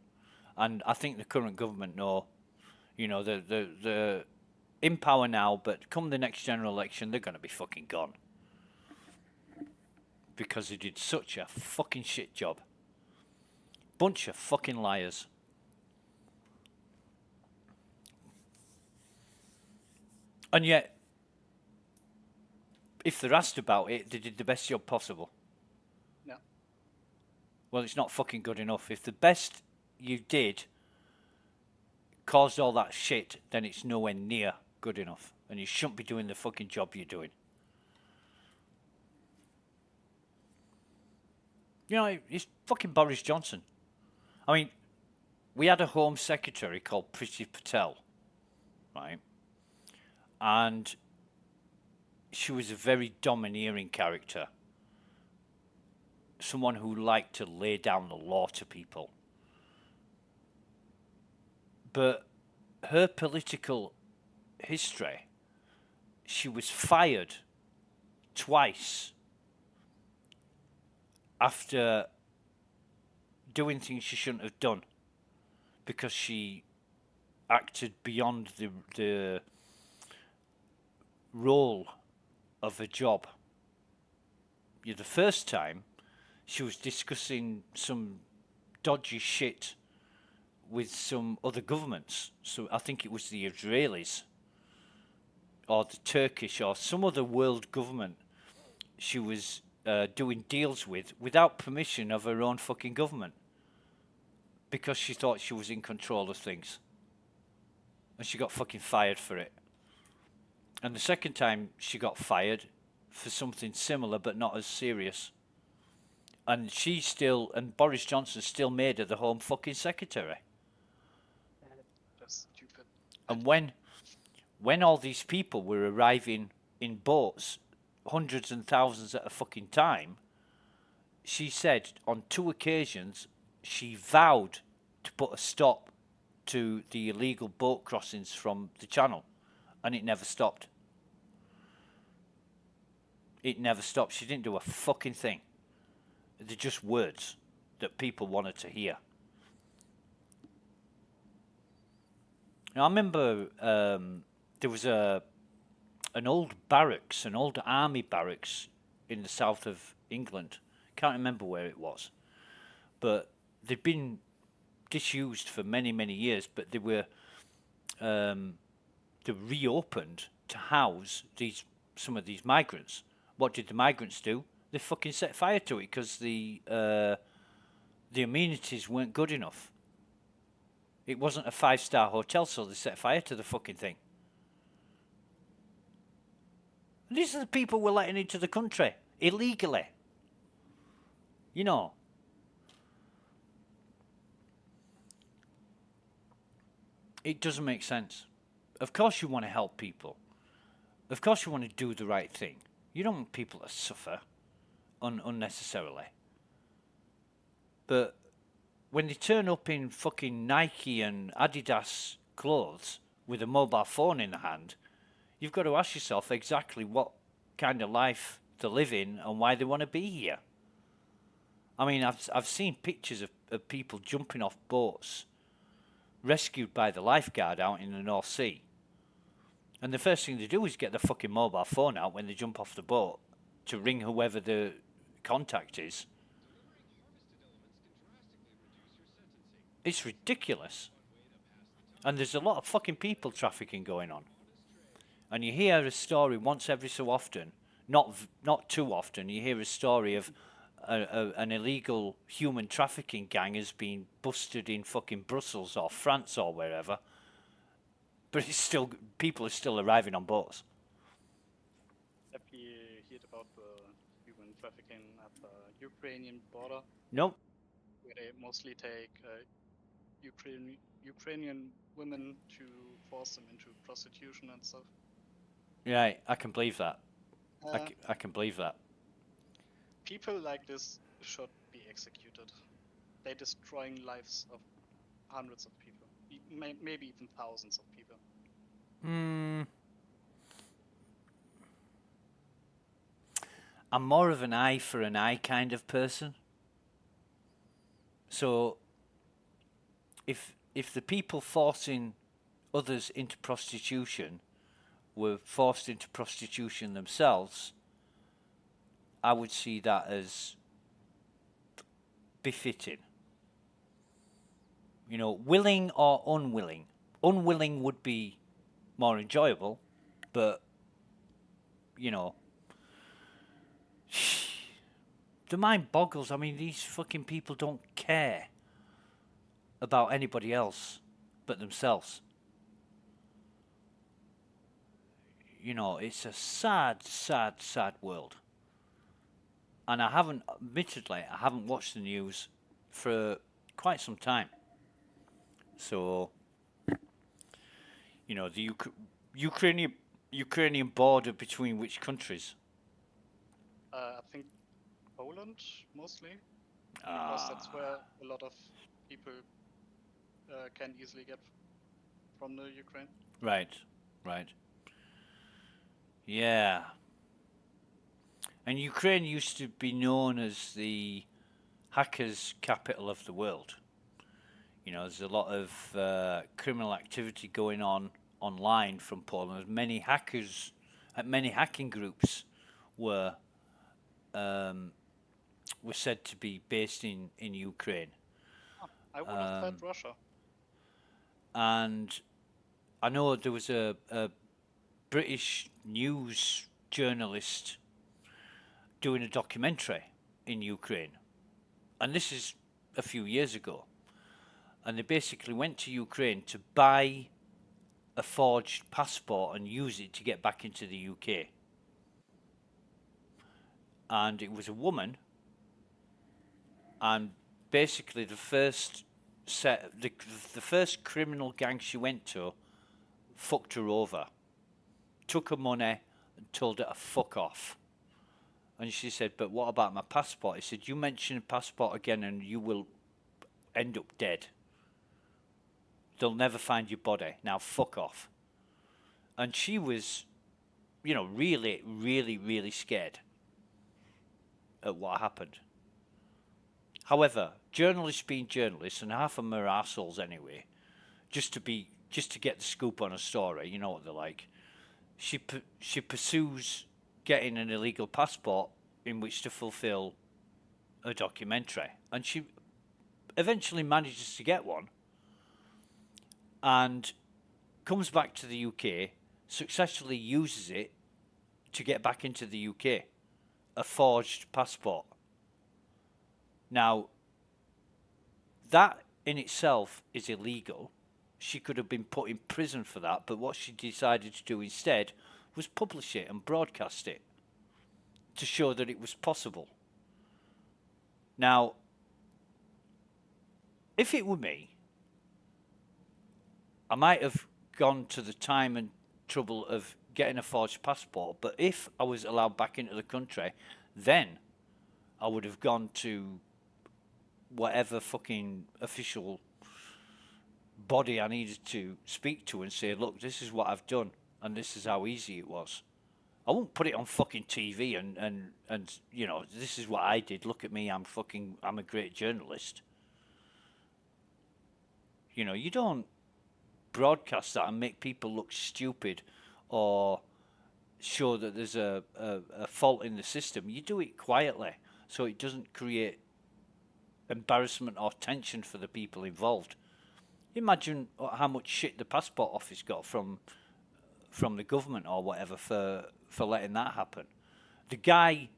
And I think the current government know, you know, they're in power now, but come the next general election, they're going to be fucking gone. Because they did such a fucking shit job. Bunch of fucking liars. And yet, if they're asked about it, they did the best job possible. Yeah. Well, it's not fucking good enough. If the best you did caused all that shit, then it's nowhere near good enough. And you shouldn't be doing the fucking job you're doing. You know, it's fucking Boris Johnson. I mean, we had a Home Secretary called Priti Patel, right? And she was a very domineering character. Someone who liked to lay down the law to people. But her political history, she was fired twice after doing things she shouldn't have done, because she acted beyond the role of a job. Yeah, the first time she was discussing some dodgy shit with some other governments. So I think it was the Israelis or the Turkish or some other world government she was doing deals with without permission of her own fucking government. because she thought she was in control of things. And she got fucking fired for it. And the second time she got fired for something similar but not as serious. And and Boris Johnson still made her the Home fucking Secretary. That's stupid. And when all these people were arriving in boats, hundreds and thousands at a fucking time, she said on 2 occasions she vowed to put a stop to the illegal boat crossings from the channel, and it never stopped. It never stopped. She didn't do a fucking thing. They're just words that people wanted to hear. Now, I remember there was an old barracks, an old army barracks in the south of England. Can't remember where it was, but they'd been disused for many, many years. But they were reopened to house some of these migrants. What did the migrants do? They fucking set fire to it because the amenities weren't good enough. It wasn't a 5-star hotel, so they set fire to the fucking thing. And these are the people we're letting into the country illegally. You know. It doesn't make sense. Of course you want to help people. Of course you want to do the right thing. You don't want people to suffer unnecessarily. But when they turn up in fucking Nike and Adidas clothes with a mobile phone in the hand, you've got to ask yourself exactly what kind of life to live in and why they want to be here. I mean, I've seen pictures of people jumping off boats, rescued by the lifeguard out in the North Sea. And the first thing they do is get the fucking mobile phone out when they jump off the boat to ring whoever the contact is. It's ridiculous. And there's a lot of fucking people trafficking going on. And you hear a story once every so often, not too often, you hear a story of an illegal human trafficking gang has been busted in fucking Brussels or France or wherever. But it's still, people are still arriving on boats. Have you heard about the human trafficking at the Ukrainian border? Nope. Where they mostly take Ukrainian women to force them into prostitution and stuff. Yeah, I can believe that. I can believe that. People like this should be executed. They're destroying lives of hundreds of people, maybe even thousands of people. I'm more of an eye for an eye kind of person. So if the people forcing others into prostitution were forced into prostitution themselves, I would see that as befitting. You know, willing or unwilling. Unwilling would be more enjoyable, but, you know, the mind boggles. I mean, these fucking people don't care about anybody else but themselves. You know, it's a sad, sad, sad world. And admittedly, I haven't watched the news for quite some time. So, you know, the Ukrainian border between which countries? I think Poland, mostly. Because that's where a lot of people can easily get from the Ukraine. Right. Yeah. And Ukraine used to be known as the hackers' capital of the world. You know, there's a lot of criminal activity going on online from Poland. Many hacking groups were said to be based in Ukraine. I would have said Russia. And I know there was a British news journalist doing a documentary in Ukraine. And this is a few years ago. and they basically went to Ukraine to buy a forged passport and use it to get back into the UK. And it was a woman, and basically the first criminal gang she went to fucked her over, took her money and told her to fuck off. And she said, but what about my passport? He said, you mention a passport again and you will end up dead. They'll never find your body. Now fuck off. And she was, you know, really, really, really scared at what happened. However, journalists being journalists, and half of them are arseholes anyway, just to get the scoop on a story, you know what they're like. She pursues getting an illegal passport in which to fulfill a documentary, and she eventually manages to get one, and comes back to the UK, successfully uses it to get back into the UK, a forged passport. Now, that in itself is illegal. She could have been put in prison for that, but what she decided to do instead was publish it and broadcast it to show that it was possible. Now, if it were me, I might have gone to the time and trouble of getting a forged passport, but if I was allowed back into the country, then I would have gone to whatever fucking official body I needed to speak to and say, look, this is what I've done and this is how easy it was. I won't put it on fucking TV and you know, this is what I did. Look at me, I'm a great journalist. You know, you don't broadcast that and make people look stupid or show that there's a fault in the system. You do it quietly so it doesn't create embarrassment or tension for the people involved. Imagine how much shit the passport office got from the government or whatever for letting that happen. The guy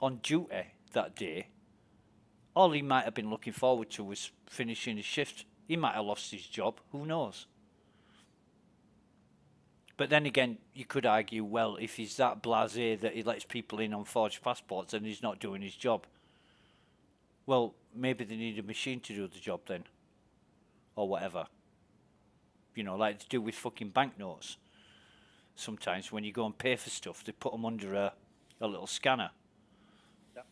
on duty that day, all he might have been looking forward to was finishing his shift. He might have lost his job, who knows? But then again, you could argue, well, if he's that blasé that he lets people in on forged passports and he's not doing his job, well, maybe they need a machine to do the job then. Or whatever. You know, like they do with fucking banknotes. Sometimes when you go and pay for stuff, they put them under a little scanner. Yep.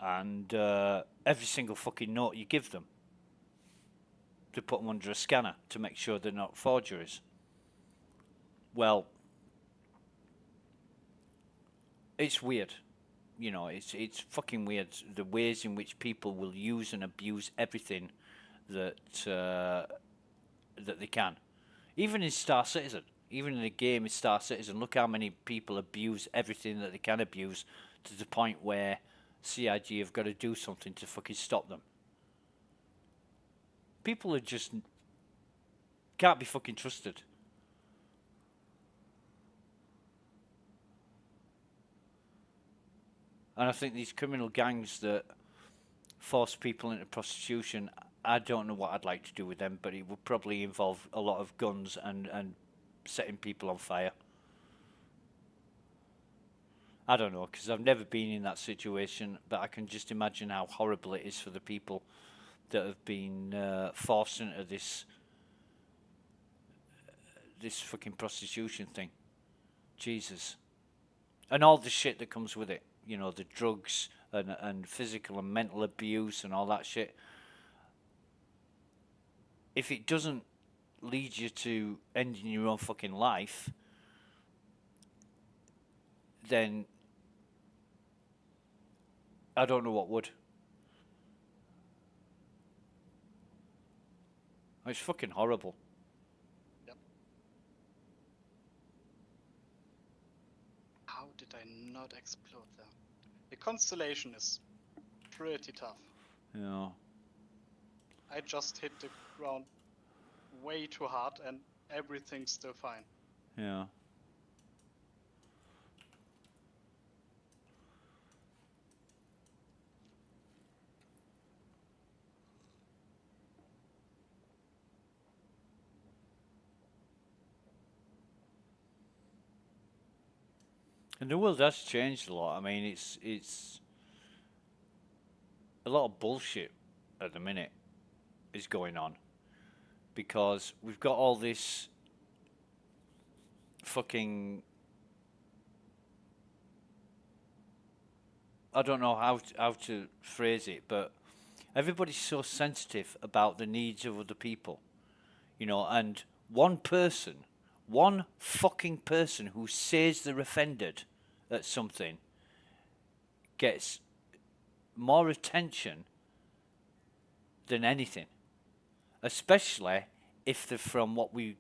And every single fucking note you give them, they put them under a scanner to make sure they're not forgeries. Well, it's weird. You know, it's fucking weird the ways in which people will use and abuse everything that they can. Even in Star Citizen, even in the game in Star Citizen, look how many people abuse everything that they can abuse to the point where CIG have got to do something to fucking stop them. People are just can't be fucking trusted. And I think these criminal gangs that force people into prostitution, I don't know what I'd like to do with them, but it would probably involve a lot of guns and setting people on fire. I don't know, because I've never been in that situation, but I can just imagine how horrible it is for the people that have been forced into this fucking prostitution thing. Jesus. And all the shit that comes with it. You know, the drugs and physical and mental abuse and all that shit. If it doesn't lead you to ending your own fucking life, then I don't know what would. It's fucking horrible. Yep. How did I not explode there? The constellation is pretty tough. Yeah. I just hit the ground way too hard and everything's still fine. Yeah. And the world has changed a lot. I mean, it's a lot of bullshit at the minute is going on because we've got all this fucking, I don't know how to phrase it, but everybody's so sensitive about the needs of other people, you know, and one fucking person who says they're offended at something gets more attention than anything, especially if they're from what we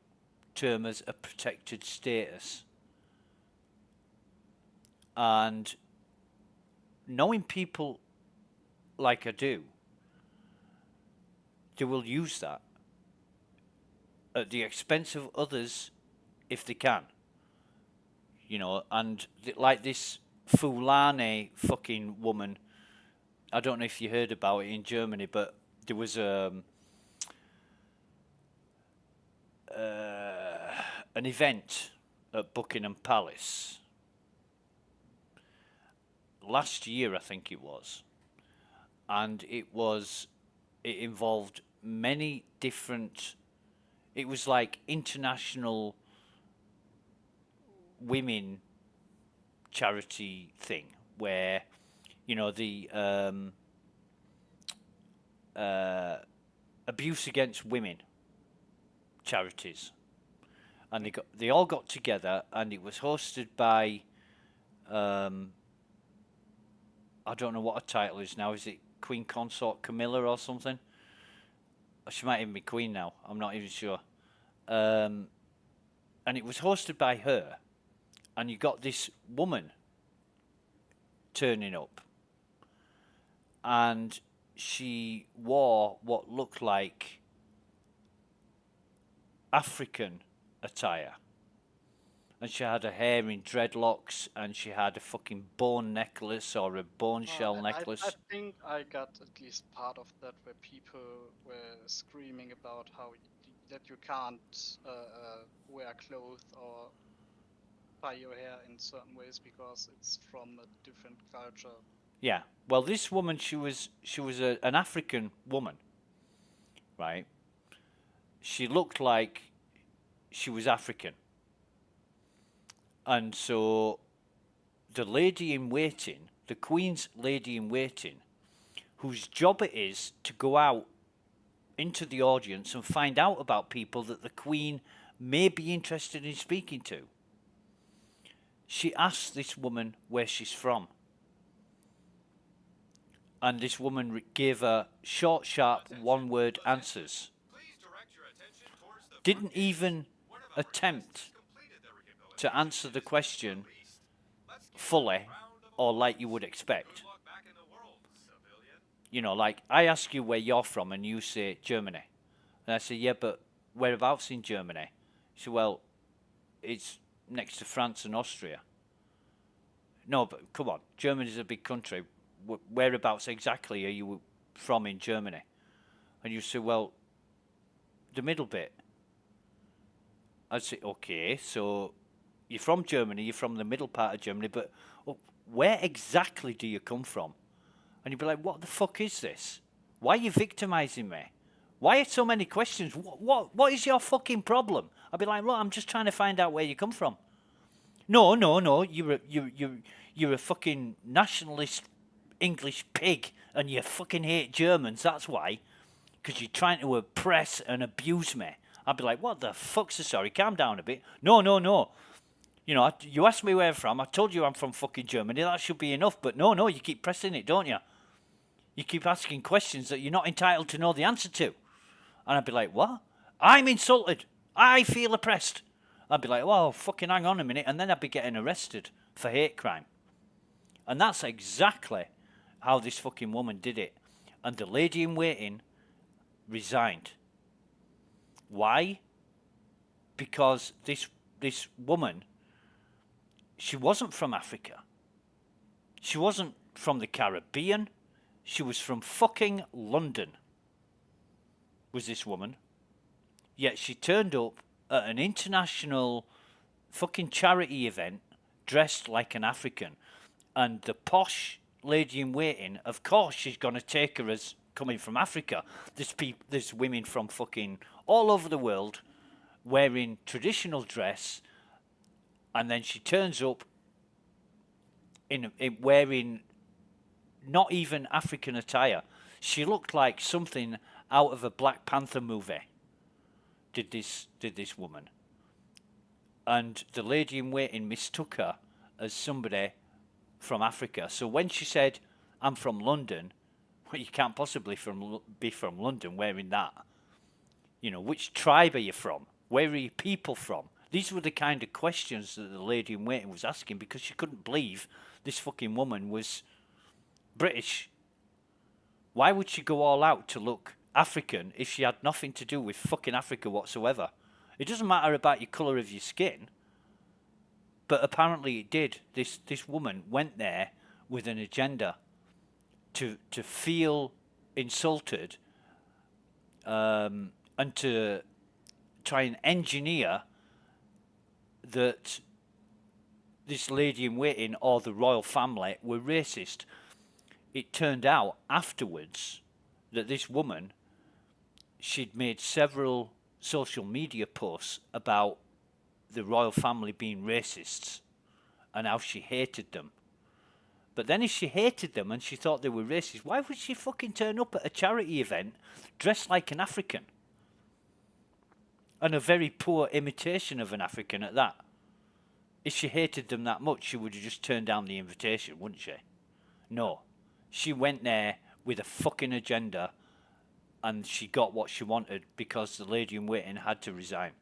term as a protected status. And knowing people like I do, they will use that at the expense of others if they can. You know, and like this Fulani fucking woman, I don't know if you heard about it in Germany, but there was an event at Buckingham Palace last year, I think it was, and it involved many different. It was like international women charity thing where, you know, the abuse against women charities, and they all got together, and it was hosted by I don't know what her title is now. Is it Queen Consort Camilla or something? She might even be Queen now. I'm not even sure. And it was hosted by her, and you got this woman turning up, and she wore what looked like African attire, and she had her hair in dreadlocks, and she had a fucking bone necklace or a bone shell necklace. I think I got at least part of that, where people were screaming about how that you can't wear clothes or tie your hair in certain ways because it's from a different culture. Yeah. Well, this woman, she was an African woman, right? She looked like she was African. And so the lady in waiting, the Queen's lady in waiting, whose job it is to go out into the audience and find out about people that the Queen may be interested in speaking to, she asked this woman where she's from. And this woman gave her short, sharp, one-word answers. Didn't even attempt to answer the question fully or like you would expect. You know, like I ask you where you're from and you say Germany. And I say, yeah, but whereabouts in Germany? She said, well, it's next to France and Austria. No, but come on, Germany's a big country. Whereabouts exactly are you from in Germany? And you say, well, the middle bit. I'd say, okay, so you're from Germany, you're from the middle part of Germany, but where exactly do you come from? And you'd be like, what the fuck is this? Why are you victimizing me? Why are so many questions? What is your fucking problem? I'd be like, look, I'm just trying to find out where you come from. No, you're a fucking nationalist English pig, and you fucking hate Germans, that's why. Because you're trying to oppress and abuse me. I'd be like, what the fuck's the story? Calm down a bit. No. You know, you asked me where I'm from. I told you I'm from fucking Germany. That should be enough. But no, you keep pressing it, don't you? You keep asking questions that you're not entitled to know the answer to. And I'd be like, what? I'm insulted. I feel oppressed. I'd be like, well, fucking hang on a minute. And then I'd be getting arrested for hate crime. And that's exactly how this fucking woman did it. And the lady in waiting resigned. Why? Because this woman, she wasn't from Africa. She wasn't from the Caribbean. She was from fucking London, was this woman. Yet she turned up at an international fucking charity event dressed like an African. And the posh lady in waiting, of course, she's going to take her as coming from Africa. There's women from fucking all over the world wearing traditional dress, and then she turns up in wearing not even African attire. She looked like something out of a Black Panther movie. Did this woman? And the lady in waiting mistook her as somebody from Africa. So when she said, "I'm from London," well, you can't possibly be from London wearing that. You know, which tribe are you from? Where are your people from? These were the kind of questions that the lady in waiting was asking, because she couldn't believe this fucking woman was British. Why would she go all out to look African if she had nothing to do with fucking Africa whatsoever? It doesn't matter about your colour of your skin. But apparently it did. This woman went there with an agenda to feel insulted, and to try and engineer that this lady in waiting or the royal family were racist. It turned out afterwards that this woman, she'd made several social media posts about the royal family being racists and how she hated them. But then if she hated them and she thought they were racist, why would she fucking turn up at a charity event dressed like an African? And a very poor imitation of an African at that. If she hated them that much, she would have just turned down the invitation, wouldn't she? No. She went there with a fucking agenda, and she got what she wanted because the lady in waiting had to resign.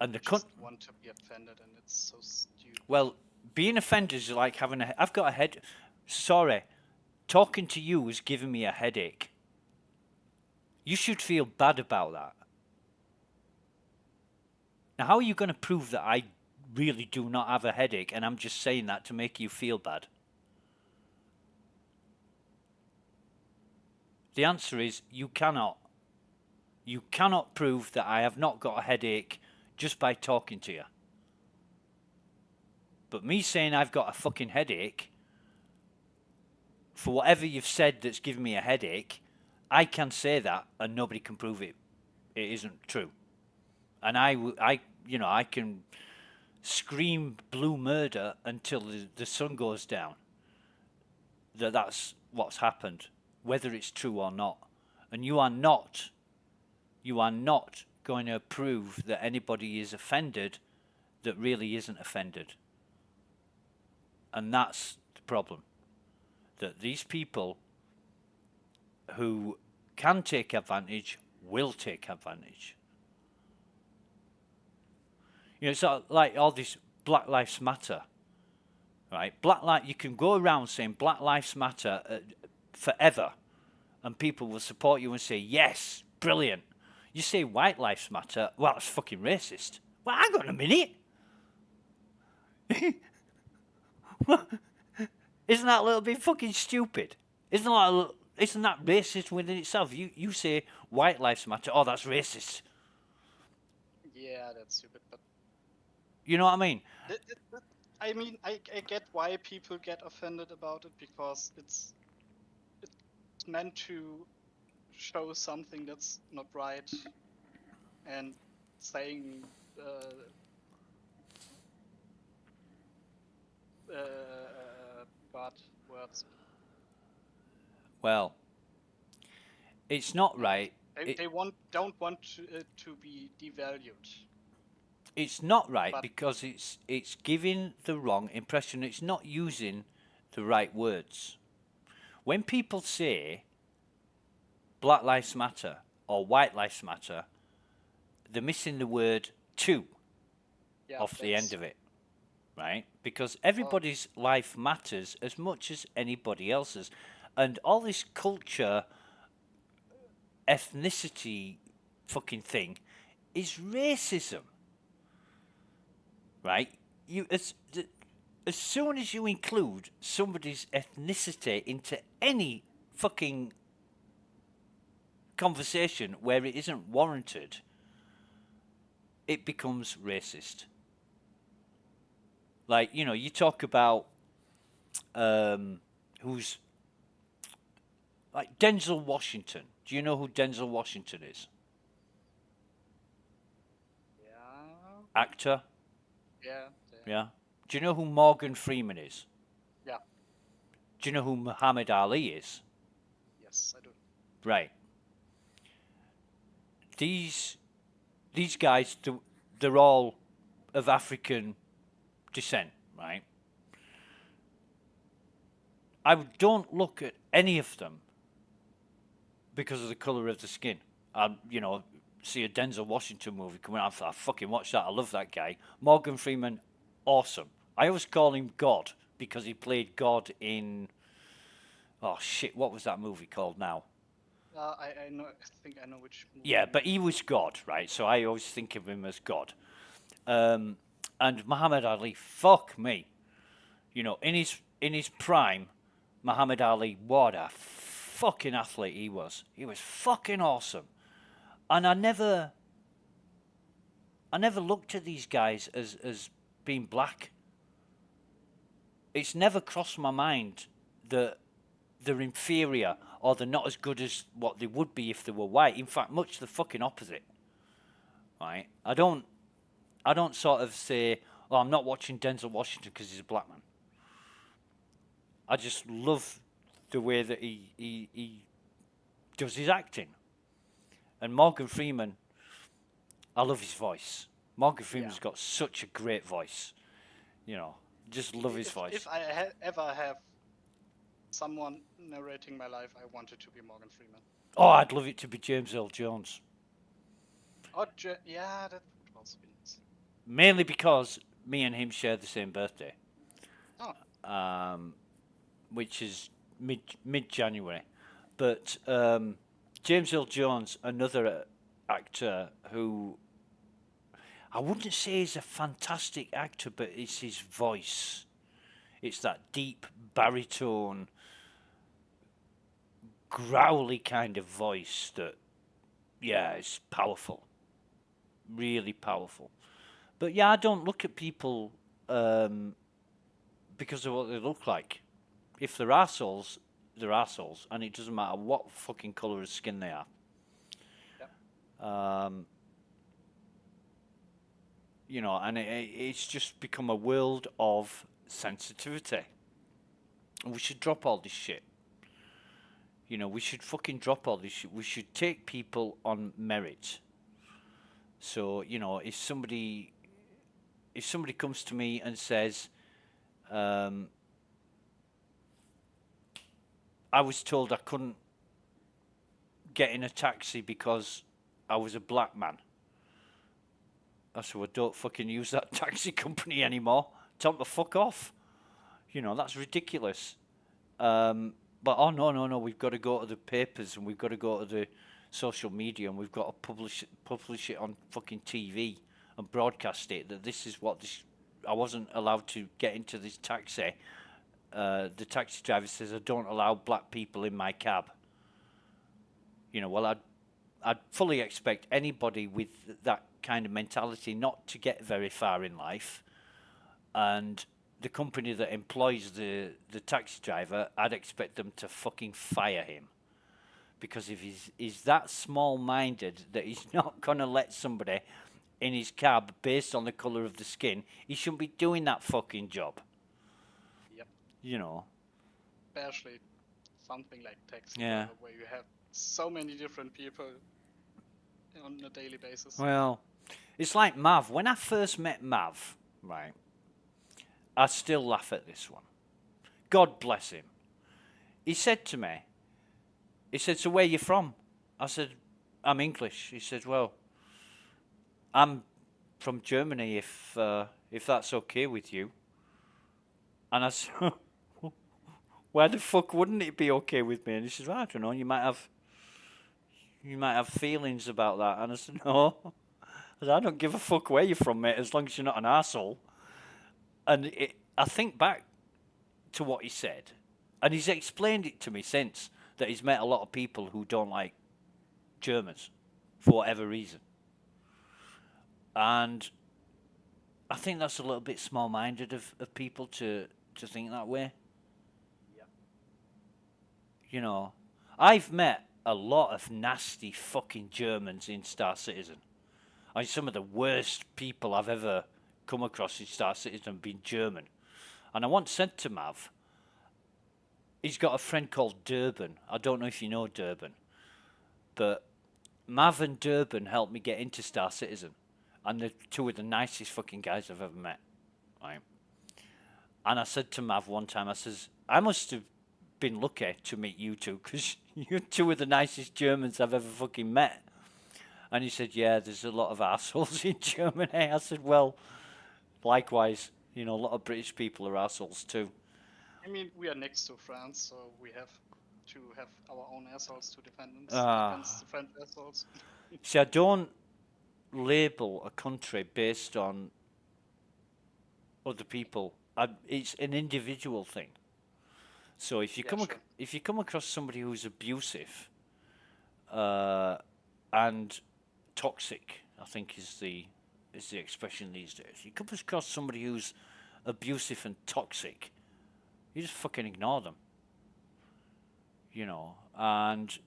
And the just want to be offended, and it's so stupid. Well, being offended is like having a... I've got a head... Sorry. Talking to you is giving me a headache. You should feel bad about that. Now, how are you going to prove that I really do not have a headache and I'm just saying that to make you feel bad? The answer is you cannot. You cannot prove that I have not got a headache just by talking to you. But me saying I've got a fucking headache, for whatever you've said that's giving me a headache, I can say that and nobody can prove it. It isn't true. And I can scream blue murder until the sun goes down. That's what's happened, whether it's true or not. And you are not going to prove that anybody is offended that really isn't offended. And that's the problem. That these people who can take advantage will take advantage. You know, it's like all this Black Lives Matter, right? You can go around saying Black Lives Matter forever, and people will support you and say, yes, brilliant. You say White Lives Matter, well, it's fucking racist. Well, hang on a minute. Isn't that a little bit fucking stupid? Isn't that racist within itself? You say White Lives Matter, oh, that's racist. Yeah, that's stupid, but... You know what I mean? I get why people get offended about it, because it's meant to show something that's not right, and saying bad words. Well, it's not right. They don't want to be devalued. It's not right because it's giving the wrong impression. It's not using the right words. When people say Black Lives Matter or White Lives Matter, they're missing the word "to" off the end of it, right? Because everybody's life matters as much as anybody else's. And all this culture, ethnicity fucking thing is racism. Right? As soon as you include somebody's ethnicity into any fucking conversation where it isn't warranted, it becomes racist. Like, you know, you talk about who's like Denzel Washington. Do you know who Denzel Washington is? Yeah. Actor. Yeah. Yeah. Do you know who Morgan Freeman is? Yeah. Do you know who Muhammad Ali is? Yes, I do. Right. These guys, they're all of African descent, right? I don't look at any of them because of the color of the skin. I, you know, see a Denzel Washington movie coming out, I fucking watch that. I love that guy. Morgan Freeman, awesome. I always call him God because he played God in. Oh shit! What was that movie called now? I know. I think I know which movie. Yeah, you but mean. he was God, right? So I always think of him as God. And Muhammad Ali, fuck me. You know, in his prime, Muhammad Ali, what a fucking athlete he was. He was fucking awesome. And I never looked at these guys as being black. It's never crossed my mind that they're inferior or they're not as good as what they would be if they were white. In fact, much the fucking opposite. Right? I don't sort of say, oh, I'm not watching Denzel Washington because he's a black man. I just love the way that he does his acting. And Morgan Freeman, I love his voice. Morgan Freeman's got such a great voice. You know, just love his voice. If I ever have someone narrating my life, I want it to be Morgan Freeman. Oh, I'd love it to be James Earl Jones. Oh, yeah, that would also be nice. Mainly because me and him share the same birthday. Oh. Which is mid-January. But James Earl Jones, another actor who I wouldn't say is a fantastic actor, but it's his voice. It's that deep baritone, growly kind of voice that, yeah, it's powerful. Really powerful. But yeah, I don't look at people because of what they look like. If they're assholes, they're assholes, and it doesn't matter what fucking colour of skin they are. Yep. You know, and it's just become a world of sensitivity. And we should drop all this shit. You know, we should fucking drop all this shit. We should take people on merit. So, you know, if somebody comes to me and says, I was told I couldn't get in a taxi because I was a black man. I said, well, don't fucking use that taxi company anymore. Tell them to fuck off. You know, that's ridiculous. But, oh, no, we've got to go to the papers and we've got to go to the social media and we've got to publish it on fucking TV and broadcast it that this is what this... I wasn't allowed to get into this taxi. The taxi driver says, I don't allow black people in my cab. You know, well, I'd fully expect anybody with that kind of mentality not to get very far in life. And the company that employs the taxi driver, I'd expect them to fucking fire him. Because if he's that small-minded that he's not going to let somebody in his cab based on the colour of the skin, he shouldn't be doing that fucking job. Yep. You know. Especially something like taxi Yeah. driver, where you have so many different people on a daily basis. Well, it's like Mav. When I first met Mav, right, I still laugh at this one. God bless him. He said to me, so where you from? I said, I'm English. He said, well, I'm from Germany if that's okay with you. And I said, why the fuck wouldn't it be okay with me? And he says, well, I don't know, you might have feelings about that. And I said, no. I said, I don't give a fuck where you're from, mate, as long as you're not an arsehole. And I think back to what he said, and he's explained it to me since, that he's met a lot of people who don't like Germans for whatever reason. And I think that's a little bit small-minded of people to think that way. Yeah. You know, I've met a lot of nasty fucking Germans in Star Citizen. I mean, some of the worst people I've ever come across in Star Citizen have been German. And I once said to Mav, he's got a friend called Durban. I don't know if you know Durban, but Mav and Durban helped me get into Star Citizen, and they're two of the nicest fucking guys I've ever met. Right? And I said to Mav one time, I says, I must have been lucky to meet you two, because you're two of the nicest Germans I've ever fucking met. And he said, yeah, there's a lot of assholes in Germany. I said, well, likewise, you know, a lot of British people are assholes too. I mean, we are next to France, so we have to have our own assholes to defend against the French assholes. See, I don't label a country based on other people. It's an individual thing. So if you if you come across somebody who's abusive and toxic, I think is the expression these days. You come across somebody who's abusive and toxic, you just fucking ignore them. You know, and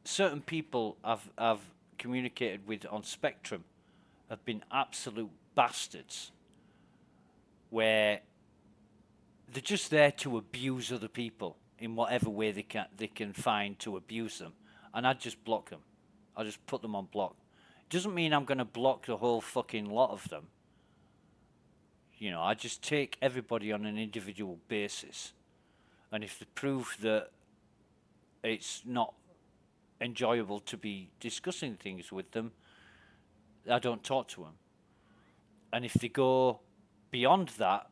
certain people I've communicated with on Spectrum have been absolute bastards, where they're just there to abuse other people in whatever way they can find to abuse them, and I just block them. I just put them on block. Doesn't mean I'm going to block the whole fucking lot of them. You know, I just take everybody on an individual basis, and if they prove that it's not enjoyable to be discussing things with them, I don't talk to them. And if they go beyond that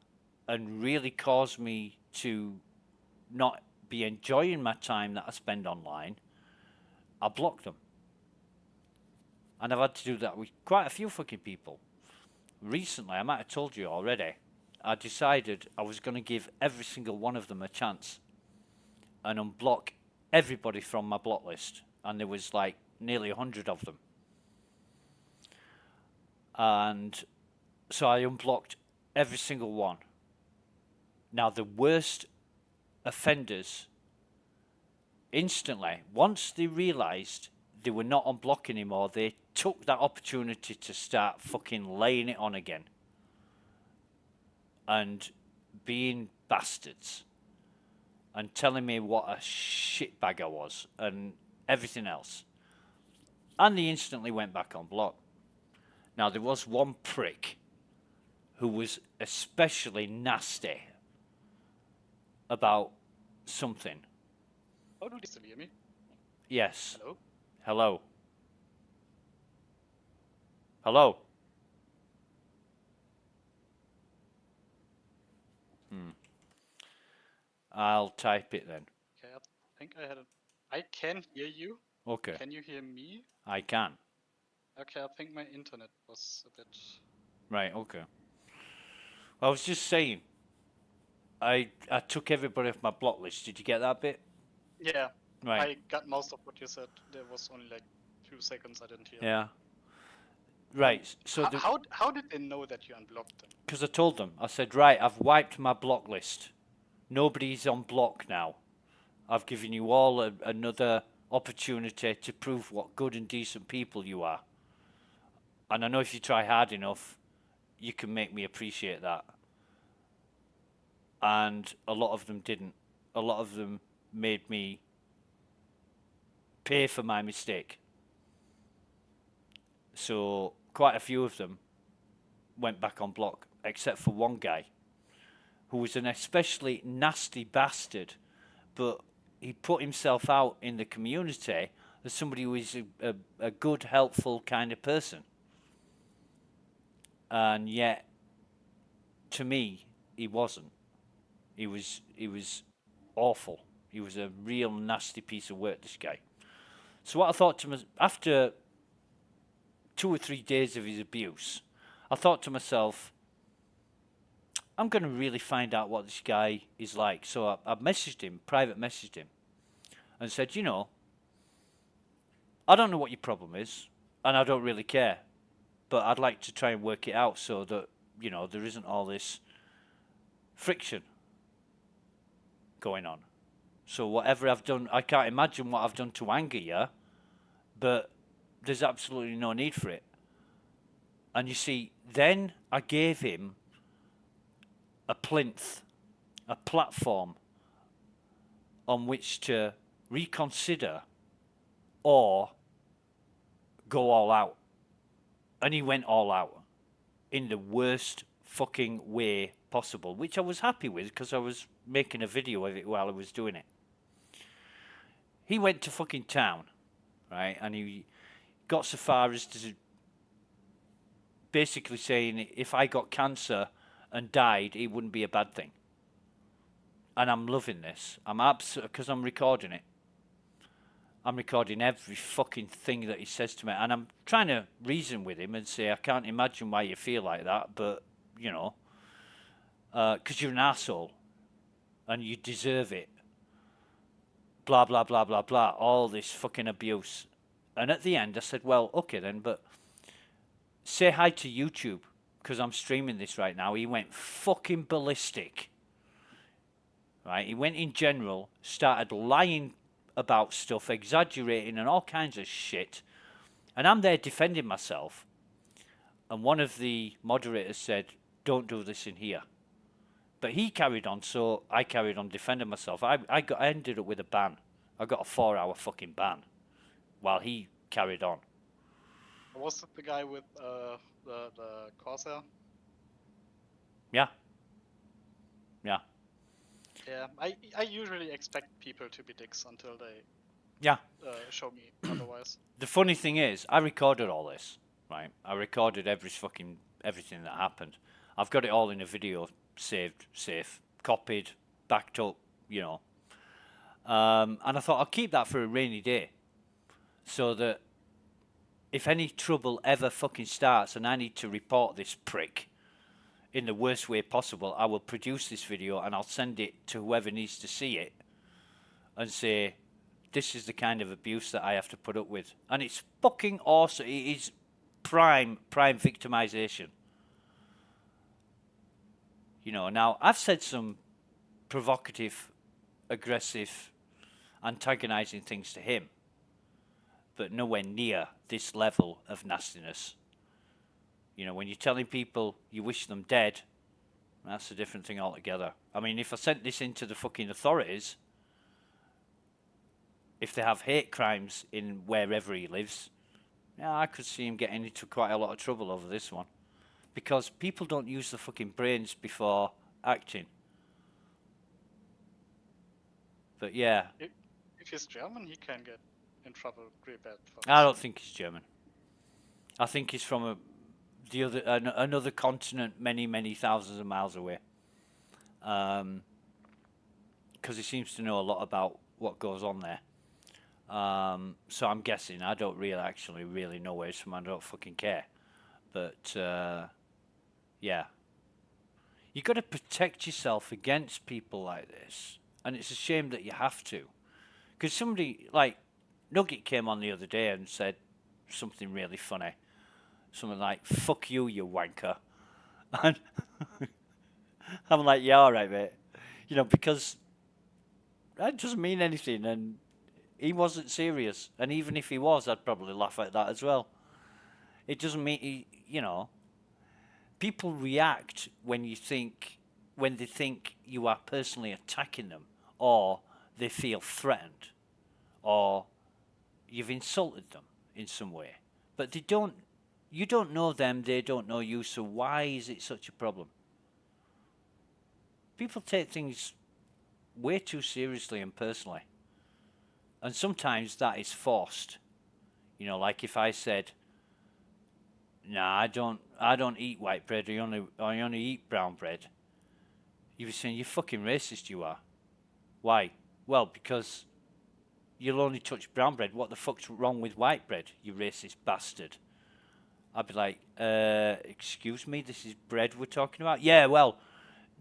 and really cause me to not be enjoying my time that I spend online, I block them. And I've had to do that with quite a few fucking people. Recently, I might have told you already, I decided I was going to give every single one of them a chance and unblock everybody from my block list. And there was like nearly 100 of them. And so I unblocked every single one. Now, the worst offenders, instantly, once they realised they were not on block anymore, they took that opportunity to start fucking laying it on again. And being bastards. And telling me what a shitbag I was. And everything else. And they instantly went back on block. Now, there was one prick who was especially nasty about something. Oh, do you still hear me? Yes. Hello? Hello. Hello. I'll type it then. Okay, I think I had it. I can hear you. Okay. Can you hear me? I can. Okay, I think my internet was a bit... Right, okay. I was just saying, I took everybody off my block list. Did you get that bit? Yeah. Right. I got most of what you said. There was only like 2 seconds I didn't hear. Yeah. Right, so... How did they know that you unblocked them? Because I told them. I said, right, I've wiped my block list. Nobody's on block now. I've given you all another opportunity to prove what good and decent people you are. And I know if you try hard enough, you can make me appreciate that. And a lot of them didn't. A lot of them made me pay for my mistake. So quite a few of them went back on block, except for one guy who was an especially nasty bastard, but he put himself out in the community as somebody who is a good, helpful kind of person. And yet, to me, he wasn't. He was awful. He was a real nasty piece of work, this guy. So what I thought to myself, after 2 or 3 days of his abuse, I thought to myself, I'm going to really find out what this guy is like. So I messaged him, private messaged him, and said, you know, I don't know what your problem is, and I don't really care, but I'd like to try and work it out so that you know, there isn't all this friction going on. So whatever I've done, I can't imagine what I've done to anger you, but there's absolutely no need for it. And you see, then I gave him a plinth, a platform on which to reconsider or go all out. And he went all out in the worst fucking way possible, which I was happy with because I was making a video of it while I was doing it. He went to fucking town, right? And he got so far as to basically saying if I got cancer and died, it wouldn't be a bad thing. And I'm loving this. I'm absolutely, because I'm recording it. I'm recording every fucking thing that he says to me, and I'm trying to reason with him and say, I can't imagine why you feel like that, but, you know, because you're an asshole, and you deserve it. Blah, blah, blah, blah, blah, all this fucking abuse. And at the end, I said, well, okay then, but say hi to YouTube, because I'm streaming this right now. He went fucking ballistic. Right? He went in general, started lying about stuff, exaggerating and all kinds of shit. And I'm there defending myself. And one of the moderators said, don't do this in here. But he carried on, so I carried on defending myself. I ended up with a ban. I got a 4-hour fucking ban while he carried on. Was it the guy with the Corsair? Yeah. Yeah. Yeah, I usually expect people to be dicks until they Yeah. show me otherwise. The funny thing is, I recorded all this, right? I recorded everything that happened. I've got it all in a video, saved, safe, copied, backed up, you know. And I thought I'll keep that for a rainy day, so that if any trouble ever fucking starts and I need to report this prick in the worst way possible, I will produce this video and I'll send it to whoever needs to see it and say, this is the kind of abuse that I have to put up with. And it's fucking awesome. It is prime victimization. You know, now I've said some provocative, aggressive, antagonizing things to him, but nowhere near this level of nastiness. You know, when you're telling people you wish them dead, that's a different thing altogether. I mean, if I sent this into the fucking authorities, if they have hate crimes in wherever he lives, yeah, I could see him getting into quite a lot of trouble over this one. Because people don't use the fucking brains before acting. But yeah. If he's German, he can get in trouble pretty bad. I don't think he's German. I think he's from another continent, many thousands of miles away. Because he seems to know a lot about what goes on there. So I'm guessing. I don't really know where he's from. I don't fucking care. But yeah, you got to protect yourself against people like this, and it's a shame that you have to. Because somebody like Nugget came on the other day and said something really funny. Something like, fuck you, you wanker. And I'm like, yeah, all right, mate. You know, because that doesn't mean anything. And he wasn't serious. And even if he was, I'd probably laugh at that as well. It doesn't mean, you know, people react when they think you are personally attacking them, or they feel threatened, or you've insulted them in some way. But they don't. You don't know them, they don't know you, so why is it such a problem? People take things way too seriously and personally. And sometimes that is forced. You know, like if I said, nah, I don't eat white bread, I only eat brown bread. You'd be saying, you're fucking racist, you are. Why? Well, because you'll only touch brown bread. What the fuck's wrong with white bread, you racist bastard? I'd be like, excuse me, this is bread we're talking about? Yeah, well,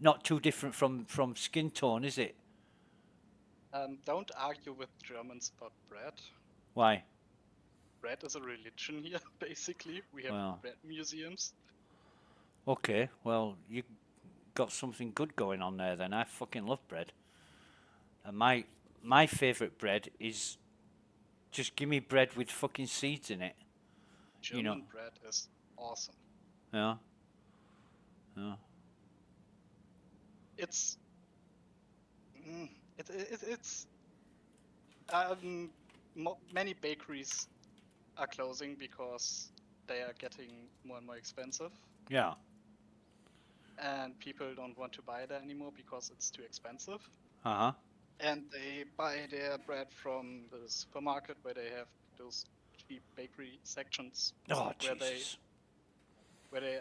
not too different from skin tone, is it? Don't argue with Germans about bread. Why? Bread is a religion here, basically. We have bread museums. Okay, well, you got something good going on there then. I fucking love bread. And my favourite bread is just give me bread with fucking seeds in it. You know. German bread is awesome. Yeah. Yeah. It's it's many bakeries are closing because they are getting more and more expensive, Yeah. and people don't want to buy there anymore because it's too expensive. Uh-huh. And they buy their bread from the supermarket where they have those cheap bakery sections Oh, where Jesus. they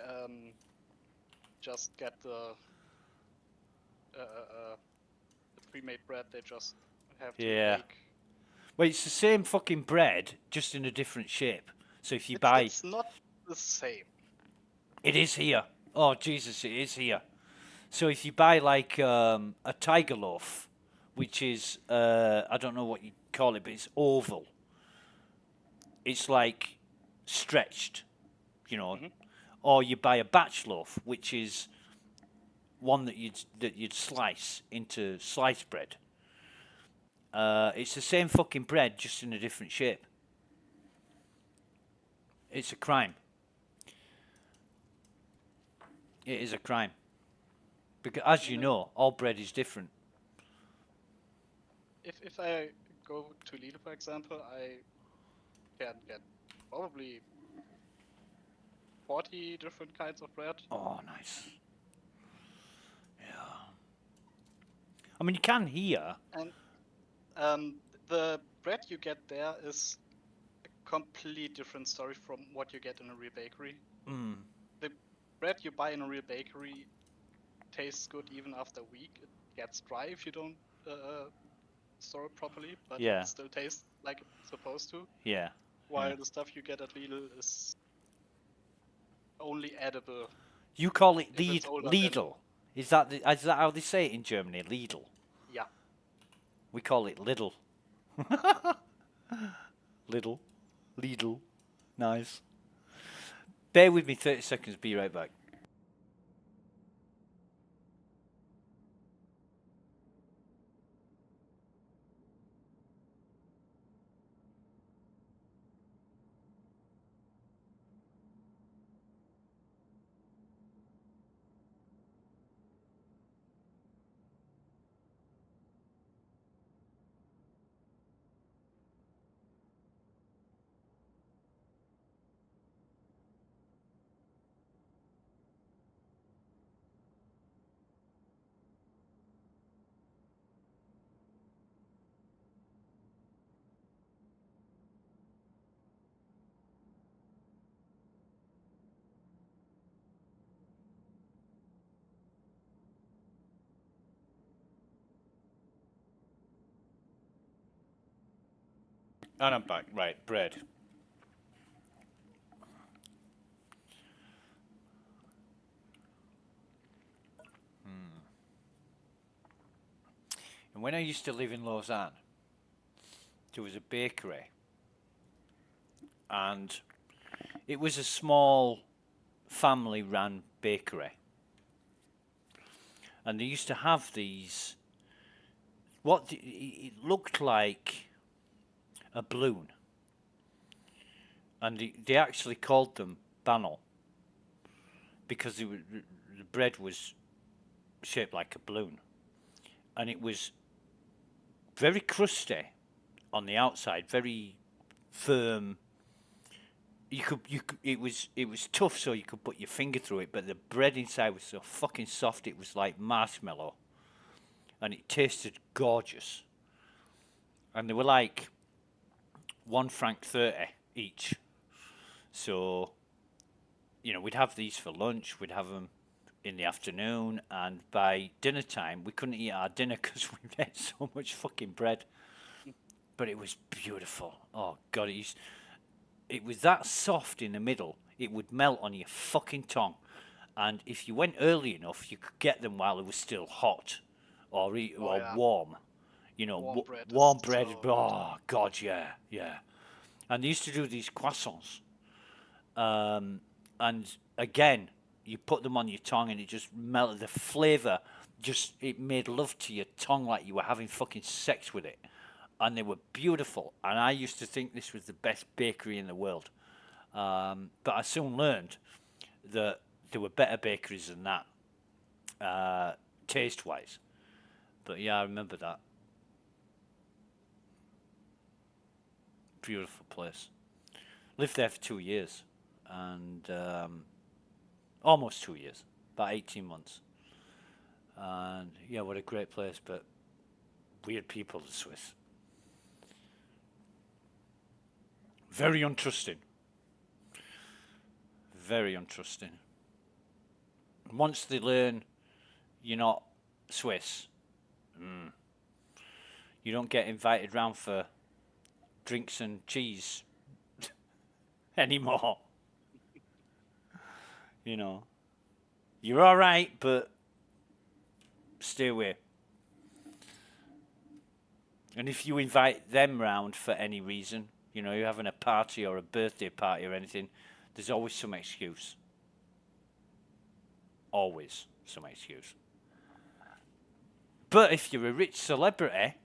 just get the pre-made bread. They just have to Yeah. bake. Well, it's the same fucking bread, just in a different shape. So if you It's buy... it's not the same. It is here. Oh, Jesus, it is here. So if you buy, like, a tiger loaf, which is, I don't know what you call it, but it's oval. It's, like, stretched, you know. Mhm. Or you buy a batch loaf, which is one that you'd slice into sliced bread. It's the same fucking bread, just in a different shape. It's a crime. It is a crime. Because, as you know, all bread is different. If I go to Lidl, for example, I can get probably 40 different kinds of bread. Oh, nice. Yeah. I mean, you can here. And the bread you get there is a completely different story from what you get in a real bakery. Mm. The bread you buy in a real bakery tastes good even after a week. It gets dry if you don't store it properly, but Yeah. it still tastes like it's supposed to. Yeah. While Yeah. the stuff you get at Lidl is only edible. You call it if it's older than Lidl. Is that how they say it in Germany? Lidl. yeah. We call it Lidl. Lidl. Lidl. Nice. Bear with me 30 seconds, be right back. And I'm back. Right, bread. And when I used to live in Lausanne, there was a bakery. And it was a small family-run bakery. And they used to have these... it looked like a balloon. And they actually called them bannel. Because the bread was shaped like a balloon. And it was very crusty on the outside, very firm. It was tough, so you could put your finger through it, but the bread inside was so fucking soft, it was like marshmallow. And it tasted gorgeous. And they were like £1.30 each. So, you know, we'd have these for lunch, we'd have them in the afternoon, and by dinner time, we couldn't eat our dinner because we ate so much fucking bread. But it was beautiful. Oh, God, it was that soft in the middle, it would melt on your fucking tongue. And if you went early enough, you could get them while it was still hot or warm. You know, warm bread. So oh, God, yeah, yeah. And they used to do these croissants. And again, you put them on your tongue and it just melted. The flavour, it made love to your tongue like you were having fucking sex with it. And they were beautiful. And I used to think this was the best bakery in the world. But I soon learned that there were better bakeries than that, taste-wise. But yeah, I remember that. Beautiful place. Lived there for 2 years. And almost 2 years. About 18 months. And yeah, what a great place. But weird people, the Swiss. Very untrusting. Very untrusting. Once they learn you're not Swiss, you don't get invited round for drinks and cheese anymore. You know, you're all right, but stay away. And if you invite them round for any reason, you know, you're having a party or a birthday party or anything, there's always some excuse. Always some excuse. But if you're a rich celebrity,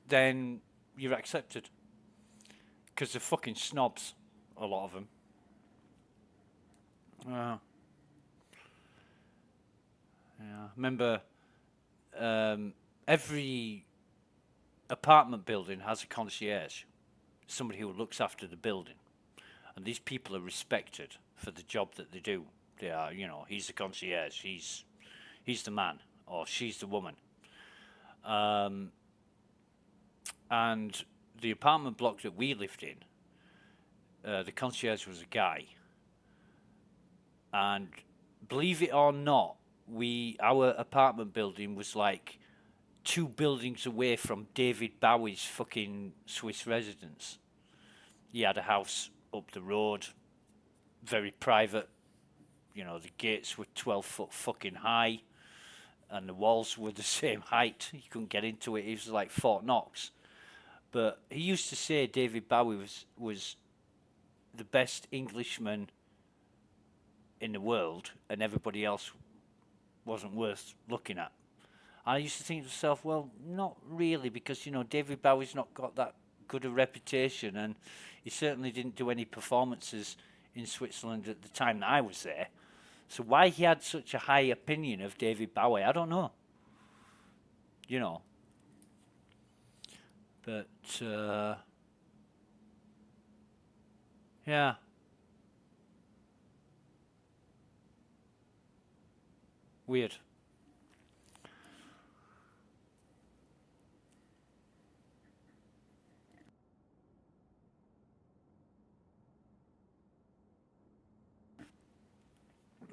then you're accepted. Because they're fucking snobs, a lot of them. Yeah. Remember, every apartment building has a concierge, somebody who looks after the building. And these people are respected for the job that they do. They are, you know, he's the concierge, he's the man, or she's the woman. And the apartment block that we lived in, the concierge was a guy. And believe it or not, our apartment building was like 2 buildings away from David Bowie's fucking Swiss residence. He had a house up the road, very private. You know, the gates were 12 foot fucking high, and the walls were the same height. You couldn't get into it. It was like Fort Knox. But he used to say David Bowie was the best Englishman in the world, and everybody else wasn't worth looking at. And I used to think to myself, well, not really, because, you know, David Bowie's not got that good a reputation, and he certainly didn't do any performances in Switzerland at the time that I was there. So why he had such a high opinion of David Bowie, I don't know. You know. But, yeah. Weird.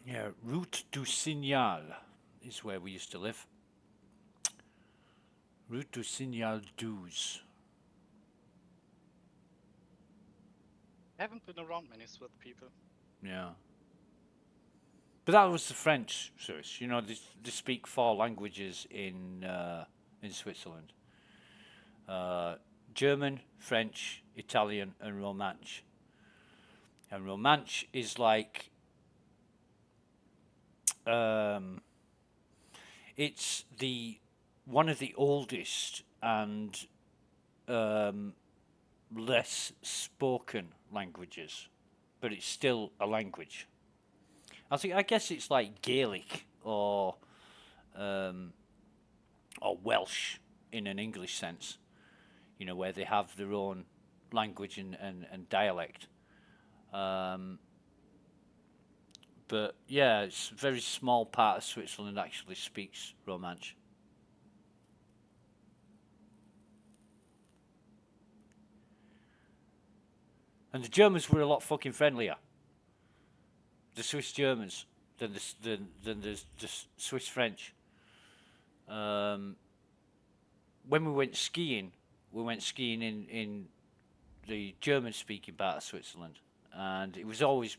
Yeah, Route du Signal is where we used to live. Route du Signal 12. I haven't been around many Swiss people. Yeah. But that was the French Swiss. You know, they speak 4 languages in Switzerland. German, French, Italian, and Romansh. And Romansh is like... it's one of the oldest and less spoken languages, but it's still a language. I guess it's like Gaelic or Welsh in an English sense, you know, where they have their own language and dialect. But yeah, it's a very small part of Switzerland actually speaks Romansh. And the Germans were a lot fucking friendlier. The Swiss Germans than the Swiss French. When we went skiing in the German-speaking part of Switzerland, and it was always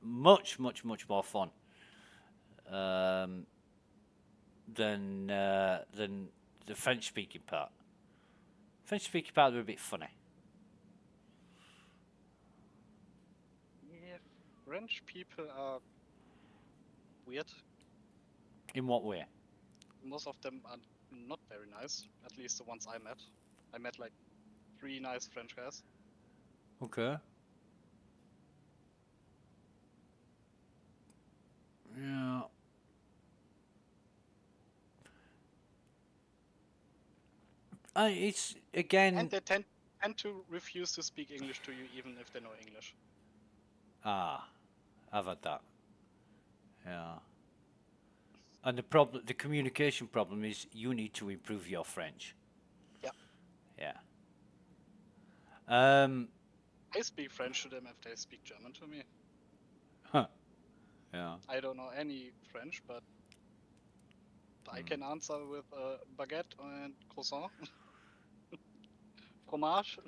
much more fun than the French-speaking part. French-speaking part were a bit funny. Yeah, French people are weird. In what way? Most of them are not very nice. At least the ones I met. I met like 3 nice French guys. Okay. Yeah. It's again. And they tend to refuse to speak English to you even if they know English. Ah, I've had that. Yeah. And the communication problem is you need to improve your French. Yeah. Yeah. I speak French to them if they speak German to me. Huh. Yeah. I don't know any French, but I can answer with baguette and croissant. Fromage.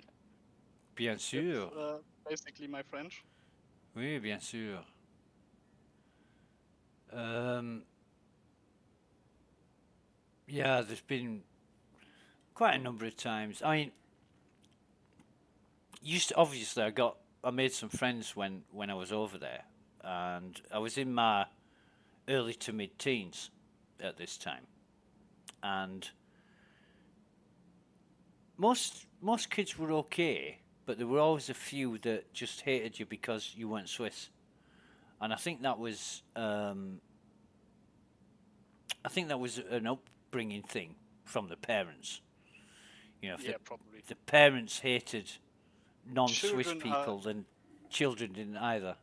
Bien sûr. It's basically my French. Oui, bien sûr. Yeah, there's been quite a number of times. I mean, obviously I made some friends when I was over there, and I was in my early to mid-teens at this time, and most kids were okay, but there were always a few that just hated you because you weren't Swiss, and I think that was an upbringing thing from the parents. You know, if probably. the parents hated non-Swiss Children people, then children didn't either.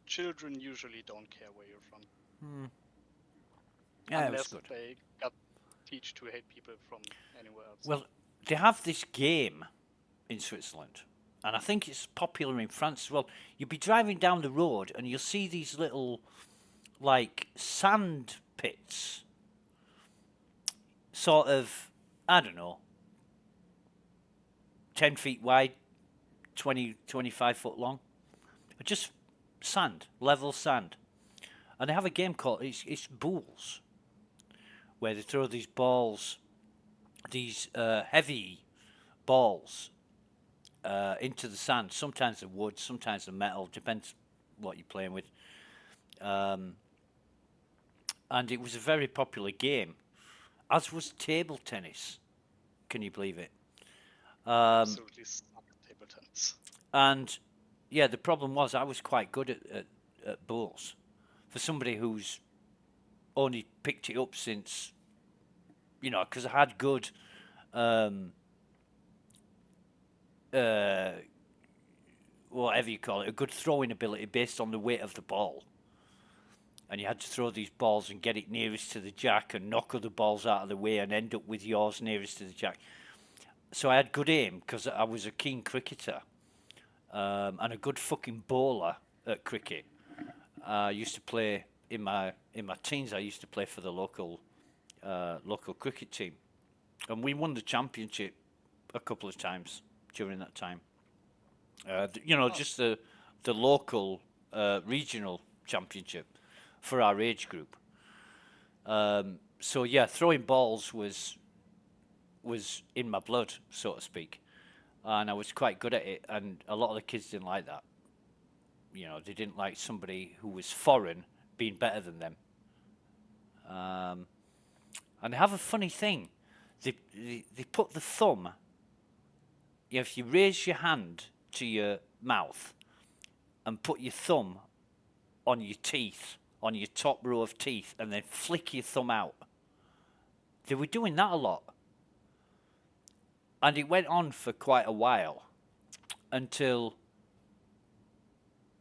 Children usually don't care where you're from. Yeah, unless it was good. they got teach to hate people from anywhere else. Well, they have this game in Switzerland, and I think it's popular in France as well. You'll be driving down the road and you'll see these little, like, sand pits, sort of, I don't know, 10 feet wide, 25 foot long. Just sand, level sand. And they have a game called, it's boules, where they throw these balls, these heavy balls into the sand. Sometimes they're wood, sometimes they're metal, depends what you're playing with. And it was a very popular game, as was table tennis. Can you believe it? Absolutely suck at table tennis. And yeah, the problem was I was quite good at bowls. For somebody who's only picked it up since, you know, because I had good whatever you call it, a good throwing ability based on the weight of the ball. And you had to throw these balls and get it nearest to the jack and knock other balls out of the way and end up with yours nearest to the jack. So I had good aim because I was a keen cricketer and a good fucking bowler at cricket. I used to play in my teens. I used to play for the local cricket team, and we won the championship a couple of times during that time. Just the local regional championship for our age group. So yeah, throwing balls was in my blood, so to speak, and I was quite good at it. And a lot of the kids didn't like that. You know, they didn't like somebody who was foreign being better than them. And they have a funny thing. They put the thumb. You know, if you raise your hand to your mouth and put your thumb on your teeth, on your top row of teeth, and then flick your thumb out. They were doing that a lot. And it went on for quite a while until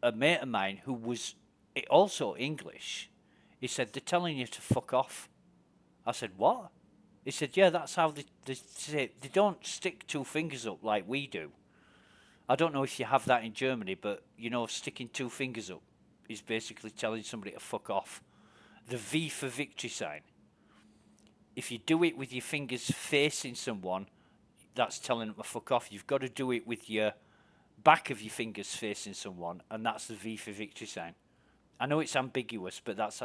a mate of mine who was also English, he said, "They're telling you to fuck off." I said, "What?" He said, "Yeah, that's how they say. They don't stick two fingers up like we do. I don't know if you have that in Germany, but, you know, sticking two fingers up is basically telling somebody to fuck off. The V for victory sign. If you do it with your fingers facing someone, that's telling them to fuck off. You've got to do it with your back of your fingers facing someone, and that's the V for victory sign." I know it's ambiguous, but that's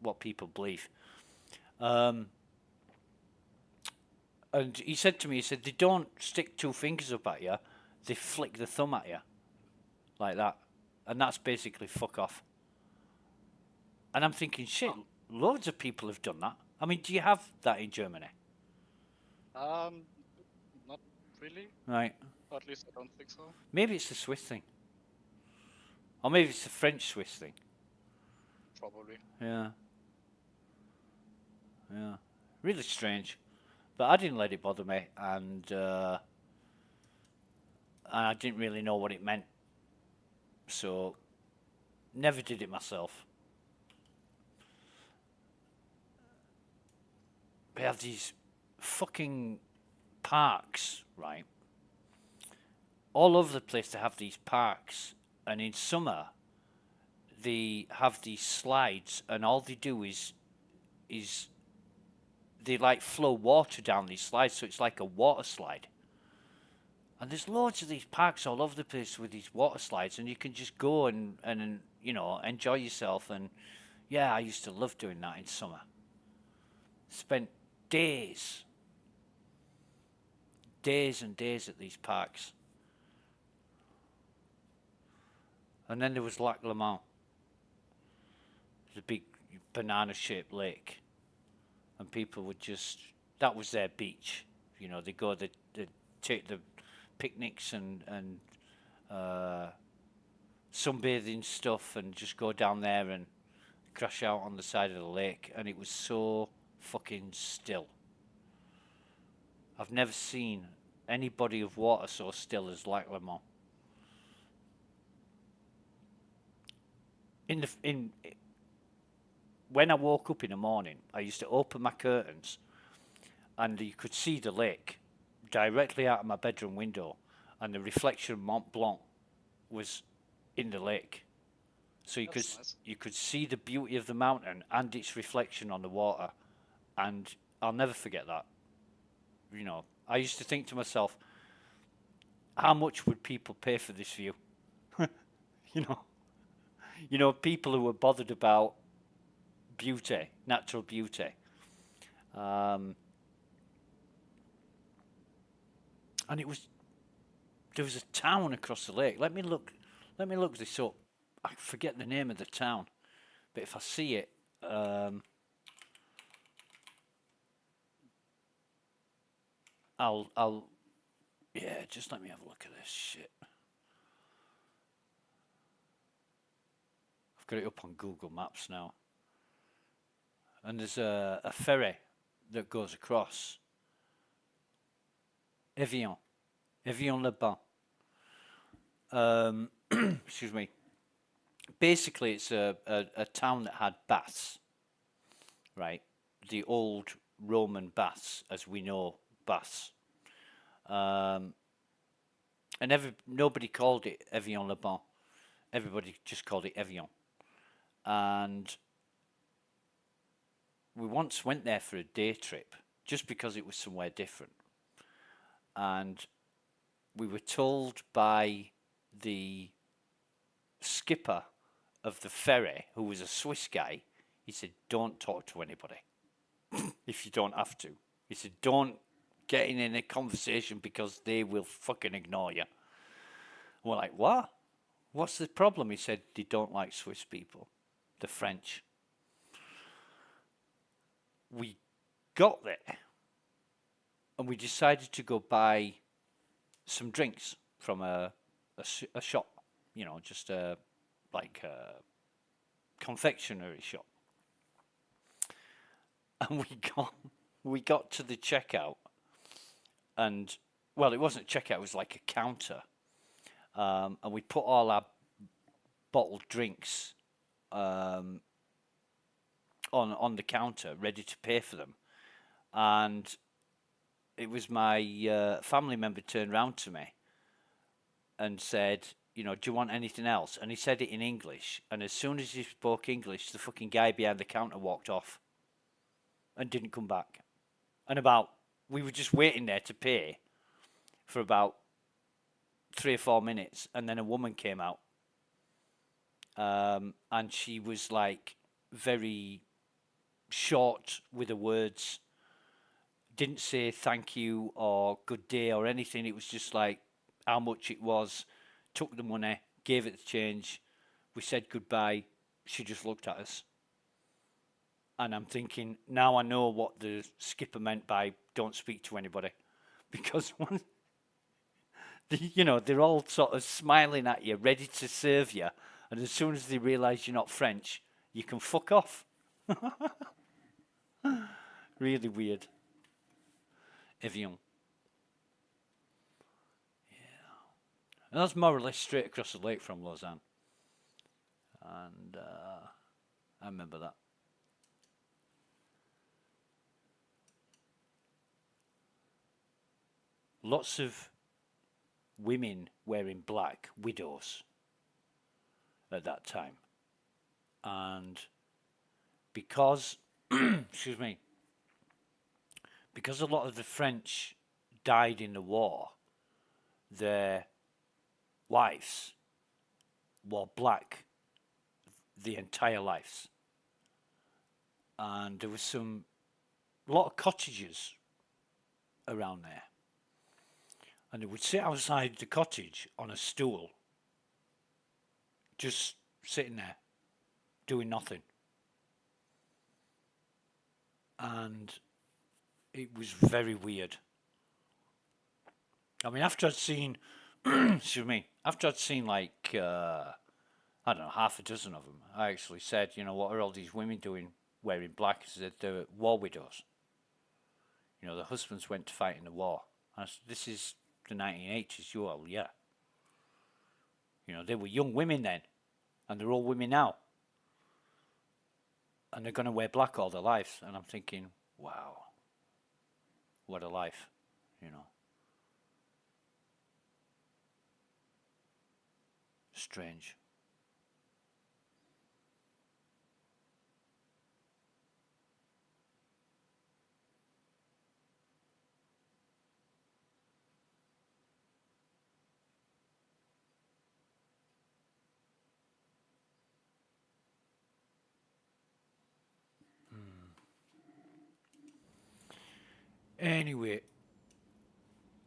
what people believe. And he said to me, they don't stick two fingers up at you, they flick the thumb at you, like that. and that's basically fuck off. And I'm thinking, shit, loads of people have done that. I mean, do you have that in Germany? Not really. Right. Or at least I don't think so. Maybe it's a Swiss thing. Or maybe it's a French-Swiss thing. Probably. Yeah. Yeah. Really strange. But I didn't let it bother me, and I didn't really know what it meant. So, never did it myself. They have these fucking parks, right? All over the place they have these parks, and in summer they have these slides, and all they do is they like flow water down these slides, so it's like a water slide. And there's loads of these parks all over the place with these water slides, and you can just go and you know, enjoy yourself. And yeah, I used to love doing that in summer. Spent days and days at these parks. And then there was Lac Le Mans, the big banana-shaped lake, and people would just, that was their beach. You know, they go, they take the picnics and sunbathing stuff, and just go down there and crash out on the side of the lake. And it was so fucking still. I've never seen any body of water so still as Lac Le Mans. When I woke up in the morning, I used to open my curtains, and you could see the lake directly out of my bedroom window, and the reflection of Mont Blanc was in the lake. So you could see the beauty of the mountain and its reflection on the water, and I'll never forget that. You know, I used to think to myself, how much would people pay for this view? You know, people who were bothered about beauty, natural beauty. And there was a town across the lake. Let me look this up. I forget the name of the town, but if I see it, I'll yeah, just let me have a look at this shit. I've got it up on Google Maps now. And there's a ferry that goes across Evian-les-Bains. Excuse me. Basically, it's a town that had baths, right? The old Roman baths, as we know baths. And nobody called it Evian-les-Bains. Everybody just called it Evian. And we once went there for a day trip, just because it was somewhere different. And we were told by the skipper of the ferry, who was a Swiss guy, he said, don't talk to anybody if you don't have to. He said, don't get in a conversation because they will fucking ignore you. We're like, what? What's the problem? He said, they don't like Swiss people, the French. We got there and we decided to go buy some drinks from a shop, you know, just like a confectionery shop. And we got to the checkout, and well, it wasn't a checkout, it was like a counter, and we put all our bottled drinks on the counter, ready to pay for them. And it was my family member turned round to me and said, you know, do you want anything else? And he said it in English, and as soon as he spoke English, the fucking guy behind the counter walked off and didn't come back. And we were just waiting there to pay for about 3 or 4 minutes, and then a woman came out, and she was like very short with the words, didn't say thank you or good day or anything. It was just like how much it was, took the money, gave it the change, we said goodbye. She just looked at us. And I'm thinking, now I know what the skipper meant by don't speak to anybody. Because, you know, they're all sort of smiling at you, ready to serve you. And as soon as they realise you're not French, you can fuck off. Really weird. Evian. Yeah. And that's more or less straight across the lake from Lausanne. And I remember that. Lots of women wearing black, widows, at that time. And because, excuse me, because a lot of the French died in the war, their wives wore black the entire lives. And there was a lot of cottages around there. And they would sit outside the cottage on a stool, just sitting there, doing nothing. And it was very weird. I mean, after I'd seen, excuse me, after I'd seen like, I don't know, half a dozen of them, I actually said, you know, what are all these women doing wearing black? I said, they're war widows. You know, the husbands went to fight in the war. And I said, this is the 1980s, yeah. You know, they were young women then, and they're all women now. And they're going to wear black all their lives. And I'm thinking, wow, what a life, you know. Strange. Anyway,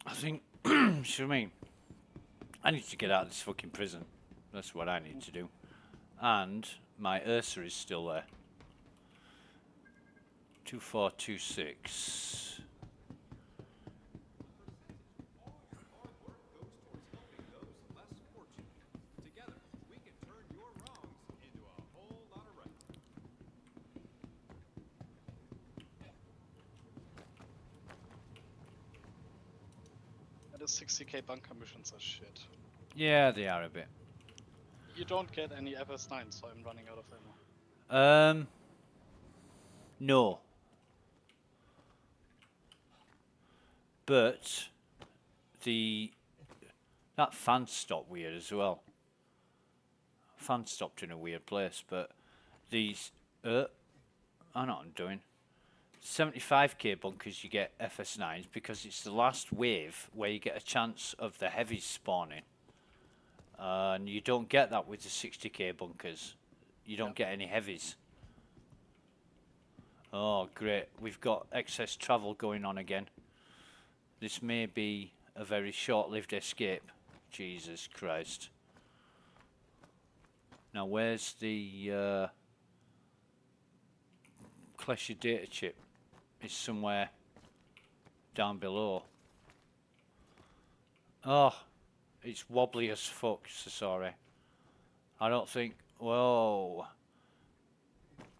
I think, excuse me, I need to get out of this fucking prison. That's what I need to do. And my Ursa is still there. 2426. Together, we can turn your wrongs into a whole lot of right. The 60k bunker missions are shit. Yeah, they are a bit. You don't get any FS9, so I'm running out of ammo. No. But that fan stopped weird as well. Fan stopped in a weird place, but these I know what I'm doing. 75k bunkers you get FS9s because it's the last wave where you get a chance of the heavies spawning. And you don't get that with the 60k bunkers. You don't get any heavies. Oh, great. We've got excess travel going on again. This may be a very short-lived escape. Jesus Christ. Now, where's the Klesher data chip? It's somewhere down below. Oh, it's wobbly as fuck, so sorry. I don't think... Whoa.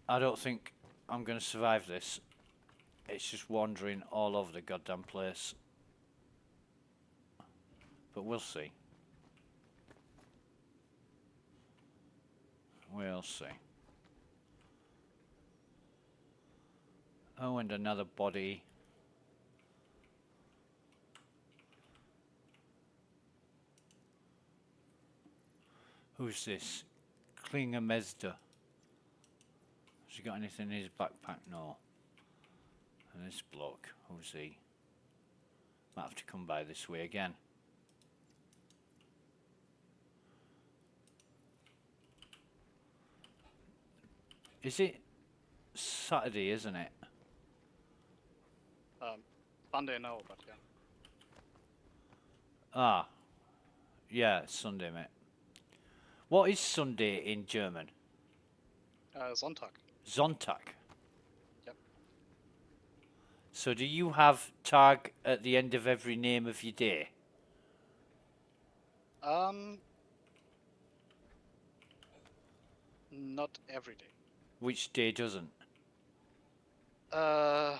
I don't think I'm going to survive this. It's just wandering all over the goddamn place. But we'll see. We'll see. Oh, and another body. Who's this? Klinger Mezda. Has he got anything in his backpack? No. And this bloke, who's he? Might have to come by this way again. Is it Saturday, isn't it? Sunday now, but yeah. Ah. Yeah, it's Sunday, mate. What is Sunday in German? Sonntag. Sonntag. Yep. So do you have Tag at the end of every name of your day? Not every day. Which day doesn't? I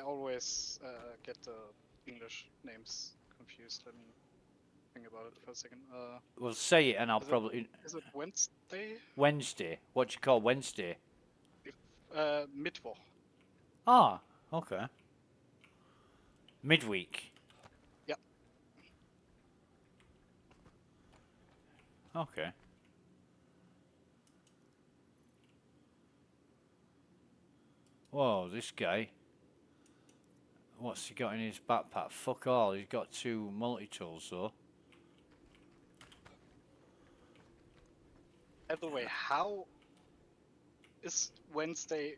always get the English names confused. Let me think about it for a second. Well, say it and I'll is probably... Is it Wednesday? Wednesday. What do you call Wednesday? Mittwoch. Ah, okay. Midweek. Yeah. Okay. Whoa, this guy. What's he got in his backpack? Fuck all. He's got 2 multi-tools, though. By the way, how is Wednesday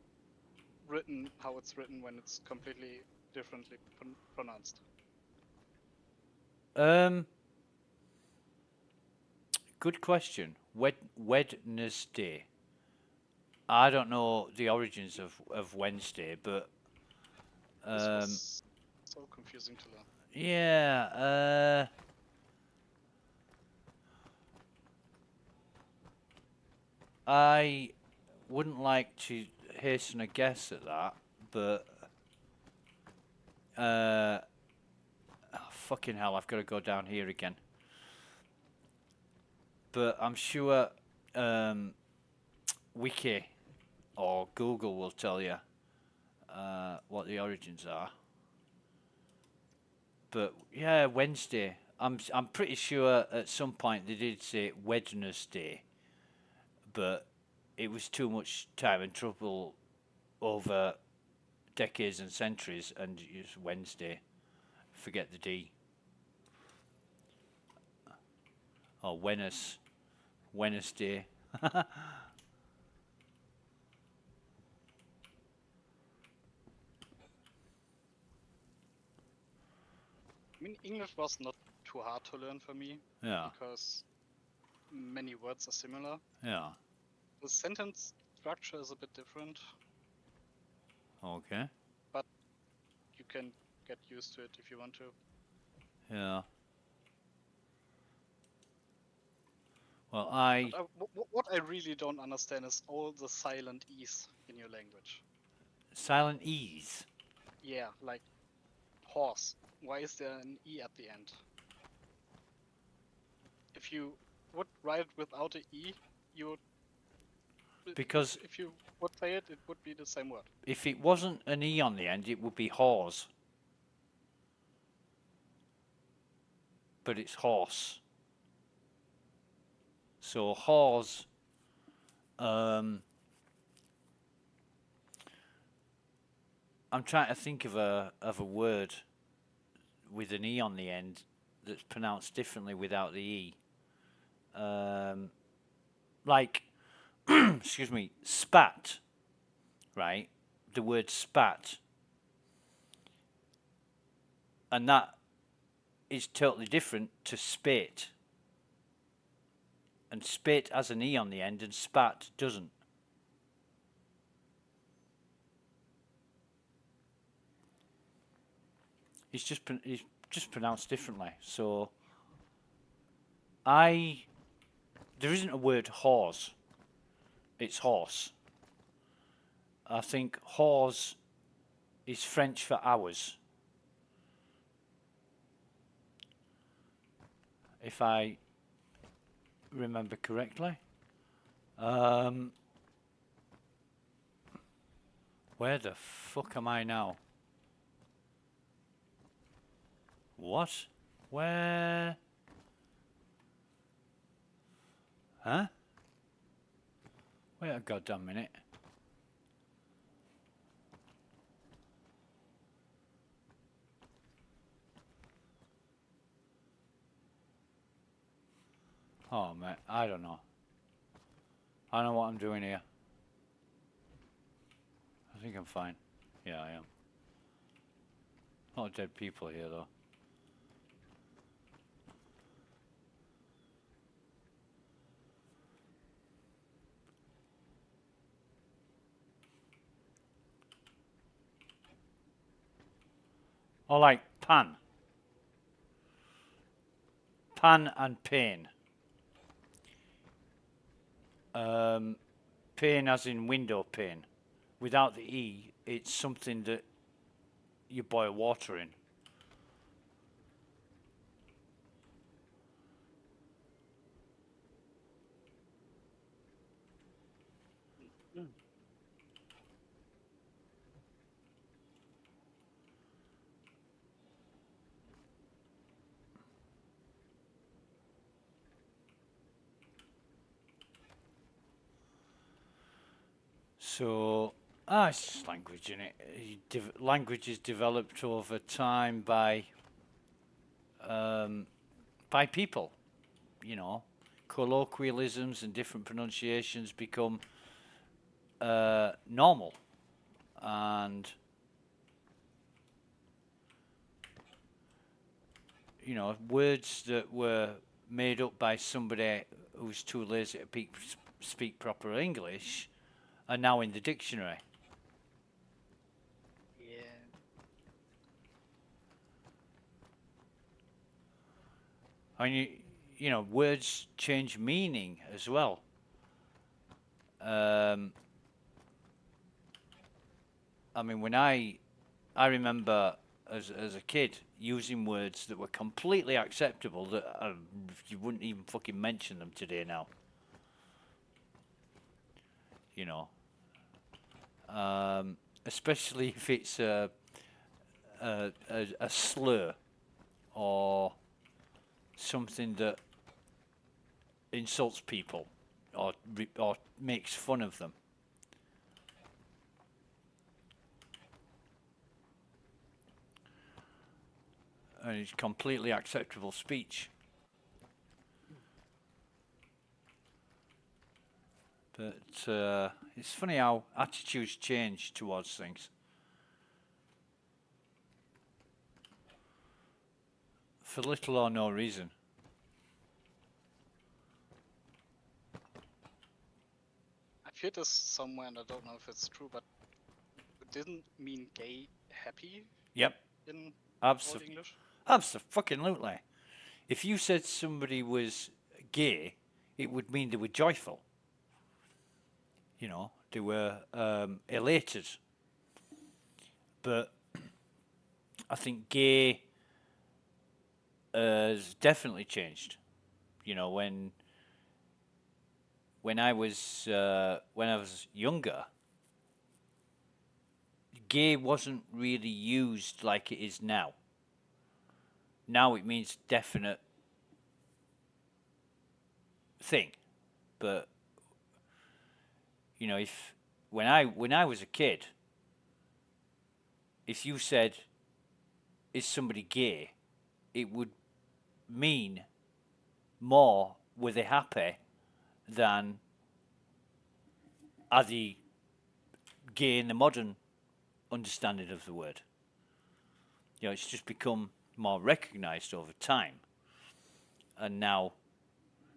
written how it's written when it's completely differently pronounced? Good question. Wednesday. I don't know the origins of Wednesday, but This was so confusing to learn. yeah, I wouldn't like to hasten a guess at that, but oh, fucking hell, I've got to go down here again. But I'm sure Wiki or Google will tell you what the origins are. But yeah, Wednesday. I'm pretty sure at some point they did say Wednesday, but it was too much time and trouble over decades and centuries, and it's Wednesday. Forget the D. Or Wednesday. I mean, English was not too hard to learn for me. Yeah. Because many words are similar. Yeah. The sentence structure is a bit different. Okay. But you can get used to it if you want to. Yeah. Well, what I really don't understand is all the silent E's in your language. Silent E's? Yeah, like horse. Why is there an E at the end? If you would write it without an E, you would... Because if you would say it, it would be the same word. if it wasn't an E on the end, it would be horse. But it's horse. So horse, I'm trying to think of a word with an E on the end that's pronounced differently without the E. Like, excuse me, spat, right? The word spat. And that is totally different to spit. And spit has an E on the end and spat doesn't. It's just pronounced differently. So there isn't a word horse. It's horse. I think horse is French for hours. If I remember correctly. Where the fuck am I now? What? Where? Huh? Wait a goddamn minute. Oh, man, I don't know. I know what I'm doing here. I think I'm fine. Yeah, I am. A lot of dead people here, though. Or like pan. Pan and pane. Pane as in window pane. Without the E, it's something that you boil water in. So, it's just language, isn't it? Language is developed over time by people, you know. Colloquialisms and different pronunciations become normal. And, you know, words that were made up by somebody who's too lazy to speak proper English are now in the dictionary. Yeah. I mean, you know, words change meaning as well. I mean, when I remember as a kid using words that were completely acceptable that you wouldn't even fucking mention them today now. You know, especially if it's a slur or something that insults people or makes fun of them. And it's completely acceptable speech. But it's funny how attitudes change towards things. For little or no reason. I've heard this somewhere, and I don't know if it's true, but it didn't mean gay happy. Yep. In Old English. Absolutely. If you said somebody was gay, it would mean they were joyful. You know, they were elated. But I think gay has definitely changed. You know, when I was younger, gay wasn't really used like it is now. Now it means definite thing. But you know, if when I was a kid, if you said, is somebody gay, it would mean more were they happy than are they gay in the modern understanding of the word. You know, it's just become more recognised over time. And now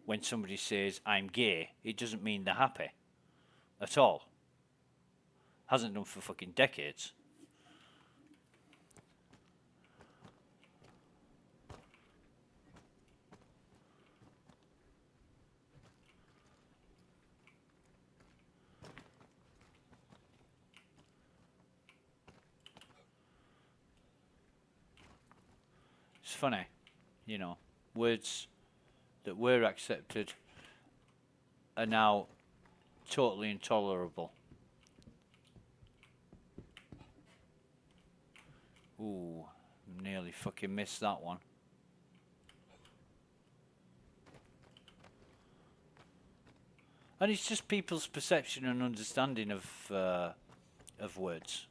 when somebody says I'm gay, it doesn't mean they're happy at all. Hasn't done for fucking decades. It's funny, you know, words that were accepted are now totally intolerable. Ooh, nearly fucking missed that one. And it's just people's perception and understanding of words.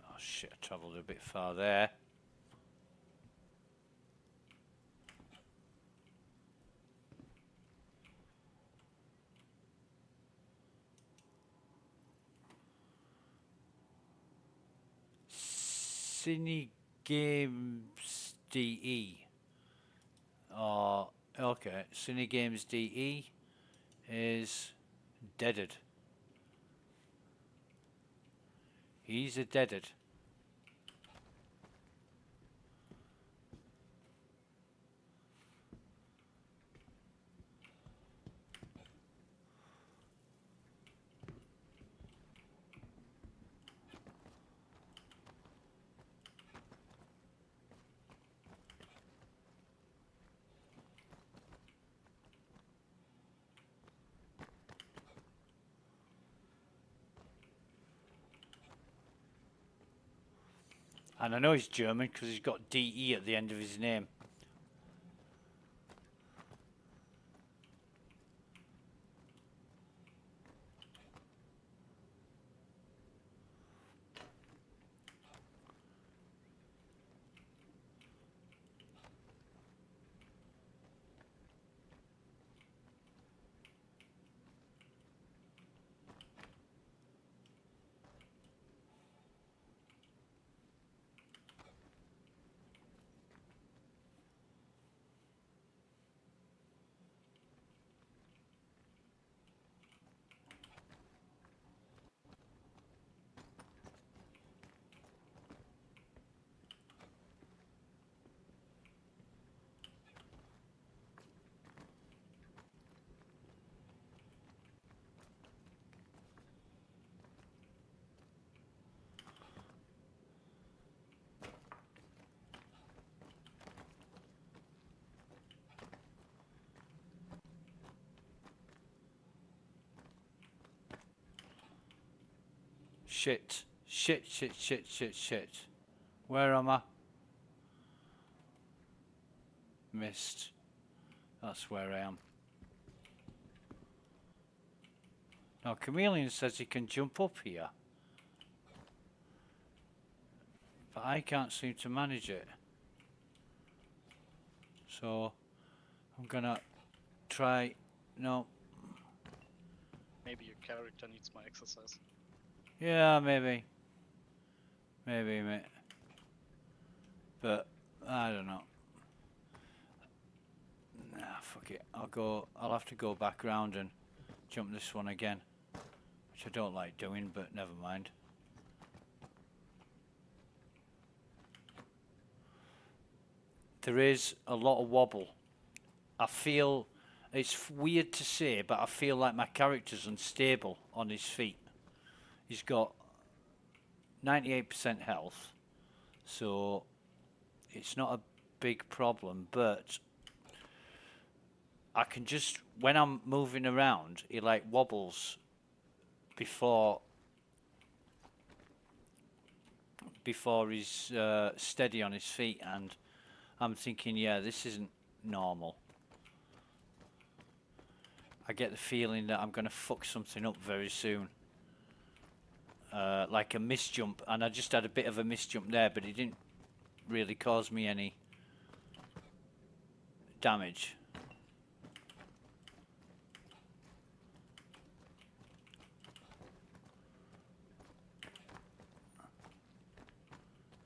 Oh shit, I travelled a bit far there. Cine Games DE. Oh, okay. Cine Games DE is deaded. He's a deaded. And I know he's German because he's got DE at the end of his name. Shit. Shit, shit, shit, shit, shit. Where am I? Missed. That's where I am. Now, Chameleon says he can jump up here. But I can't seem to manage it. So, I'm gonna try... No. Maybe your character needs more exercise. Yeah, maybe. Maybe, mate. But, I don't know. Nah, fuck it. I'll have to go back round and jump this one again. Which I don't like doing, but never mind. There is a lot of wobble. I feel, it's weird to say, but I feel like my character's unstable on his feet. He's got 98% health, so it's not a big problem, but I can just, when I'm moving around, he like wobbles before he's steady on his feet, and I'm thinking, yeah, this isn't normal. I get the feeling that I'm going to fuck something up very soon. Like a misjump, and I just had a bit of a misjump there, but it didn't really cause me any damage.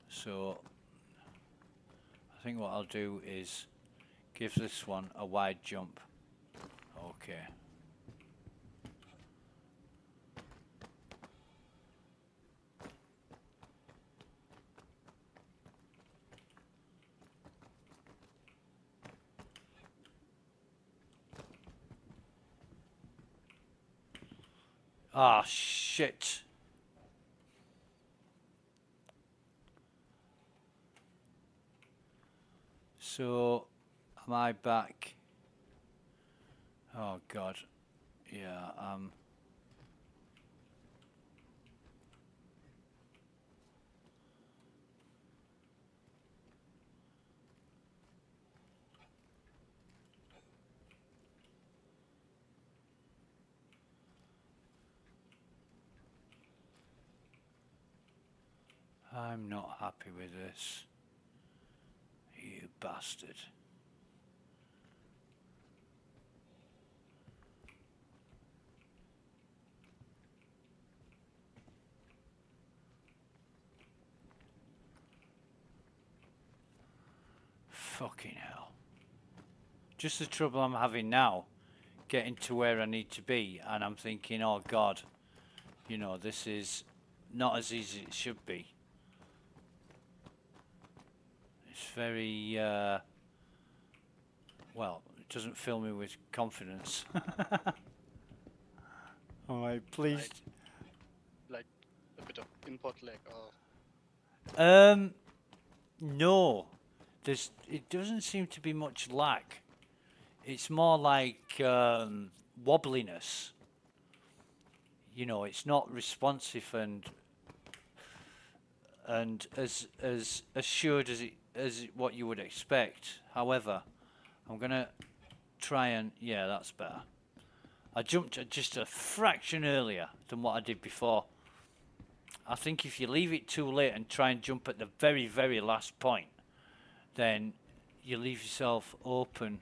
So I think what I'll do is give this one a wide jump. Okay. Ah, shit. So, am I back? Oh, God. Yeah, I'm not happy with this. You bastard. Fucking hell. Just the trouble I'm having now, getting to where I need to be, and I'm thinking, oh God, you know, this is not as easy as it should be. It's very, well, it doesn't fill me with confidence. Am I pleased? Like a bit of input lag or... No. It doesn't seem to be much lag. It's more like wobbliness. You know, it's not responsive and as assured as what you would expect. However, I'm gonna try and that's better. I jumped just a fraction earlier than what I did before. I think if you leave it too late and try and jump at the very, very last point, then you leave yourself open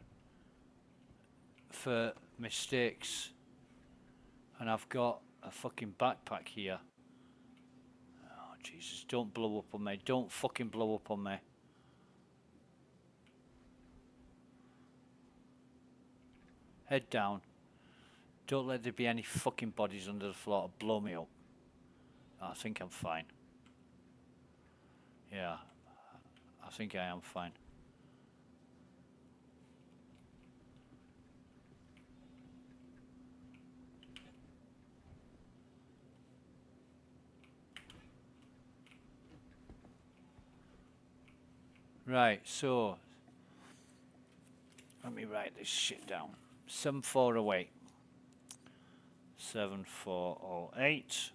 for mistakes. And I've got a fucking backpack here. Oh, Jesus, don't blow up on me. Don't fucking blow up on me. Head down. Don't let there be any fucking bodies under the floor to blow me up. I think I'm fine. Yeah, I think I am fine. Right, so let me write this shit down. 7408. 7408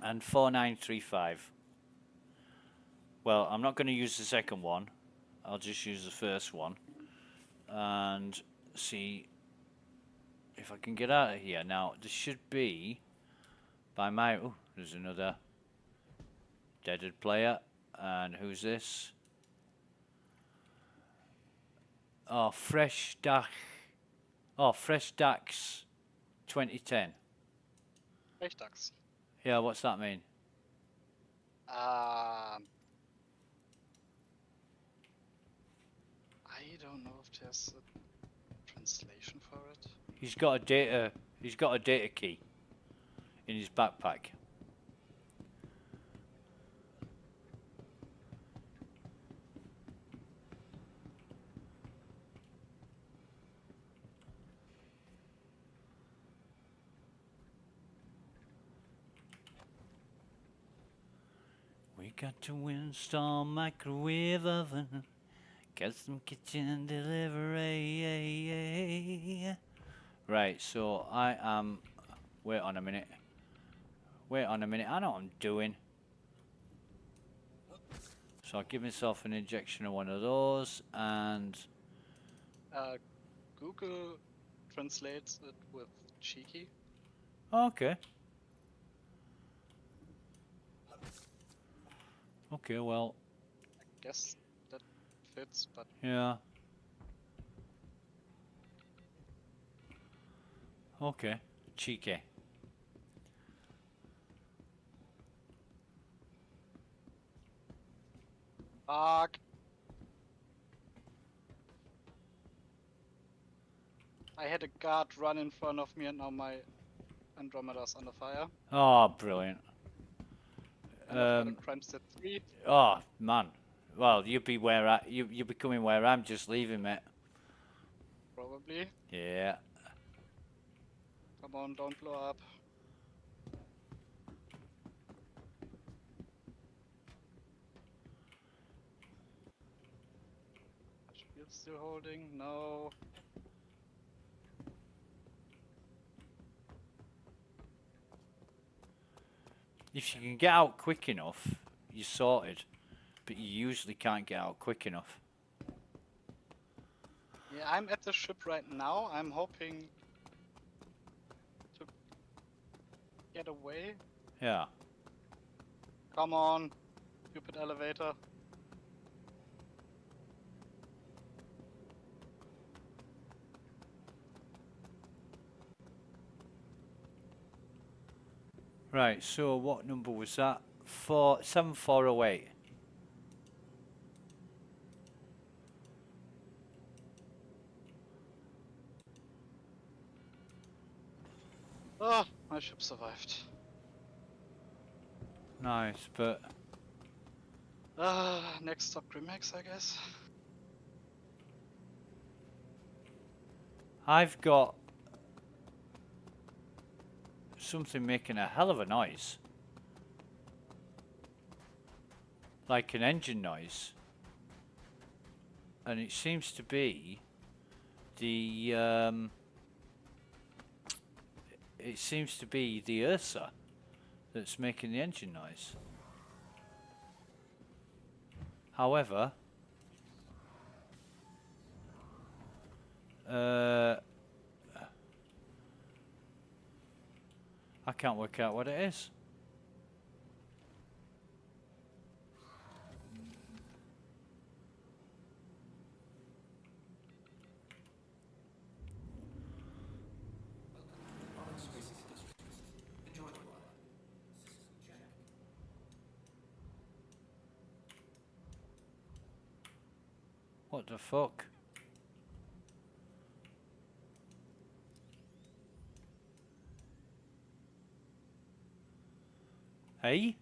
and 4935. Well, I'm not going to use the second one. I'll just use the first one and see if I can get out of here. Now, there should be by my... Oh, there's another deaded player. And who's this? Oh, Fresh Dax. Oh, Fresh Dax 2010. Fresh Dax. Yeah, what's that mean? I don't know if there's a translation for it. He's got a data key in his backpack. We got to install microwave oven, custom kitchen delivery. Right, so I am... Wait on a minute. I know what I'm doing. So I'll give myself an injection of one of those, and... Google translates it with cheeky. Okay. Okay, well... I guess that fits, but... Yeah. Okay, cheeky. Fuck. I had a guard run in front of me and now my Andromeda's under fire. Oh, brilliant. Crunch set 3. Oh, man. Well, you'll be coming where I'm just leaving, mate. Probably. Yeah. Come on, don't blow up. Shield still holding? No. If you can get out quick enough, you're sorted. But you usually can't get out quick enough. Yeah, I'm at the ship right now. I'm hoping to get away. Yeah. Come on, stupid elevator. Right, so what number was that? 7408. Oh, my ship survived. Nice, but Next stop Grimex, I guess. I've got something making a hell of a noise. Like an engine noise. And it seems to be the it seems to be the Ursa that's making the engine noise. However, I can't work out what it is. Product Space Industries. Enjoy the ride. System check. What the fuck? Hey?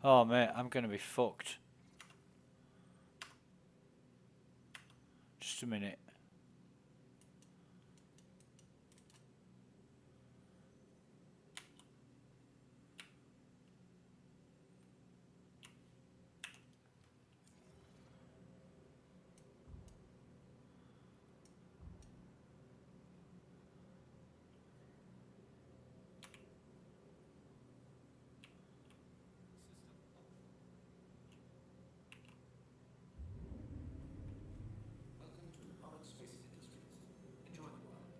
Oh mate, I'm gonna be fucked. Just a minute. Welcome to Product Space Industries. Enjoy the ride.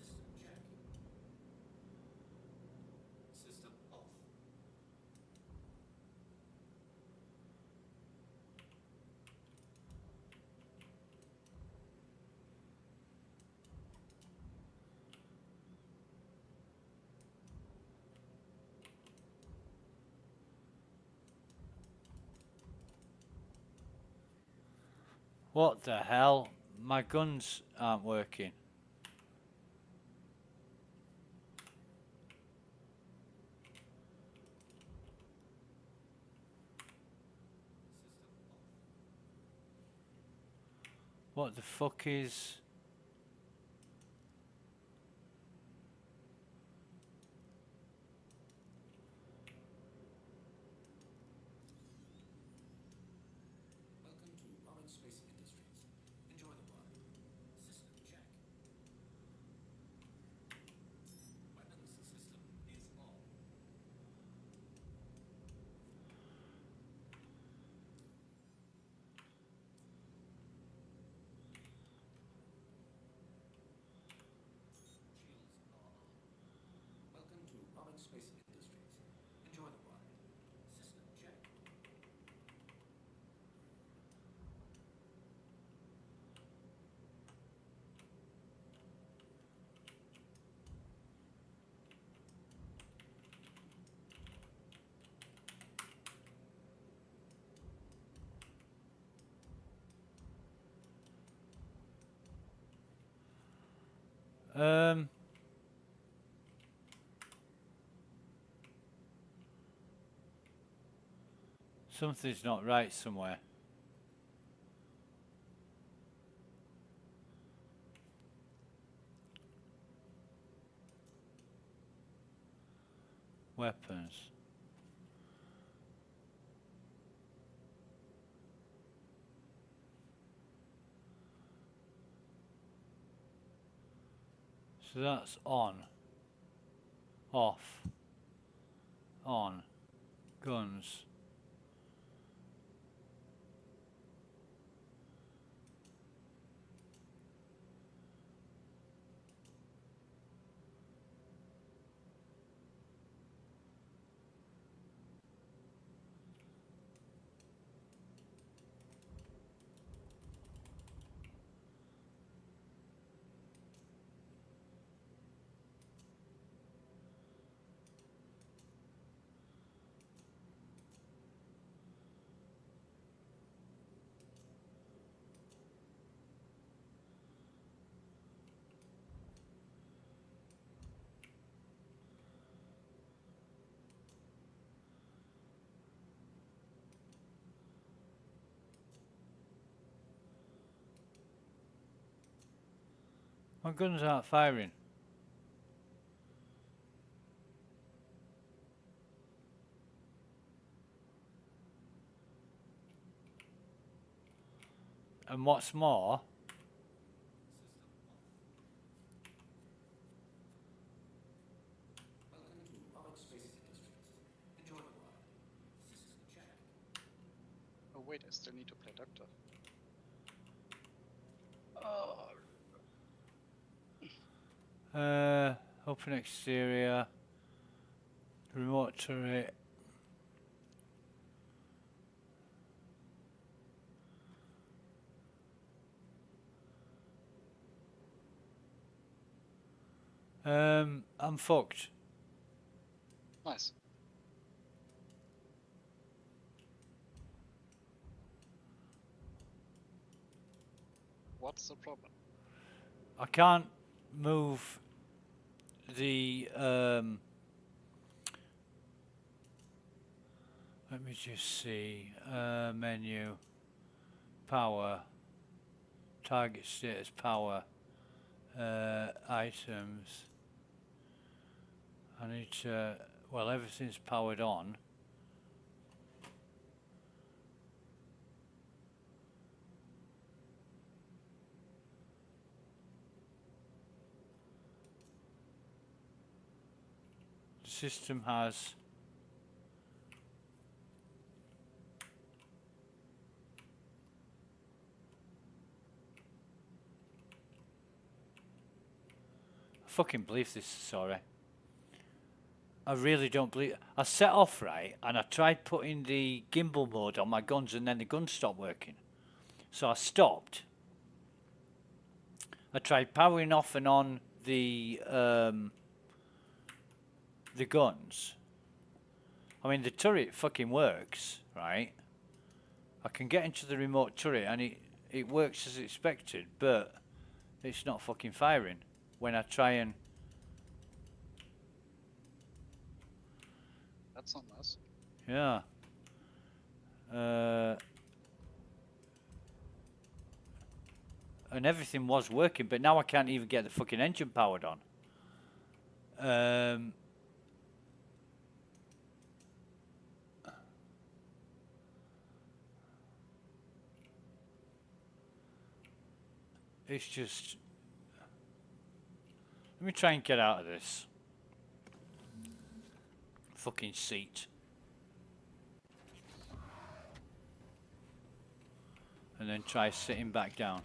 System check. System off. What the hell? My guns aren't working. What the fuck is... Welcome to Product Space Industries. Enjoy the ride. System check. Weapons system is on. Shields are on. Welcome to Product Space Industries. Enjoy the ride. System check. Something's not right somewhere. Weapons. So that's on. Off. On. Guns. My guns aren't firing. And what's more, Welcome to Onyx Space Industries. Enjoy the ride. System check. Oh wait, I still need to play Doctor. Oh. open exterior, remote turret. I'm fucked. Nice. What's the problem? I can't move the let me just see, menu, power, target status, power, items. I need to, well, everything's powered on. The system has I fucking believe this, sorry. I really don't believe. I set off right, and I tried putting the gimbal mode on my guns, and then the guns stopped working. So I stopped. I tried powering off and on the guns. I mean, the turret fucking works, right? I can get into the remote turret, and it works as expected, but it's not fucking firing when I try and. That's not nice. Yeah. And everything was working, but now I can't even get the fucking engine powered on. It's just. Let me try and get out of this fucking seat. And then try sitting back down.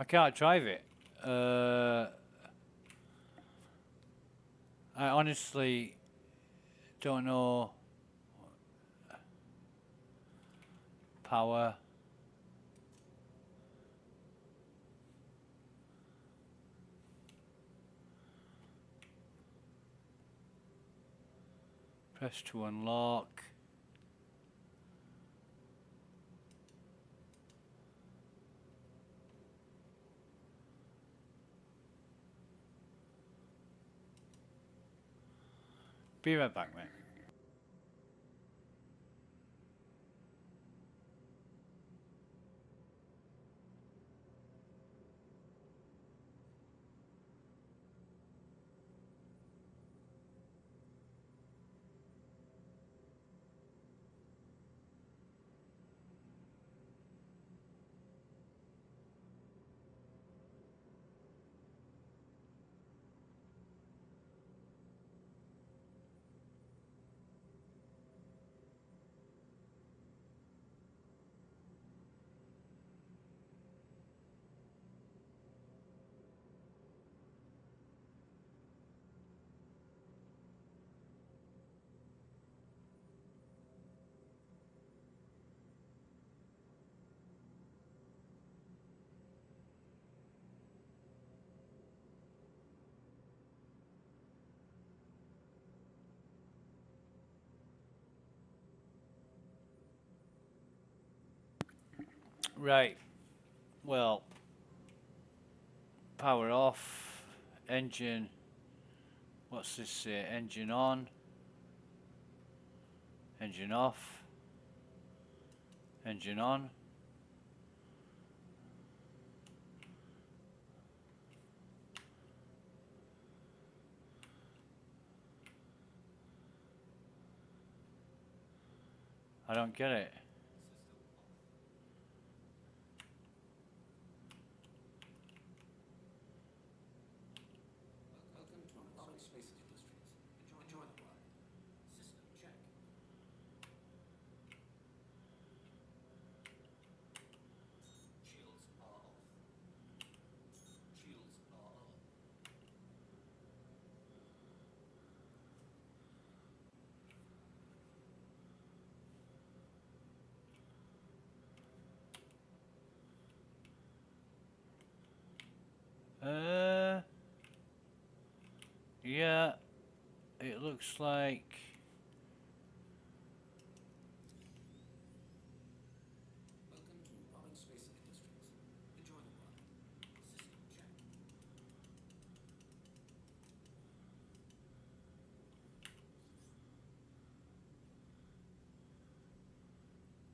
I can't drive it. I honestly don't know. Power. Press to unlock. Be right back, mate. Right. Well, power off. Engine. What's this say? Engine on. Engine off. Engine on. I don't get it. Welcome to Robbing Space Industries. Enjoy the ride. System check. Shields are off. Shields are on. Yeah, it looks like. Welcome to Robbing Space Industries. Enjoy the ride. System check.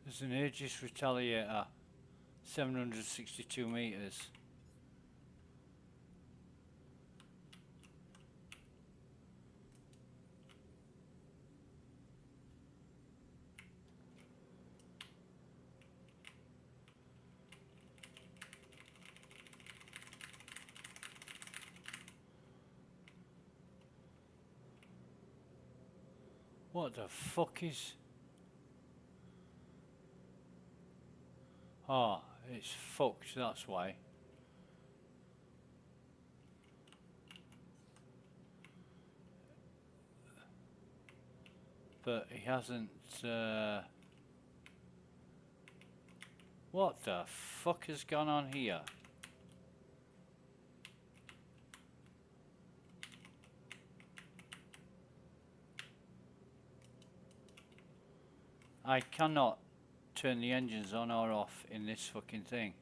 There's an Aegis Retaliator. 762 meters. What the fuck is... Oh, it's fucked, that's why. But he hasn't... What the fuck has gone on here? I cannot turn the engines on or off in this fucking thing.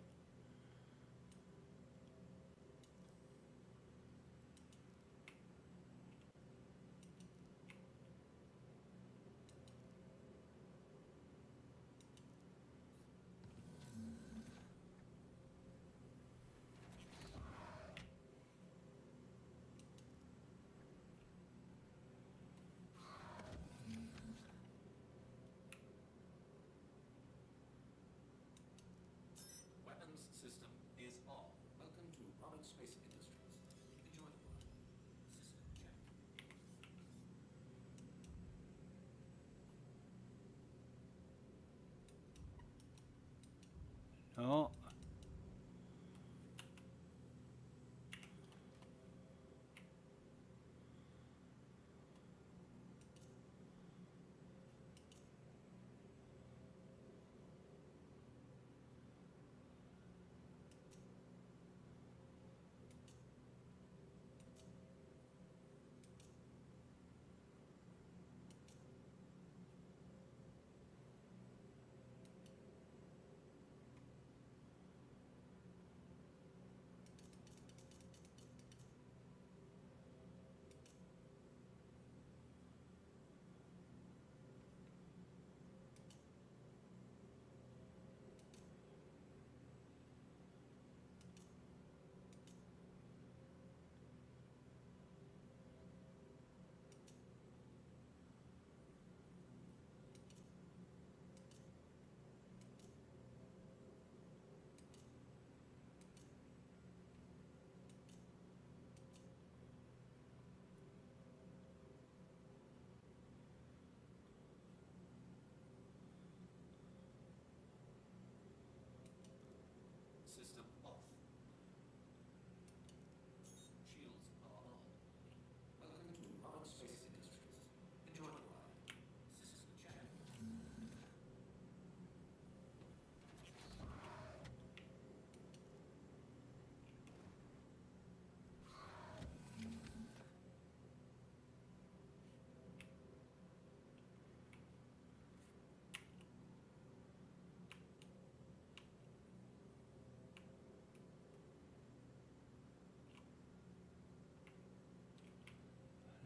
Weapons system is off. Welcome to Robbing Space Industries. Enjoy the ride. System check. Oh.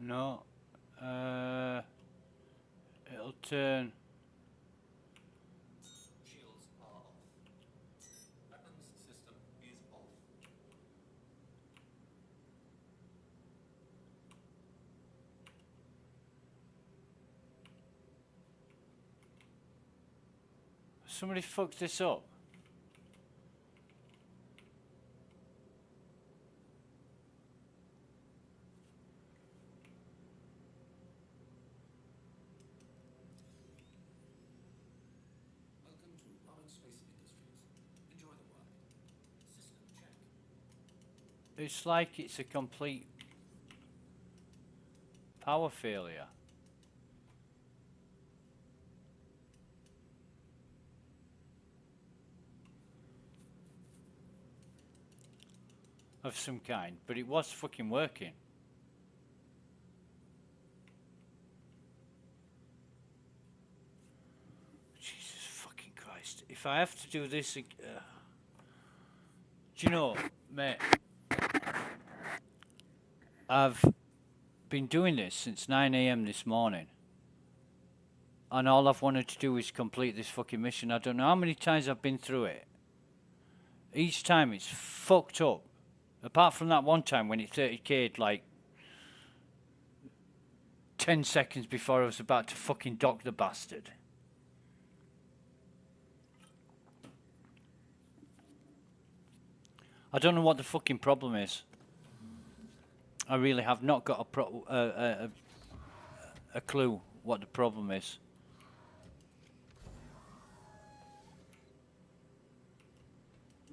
No. It'll turn. Shields are off. Weapons system is off. Somebody fucked this up. Welcome to Roman Space Industries. Enjoy the ride. System check. It's like it's a complete power failure. Of some kind, but it was fucking working. Jesus fucking Christ. If I have to do this do you know, mate, I've been doing this since 9 AM this morning. And all I've wanted to do is complete this fucking mission. I don't know how many times I've been through it. Each time it's fucked up. Apart from that one time when it 30k'd like 10 seconds before I was about to fucking dock the bastard. I don't know what the fucking problem is. I really have not got a clue what the problem is.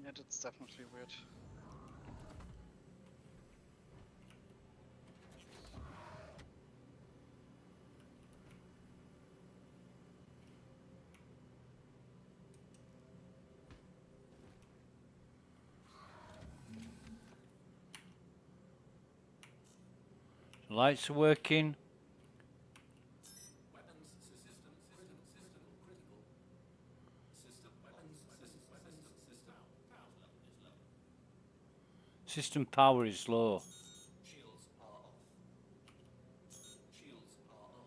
Yeah, that's definitely weird. The lights are working. Weapons system critical. System weapons system power is low. System power is low. Shields are off. Shields are on.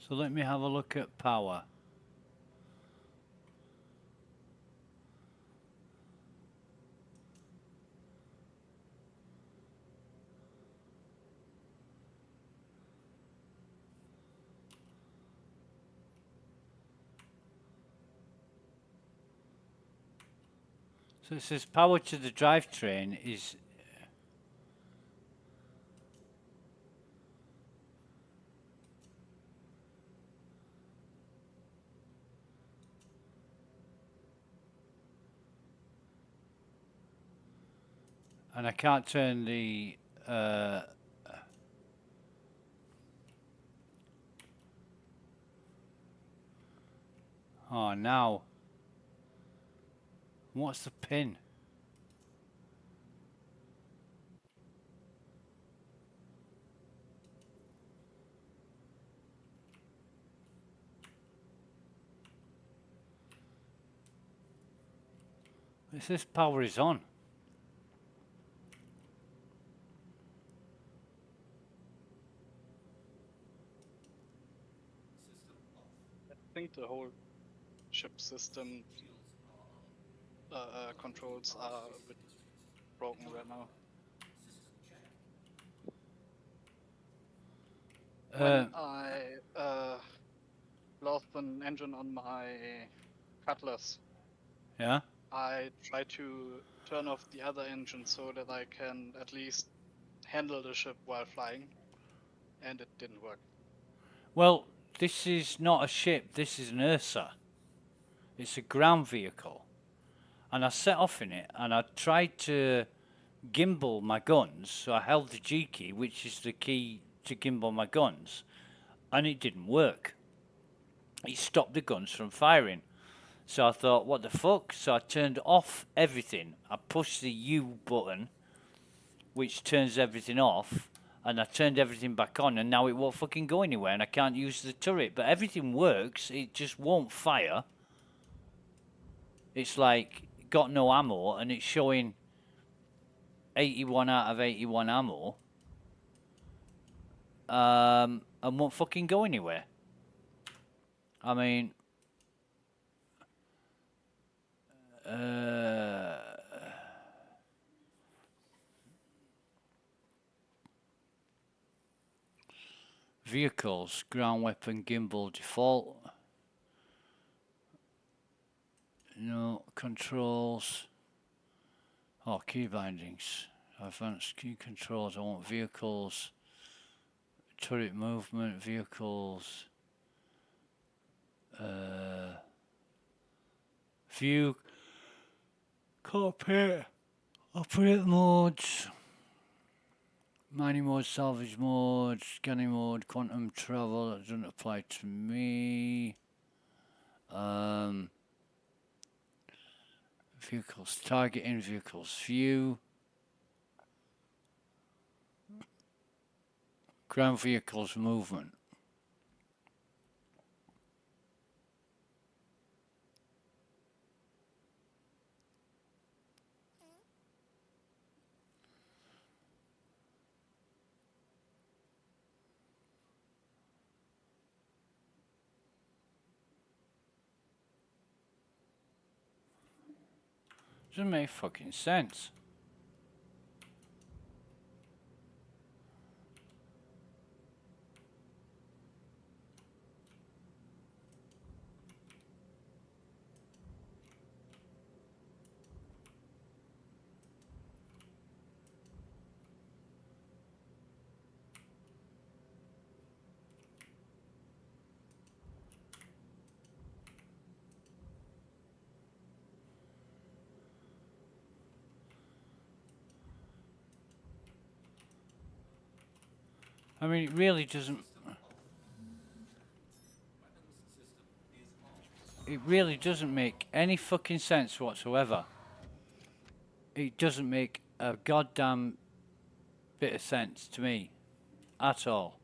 So let me have a look at power. So it says power to the drivetrain is and I can't turn the oh now what's the pin? It says power is on. I think the whole ship system controls are a bit broken right now. When I lost an engine on my Cutlass, Yeah? I try to turn off the other engine so that I can at least handle the ship while flying, and it didn't work. Well, this is not a ship, this is an Ursa. It's a ground vehicle. And I set off in it and I tried to gimbal my guns, so I held the G key, which is the key to gimbal my guns, and it didn't work. It stopped the guns from firing. So I thought, what the fuck? So I turned off everything. I pushed the U button, which turns everything off, and I turned everything back on, and now it won't fucking go anywhere, and I can't use the turret. But everything works, it just won't fire. It's like, got no ammo, and it's showing 81 out of 81 ammo, and won't fucking go anywhere. I mean, vehicles, ground weapon, gimbal, default. No, controls. Oh, key bindings. Advanced key controls. I want vehicles. Turret movement, vehicles. View. Cockpit. Operate modes. Mining mode, salvage mode, scanning mode, quantum travel. That doesn't apply to me. Vehicles. Targeting vehicles. View. Ground vehicles movement. Doesn't make fucking sense. I mean, it really doesn't. It really doesn't make any fucking sense whatsoever. It doesn't make a goddamn bit of sense to me. At all.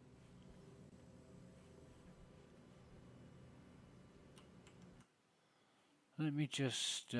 Let me just...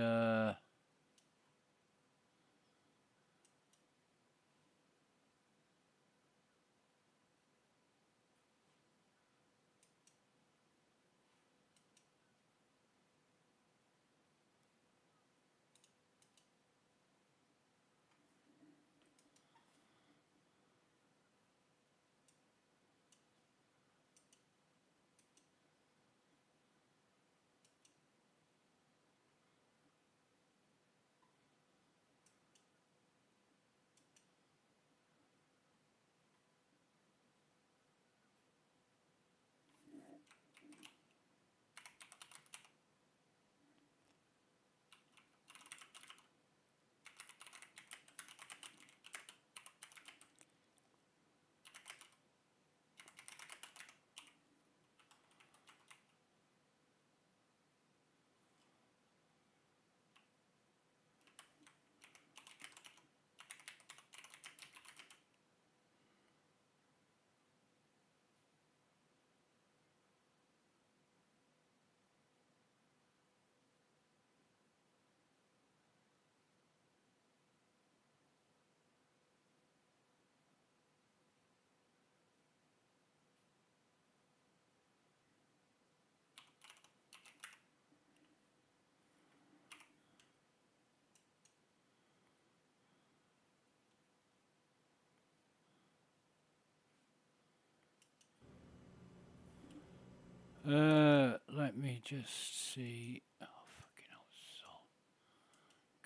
let me just see. Oh, fucking hell, so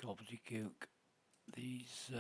gobbledygook. These,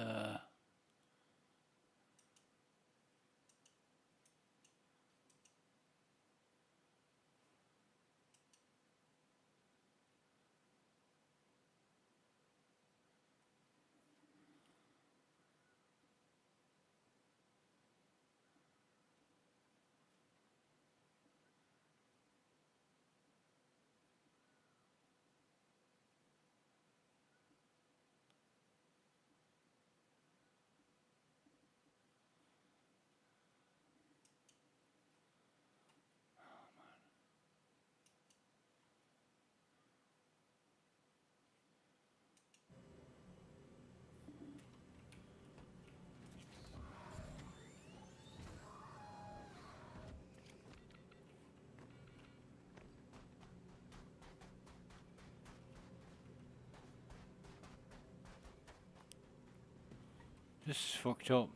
This is fucked up.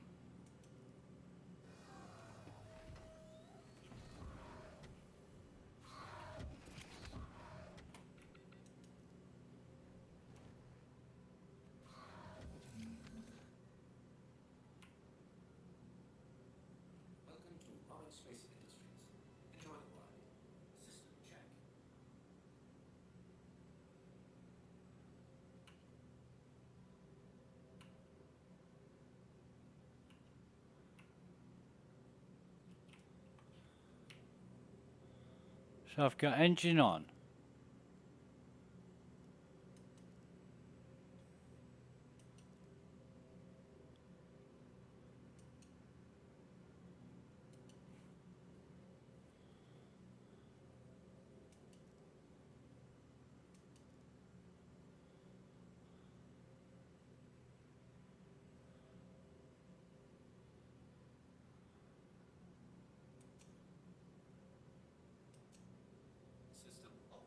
Welcome to Roman Space Industries. Enjoy the ride. System check. So I've got engine on. System off.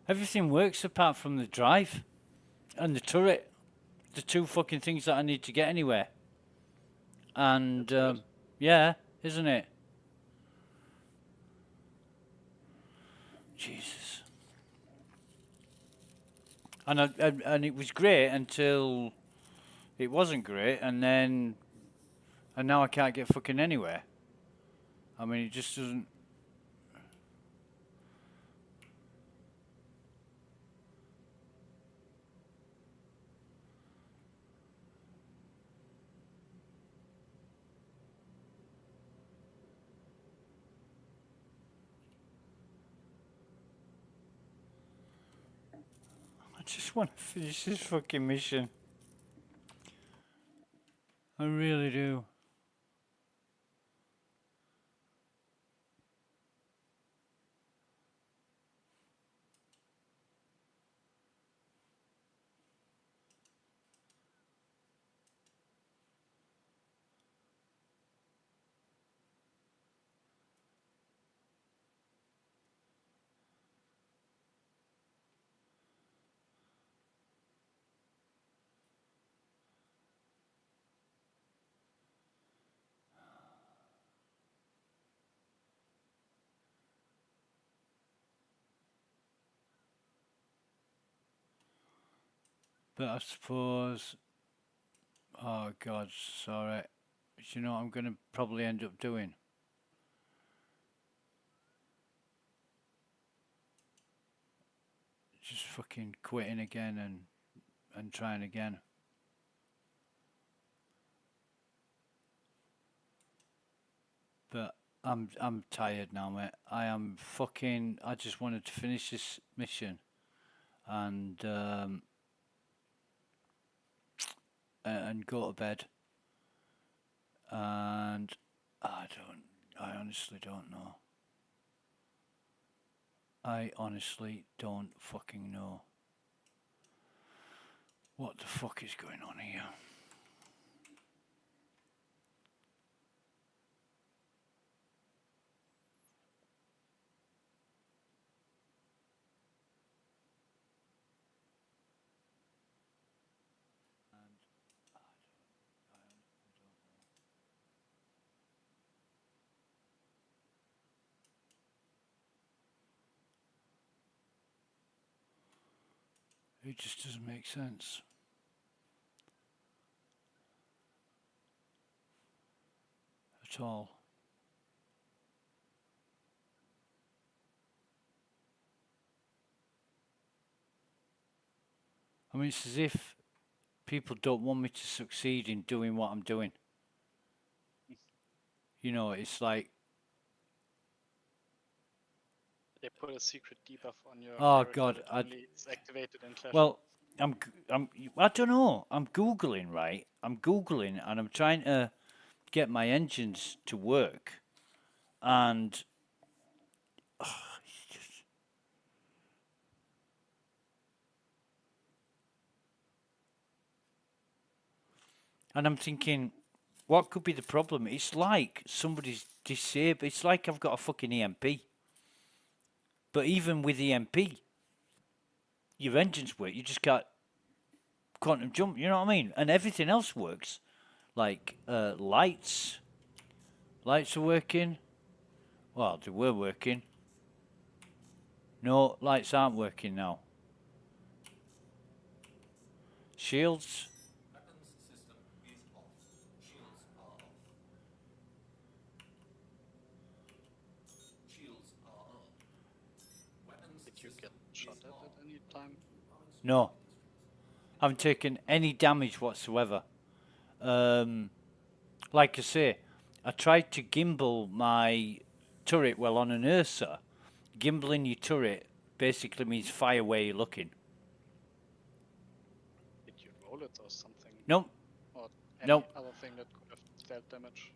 Everything works apart from the drive and the turret. The two fucking things that I need to get anywhere. And yeah, isn't it? Jesus. And it was great until it wasn't great, and now I can't get fucking anywhere. I mean, it just doesn't. I just want to finish this fucking mission. I really do. But I suppose. Oh God, sorry. Do you know what I'm going to probably end up doing? Just fucking quitting again and trying again. But I'm tired now, mate. I just wanted to finish this mission and go to bed. And I honestly don't know. I honestly don't fucking know what the fuck is going on here. It just doesn't make sense. At all. I mean, it's as if people don't want me to succeed in doing what I'm doing. You know, it's like... They put a secret debuff on your Oh character God, that only is activated in Clash. well, I don't know. I'm Googling, right? I'm Googling and I'm trying to get my engines to work. And And I'm thinking, what could be the problem? It's like somebody's disabled. It's like I've got a fucking EMP. But even with EMP, your engines work. You just can't quantum jump. You know what I mean? And everything else works. Like lights. Lights are working. Well, they were working. No, lights aren't working now. Shields. Weapons system is off. Shields are off. Shields are on. Weapons Did you system get shot is at on. any time? No. I haven't taken any damage whatsoever. Like I say, I tried to gimbal my turret. Well, on an Ursa, gimbaling your turret basically means fire where you're looking. Did you roll it or something? Nope. Or any Nope. other thing that could have dealt damage?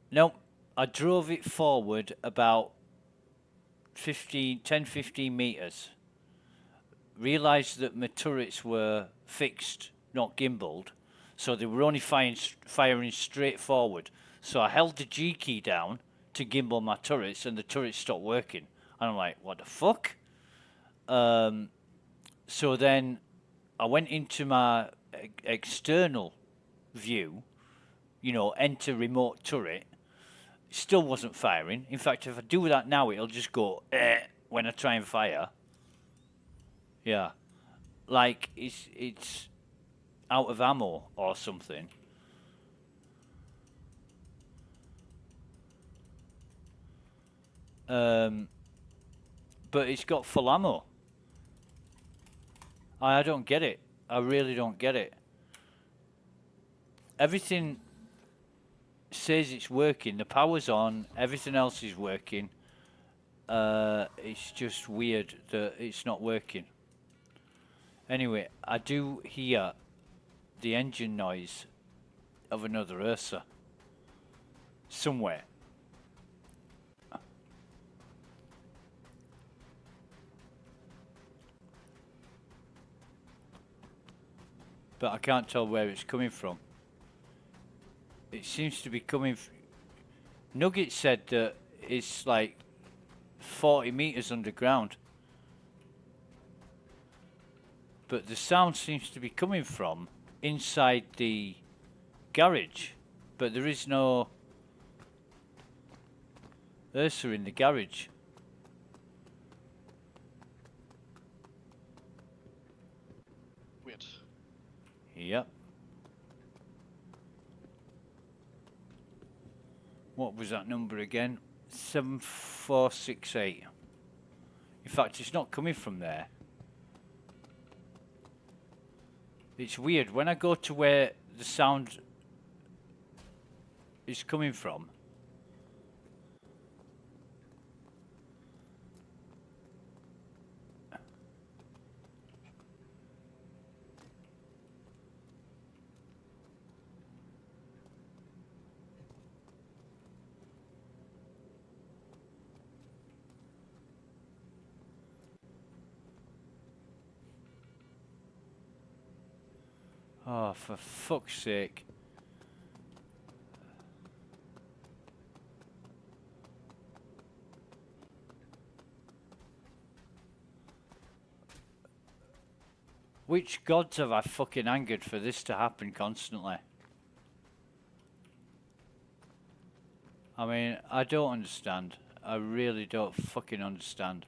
Nope. I drove it forward about 10-15 meters. Realised that my turrets were fixed, not gimbaled, so they were only firing straight forward. So I held the G key down to gimbal my turrets, and the turrets stopped working. And I'm like, what the fuck? So then I went into my external view, enter remote turret. Still wasn't firing. In fact, if I do that now, it'll just go when I try and fire. Yeah. Like it's out of ammo or something. But it's got full ammo. I don't get it. I really don't get it. Everything says it's working. The power's on. Everything else is working. It's just weird that it's not working. Anyway, I do hear the engine noise of another Ursa somewhere. But I can't tell where it's coming from. It seems to be coming. Nugget said that it's like 40 meters underground. But the sound seems to be coming from inside the garage. But there is no Ursa in the garage. Weird. Yep. What was that number again? 7468. In fact, it's not coming from there. It's weird. When I go to where the sound is coming from, oh, for fuck's sake. Which gods have I fucking angered for this to happen constantly? I mean, I don't understand. I really don't fucking understand.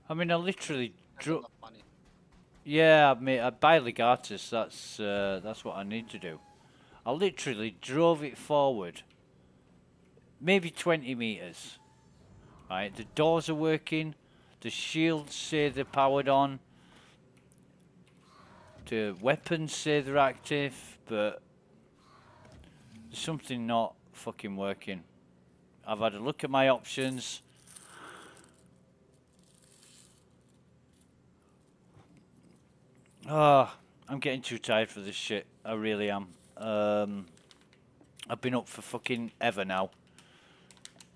I mean, I literally drove. Yeah, I buy Legatus. That's what I need to do. I literally drove it forward, maybe 20 meters. Right, the doors are working. The shields say they're powered on. The weapons say they're active, but there's something not fucking working. I've had a look at my options. Oh, I'm getting too tired for this shit. I really am. I've been up for fucking ever now.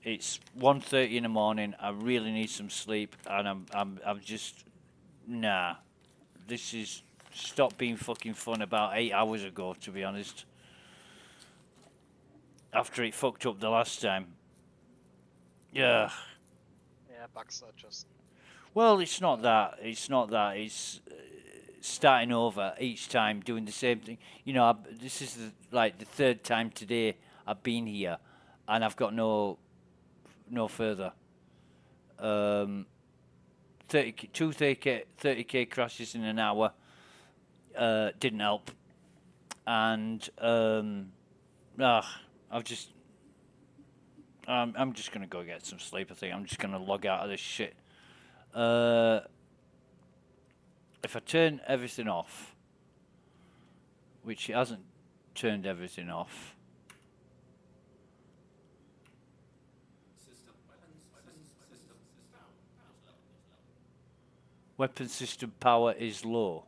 It's 1:30 in the morning. I really need some sleep, and I'm just nah. This is stop being fucking fun about 8 hours ago, to be honest. After it fucked up the last time. Yeah. Yeah, bugs are just. Well, it's not that. It's not that. It's starting over each time, doing the same thing. You know, this is like the third time today I've been here, and I've got no further. 30k crashes in an hour didn't help, and I'm just gonna go get some sleep. I think I'm just gonna log out of this shit. If I turn everything off, which it hasn't turned everything off. Weapon system power is low.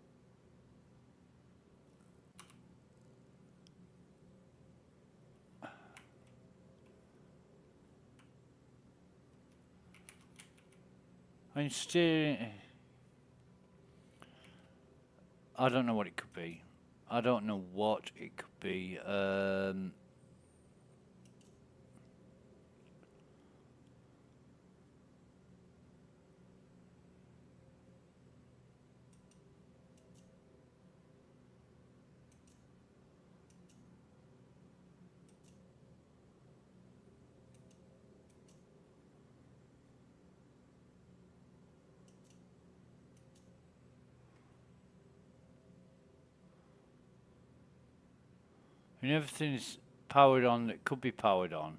I'm still. I don't know what it could be. I don't know what it could be. And everything's powered on that could be powered on.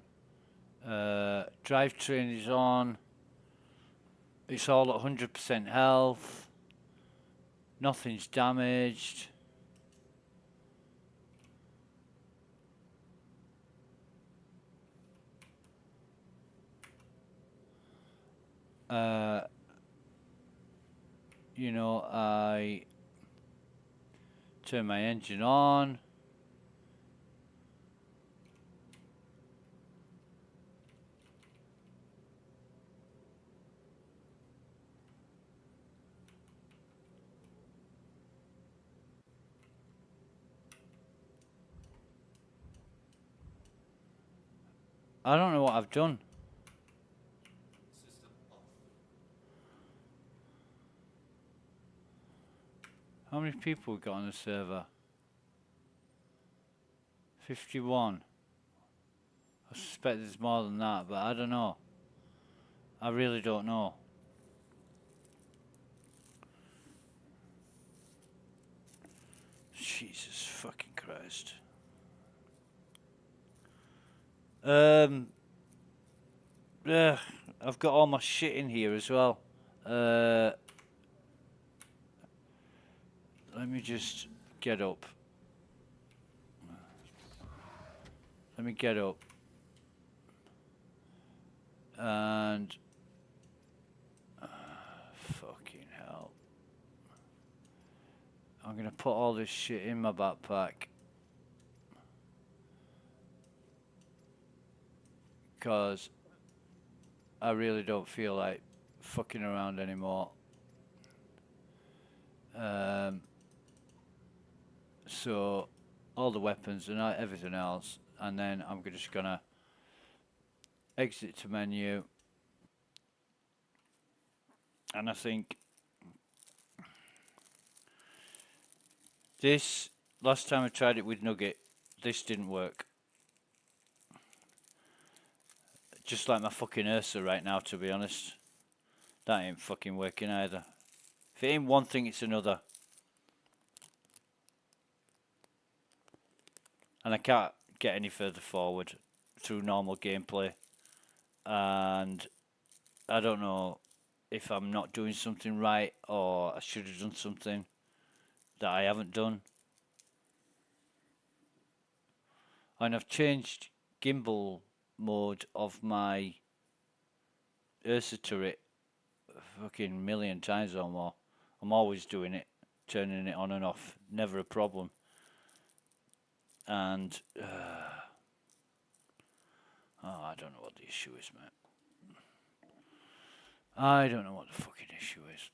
Drivetrain is on. It's all at 100% health. Nothing's damaged. You know, I turn my engine on. I don't know what I've done. How many people we got on the server? 51. I suspect there's more than that, but I don't know. I really don't know. Jesus fucking Christ. I've got all my shit in here as well. Let me just get up. Let me get up. And fucking hell. I'm gonna put all this shit in my backpack. Because I really don't feel like fucking around anymore. So all the weapons and everything else, and then I'm just gonna exit to menu, and I think this last time I tried it with Nugget, this didn't work. Just like my fucking Ursa right now, to be honest. That ain't fucking working either. If it ain't one thing, it's another. And I can't get any further forward through normal gameplay. And I don't know if I'm not doing something right or I should have done something that I haven't done. And I've changed gimbal mode of my Ursa turret a fucking million times or more. I'm always doing it, turning it on and off, never a problem. And Oh, I don't know what the issue is, mate. I don't know what the fucking issue is.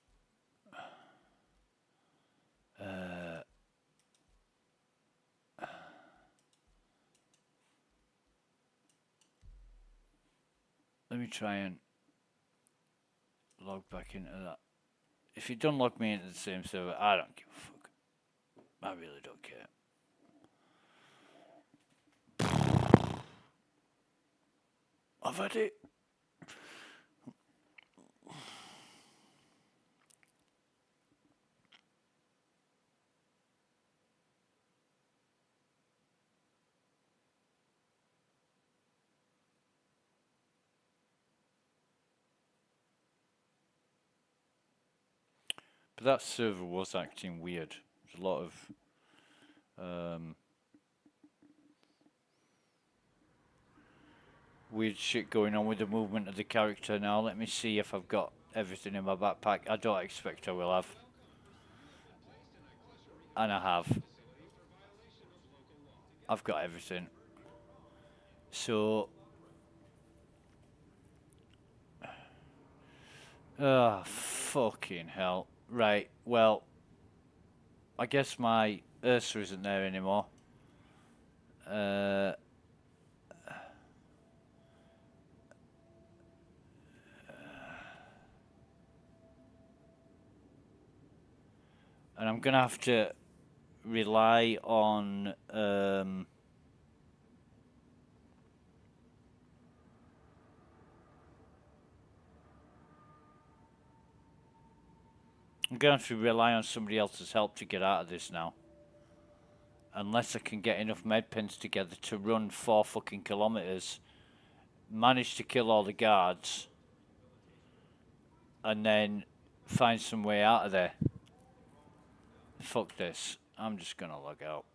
Let me try and log back into that. If you don't log me into the same server, I don't give a fuck. I really don't care. I've had it. But that server was acting weird. There's a lot of weird shit going on with the movement of the character now. Let me see if I've got everything in my backpack. I don't expect I will have. And I have. I've got everything. So... oh, fucking hell. Right, well... I guess my Ursa isn't there anymore. And I'm going to have to rely on... I'm going to have to rely on somebody else's help to get out of this now. Unless I can get enough med pins together to run 4 fucking kilometers, manage to kill all the guards, and then find some way out of there. Fuck this. I'm just gonna log out.